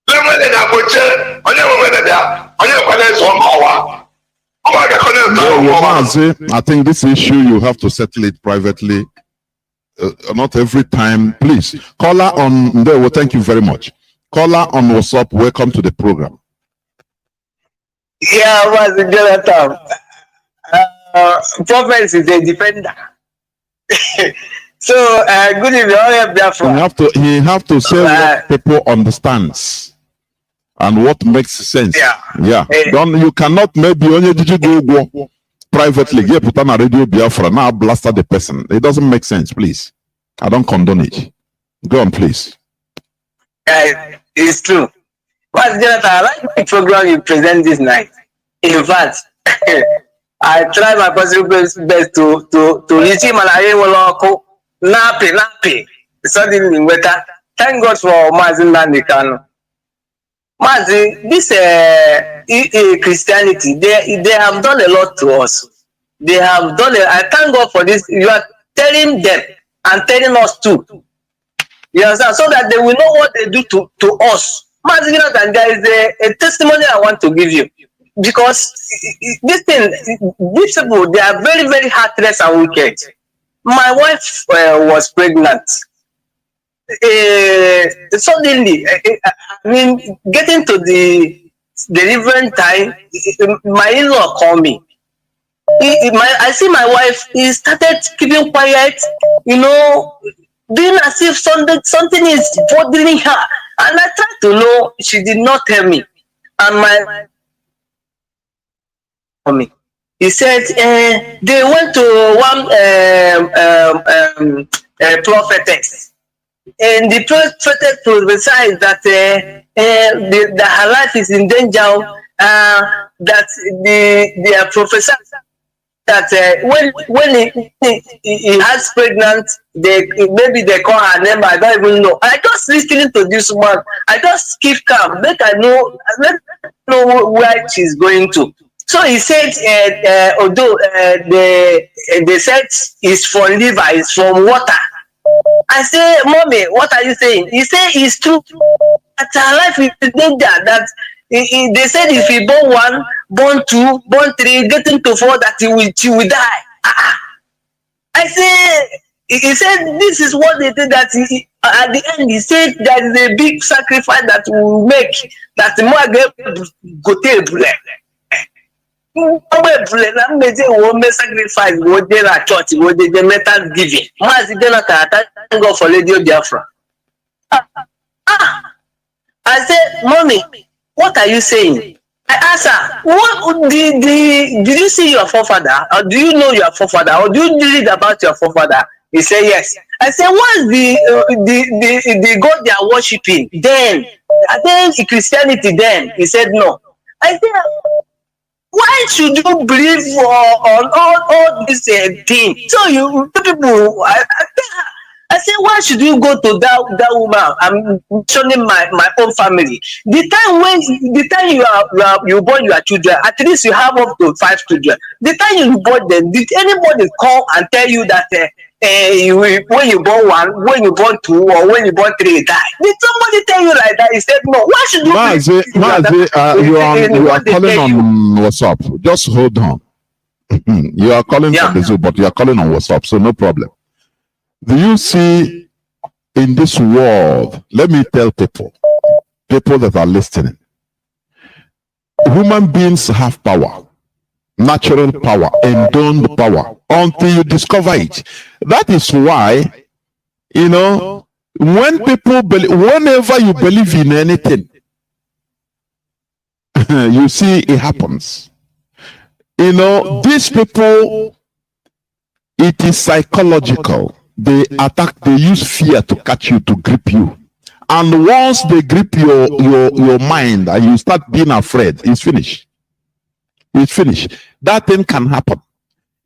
Speaker 8: Let me in a butcher. I never went there. I never went there. I think this issue you have to settle it privately. Not every time. Please. Caller on there. Well, thank you very much. Caller on WhatsApp. Welcome to the program.
Speaker 15: Yeah, Mazi Jonathan. Prophet is a defender. So, good evening, all Biafra.
Speaker 8: He have to say what people understands and what makes sense. Yeah. You cannot maybe only go privately. Get put on a radio Biafra now blaster the person. It doesn't make sense. Please, I don't condone it. Go on, please.
Speaker 15: It's true. But Jonathan, I like the program you present this night. In fact, I try my possible best to reach him and I will nappy. Suddenly, better. Thank God for Mazi Nnamdi Kanu. Mazi, this Christianity, they have done a lot to us. They have done it. I thank God for this. You are telling them and telling us too. You understand? So that they will know what they do to us. Mazi, there is a testimony I want to give you. Because these people, they are very, very heartless and wicked. My wife was pregnant. Suddenly, getting to the delivery time, my in-law called me. I see my wife, he started keeping quiet, doing as if something is bothering her. And I tried to know, she did not tell me. And he said they went to one prophetess, and the prophetess prophesied that her life is in danger. That they are prophesying that when he has pregnant, maybe they call her name. I don't even know. I just listening to this one. I just keep calm. Let I know where she's going to. So he said, although they said it's from liver, it's from water. I say, Mommy, what are you saying? He said it's true. That her life is in danger. That they said if he born one, born two, born three, getting to four, that she will die. I say, he said this is what they did. That at the end he said there is a big sacrifice that we will make. That the more go take blood. Sacrifice what they are church, what they metal giving. Mazi Jonathan, thank God for Radio Biafra. I said, Mommy, what are you saying? I asked her, what did you see your forefather? Or do you know your forefather? Or do you read about your forefather? He said yes. I said, what's the God they are worshiping? Then I think Christianity then. He said no. I said, why should you believe on all this thing? So you people, I said, why should you go to that woman? I'm showing my own family. The time you born your children, at least you have up to 5 children. The time you born them, did anybody come and tell you that when you born 1, when you born 2, or when you born 3, die? Did somebody tell you like that? He said no. Why should you?
Speaker 8: Mazi, you are calling on WhatsApp. Just hold on. You are calling from the Zoom, but you are calling on WhatsApp, so no problem. Do you see in this world, let me tell people that are listening, human beings have power, natural power, endowed power, until you discover it. That is why, you know, when people whenever you believe in anything, you see it happens. You know, these people, it is psychological. They attack, they use fear to catch you, to grip you. And once they grip your mind and you start being afraid, it's finished. It's finished. That thing can happen.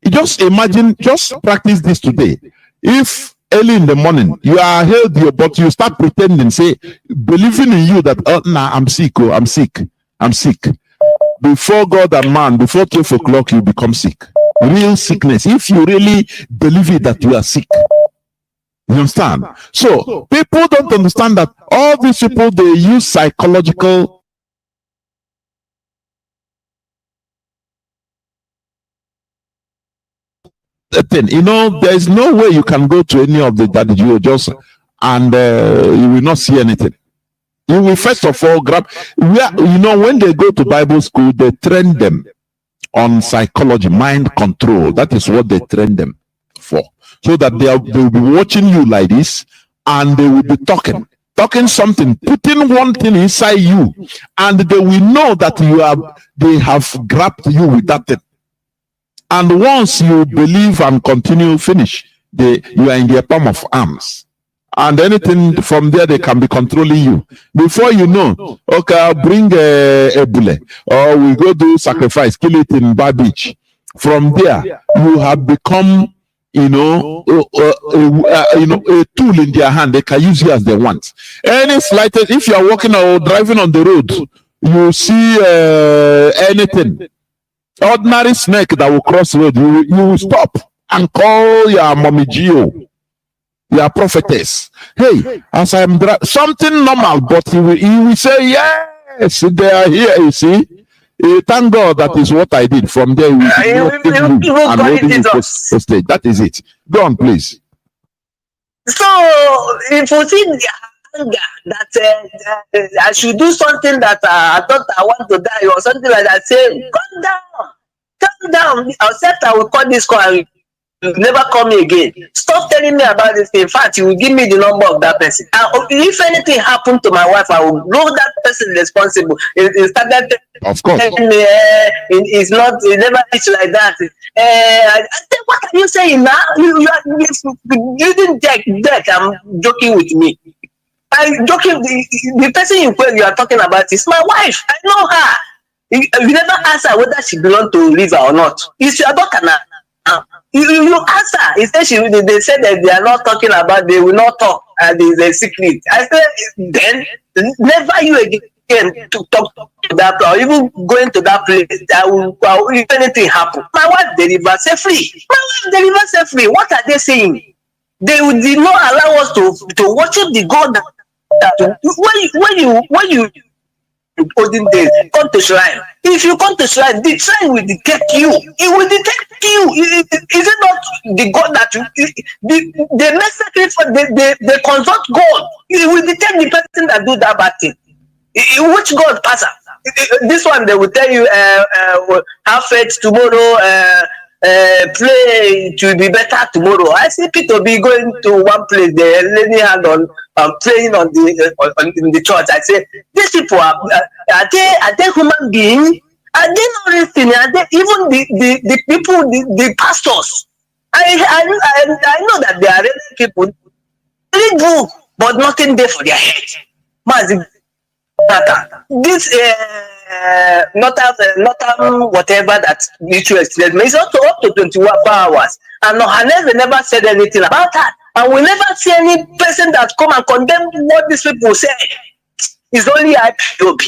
Speaker 8: You just imagine, just practice this today. If early in the morning you are healthy, but you start pretending, say, believing in you that, oh, nah, I'm sick, oh, I'm sick, I'm sick. Before God and man, before 12 o'clock, you become sick. Real sickness. If you really believe it that you are sick. You understand? So people don't understand that all these people, they use psychological thing. You know, there is no way you can go to any of the that you just and you will not see anything. You will first of all grab. You know, when they go to Bible school, they train them on psychology, mind control. That is what they train them for, so that they will be watching you like this, and they will be talking something, putting one thing inside you, and they will know that they have grabbed you with that thing. And once you believe and continue, finish, you are in their palm of arms. And anything from there, they can be controlling you. Before you know, okay, I'll bring a bulle, or we go do sacrifice, kill it in Bar Beach. From there, you have become, you know, a tool in their hand. They can use you as they want. Any slightest, if you are walking or driving on the road, you see anything, ordinary snake that will cross the road, you will stop and call your mommy Gio, your prophetess. Hey, as I'm something normal, but he will say, yes, they are here, you see. Thank God that is what I did. From there, we and holding you postage. That is it. Go on, please.
Speaker 15: So, if you see the anger that I should do something that I thought I want to die or something like that, say, calm down, except I will call this call and you never call me again. Stop telling me about this. In fact, you will give me the number of that person. And if anything happened to my wife, I will know that person responsible. It started
Speaker 8: of course.
Speaker 15: Telling me, it's not, it never is like that. I think, what are you saying now? You didn't deck. I'm joking with me. I'm joking. The person you are talking about is my wife. I know her. You never ask her whether she belongs to River or not. It's your daughter now. You ask her. They said that they are not talking about, they will not talk, and there's a secret. I said, then never you again to talk to that place, or even going to that place. If anything happen, my wife delivers safely. What are they saying? They did not allow us to worship the God that when you olden days come to shrine. If you come to shrine, the shrine will detect you. It will detect you. Is it not the God that they make sacrifice? They consult God. It will detect the person that do that bad thing. Which God passer? This one they will tell you, have faith tomorrow. Pray to be better tomorrow. I see people be going to one place, they're laying hand on praying on in the church. I say, these people are they human beings? Are they not listening? Are they even the people, the pastors? I know that they are really people, really good, but nothing there for their head. Mazi, this not whatever that mutual explained, it's also up to 21 hours, and Hanez never said anything about that, and we never see any person that come and condemn what these people say. It's only IPOB.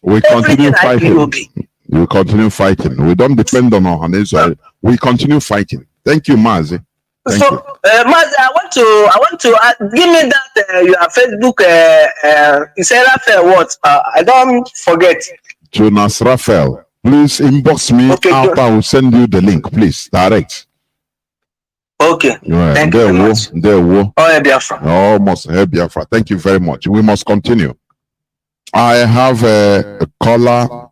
Speaker 8: We continue fighting. We continue fighting. We don't depend on Hanez. We continue fighting. Thank you, Mazi.
Speaker 15: Mazi, I want to give me that your Facebook. You say Raphael what? I don't forget.
Speaker 8: Jonas Raphael, please inbox me. Okay, after I will send you the link. Please direct.
Speaker 15: Okay.
Speaker 8: Right.
Speaker 15: Thank you very much.
Speaker 8: Oh, Biafra. Almost Biafra. Thank you very much. We must continue. I have a caller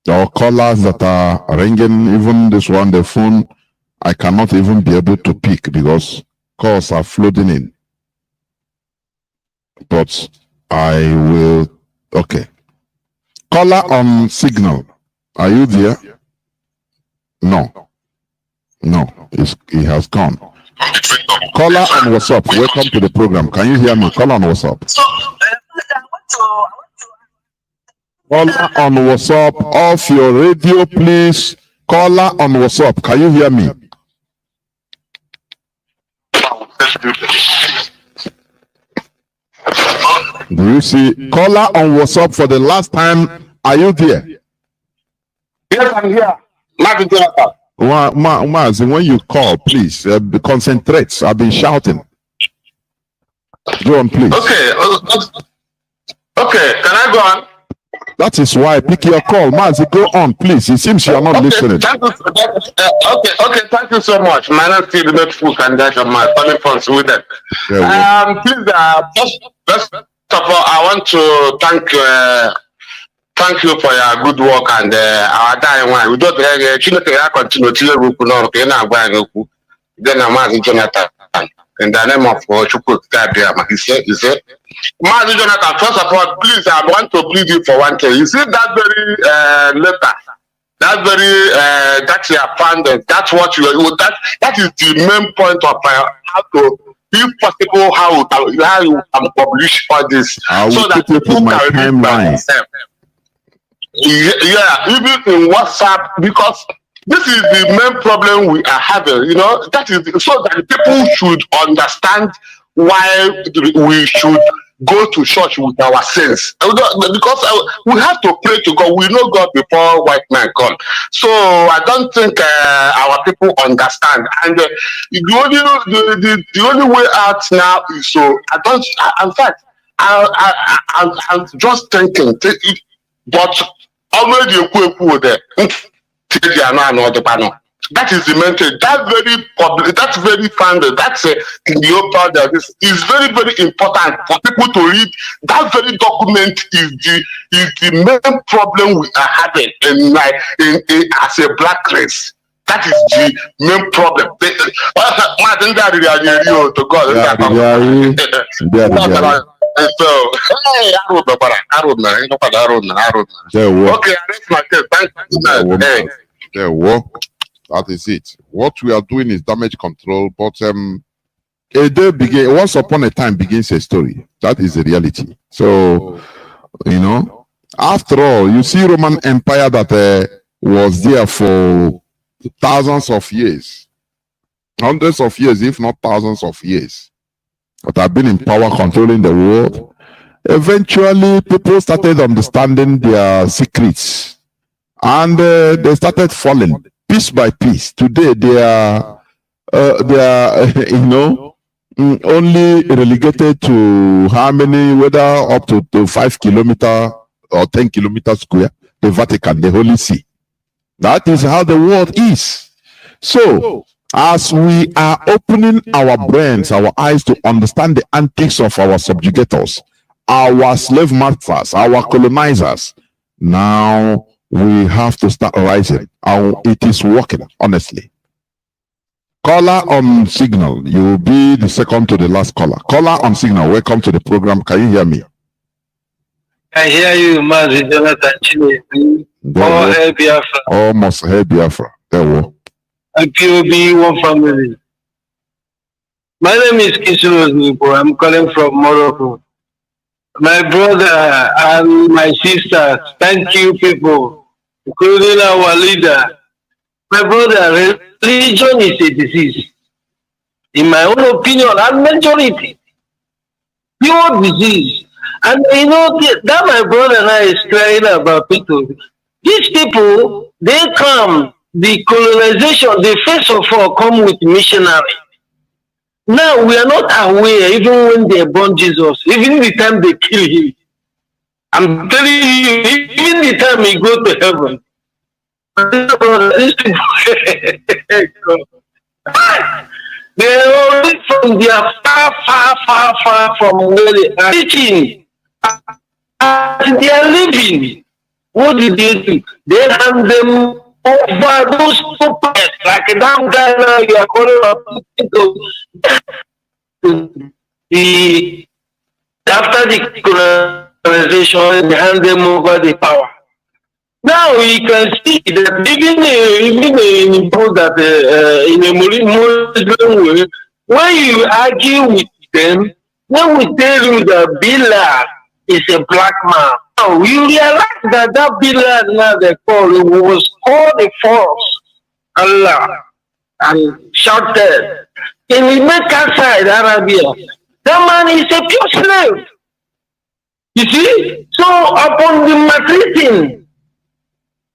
Speaker 8: or callers that are ringing. Even this one, the phone, I cannot even be able to pick because calls are flooding in. But I will. Okay. Caller on signal. Are you there? No. No, he has gone. Caller on WhatsApp, welcome to the program. Can you hear me? Caller on WhatsApp. Caller on WhatsApp, off your radio, please. Caller on WhatsApp, can you hear me? Do you see? Caller on WhatsApp for the last time. Are you there?
Speaker 16: Yes, I'm here.
Speaker 8: Mazi, when you call, please concentrate. I've been shouting. Go on, please.
Speaker 16: Okay. Okay. Can I go on?
Speaker 8: That is why pick your call, Mazi. Go on, please. It seems you are not listening.
Speaker 16: Thank you. Okay. Thank you so much. My name is Steve Netflix, and that's my calling from Sweden. Please, first of all, I want to thank you for your good work and our dying one. We don't continue to look then Mazi Jonathan in the name of Chukwu. He said, Mazi Jonathan, first of all, please, I want to plead you for one thing. You see that very letter, that very that you have found, that's what you that is the main point of how to, if possible, how you can publish all this so that people can read by themselves. Yeah, even in WhatsApp, because this is the main problem we are having, you know, that is so that people should understand why we should go to church with our sins. Because we have to pray to God. We know God before white man come. So I don't think our people understand. And the only way out now is so in fact, I'm just thinking, but already that is the main thing. That very public, that's very founded, that's in the open that is very, very important for people to read. That very document is the main problem we are having as a black race. That is the main problem. So, hey, okay, that's my case. Thank you.
Speaker 8: That is it. What we are doing is damage control, but a day begin once upon a time begins a story. That is the reality. So, you know, after all, you see Roman Empire that was there for thousands of years, hundreds of years, if not thousands of years, but have been in power controlling the world. Eventually, people started understanding their secrets, and they started falling piece by piece. Today, they are you know, only relegated to how many, whether up to 5 kilometers or 10 kilometers square, the Vatican, the Holy See. That is how the world is. So, as we are opening our brains, our eyes to understand the antics of our subjugators, our slave masters, our colonizers, now we have to start rising. And it is working, honestly. Caller on signal, you will be the second to the last caller. Caller on signal, welcome to the program. Can you hear me?
Speaker 15: I hear you, Mazi Jonathan Chile. Biafra.
Speaker 8: Almost Biafra. There we go.
Speaker 15: POB one family. My name is Kisuru. I'm calling from Morocco. My brother and my sisters, thank you people, including our leader. My brother, religion is a disease. In my own opinion, and majority, pure disease. And you know that my brother and I is crying about people. These people, they come, the colonization, they first of all come with missionary. Now we are not aware, even when they born Jesus, even the time they kill him. I'm telling you, even the time he go to heaven.
Speaker 12: They are only from their far from where they are teaching. As they are living, what did they do? They hand them over those puppets, like a damn guy now you are calling up the after the colonization, they hand them over the power. Now we can see that even in people that in a Muslim way, when you argue with them, when we tell you that Bilal is a black man, now you realize that Bilal now they call it was called a false Allah and shouted in the Mecca side, Arabia. That man is a pure slave. You see? So upon the maltreating,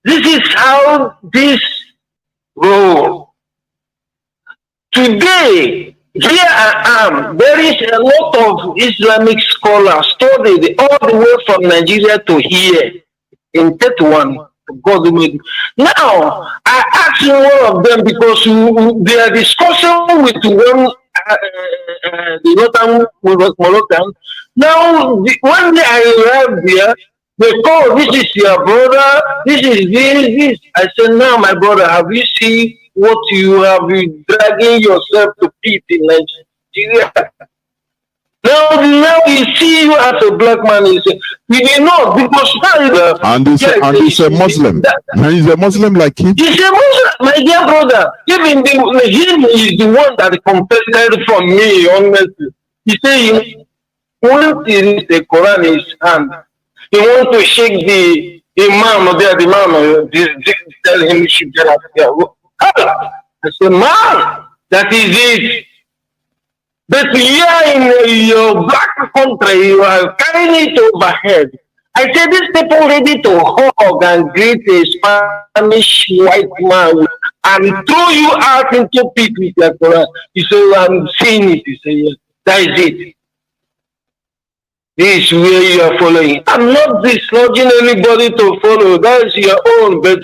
Speaker 12: this is how this goes. Today, here I am. There is a lot of Islamic scholars studied all the way from Nigeria to here in Tetuan. God made. Now, I asked one of them because they are discussing with one the northern Moroccan. Now, one day I arrived there. They call, this is your brother, this is this. I said, now my brother, have you seen what you have been dragging yourself to pit in Nigeria? Now you see you as a black man, you say, we did not, because now
Speaker 8: and he's a Muslim. He's a Muslim like him.
Speaker 12: He's a Muslim, my dear brother. Even him is the one that confessed from me, honestly. He said, when the Quran in his hand, he wants to shake the imam or the imam, tell him he should get up there. I said, man, that is it. But here in your black country, you are carrying it overhead. I said, these people ready to hug and greet a Spanish white man and throw you out into pit with your Quran. He said, I'm seeing it. He said, yes, that is it. This is where you are following. I'm not dislodging anybody to follow. That's your own. But,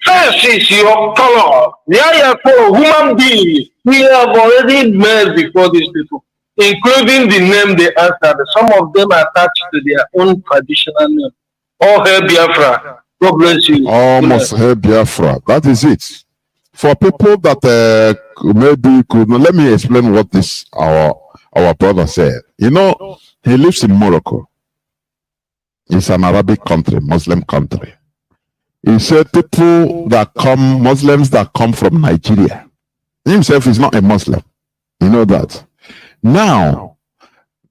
Speaker 12: first is your color. They are for human beings. We have already met before these people, including the name they answered. Some of them are attached to their own traditional name. All hail Biafra. God bless you.
Speaker 8: Almost hail Biafra. That is it. For people that maybe could not, let me explain what this our brother said. You know, he lives in Morocco. It's an Arabic country, Muslim country. He said people that come, Muslims that come from Nigeria. He himself is not a Muslim. You know that. Now,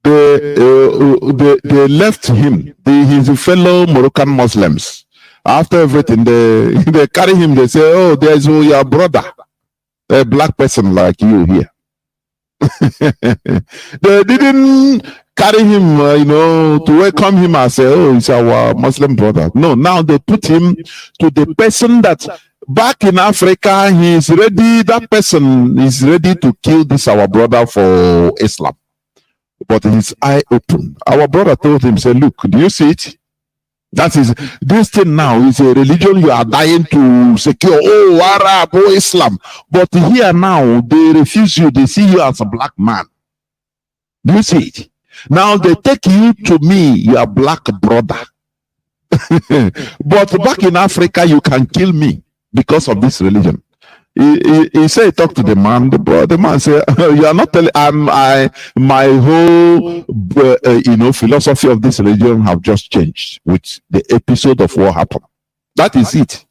Speaker 8: they left him, his fellow Moroccan Muslims. After everything, they carry him, they say, oh, there's your brother, a black person like you here. They didn't carry him, to welcome him and say, oh, it's our Muslim brother. No, now they put him to the person that back in Africa, he is ready, that person is ready to kill this our brother for Islam. But his eye open. Our brother told him, say, look, do you see it? That is, this thing now is a religion you are dying to secure. Oh, Arab, oh, Islam. But here now, they refuse you. They see you as a black man. Do you see it? Now they take you to me, your black brother. But back in Africa, you can kill me because of this religion. He said, talk to the man. The man said, you are not telling, my whole, philosophy of this religion have just changed with the episode of what happened. That is it.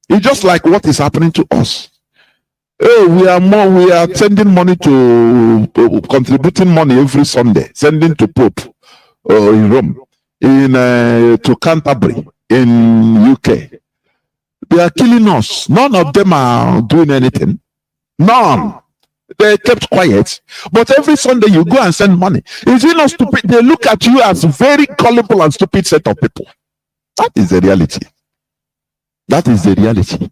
Speaker 8: It's just like what is happening to us. Oh, we are sending money to, contributing money every Sunday, sending to Pope in Rome, to Canterbury in UK. They are killing us. None of them are doing anything. None. They kept quiet. But every Sunday you go and send money. Is it not stupid? They look at you as a very gullible and stupid set of people. That is the reality. That is the reality.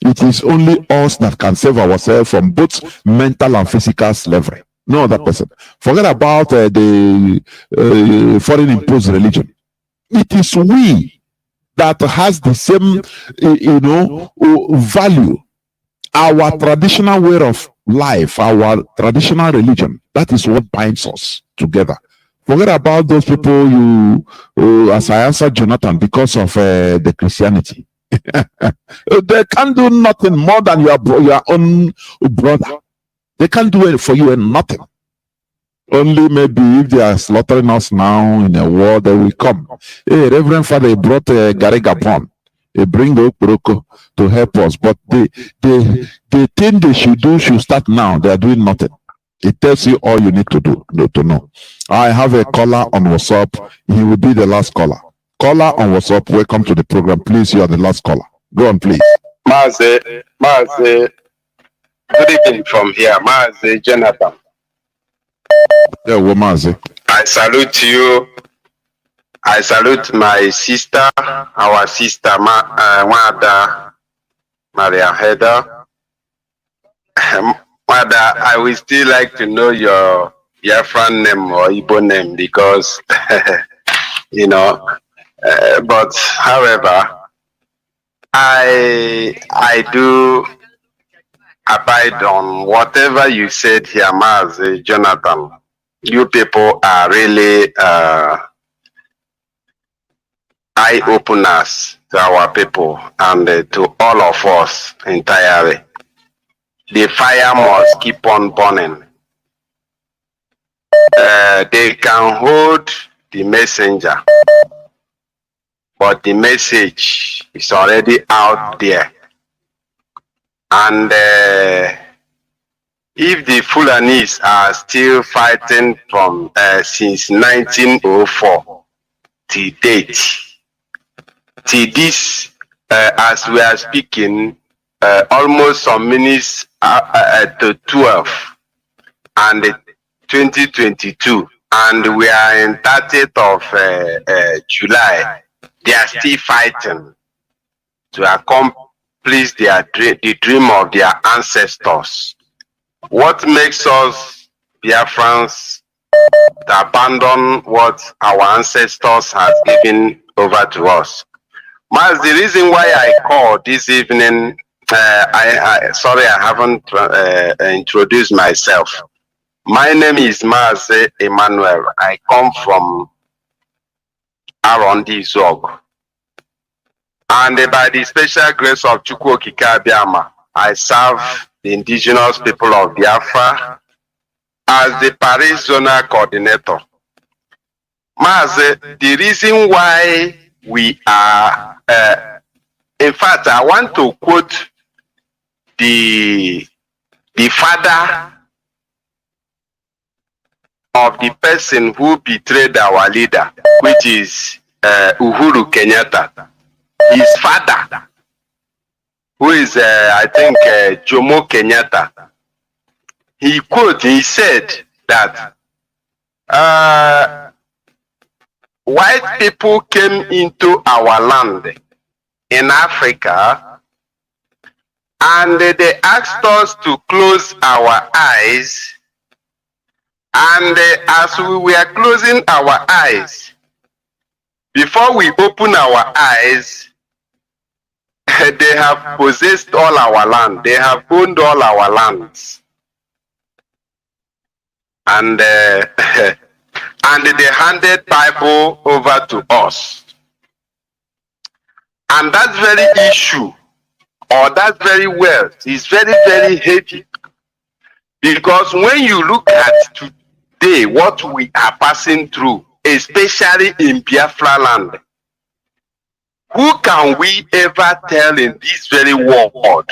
Speaker 8: It is only us that can save ourselves from both mental and physical slavery. No other person. Forget about the foreign imposed religion. It is we that has the same, value Our traditional way of life, our traditional religion, that is what binds us together. Forget about those people as I answered Jonathan, because of the Christianity. They can't do nothing more than your own brother. They can't do it for you and nothing. Only maybe if they are slaughtering us now in a war, they will come. Hey, Reverend Father, he brought Gary Gabon. They bring Oporoko to help us. But the thing they should do should start now. They are doing nothing. It tells you all you need to do to know. I have a caller on WhatsApp. He will be the last caller. Caller on WhatsApp, welcome to the program. Please, you are the last caller. Go on, please.
Speaker 17: Mazi, good evening from here. Mazi, Jonathan.
Speaker 8: Yeah, well, Mazi.
Speaker 17: I salute you. I salute my sister, our sister, Wada Maria Heather. Wada, I would still like to know your Biafran name or Igbo name because, you know, but however, I do abide on whatever you said here, Mazi, Jonathan. You people are really eye-openers to our people and to all of us entirely. The fire must keep on burning. They can hold the messenger, but the message is already out there. And if the Fulanis are still fighting from since 1904 to date, till this, as we are speaking, almost some minutes to 12 and 2022, and we are in 30th of July. They are still fighting to accomplish the dream of their ancestors. What makes us Biafrans to abandon what our ancestors have given over to us? Mas, the reason why I called this evening, sorry, I haven't introduced myself. My name is Mazi Emmanuel. I come from Arondi Zog. And by the special grace of Chukwu Okike Abiama, I serve the indigenous people of Biafra as the Paris Zonal Coordinator. Mazi, the reason why we are, in fact, I want to quote the father of the person who betrayed our leader, which is Uhuru Kenyatta. His father, who is, I think, Jomo Kenyatta. He said that white people came into our land in Africa and they asked us to close our eyes, and as we were closing our eyes, before we open our eyes, they have possessed all our land. They have owned all our lands. And and they handed Bible over to us. And that very issue, or that very wealth, is very, very heavy. Because when you look at today, what we are passing through, especially in Biafra land, who can we ever tell in this very world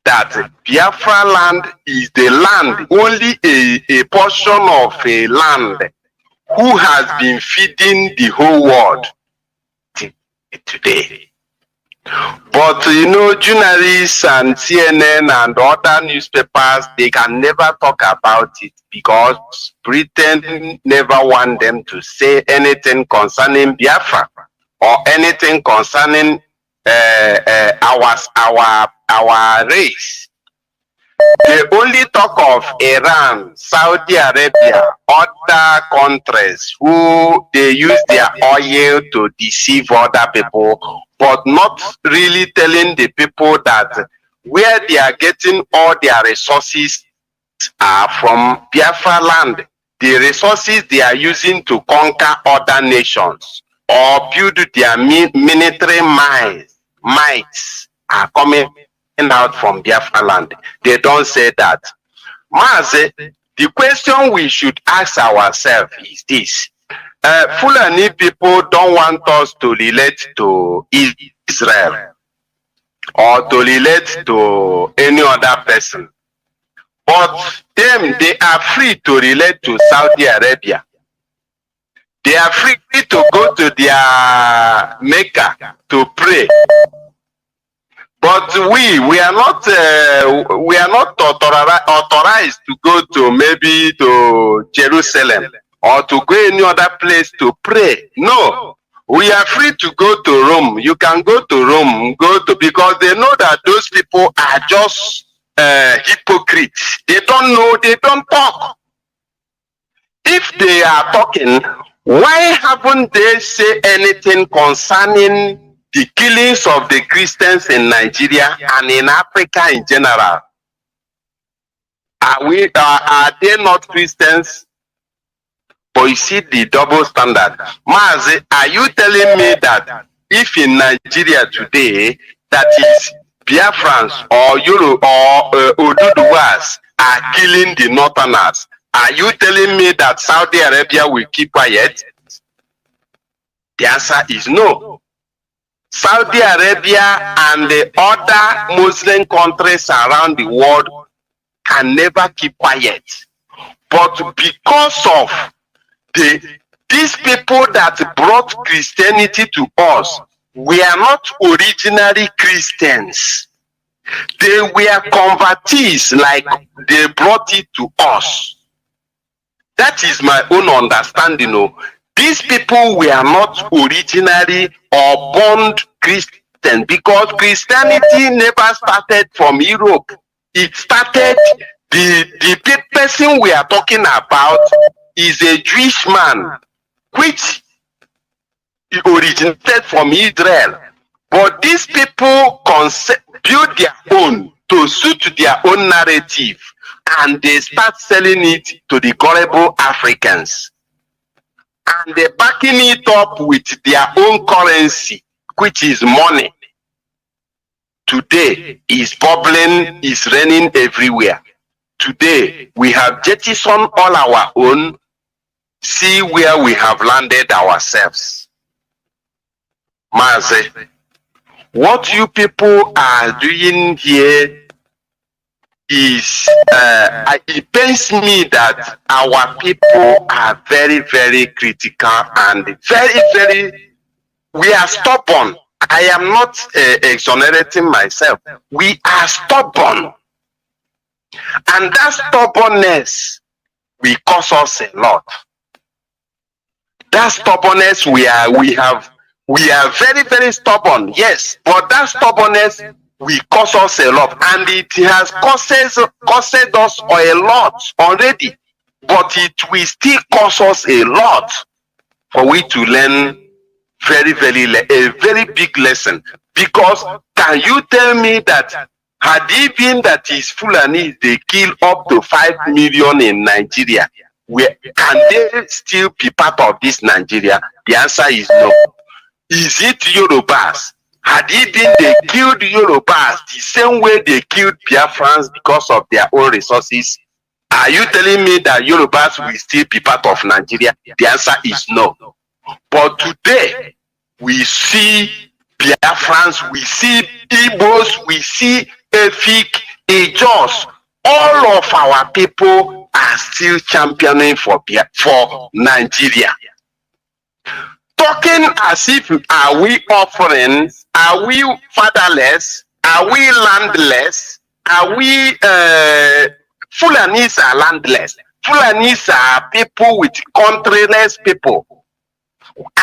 Speaker 17: that Biafra land is the land, only a portion of a land who has been feeding the whole world today? But you know, journalists and CNN and other newspapers, they can never talk about it because Britain never want them to say anything concerning Biafra or anything concerning our race. They only talk of Iran, Saudi Arabia, other countries who they use their oil to deceive other people, but not really telling the people that where they are getting all their resources are from Biafra land. The resources they are using to conquer other nations or build their military mights are coming out from Biafra land. They don't say that. Mazi, the question we should ask ourselves is this. Fulani people don't want us to relate to Israel or to relate to any other person. But them, they are free to relate to Saudi Arabia. They are free to go to their Mecca to pray. But we are not authorized to go to maybe to Jerusalem or to go any other place to pray. No, we are free to go to Rome. You can go to Rome, because they know that those people are just hypocrites. They don't know, they don't talk. If they are talking, why haven't they said anything concerning the killings of the Christians in Nigeria and in Africa in general? Are they not Christians? But you see the double standard. Mazi, are you telling me that if in Nigeria today, that is Biafrans or Oduduwas are killing the Northerners, are you telling me that Saudi Arabia will keep quiet? The answer is no. Saudi Arabia and the other Muslim countries around the world can never keep quiet. But because of these people that brought Christianity to us, we are not originally Christians. They were convertees, like they brought it to us. That is my own understanding. These people were not originally or born Christian, because Christianity never started from Europe. It started, the person we are talking about is a Jewish man, which originated from Israel. But these people build their own to suit their own narrative, and they start selling it to the gullible Africans. And they're backing it up with their own currency, which is money. Today is bubbling, is raining everywhere. Today we have jettisoned all our own. See where we have landed ourselves. Mazi, what you people are doing here is, it pains me that our people are very, very critical and very, very, we are stubborn. I am not exonerating myself. We are stubborn. And that stubbornness will cost us a lot. That stubbornness, we are very, very stubborn, yes, but that stubbornness will cost us a lot, and it has costed us a lot already, but it will still cost us a lot for we to learn a very big lesson. Because can you tell me that had it been that is Fulani, they kill up to 5 million in Nigeria, can they still be part of this Nigeria? The answer is no. Is it Yorubas? Had it been they killed Yorubas the same way they killed Biafrans because of their own resources? Are you telling me that Yorubas will still be part of Nigeria? The answer is no. But today, we see Biafrans, we see Igbos, we see Efik, Ijos. All of our people are still championing for Nigeria. Talking as if, are we offerings? Are we fatherless? Are we landless? Are we Fulanis are landless? Fulanis are people with countryless people.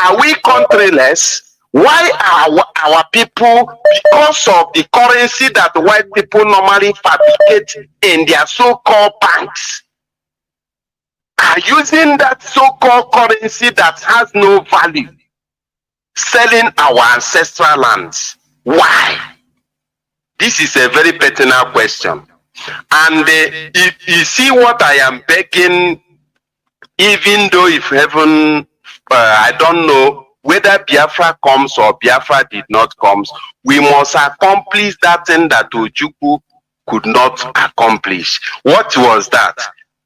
Speaker 17: Are we countryless? Why are our people, because of the currency that white people normally fabricate in their so-called banks, are using that so-called currency that has no value, selling our ancestral lands? Why? This is a very pertinent question. And if you see what I am begging, even though if heaven, I don't know whether Biafra comes or Biafra did not come, we must accomplish that thing that Ojukwu could not accomplish. What was that?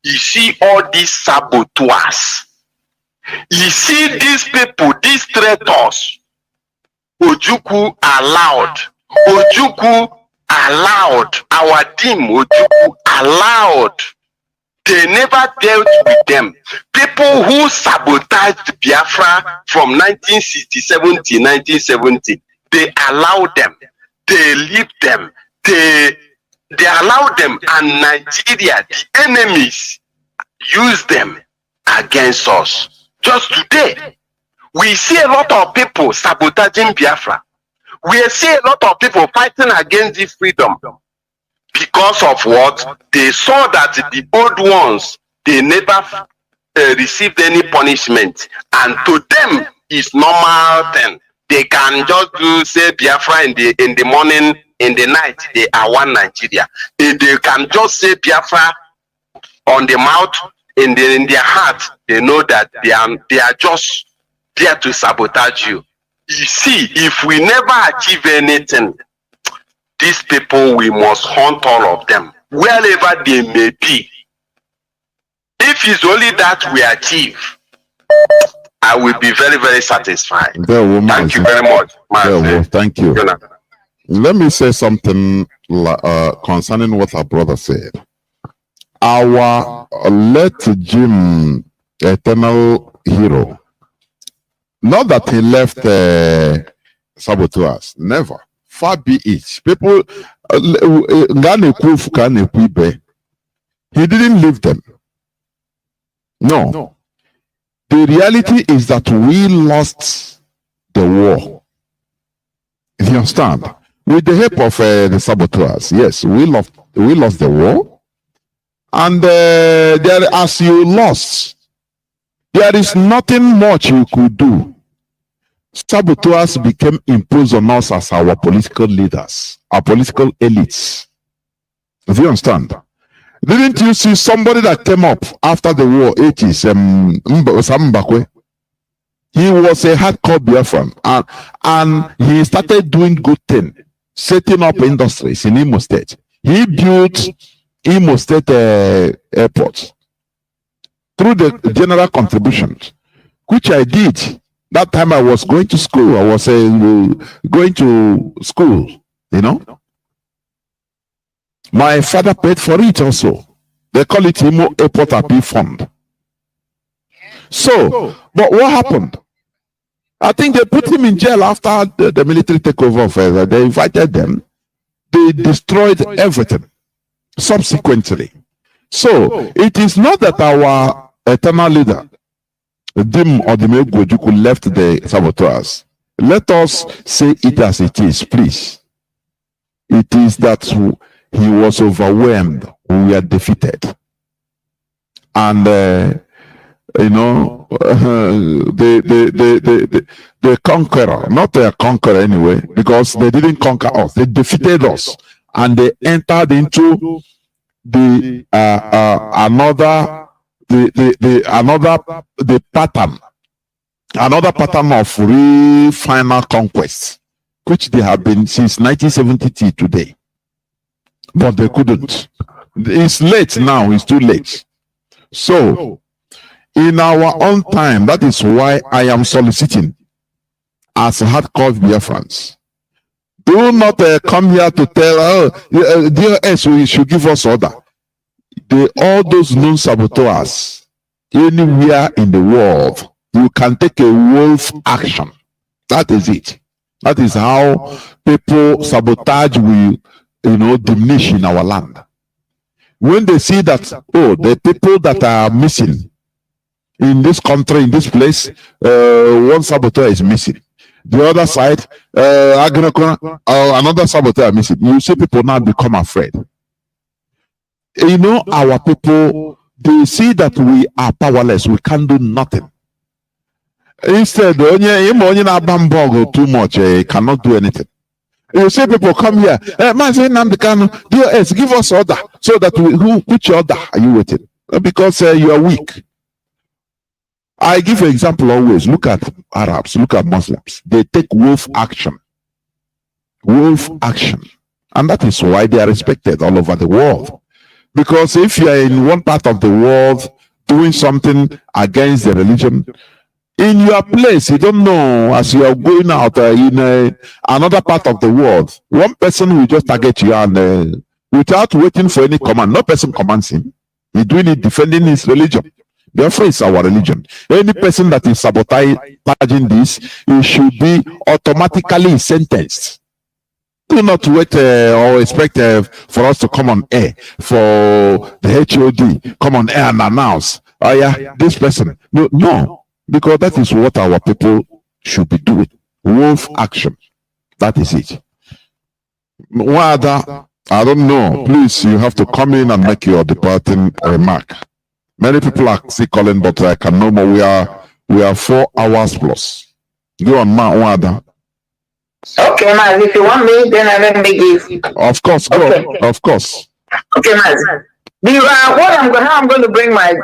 Speaker 17: You see all these saboteurs. You see these people, these traitors, Ojukwu allowed. Ojukwu allowed. Our team, Ojukwu allowed. They never dealt with them. People who sabotaged Biafra from 1967 to 1970, they allowed them. They leave them. They allowed them, and Nigeria, the enemies, use them against us. Just today, we see a lot of people sabotaging Biafra. We see a lot of people fighting against this freedom. Because of what? They saw that the old ones, they never received any punishment. And to them, it's normal thing. They can just do, say, Biafra in the morning, in the night, they are one Nigeria. They can just say Biafra on the mouth, in their heart, they know that they are just there to sabotage you. You see, if we never achieve anything, these people, we must hunt all of them, wherever they may be. If it's only that we achieve, I will be very, very satisfied. Thank you very much.
Speaker 8: Thank you. Let me say something concerning what our brother said. Our late Jim, eternal hero, not that he left saboteurs, never. Far be it. People, he didn't leave them. No. The reality is that we lost the war. You understand? With the help of the saboteurs, yes, we lost the war. And there, as you lost, there is nothing much you could do. Saboteurs became imposed on us as our political leaders, our political elites. Do you understand? Didn't you see somebody that came up after the war, 80s, he was a hardcore Biafran, and he started doing good things, setting up industries in Imo State. He built Imo State airport through the general contributions, which I did. That time I was going to school. I was going to school, you know. My father paid for it also. They call it Imo Airport Appeal Fund. So, but what happened? I think they put him in jail after the military takeover of they invited them. They destroyed everything subsequently. So, it is not that our eternal leader, Dim or the Ojukwu, left the saboteurs. Let us say it as it is, please. It is that he was overwhelmed. We were defeated. And, you know, the conqueror, not a conqueror anyway, because they didn't conquer us. They defeated us. And they entered into the pattern of final conquest, which they have been since 1970 till today. But they couldn't. It's late now, it's too late. So, in our own time, that is why I am soliciting as hardcore Biafrans. Do not come here to tell, dear S, you should give us order. All those known saboteurs, anywhere in the world, you can take a wolf action. That is it. That is how people sabotage will, you know, diminish in our land. When they see that, oh, the people that are missing in this country, in this place, one saboteur is missing. The other side, another saboteur is missing. You see people now become afraid. You know, our people, they see that we are powerless. We can't do nothing. Instead, too much, cannot do anything. You see people come here, Mazi Nnamdi Kanu, DOS, give us order so that which order are you waiting? Because you are weak. I give an example always. Look at Arabs, look at Muslims. They take wolf action. Wolf action. And that is why they are respected all over the world. Because if you are in one part of the world doing something against the religion, in your place, you don't know, as you are going out in another part of the world, one person will just target you and without waiting for any command, no person commands him. He's doing it, defending his religion. Therefore, it's our religion. Any person that is sabotaging this, he should be automatically sentenced. Do not wait or expect for us to come on air, for the HOD come on air and announce, oh yeah, this person. No, because that is what our people should be doing. Wolf action. That is it. What other? I don't know. Please, you have to come in and make your departing remark. Many people are still calling, but I can no more. We are 4 hours plus. Go on, ma. What other?
Speaker 9: Okay, Mazi, if you want me, then let me give.
Speaker 8: Of course, go. Okay. Of course.
Speaker 9: Okay, Mazi. How I'm going to bring my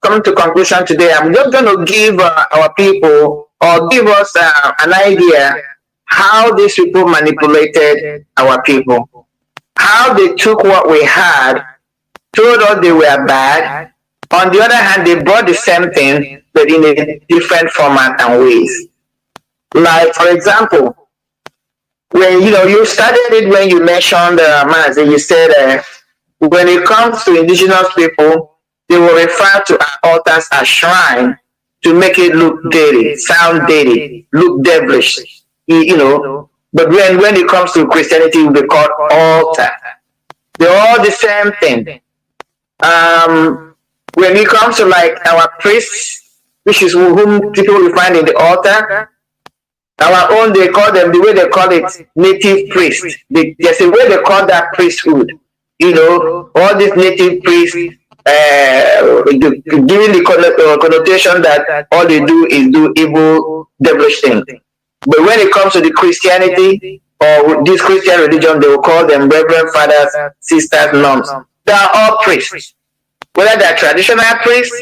Speaker 9: come to conclusion today. I'm just going to give our people or give us an idea how these people manipulated our people, how they took what we had, told us they were bad. On the other hand, they brought the same thing, but in a different format and ways. Like, for example, when you started it when you mentioned Mazi, you said when it comes to indigenous people, they will refer to our altars as shrine to make it look dirty, sound dirty, look devilish, But when it comes to Christianity, it will be called altar. They're all the same thing. When it comes to like our priests, which is whom people will find in the altar, our own, they call them, the way they call it, native priest. There's a way they call that priesthood. All these native priests, giving the connotation that all they do is do evil, devilish things. But when it comes to the Christianity or this Christian religion, they will call them reverend fathers, sisters, nuns. They are all priests. Whether they are traditional priests,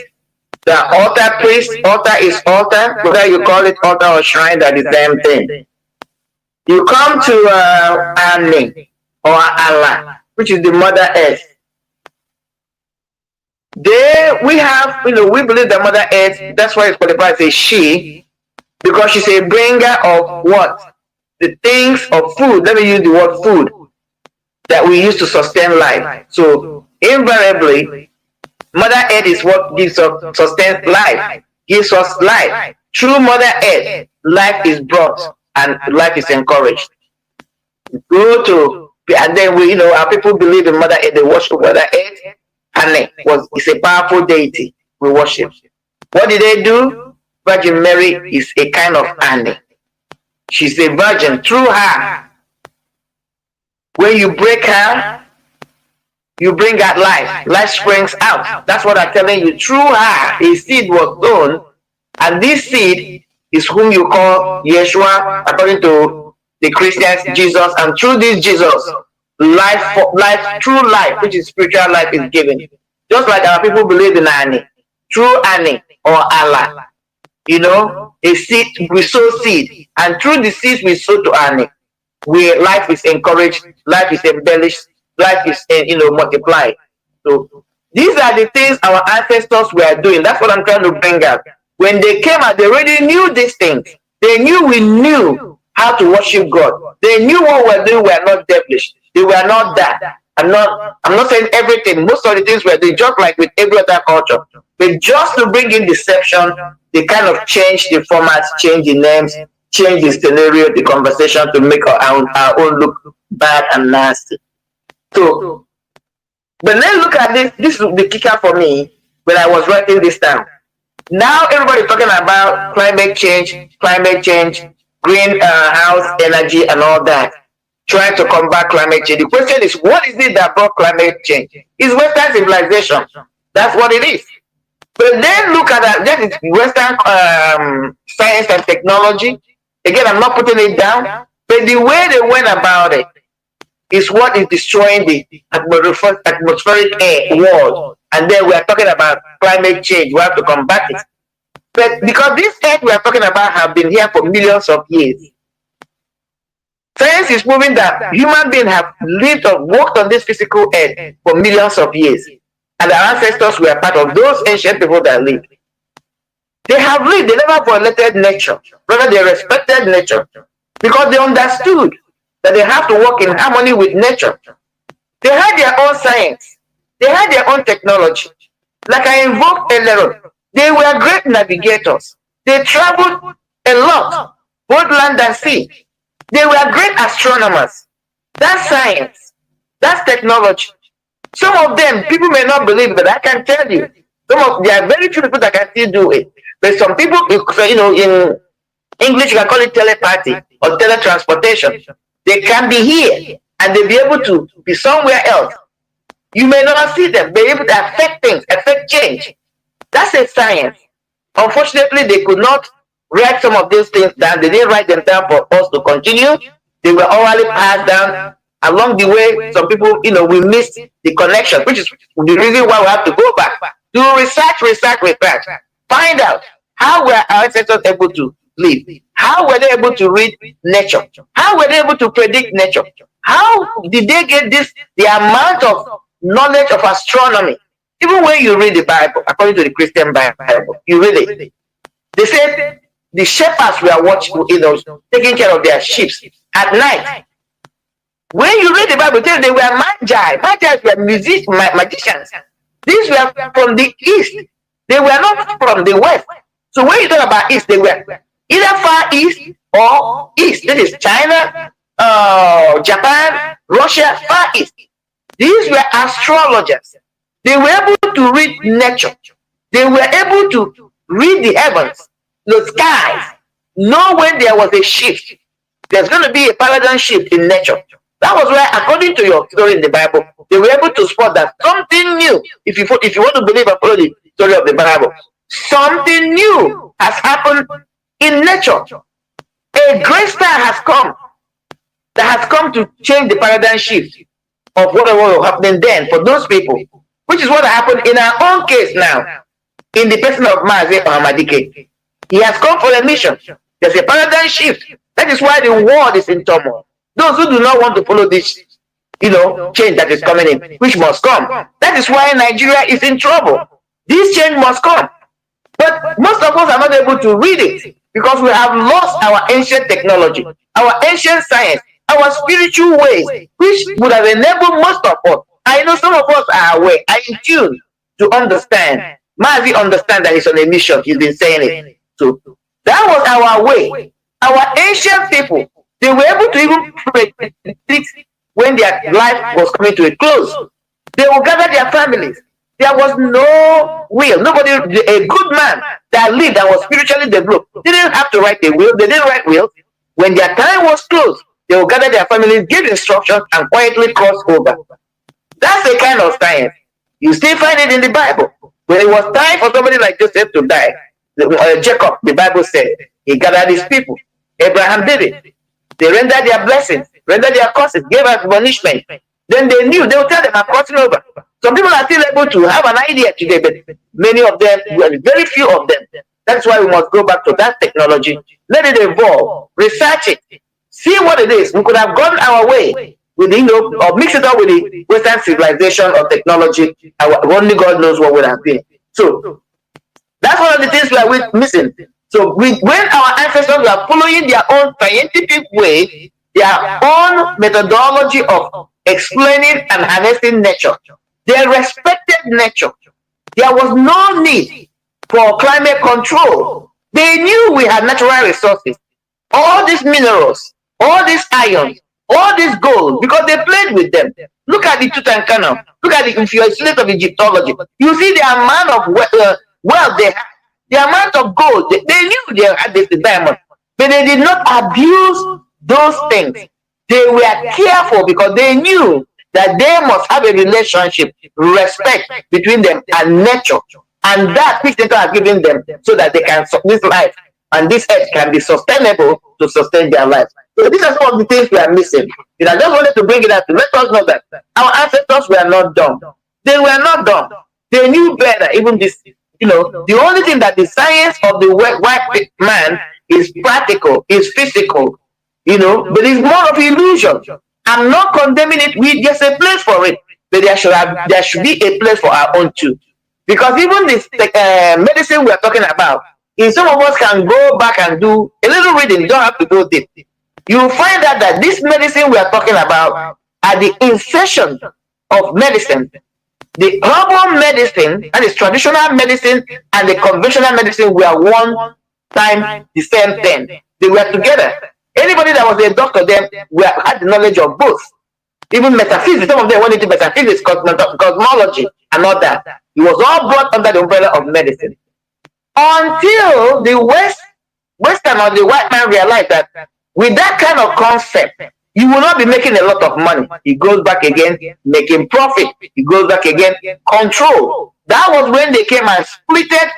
Speaker 9: the altar priest, altar is altar, whether you call it altar or shrine, that is the same thing. You come to Ani or Allah, which is the Mother Earth. We believe the Mother Earth, that's why it's qualified as a she, because she's a bringer of what? The things of food, let me use the word food, that we use to sustain life. So invariably, Mother Earth is what gives us, sustains life, gives us life. Through Mother Earth, life is brought and life is encouraged. And then our people believe in Mother Earth, they worship Mother Earth, and it's a powerful deity we worship. What did they do? Virgin Mary is a kind of Annie. She's a virgin. Through her, when you break her, you bring out life. Life springs out. That's what I'm telling you. Through her, a seed was sown, and this seed is whom you call Yeshua, according to the Christians, Jesus. And through this Jesus, true life, which is spiritual life, is given. Just like our people believe in Annie, through Annie or Allah, a seed, we sow seed, and through the seeds we sow to Annie, life is encouraged, life is embellished, life is multiplied. So these are the things our ancestors were doing. That's what I'm trying to bring up. When they came out, they already knew these things. They knew we knew how to worship God. They knew what we're doing were not devilish. They were not that. I'm not saying everything. Most of the things were doing, just like with every other culture. But just to bring in deception, they kind of change the formats, change the names, change the scenario, the conversation to make our own look bad and nasty. So, but then look at this. This is the kicker for me when I was writing this down. Now everybody's talking about climate change, greenhouse energy, and all that, trying to combat climate change. The question is, what is it that brought climate change? It's Western civilization. That's what it is. But then look at that. That is Western science and technology. Again, I'm not putting it down. But the way they went about it is what is destroying the atmospheric air world. And then we are talking about climate change. We have to combat it. But because this earth we are talking about have been here for millions of years, science is proving that human beings have lived or walked on this physical earth for millions of years. And our ancestors were part of those ancient people that lived. They have lived, they never violated nature. Rather, they respected nature because they understood that they have to work in harmony with nature. They had their own science. They had their own technology. Like I invoked earlier on, they were great navigators. They traveled a lot, both land and sea. They were great astronomers. That's science. That's technology. Some of them, people may not believe, but I can tell you, there are very few people that can still do it. But some people, you know, in English, you can call it telepathy or teletransportation. They can be here and they'll be able to be somewhere else. You may not see them, be able to affect things, affect change. That's a science. Unfortunately, they could not write some of those things down. They didn't write them down for us to continue. They were orally passed down. Along the way, some people, you know, we missed the connection, which is the reason why we have to go back. Do research. Find out how were our ancestors able to live? How were they able to read nature? How were they able to predict nature? How did they get this, the amount of knowledge of astronomy? Even when you read the Bible, according to the Christian Bible, you read it. They said the shepherds were watching, you know, taking care of their sheep at night. When you read the Bible, they were magi. Magi were magicians. These were from the east. They were not from the west. So when you talk about east, they were either far east or east. This is China, Japan, Russia, far east. These were astrologers. They were able to read nature. They were able to read the heavens, the skies, know when there was a shift. There's going to be a paradigm shift in nature. That was why, according to your story in the Bible, they were able to spot that something new, if you want to believe and follow the story of the Bible, something new has happened in nature. A great star has come that has come to change the paradigm shift of whatever was happening then for those people, which is what happened in our own case now, in the person of Mazi or Amadike. He has come for a mission. There's a paradigm shift. That is why the world is in turmoil. Those who do not want to follow this, you know, change that is coming in, which must come. That is why Nigeria is in trouble. This change must come. But most of us are not able to read it because we have lost our ancient technology, our ancient science, our spiritual ways, which would have enabled most of us. I know some of us are aware, are in tune to understand. Mazi understand that he's on a mission. He's been saying it. So that was our way. Our ancient people, they were able to even predict when their life was coming to a close. They will gather their families. There was no will. Nobody, a good man that lived and was spiritually developed, didn't have to write a will. They didn't write will. When their time was closed, they will gather their families, give instructions, and quietly cross over. That's the kind of science. You still find it in the Bible. When it was time for somebody like Joseph to die, Jacob, the Bible said, he gathered his people. Abraham did it. They rendered their blessings, rendered their curses, gave admonishment. Then they knew, they would tell them, I'm crossing over. Some people are still able to have an idea today, but many of them, very few of them. That's why we must go back to that technology. Let it evolve, research it, see what it is. We could have gone our way with, you know, or mix it up with the Western civilization or technology. Only God knows what would have been. So that's one of the things we are missing. So when our ancestors were following their own scientific way, their own methodology of explaining and harnessing nature, they respected nature. There was no need for climate control. They knew we had natural resources, all these minerals, all these iron, all this gold, because they played with them. Look at the Tutankhamun. Look at if you're a student of Egyptology, you see the amount of wealth they had. The amount of gold, they knew they had this diamond, but they did not abuse those things. They were careful because they knew that they must have a relationship, respect between them and nature. And that which nature has given them so that they can, this life and this earth can be sustainable
Speaker 13: to sustain their lives. So these are some of the things we are missing. And I just wanted to bring it up to let us know that our ancestors were not dumb. They were not dumb. They knew better. Even this, the only thing that the science of the white man is practical, is physical, but it's more of illusion. I'm not condemning it. There's a place for it, but there should be a place for our own too. Because even this medicine we're talking about, if some of us can go back and do a little reading, you don't have to go deep. You'll find out that this medicine we are talking about are the insertion of medicine. The herbal medicine, that is traditional medicine, and the conventional medicine were one time the same thing. They were together. Anybody that was a doctor then had the knowledge of both. Even metaphysics, some of them went into metaphysics, cosmology, and all that. It was all brought under the umbrella of medicine. Until the Western or the white man realized that with that kind of concept, you will not be making a lot of money. It goes back again, making profit. It goes back again, control. That was when they came and splitted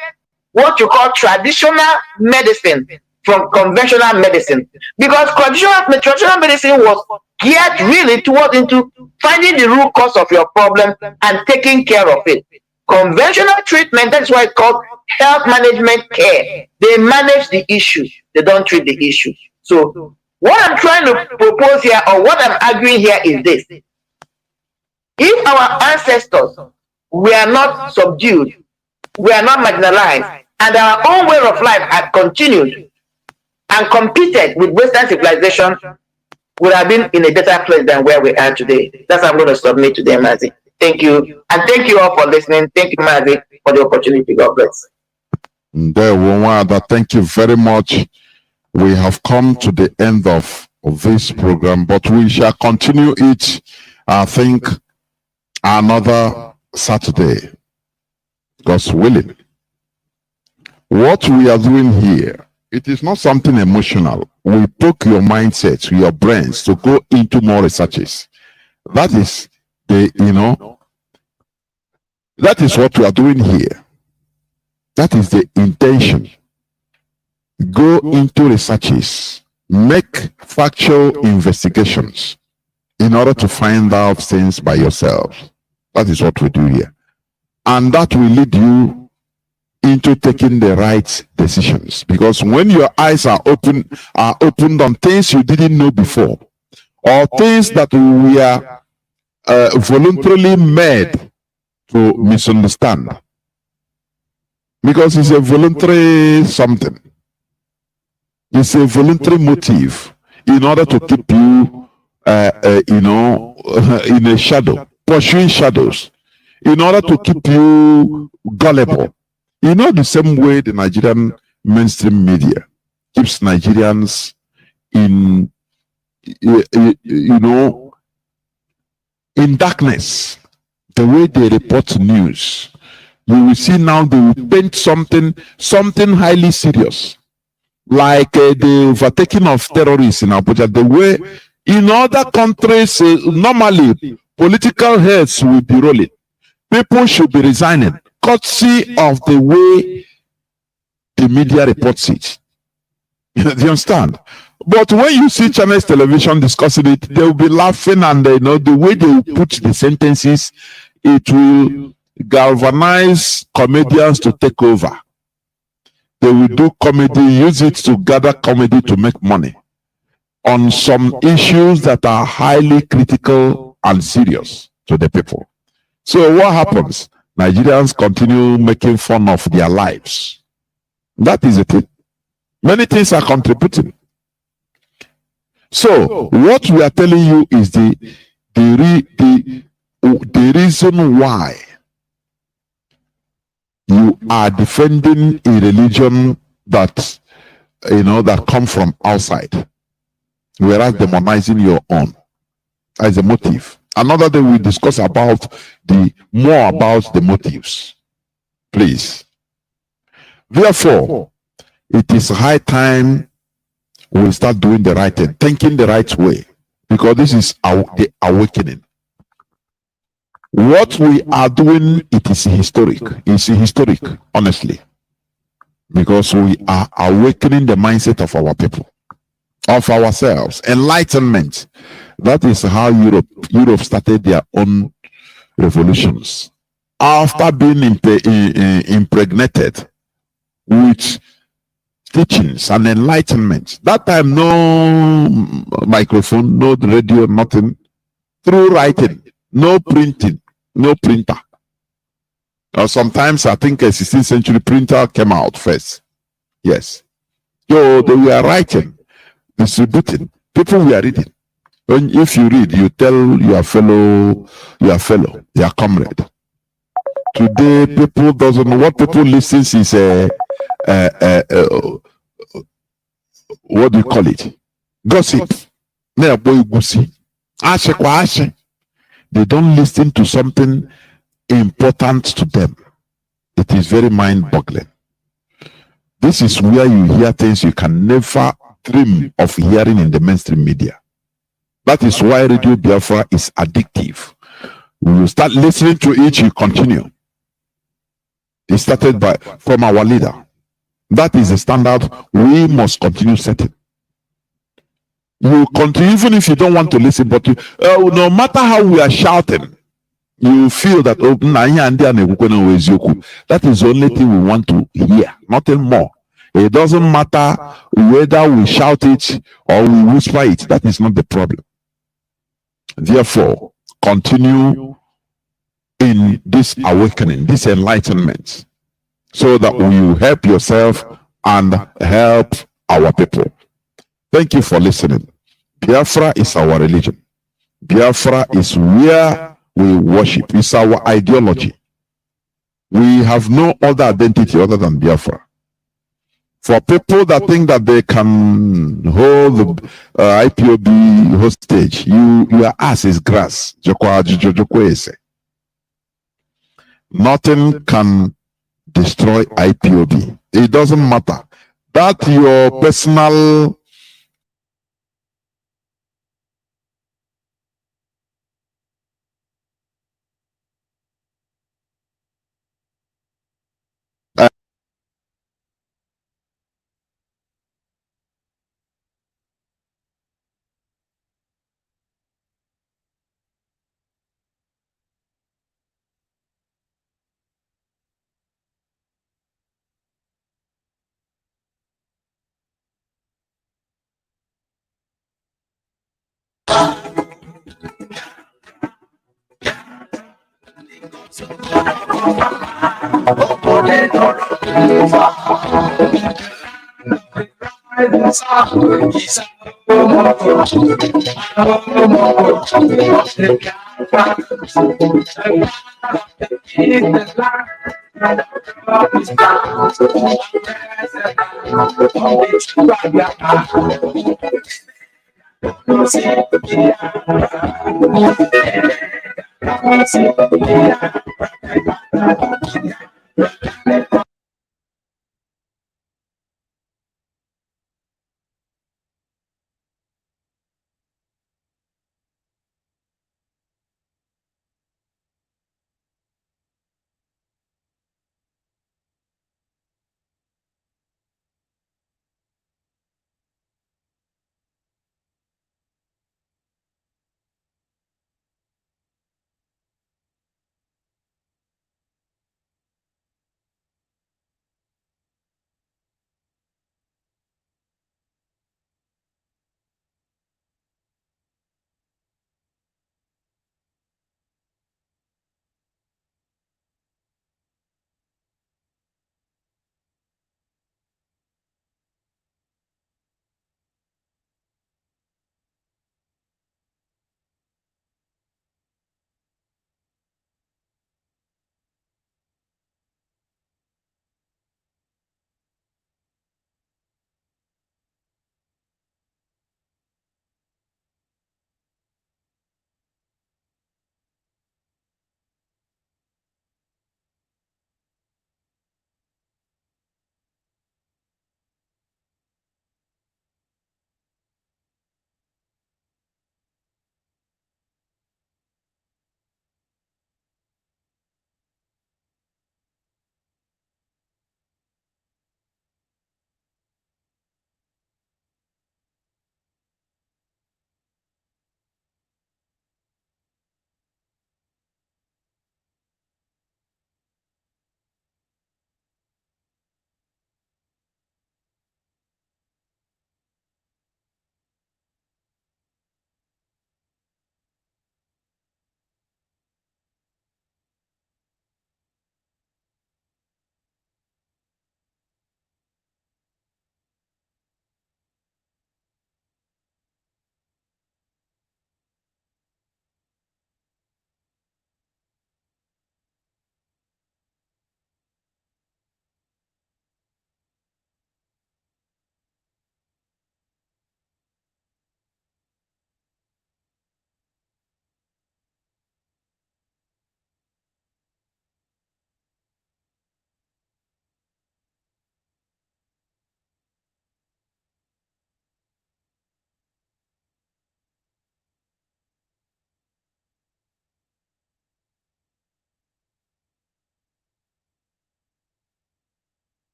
Speaker 13: what you call traditional medicine from conventional medicine. Because traditional medicine was geared really towards into finding the root cause of your problem and taking care of it. Conventional treatment, that's why it's called health management care. They manage the issue. They don't treat the issue. So what I'm trying to propose here, or what I'm arguing here, is this. If our ancestors were not subdued, were not marginalized, and our own way of life had continued and competed with Western civilization, would have been in a better place than where we are today. That's what I'm going to submit today, Mazi. Thank you. And thank you all for listening. Thank you, Mazi, for the opportunity. God bless.
Speaker 8: Thank you very much. We have come to the end of this program, but we shall continue it, I think, another Saturday, God's willing. What we are doing here, it is not something emotional. We poke your mindsets, your brains to go into more researches. That is that is what we are doing here. That is the intention. Go into researches, make factual investigations in order to find out things by yourself. That is what we do here. And that will lead you into taking the right decisions. Because when your eyes are opened on things you didn't know before, or things that we are voluntarily made to misunderstand, because it's a voluntary something. It's a voluntary motive in order to keep you, in a shadow, pursuing shadows, in order to keep you gullible. The same way the Nigerian mainstream media keeps Nigerians in, in darkness. The way they report news, you will see now they will paint something highly serious, like the overtaking of terrorists in Abuja. The way in other countries, normally political heads will be rolling. People should be resigning, courtesy of the way the media reports it. Do you understand? But when you see Chinese television discussing it, they will be laughing, and the way they will put the sentences, it will galvanize comedians to take over. They will do comedy, use it to gather comedy to make money on some issues that are highly critical and serious to the people. So what happens? Nigerians continue making fun of their lives. That is it. Many things are contributing. So what we are telling you is the reason why you are defending a religion that that come from outside, whereas demonizing your own as a motive. Another day we discuss about more about the motives, please. Therefore, it is high time we start doing the right thing, thinking the right way, because this is the awakening. What we are doing, it is historic. It's historic, honestly, because we are awakening the mindset of our people. of ourselves. Enlightenment. That is how Europe started their own revolutions. After being impregnated with teachings and enlightenment. That time, no microphone, no radio, nothing. Through writing, no printing, no printer. Sometimes I think a 16th century printer came out first. Yes. So they were writing, distributing. People were reading. When if you read, you tell your fellow, your comrade. Today, people doesn't know what people listen is what do you call it? Gossip. They don't listen to something important to them. It is very mind-boggling. This is where you hear things you can never dream of hearing in the mainstream media. That is why Radio Biafra is addictive. When you start listening to it, you continue. It started from our leader. That is the standard we must continue setting. You continue even if you don't want to listen, but no matter how we are shouting, you feel that that is the only thing we want to hear, nothing more. It doesn't matter whether we shout it or we whisper it. That is not the problem. Therefore, continue in this awakening, this enlightenment, so that you help yourself and help our people. Thank you for listening. Biafra is our religion. Biafra is where we worship. It's our ideology. We have no other identity other than Biafra. For people that think that they can hold the IPOB hostage, your ass is grass. Nothing can destroy IPOB. It doesn't matter. That your personal